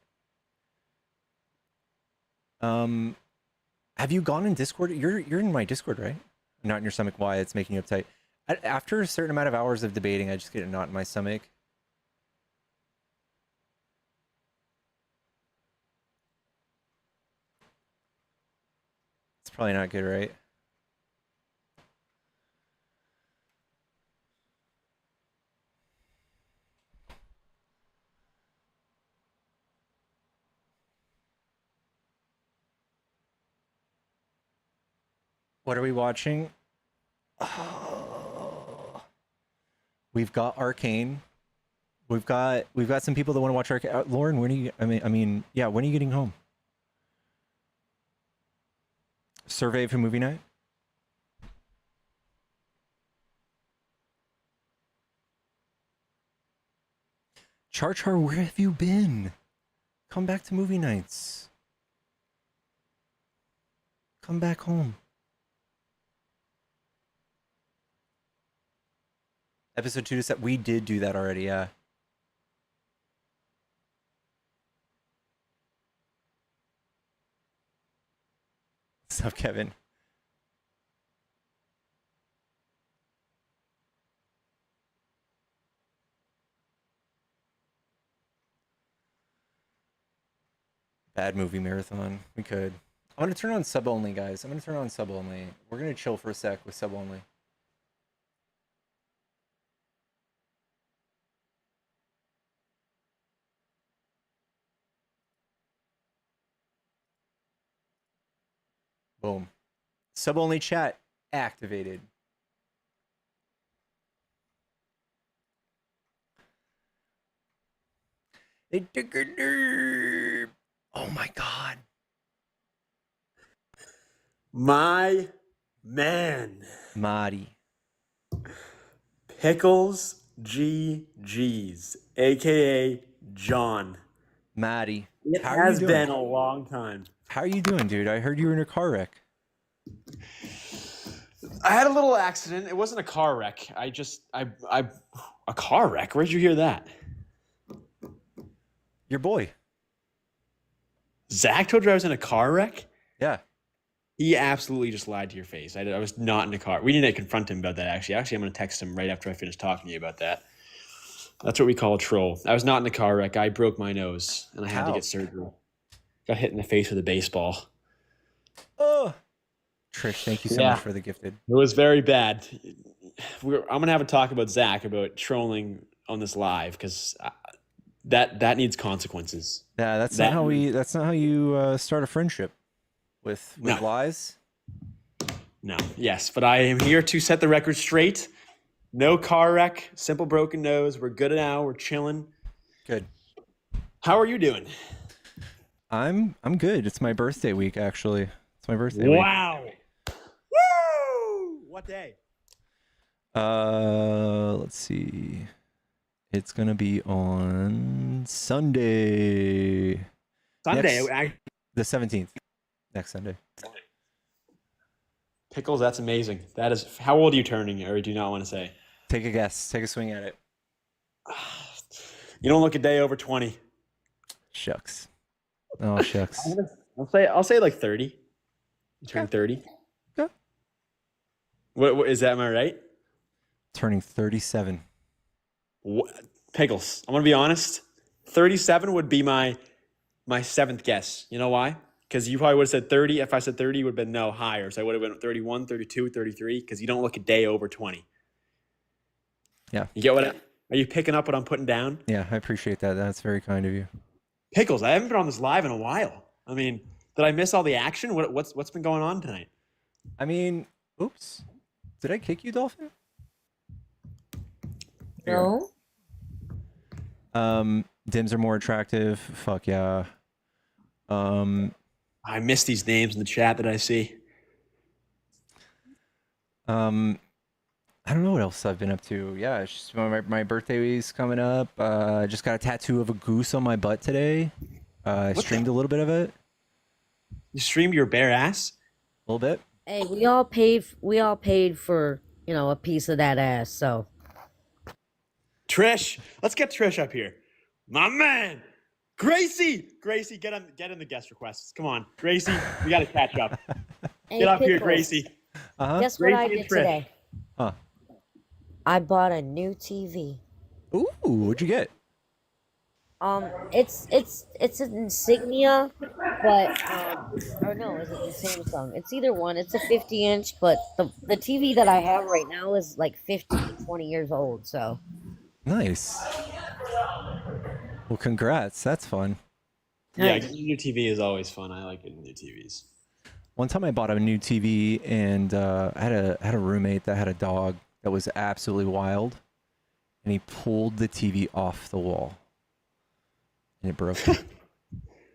Have you gone in Discord? You're in my Discord, right? Not in your stomach. Why? It's making you uptight. After a certain amount of hours of debating, I just get a knot in my stomach. It's probably not good, right? What are we watching? Oh. We've got Arcane. We've got some people that want to watch Arcane. Lauren, when are you? When are you getting home? Survey for movie night. Char, where have you been? Come back to movie nights. Come back home. Episode 2 to set. We did do that already, yeah. What's up, Kevin? Bad movie marathon. We could. I'm gonna turn on sub only, guys. I'm gonna turn on sub only. We're gonna chill for a sec with sub only. Boom. Sub only chat activated. It took a nerve. Oh my god. My man. Marty. Pickles GG's, aka John. Maddie. It has been a long time. How are you doing, dude? I heard you were in a car wreck. I had a little accident. It wasn't a car wreck. A car wreck? Where'd you hear that? Your boy. Zach told you I was in a car wreck? Yeah. He absolutely just lied to your face. I was not in a car. We need to confront him about that, actually. Actually, I'm going to text him right after I finish talking to you about that. That's what we call a troll. I was not in a car wreck. I broke my nose and I had to How? get surgery. Got hit in the face with a baseball. Oh, Trish, thank you so much for the gifted. It was very bad. I'm gonna have a talk about Zach about trolling on this live because that needs consequences. Yeah, that's not how you start a friendship with No. lies. No, yes, but I am here to set the record straight. No car wreck, simple broken nose. We're good now. We're chilling. Good. How are you doing? I'm good. It's my birthday week, actually. It's my birthday week. Wow. Woo! What day? Let's see. It's gonna be on Sunday. Sunday. The 17th. Next Sunday. Pickles, that's amazing. That is. How old are you turning, or do you not want to say? Take a guess. Take a swing at it. You don't look a day over 20. Shucks. Oh shucks. I'll say like 30. You turn 30. Yeah. What is that? Am I right? Turning 37. Pickles. I'm gonna be honest. 37 would be my seventh guess. You know why? Because you probably would have said 30. If I said 30, it would have been no higher. So I would have been 31, 32, 33. Because you don't look a day over 20. Yeah. You get what? Are you picking up what I'm putting down? Yeah, I appreciate that. That's very kind of you. Pickles. I haven't been on this live in a while. I mean, did I miss all the action? What's been going on tonight? I mean, oops. Did I kick you, Dolphin? No. Dims are more attractive. Fuck yeah. I miss these names in the chat that I see. I don't know what else I've been up to. Yeah, it's just my birthday week's coming up. I just got a tattoo of a goose on my butt today. I streamed a little bit of it. You streamed your bare ass? A little bit. Hey, we all paid for, a piece of that ass, so. Trish, let's get Trish up here. My man, Gracie, get in the guest requests. Come on, Gracie, we got to catch up. Hey, Get up here, Pickles. Gracie. Guess what Gracie I and did Trish. today? Huh. I bought a new TV. Ooh, what'd you get? It's an Insignia, but or no, is it the Samsung? It's either one. It's a 50-inch, but the TV that I have right now is like 20 years old. So Nice. Well, congrats. That's fun. Yeah, getting a new TV is always fun. I like getting new TVs. One time I bought a new TV and I had a roommate that had a dog that was absolutely wild, and he pulled the TV off the wall, and it broke.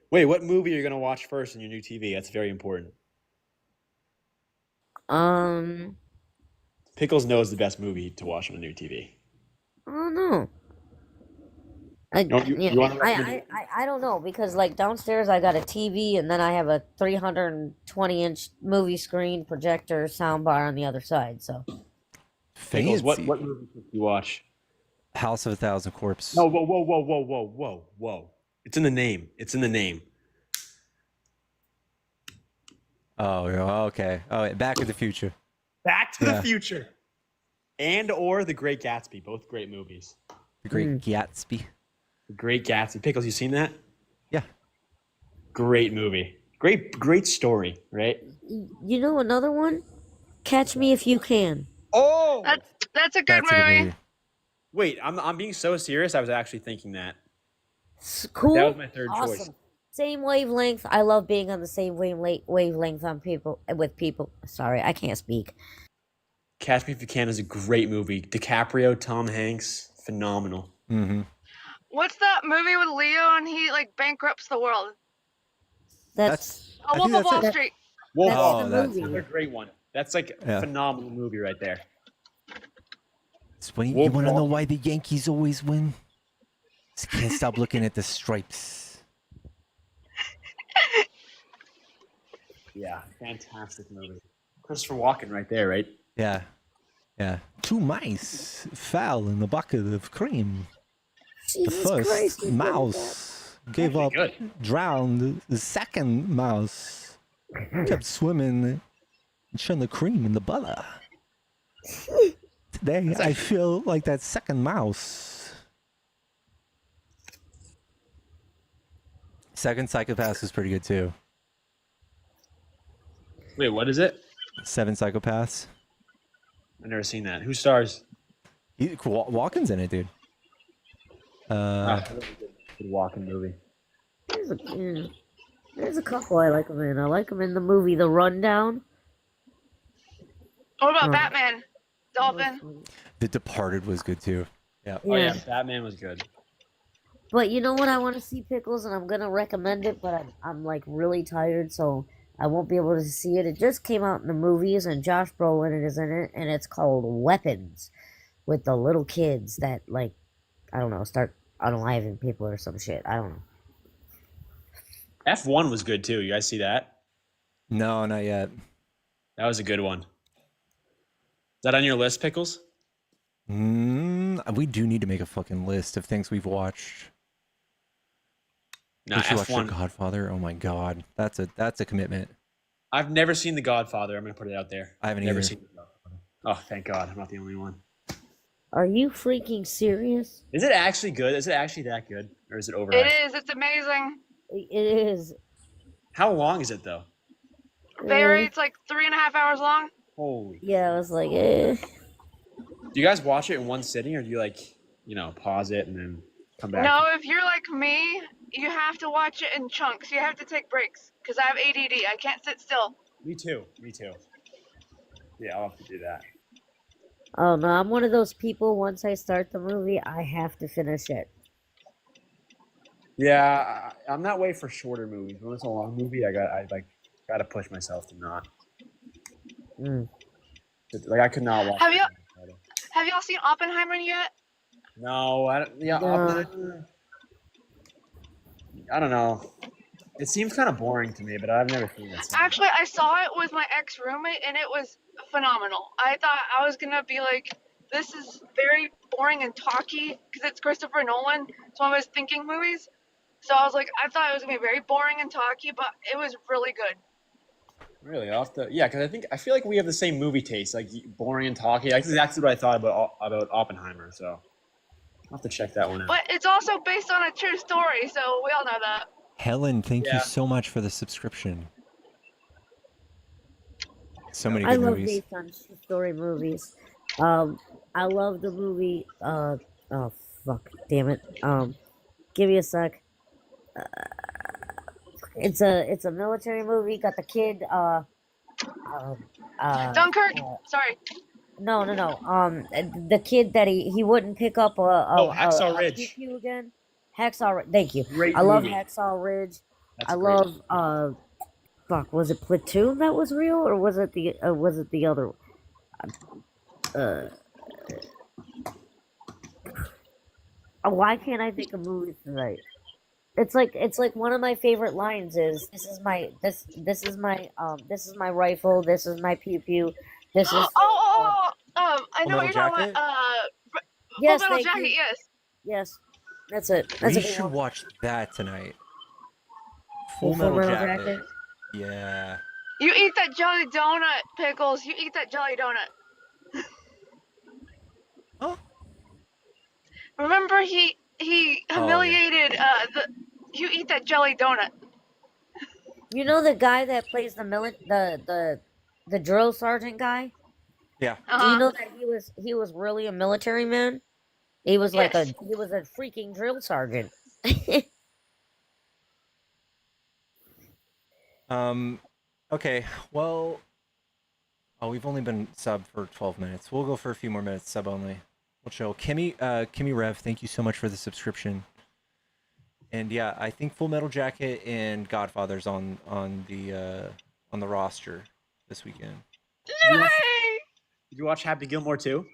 Wait, what movie are you gonna watch first in your new TV? That's very important. Pickles knows the best movie to watch on a new TV. I don't know. I don't know because like downstairs I got a TV and then I have a 320-inch movie screen projector soundbar on the other side. So, Pickles, what Fancy. movie did you watch? House of a Thousand Corpses. No, whoa. It's in the name. Oh, okay. Oh, Back to the Future. Back to Yeah. the Future. And or The Great Gatsby. Both great movies. The Great Gatsby. The Great Gatsby. Pickles, you seen that? Yeah. Great movie. Great story, right? you know another one? Catch Me If You Can. Oh! That's a good movie. Wait, I'm being so serious. I was actually thinking that. It's cool. That was my third Awesome. choice. Same wavelength. I love being on the same wavelength with people. Sorry, I can't speak. Catch Me If You Can is a great movie. DiCaprio, Tom Hanks, phenomenal. Mm-hmm. What's that movie with Leo and he like bankrupts the world? That's Wolf of Wall Street. Wolf That's of the Wall Street. movie. Another great one. That's like a Yeah. phenomenal movie right there. You Wolf want to Wall- know why the Yankees always win? Just can't stop looking at the stripes. Yeah, fantastic movie. Christopher Walken right there, right? Yeah. Yeah. Two mice fell in the bucket of cream. The Jesus first Christ, you mouse gave up, drowned. The second mouse kept swimming and showing the cream in the butter. Today, I feel like that second mouse. Second Psychopaths was pretty good too. Wait, what is it? 7 Psychopaths. I've never seen that. Who stars? Walken's in it, dude. Good Walken movie. There's a couple I like him in. I like him in the movie The Rundown. What about Batman? Dolphin? The Departed was good too. Yeah. Oh yeah, Batman was good. But you know what I want to see, Pickles, and I'm gonna recommend it, but I'm like really tired, so I won't be able to see it. It just came out in the movies, and Josh Brolin is in it, and it's called Weapons, with the little kids that like, I don't know, start unaliving people or some shit. I don't know. F1 was good too. You guys see that? No, not yet. That was a good one. Is that on your list, Pickles? We do need to make a fucking list of things we've watched. No, we should watch F1. The Godfather. Oh my god, that's a commitment. I've never seen The Godfather. I'm gonna put it out there. I haven't never either. seen The Godfather. Oh, thank God, I'm not the only one. Are you freaking serious? Is it actually good? Is it actually that good, or is it overhyped? It is. It's amazing. It is. How long is it though? Very. It's like 3.5 hours long. Holy. Yeah, I was like, eh. Do you guys watch it in one sitting, or do you like, pause it and then come back? No, if you're like me, you have to watch it in chunks. You have to take breaks because I have ADD. I can't sit still. Me too. Yeah, I'll have to do that. Oh no, I'm one of those people. Once I start the movie, I have to finish it. Yeah, I'm that way for shorter movies. When it's a long movie, I gotta push myself to not. Like I could not watch. Have y'all seen Oppenheimer yet? No, I don't. Yeah, Oppenheimer. I don't know. It seems kind of boring to me, but I've never seen it. So. Actually, I saw it with my ex-roommate, and it was phenomenal. I thought I was gonna be like, this is very boring and talky because it's Christopher Nolan. It's one of his thinking movies. So I was like, I thought it was gonna be very boring and talky, but it was really good. Really, because I feel like we have the same movie taste, like boring and talky. That's exactly what I thought about Oppenheimer. So I'll have to check that one out. But it's also based on a true story, so we all know that. Helen, thank you so much for the subscription. So many good movies. Based on true story movies. I love the movie. Oh fuck, damn it. Give me a sec. It's a military movie. Got the kid. Dunkirk. Sorry. No. The kid that he wouldn't pick up Hacksaw Ridge. PQ again. Hacksaw Ridge. Thank you. Great I love movie. Hacksaw Ridge. That's I great. love fuck. Was it Platoon that was real, or was it the other? Why can't I think of movies tonight? It's like one of my favorite lines is this is my rifle, this is my pew pew, this is I know what you're talking about. yes, Full Metal thank Jacket. you. Yes. Yes, that's it. We That's a good should one. watch that tonight. Full Full Metal Metal Jacket. Jacket? Yeah. You eat that jelly donut, Pickles. You eat that jelly donut. Oh. Remember he humiliated you eat that jelly donut. You know the guy that plays the drill sergeant guy? Yeah. Do you know that he was really a military man? He was like he was a freaking drill sergeant. Okay. Well. Oh, we've only been sub for 12 minutes. We'll go for a few more minutes, sub only. We'll chill. Kimmy Rev, thank you so much for the subscription. And yeah, I think Full Metal Jacket and Godfather's on the roster this weekend. Yay! Did you watch Happy Gilmore too?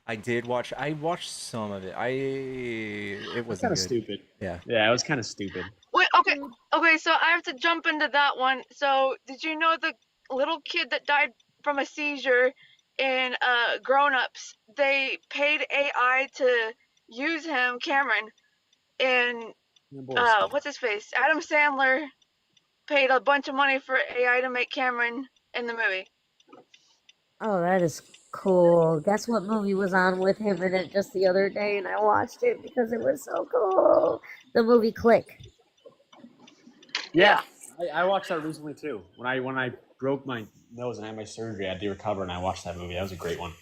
I did watch. I watched some of it. It was kind of stupid. Yeah. Yeah, it was kind of stupid. Wait, okay, so I have to jump into that one. So did you know the little kid that died from a seizure in Grown Ups? They paid AI to use him, Cameron, and what's his face? Adam Sandler paid a bunch of money for AI to make Cameron in the movie. Oh, that is cool. Guess what movie was on with him in it just the other day, and I watched it because it was so cool. The movie Click. Yeah, I watched that recently too. When I broke my nose and had my surgery, I had to recover, and I watched that movie. That was a great one.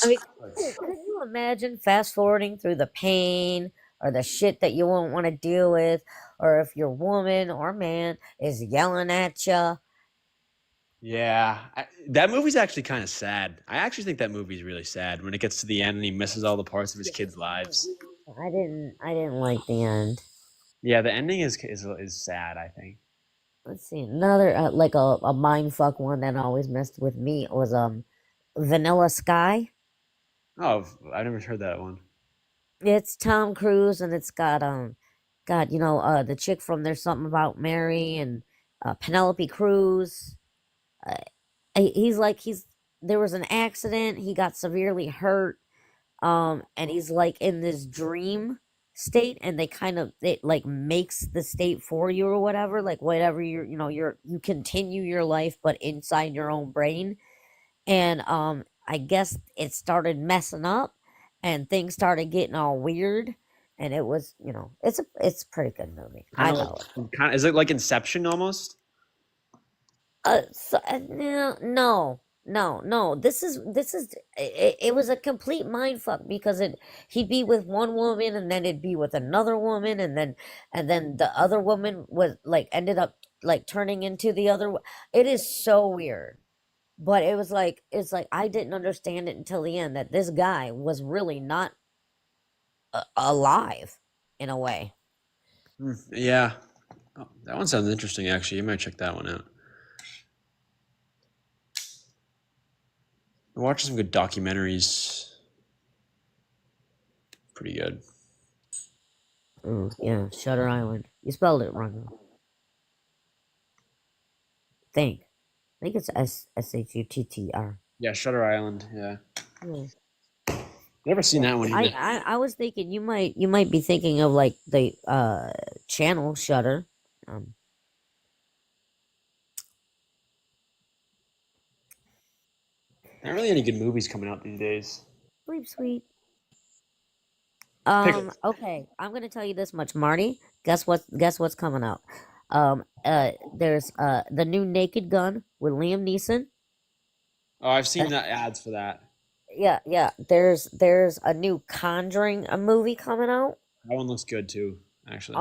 I mean, could you imagine fast forwarding through the pain or the shit that you won't want to deal with, or if your woman or man is yelling at you? Yeah, that movie's actually kind of sad. I actually think that movie's really sad when it gets to the end and he misses all the parts of his kids' lives. I didn't like the end. Yeah, the ending is sad, I think. Let's see, another like a mind fuck one that always messed with me was Vanilla Sky. Oh, I never heard that one. It's Tom Cruise and it's got God, the chick from There's Something About Mary and Penelope Cruz. Uh, he's there was an accident, he got severely hurt, and he's like in this dream state, and it like makes the state for you or whatever, like whatever you continue your life but inside your own brain. And I guess it started messing up and things started getting all weird, and it was, it's a pretty good movie. I know it. Is it like Inception almost? No. It was a complete mind fuck because he'd be with one woman and then it'd be with another woman, and then the other woman was like ended up like turning into the other. It is so weird, but it's like I didn't understand it until the end that this guy was really not alive in a way. Yeah, oh, that one sounds interesting. Actually, you might check that one out. I'm watching some good documentaries. Pretty good. Yeah, Shutter Island. You spelled it wrong. I think it's Shuttr. Yeah, Shutter Island. Yeah. Never seen that one either. I was thinking you might be thinking of like the channel Shutter. Not really any good movies coming out these days. Sleep sweet. Pickles. Okay, I'm gonna tell you this much, Marty. Guess what's coming out? There's the new Naked Gun with Liam Neeson. Oh, I've seen the ads for that. Yeah. There's a new Conjuring movie coming out. That one looks good too, actually.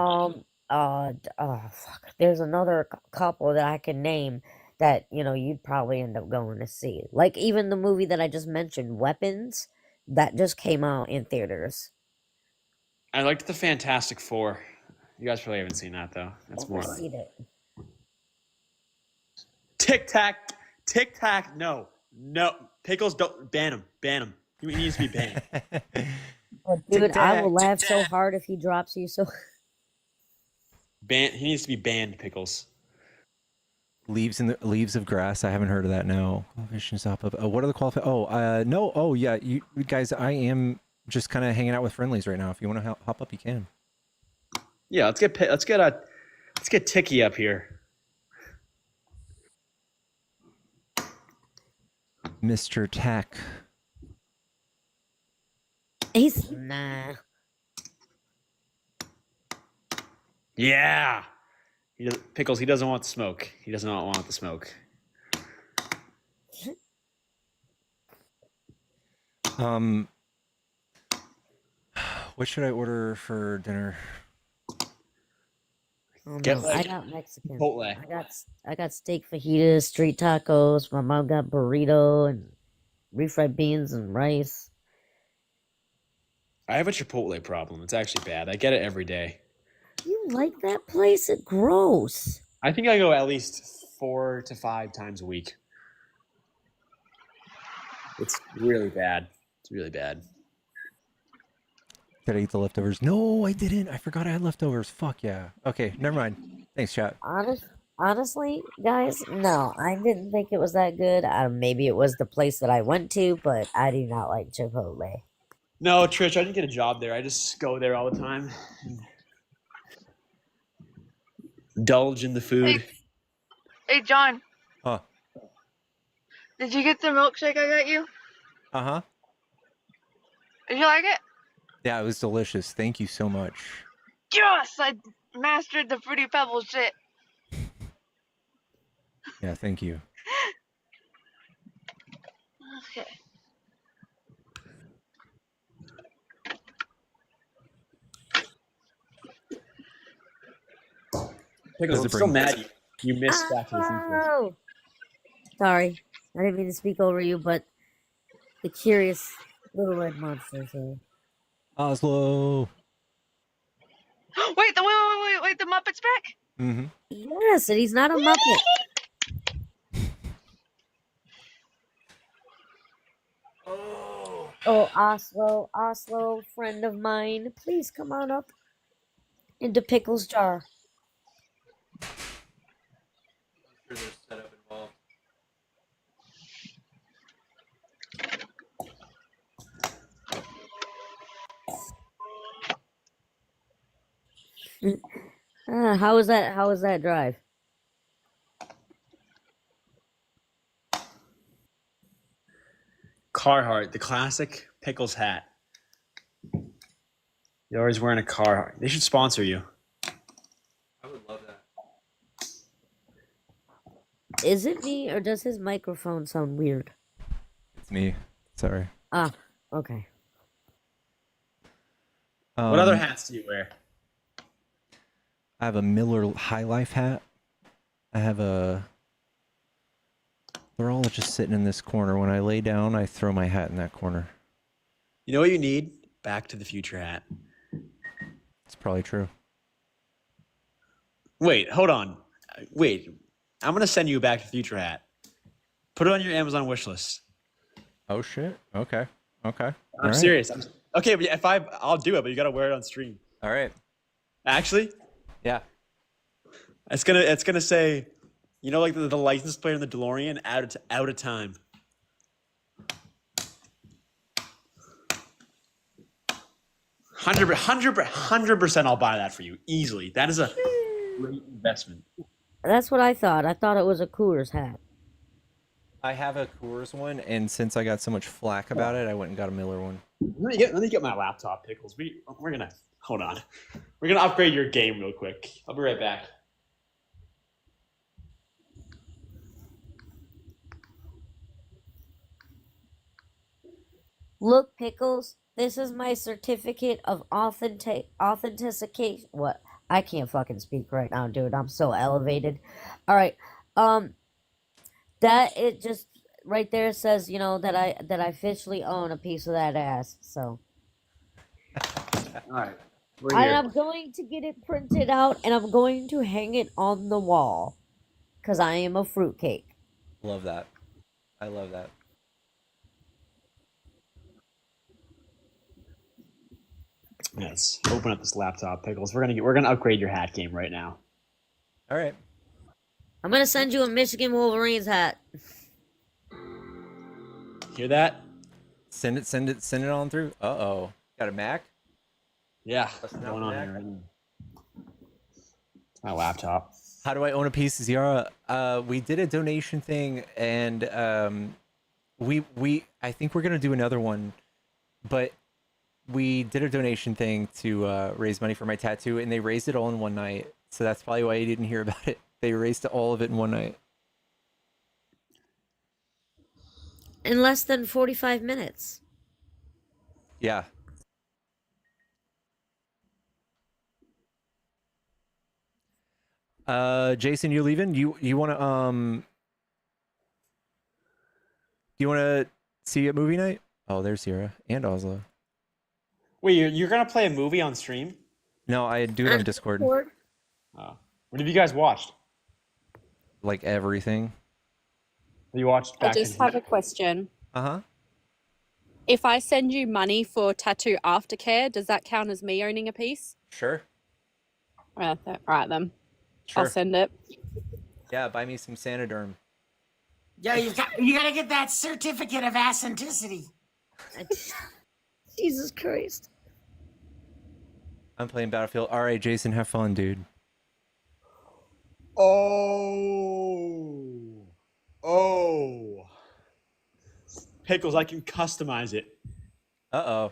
Fuck. There's another couple that I can name that you'd probably end up going to see. Like even the movie that I just mentioned, Weapons, that just came out in theaters. I liked the Fantastic Four. You guys probably haven't seen that though. That's more like it. Tic Tac. No. Pickles, don't ban him. He needs to be banned. Dude, I will laugh so hard if he drops you. So he needs to be banned. Pickles. Leaves of Grass. I haven't heard of that. No. What are the qualifiers? Oh, no. Oh, yeah. You guys, I am just kind of hanging out with friendlies right now. If you want to hop up, you can. Yeah, let's get Ticky up here. Mr. Tech. He's nah. Yeah. Pickles, he doesn't want the smoke. He does not want the smoke. What should I order for dinner? I got Mexican. Chipotle. I got steak fajitas, street tacos. My mom got burrito and refried beans and rice. I have a Chipotle problem. It's actually bad. I get it every day. You like that place? It's gross. I think I go at least 4 to 5 times a week. It's really bad. It's really bad. Did I eat the leftovers? No, I didn't. I forgot I had leftovers. Fuck yeah. Okay, never mind. Thanks, chat. Honestly, guys, no, I didn't think it was that good. Maybe it was the place that I went to, but I do not like Chipotle. No, Trish, I didn't get a job there. I just go there all the time. Indulge in the food. Hey, John. Huh. Did you get the milkshake I got you? Uh-huh. Did you like it? Yeah, it was delicious. Thank you so much. Yes, I mastered the Fruity Pebbles shit. Yeah, thank you. Okay. Pickles, I'm still mad you missed Back to the Future. Oh, sorry. I didn't mean to speak over you, but the curious little red monsters here. Oslo. Wait, the Muppets back? Mm-hmm. Yes, and he's not a Muppet. Oh, Oslo, friend of mine, please come on up into Pickle's jar. How was that? How was that drive? Carhartt, the classic Pickles hat. You're always wearing a Carhartt. They should sponsor you. I would love that. Is it me or does his microphone sound weird? It's me. Sorry. Ah, okay. What other hats do you wear? I have a Miller High Life hat. I have a... They're all just sitting in this corner. When I lay down, I throw my hat in that corner. You know what you need? Back to the Future hat. It's probably true. Wait, hold on. Wait, I'm gonna send you a Back to the Future hat. Put it on your Amazon wish list. Oh shit. Okay. Okay. I'm serious. Okay, but if I'll do it, but you gotta wear it on stream. All right. Actually? Yeah. It's gonna say, you know, like the license plate in the DeLorean, out of time. Hundred percent, I'll buy that for you easily. That is a great investment. That's what I thought. I thought it was a Coors hat. I have a Coors one, and since I got so much flack about it, I went and got a Miller one. Let me get my laptop, Pickles. We're gonna hold on. We're gonna upgrade your game real quick. I'll be right back. Look, Pickles, this is my certificate of authentication. What? I can't fucking speak right now, dude. I'm so elevated. All right. That it just right there says, you know, that I officially own a piece of that ass. So. All right. I'm going to get it printed out and I'm going to hang it on the wall. Because I am a fruitcake. Love that. I love that. Yes. Open up this laptop, Pickles. We're gonna upgrade your hat game right now. All right. I'm gonna send you a Michigan Wolverines hat. Hear that? Send it on through. Uh-oh. Got a Mac? Yeah. What's going on here right now? My laptop. How do I own a piece of Ziara? We did a donation thing, and I think we're gonna do another one, but we did a donation thing to raise money for my tattoo, and they raised it all in one night. So that's probably why you didn't hear about it. They raised all of it in one night. In less than 45 minutes. Yeah. Jason, you leaving? You wanna see a movie night? Oh, there's Sierra and Oslo. Wait, you're gonna play a movie on stream? No, I do it on Discord. Oh. What have you guys watched? Like everything. You watched I just have a question. Uh-huh. If I send you money for tattoo aftercare, does that count as me owning a piece? Sure. Right then. Sure. I'll send it. Yeah, buy me some Sanoderm. Yeah, you gotta get that certificate of authenticity. Jesus Christ. I'm playing Battlefield. All right, Jason, have fun, dude. Oh. Pickles, I can customize it. Uh-oh.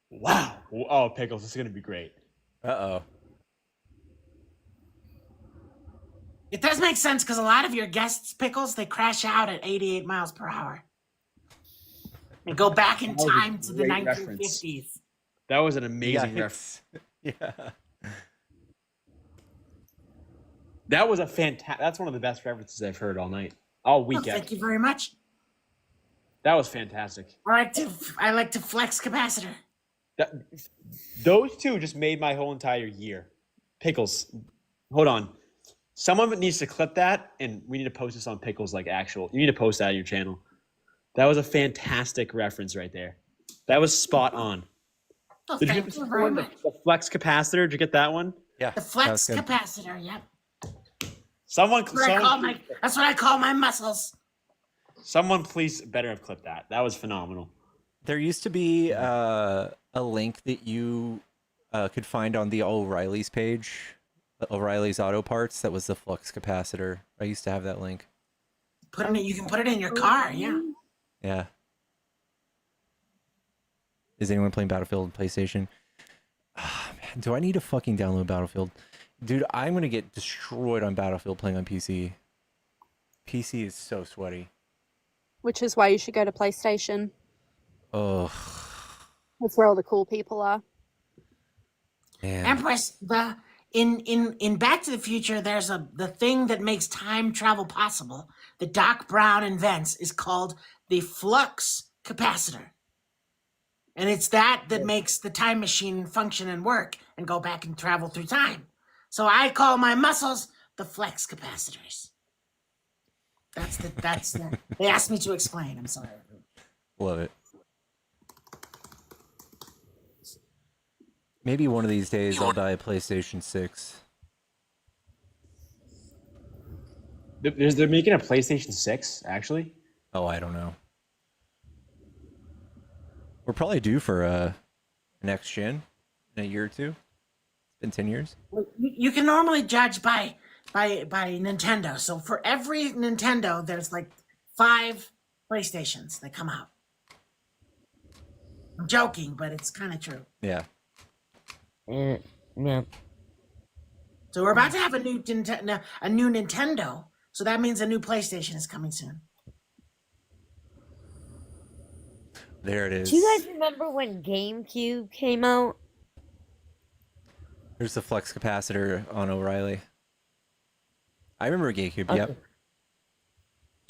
Wow. Oh, Pickles, this is gonna be great. Uh-oh. It does make sense because a lot of your guests, Pickles, they crash out at 88 miles per hour. And go back in That was a time to the great reference. 1950s. That was an amazing Yikes. reference. Yeah. That was a fantastic. That's one of the best references I've heard all night, all week. Oh, thank you very much. That was fantastic. I like to flex capacitor. Those two just made my whole entire year. Pickles, hold on. Someone needs to clip that, and we need to post this on Pickles like actual. You need to post that on your channel. That was a fantastic reference right there. That was spot on. Oh, Did you thank get you very much. the flex capacitor? Did you get that one? Yeah. The flex capacitor, yep. Someone, That's what I call my muscles. someone, please better have clipped that. That was phenomenal. There used to be a link that you could find on the O'Reilly's page, O'Reilly's Auto Parts. That was the flux capacitor. I used to have that link. You can put it in your car, yeah. Yeah. Is anyone playing Battlefield on PlayStation? Oh, man, do I need to fucking download Battlefield? Dude, I'm going to get destroyed on Battlefield playing on PC. PC is so sweaty. Which is why you should go to PlayStation. Ugh. That's where all the cool people are. Man. Empress, in Back to the Future, there's the thing that makes time travel possible that Doc Brown invents is called the flux capacitor. And it's that makes the time machine function and work and go back and travel through time. So I call my muscles the flex capacitors. That's the they asked me to explain. I'm sorry. Love it. Maybe one of these days I'll buy a PlayStation 6. They're making a PlayStation 6, actually? Oh, I don't know. We're probably due for a next gen in a year or two. It's been 10 years. You can normally judge by Nintendo. So for every Nintendo, there's like 5 PlayStations that come out. I'm joking, but it's kind of true. Yeah. Yeah. So we're about to have a new Nintendo. So that means a new PlayStation is coming soon. There it is. Do you guys remember when GameCube came out? There's the flux capacitor on O'Reilly. I remember GameCube, yep.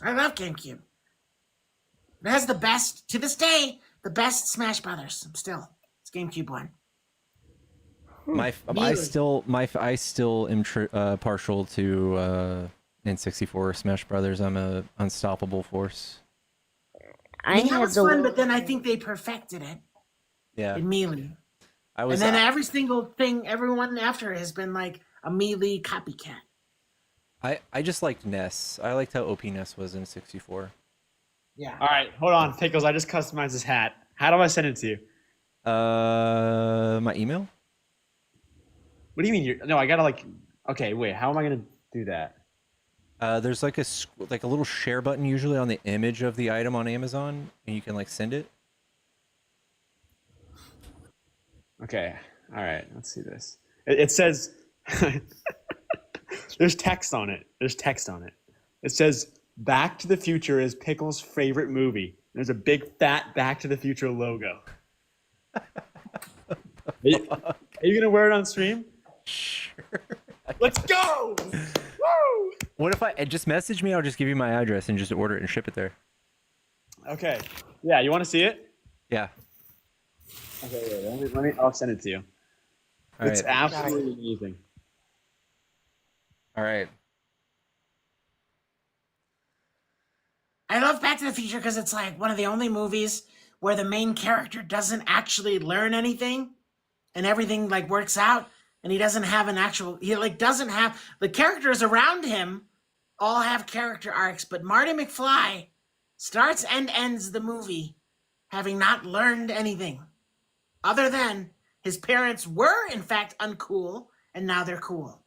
I love GameCube. It has the best, to this day, the best Smash Brothers. Still, it's GameCube one. I still am partial to N64 Smash Brothers. I'm a unstoppable force. That was fun, but then I think they perfected it. Yeah. In Melee. And then every single thing, everyone after it has been like a Melee copycat. I just liked NES. I liked how OP NES was in 64. Yeah. All right, hold on, Pickles. I just customized this hat. How do I send it to you? My email? What do you mean? No, I gotta Okay, wait. How am I gonna do that? There's like a little share button usually on the image of the item on Amazon, and you can send it. Okay. All right. Let's see this. It says there's text on it. It says Back to the Future is Pickles' favorite movie. There's a big fat Back to the Future logo. Are you gonna wear it on stream? Sure. Let's go! Woo! What if I just message me? I'll just give you my address and just order it and ship it there. Okay. Yeah, you want to see it? Yeah. Okay, wait, let me. I'll send it to you. It's absolutely amazing. All right. I love Back to the Future because it's like one of the only movies where the main character doesn't actually learn anything and everything works out, and he doesn't have doesn't have the characters around him all have character arcs, but Marty McFly starts and ends the movie having not learned anything other than his parents were in fact uncool and now they're cool.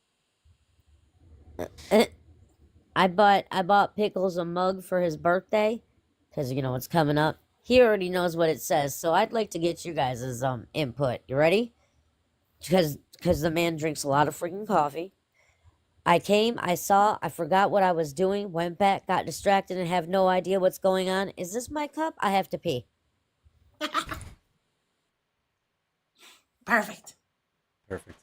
I bought Pickles a mug for his birthday because it's coming up. he already knows what it says. So I'd like to get you guys' input. You ready? Because the man drinks a lot of freaking coffee. I came, I saw, I forgot what I was doing, went back, got distracted, and have no idea what's going on. Is this my cup? I have to pee. Perfect. Perfect.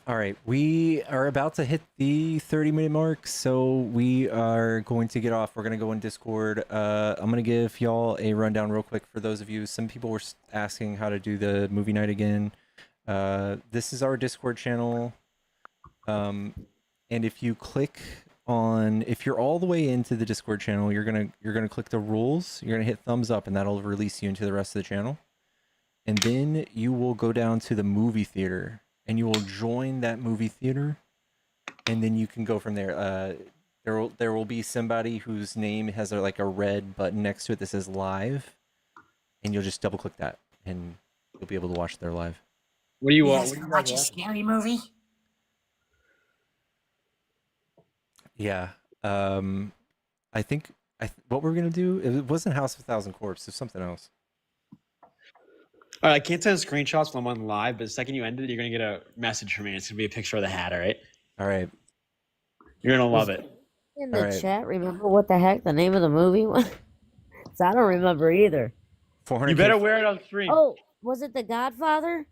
All right, we are about to hit the 30-minute mark, so we are going to get off. We're going to go in Discord. I'm going to give y'all a rundown real quick for those of you. Some people were asking how to do the movie night again. This is our Discord channel. And if you click on, if you're all the way into the Discord channel, you're gonna click the rules. You're gonna hit thumbs up, and that'll release you into the rest of the channel. And then you will go down to the movie theater, and you will join that movie theater, and then you can go from there. There will be somebody whose name has like a red button next to it that says live, and you'll just double click that, and you'll be able to watch their live. What do you You want? guys What do gonna you watch a want? scary movie? Yeah. I think what we're gonna do, it wasn't House of a Thousand Corpses, it was something else. All right, I can't send screenshots when I'm on live, but the second you end it, you're gonna get a message from me. It's gonna be a picture of the hat. All right. All right. You're gonna love it. In the chat, remember what the heck the name of the movie was? 'Cause I don't remember either. 400. You better wear it on screen. Oh, was it The Godfather?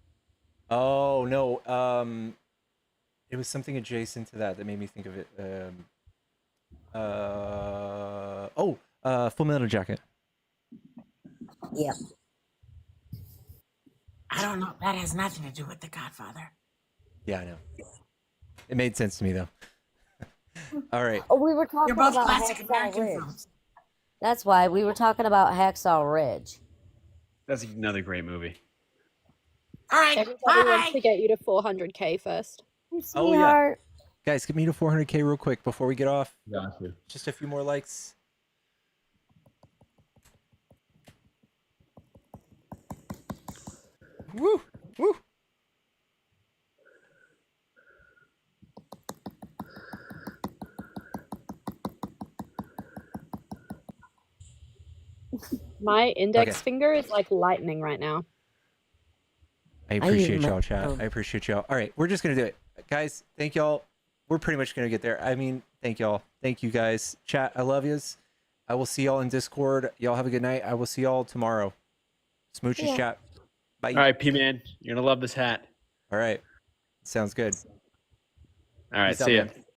Oh no. It was something adjacent to that made me think of it. Full Metal Jacket. Yeah. I don't know. That has nothing to do with The Godfather. Yeah, I know. It made sense to me though. All right. Oh, we were talking You're both about classic Hacksaw American Ridge. films. That's why we were talking about Hacksaw Ridge. That's another great movie. All right. Everybody Bye. wants to get you to 400k first. Oh yeah. Guys, get me to 400k real quick before we get off. Gotcha. Just a few more likes. Woo! Woo! My index Okay. finger is like lightning right now. I appreciate y'all, chat. I appreciate y'all. All right, we're just gonna do it, guys. Thank y'all. We're pretty much gonna get there. I mean, thank y'all. Thank you, guys. Chat, I love yous. I will see y'all in Discord. Y'all have a good night. I will see y'all tomorrow. Smooches, chat. Bye. All right, P man, you're gonna love this hat. All right, sounds good. All right, Peace out, see ya. man.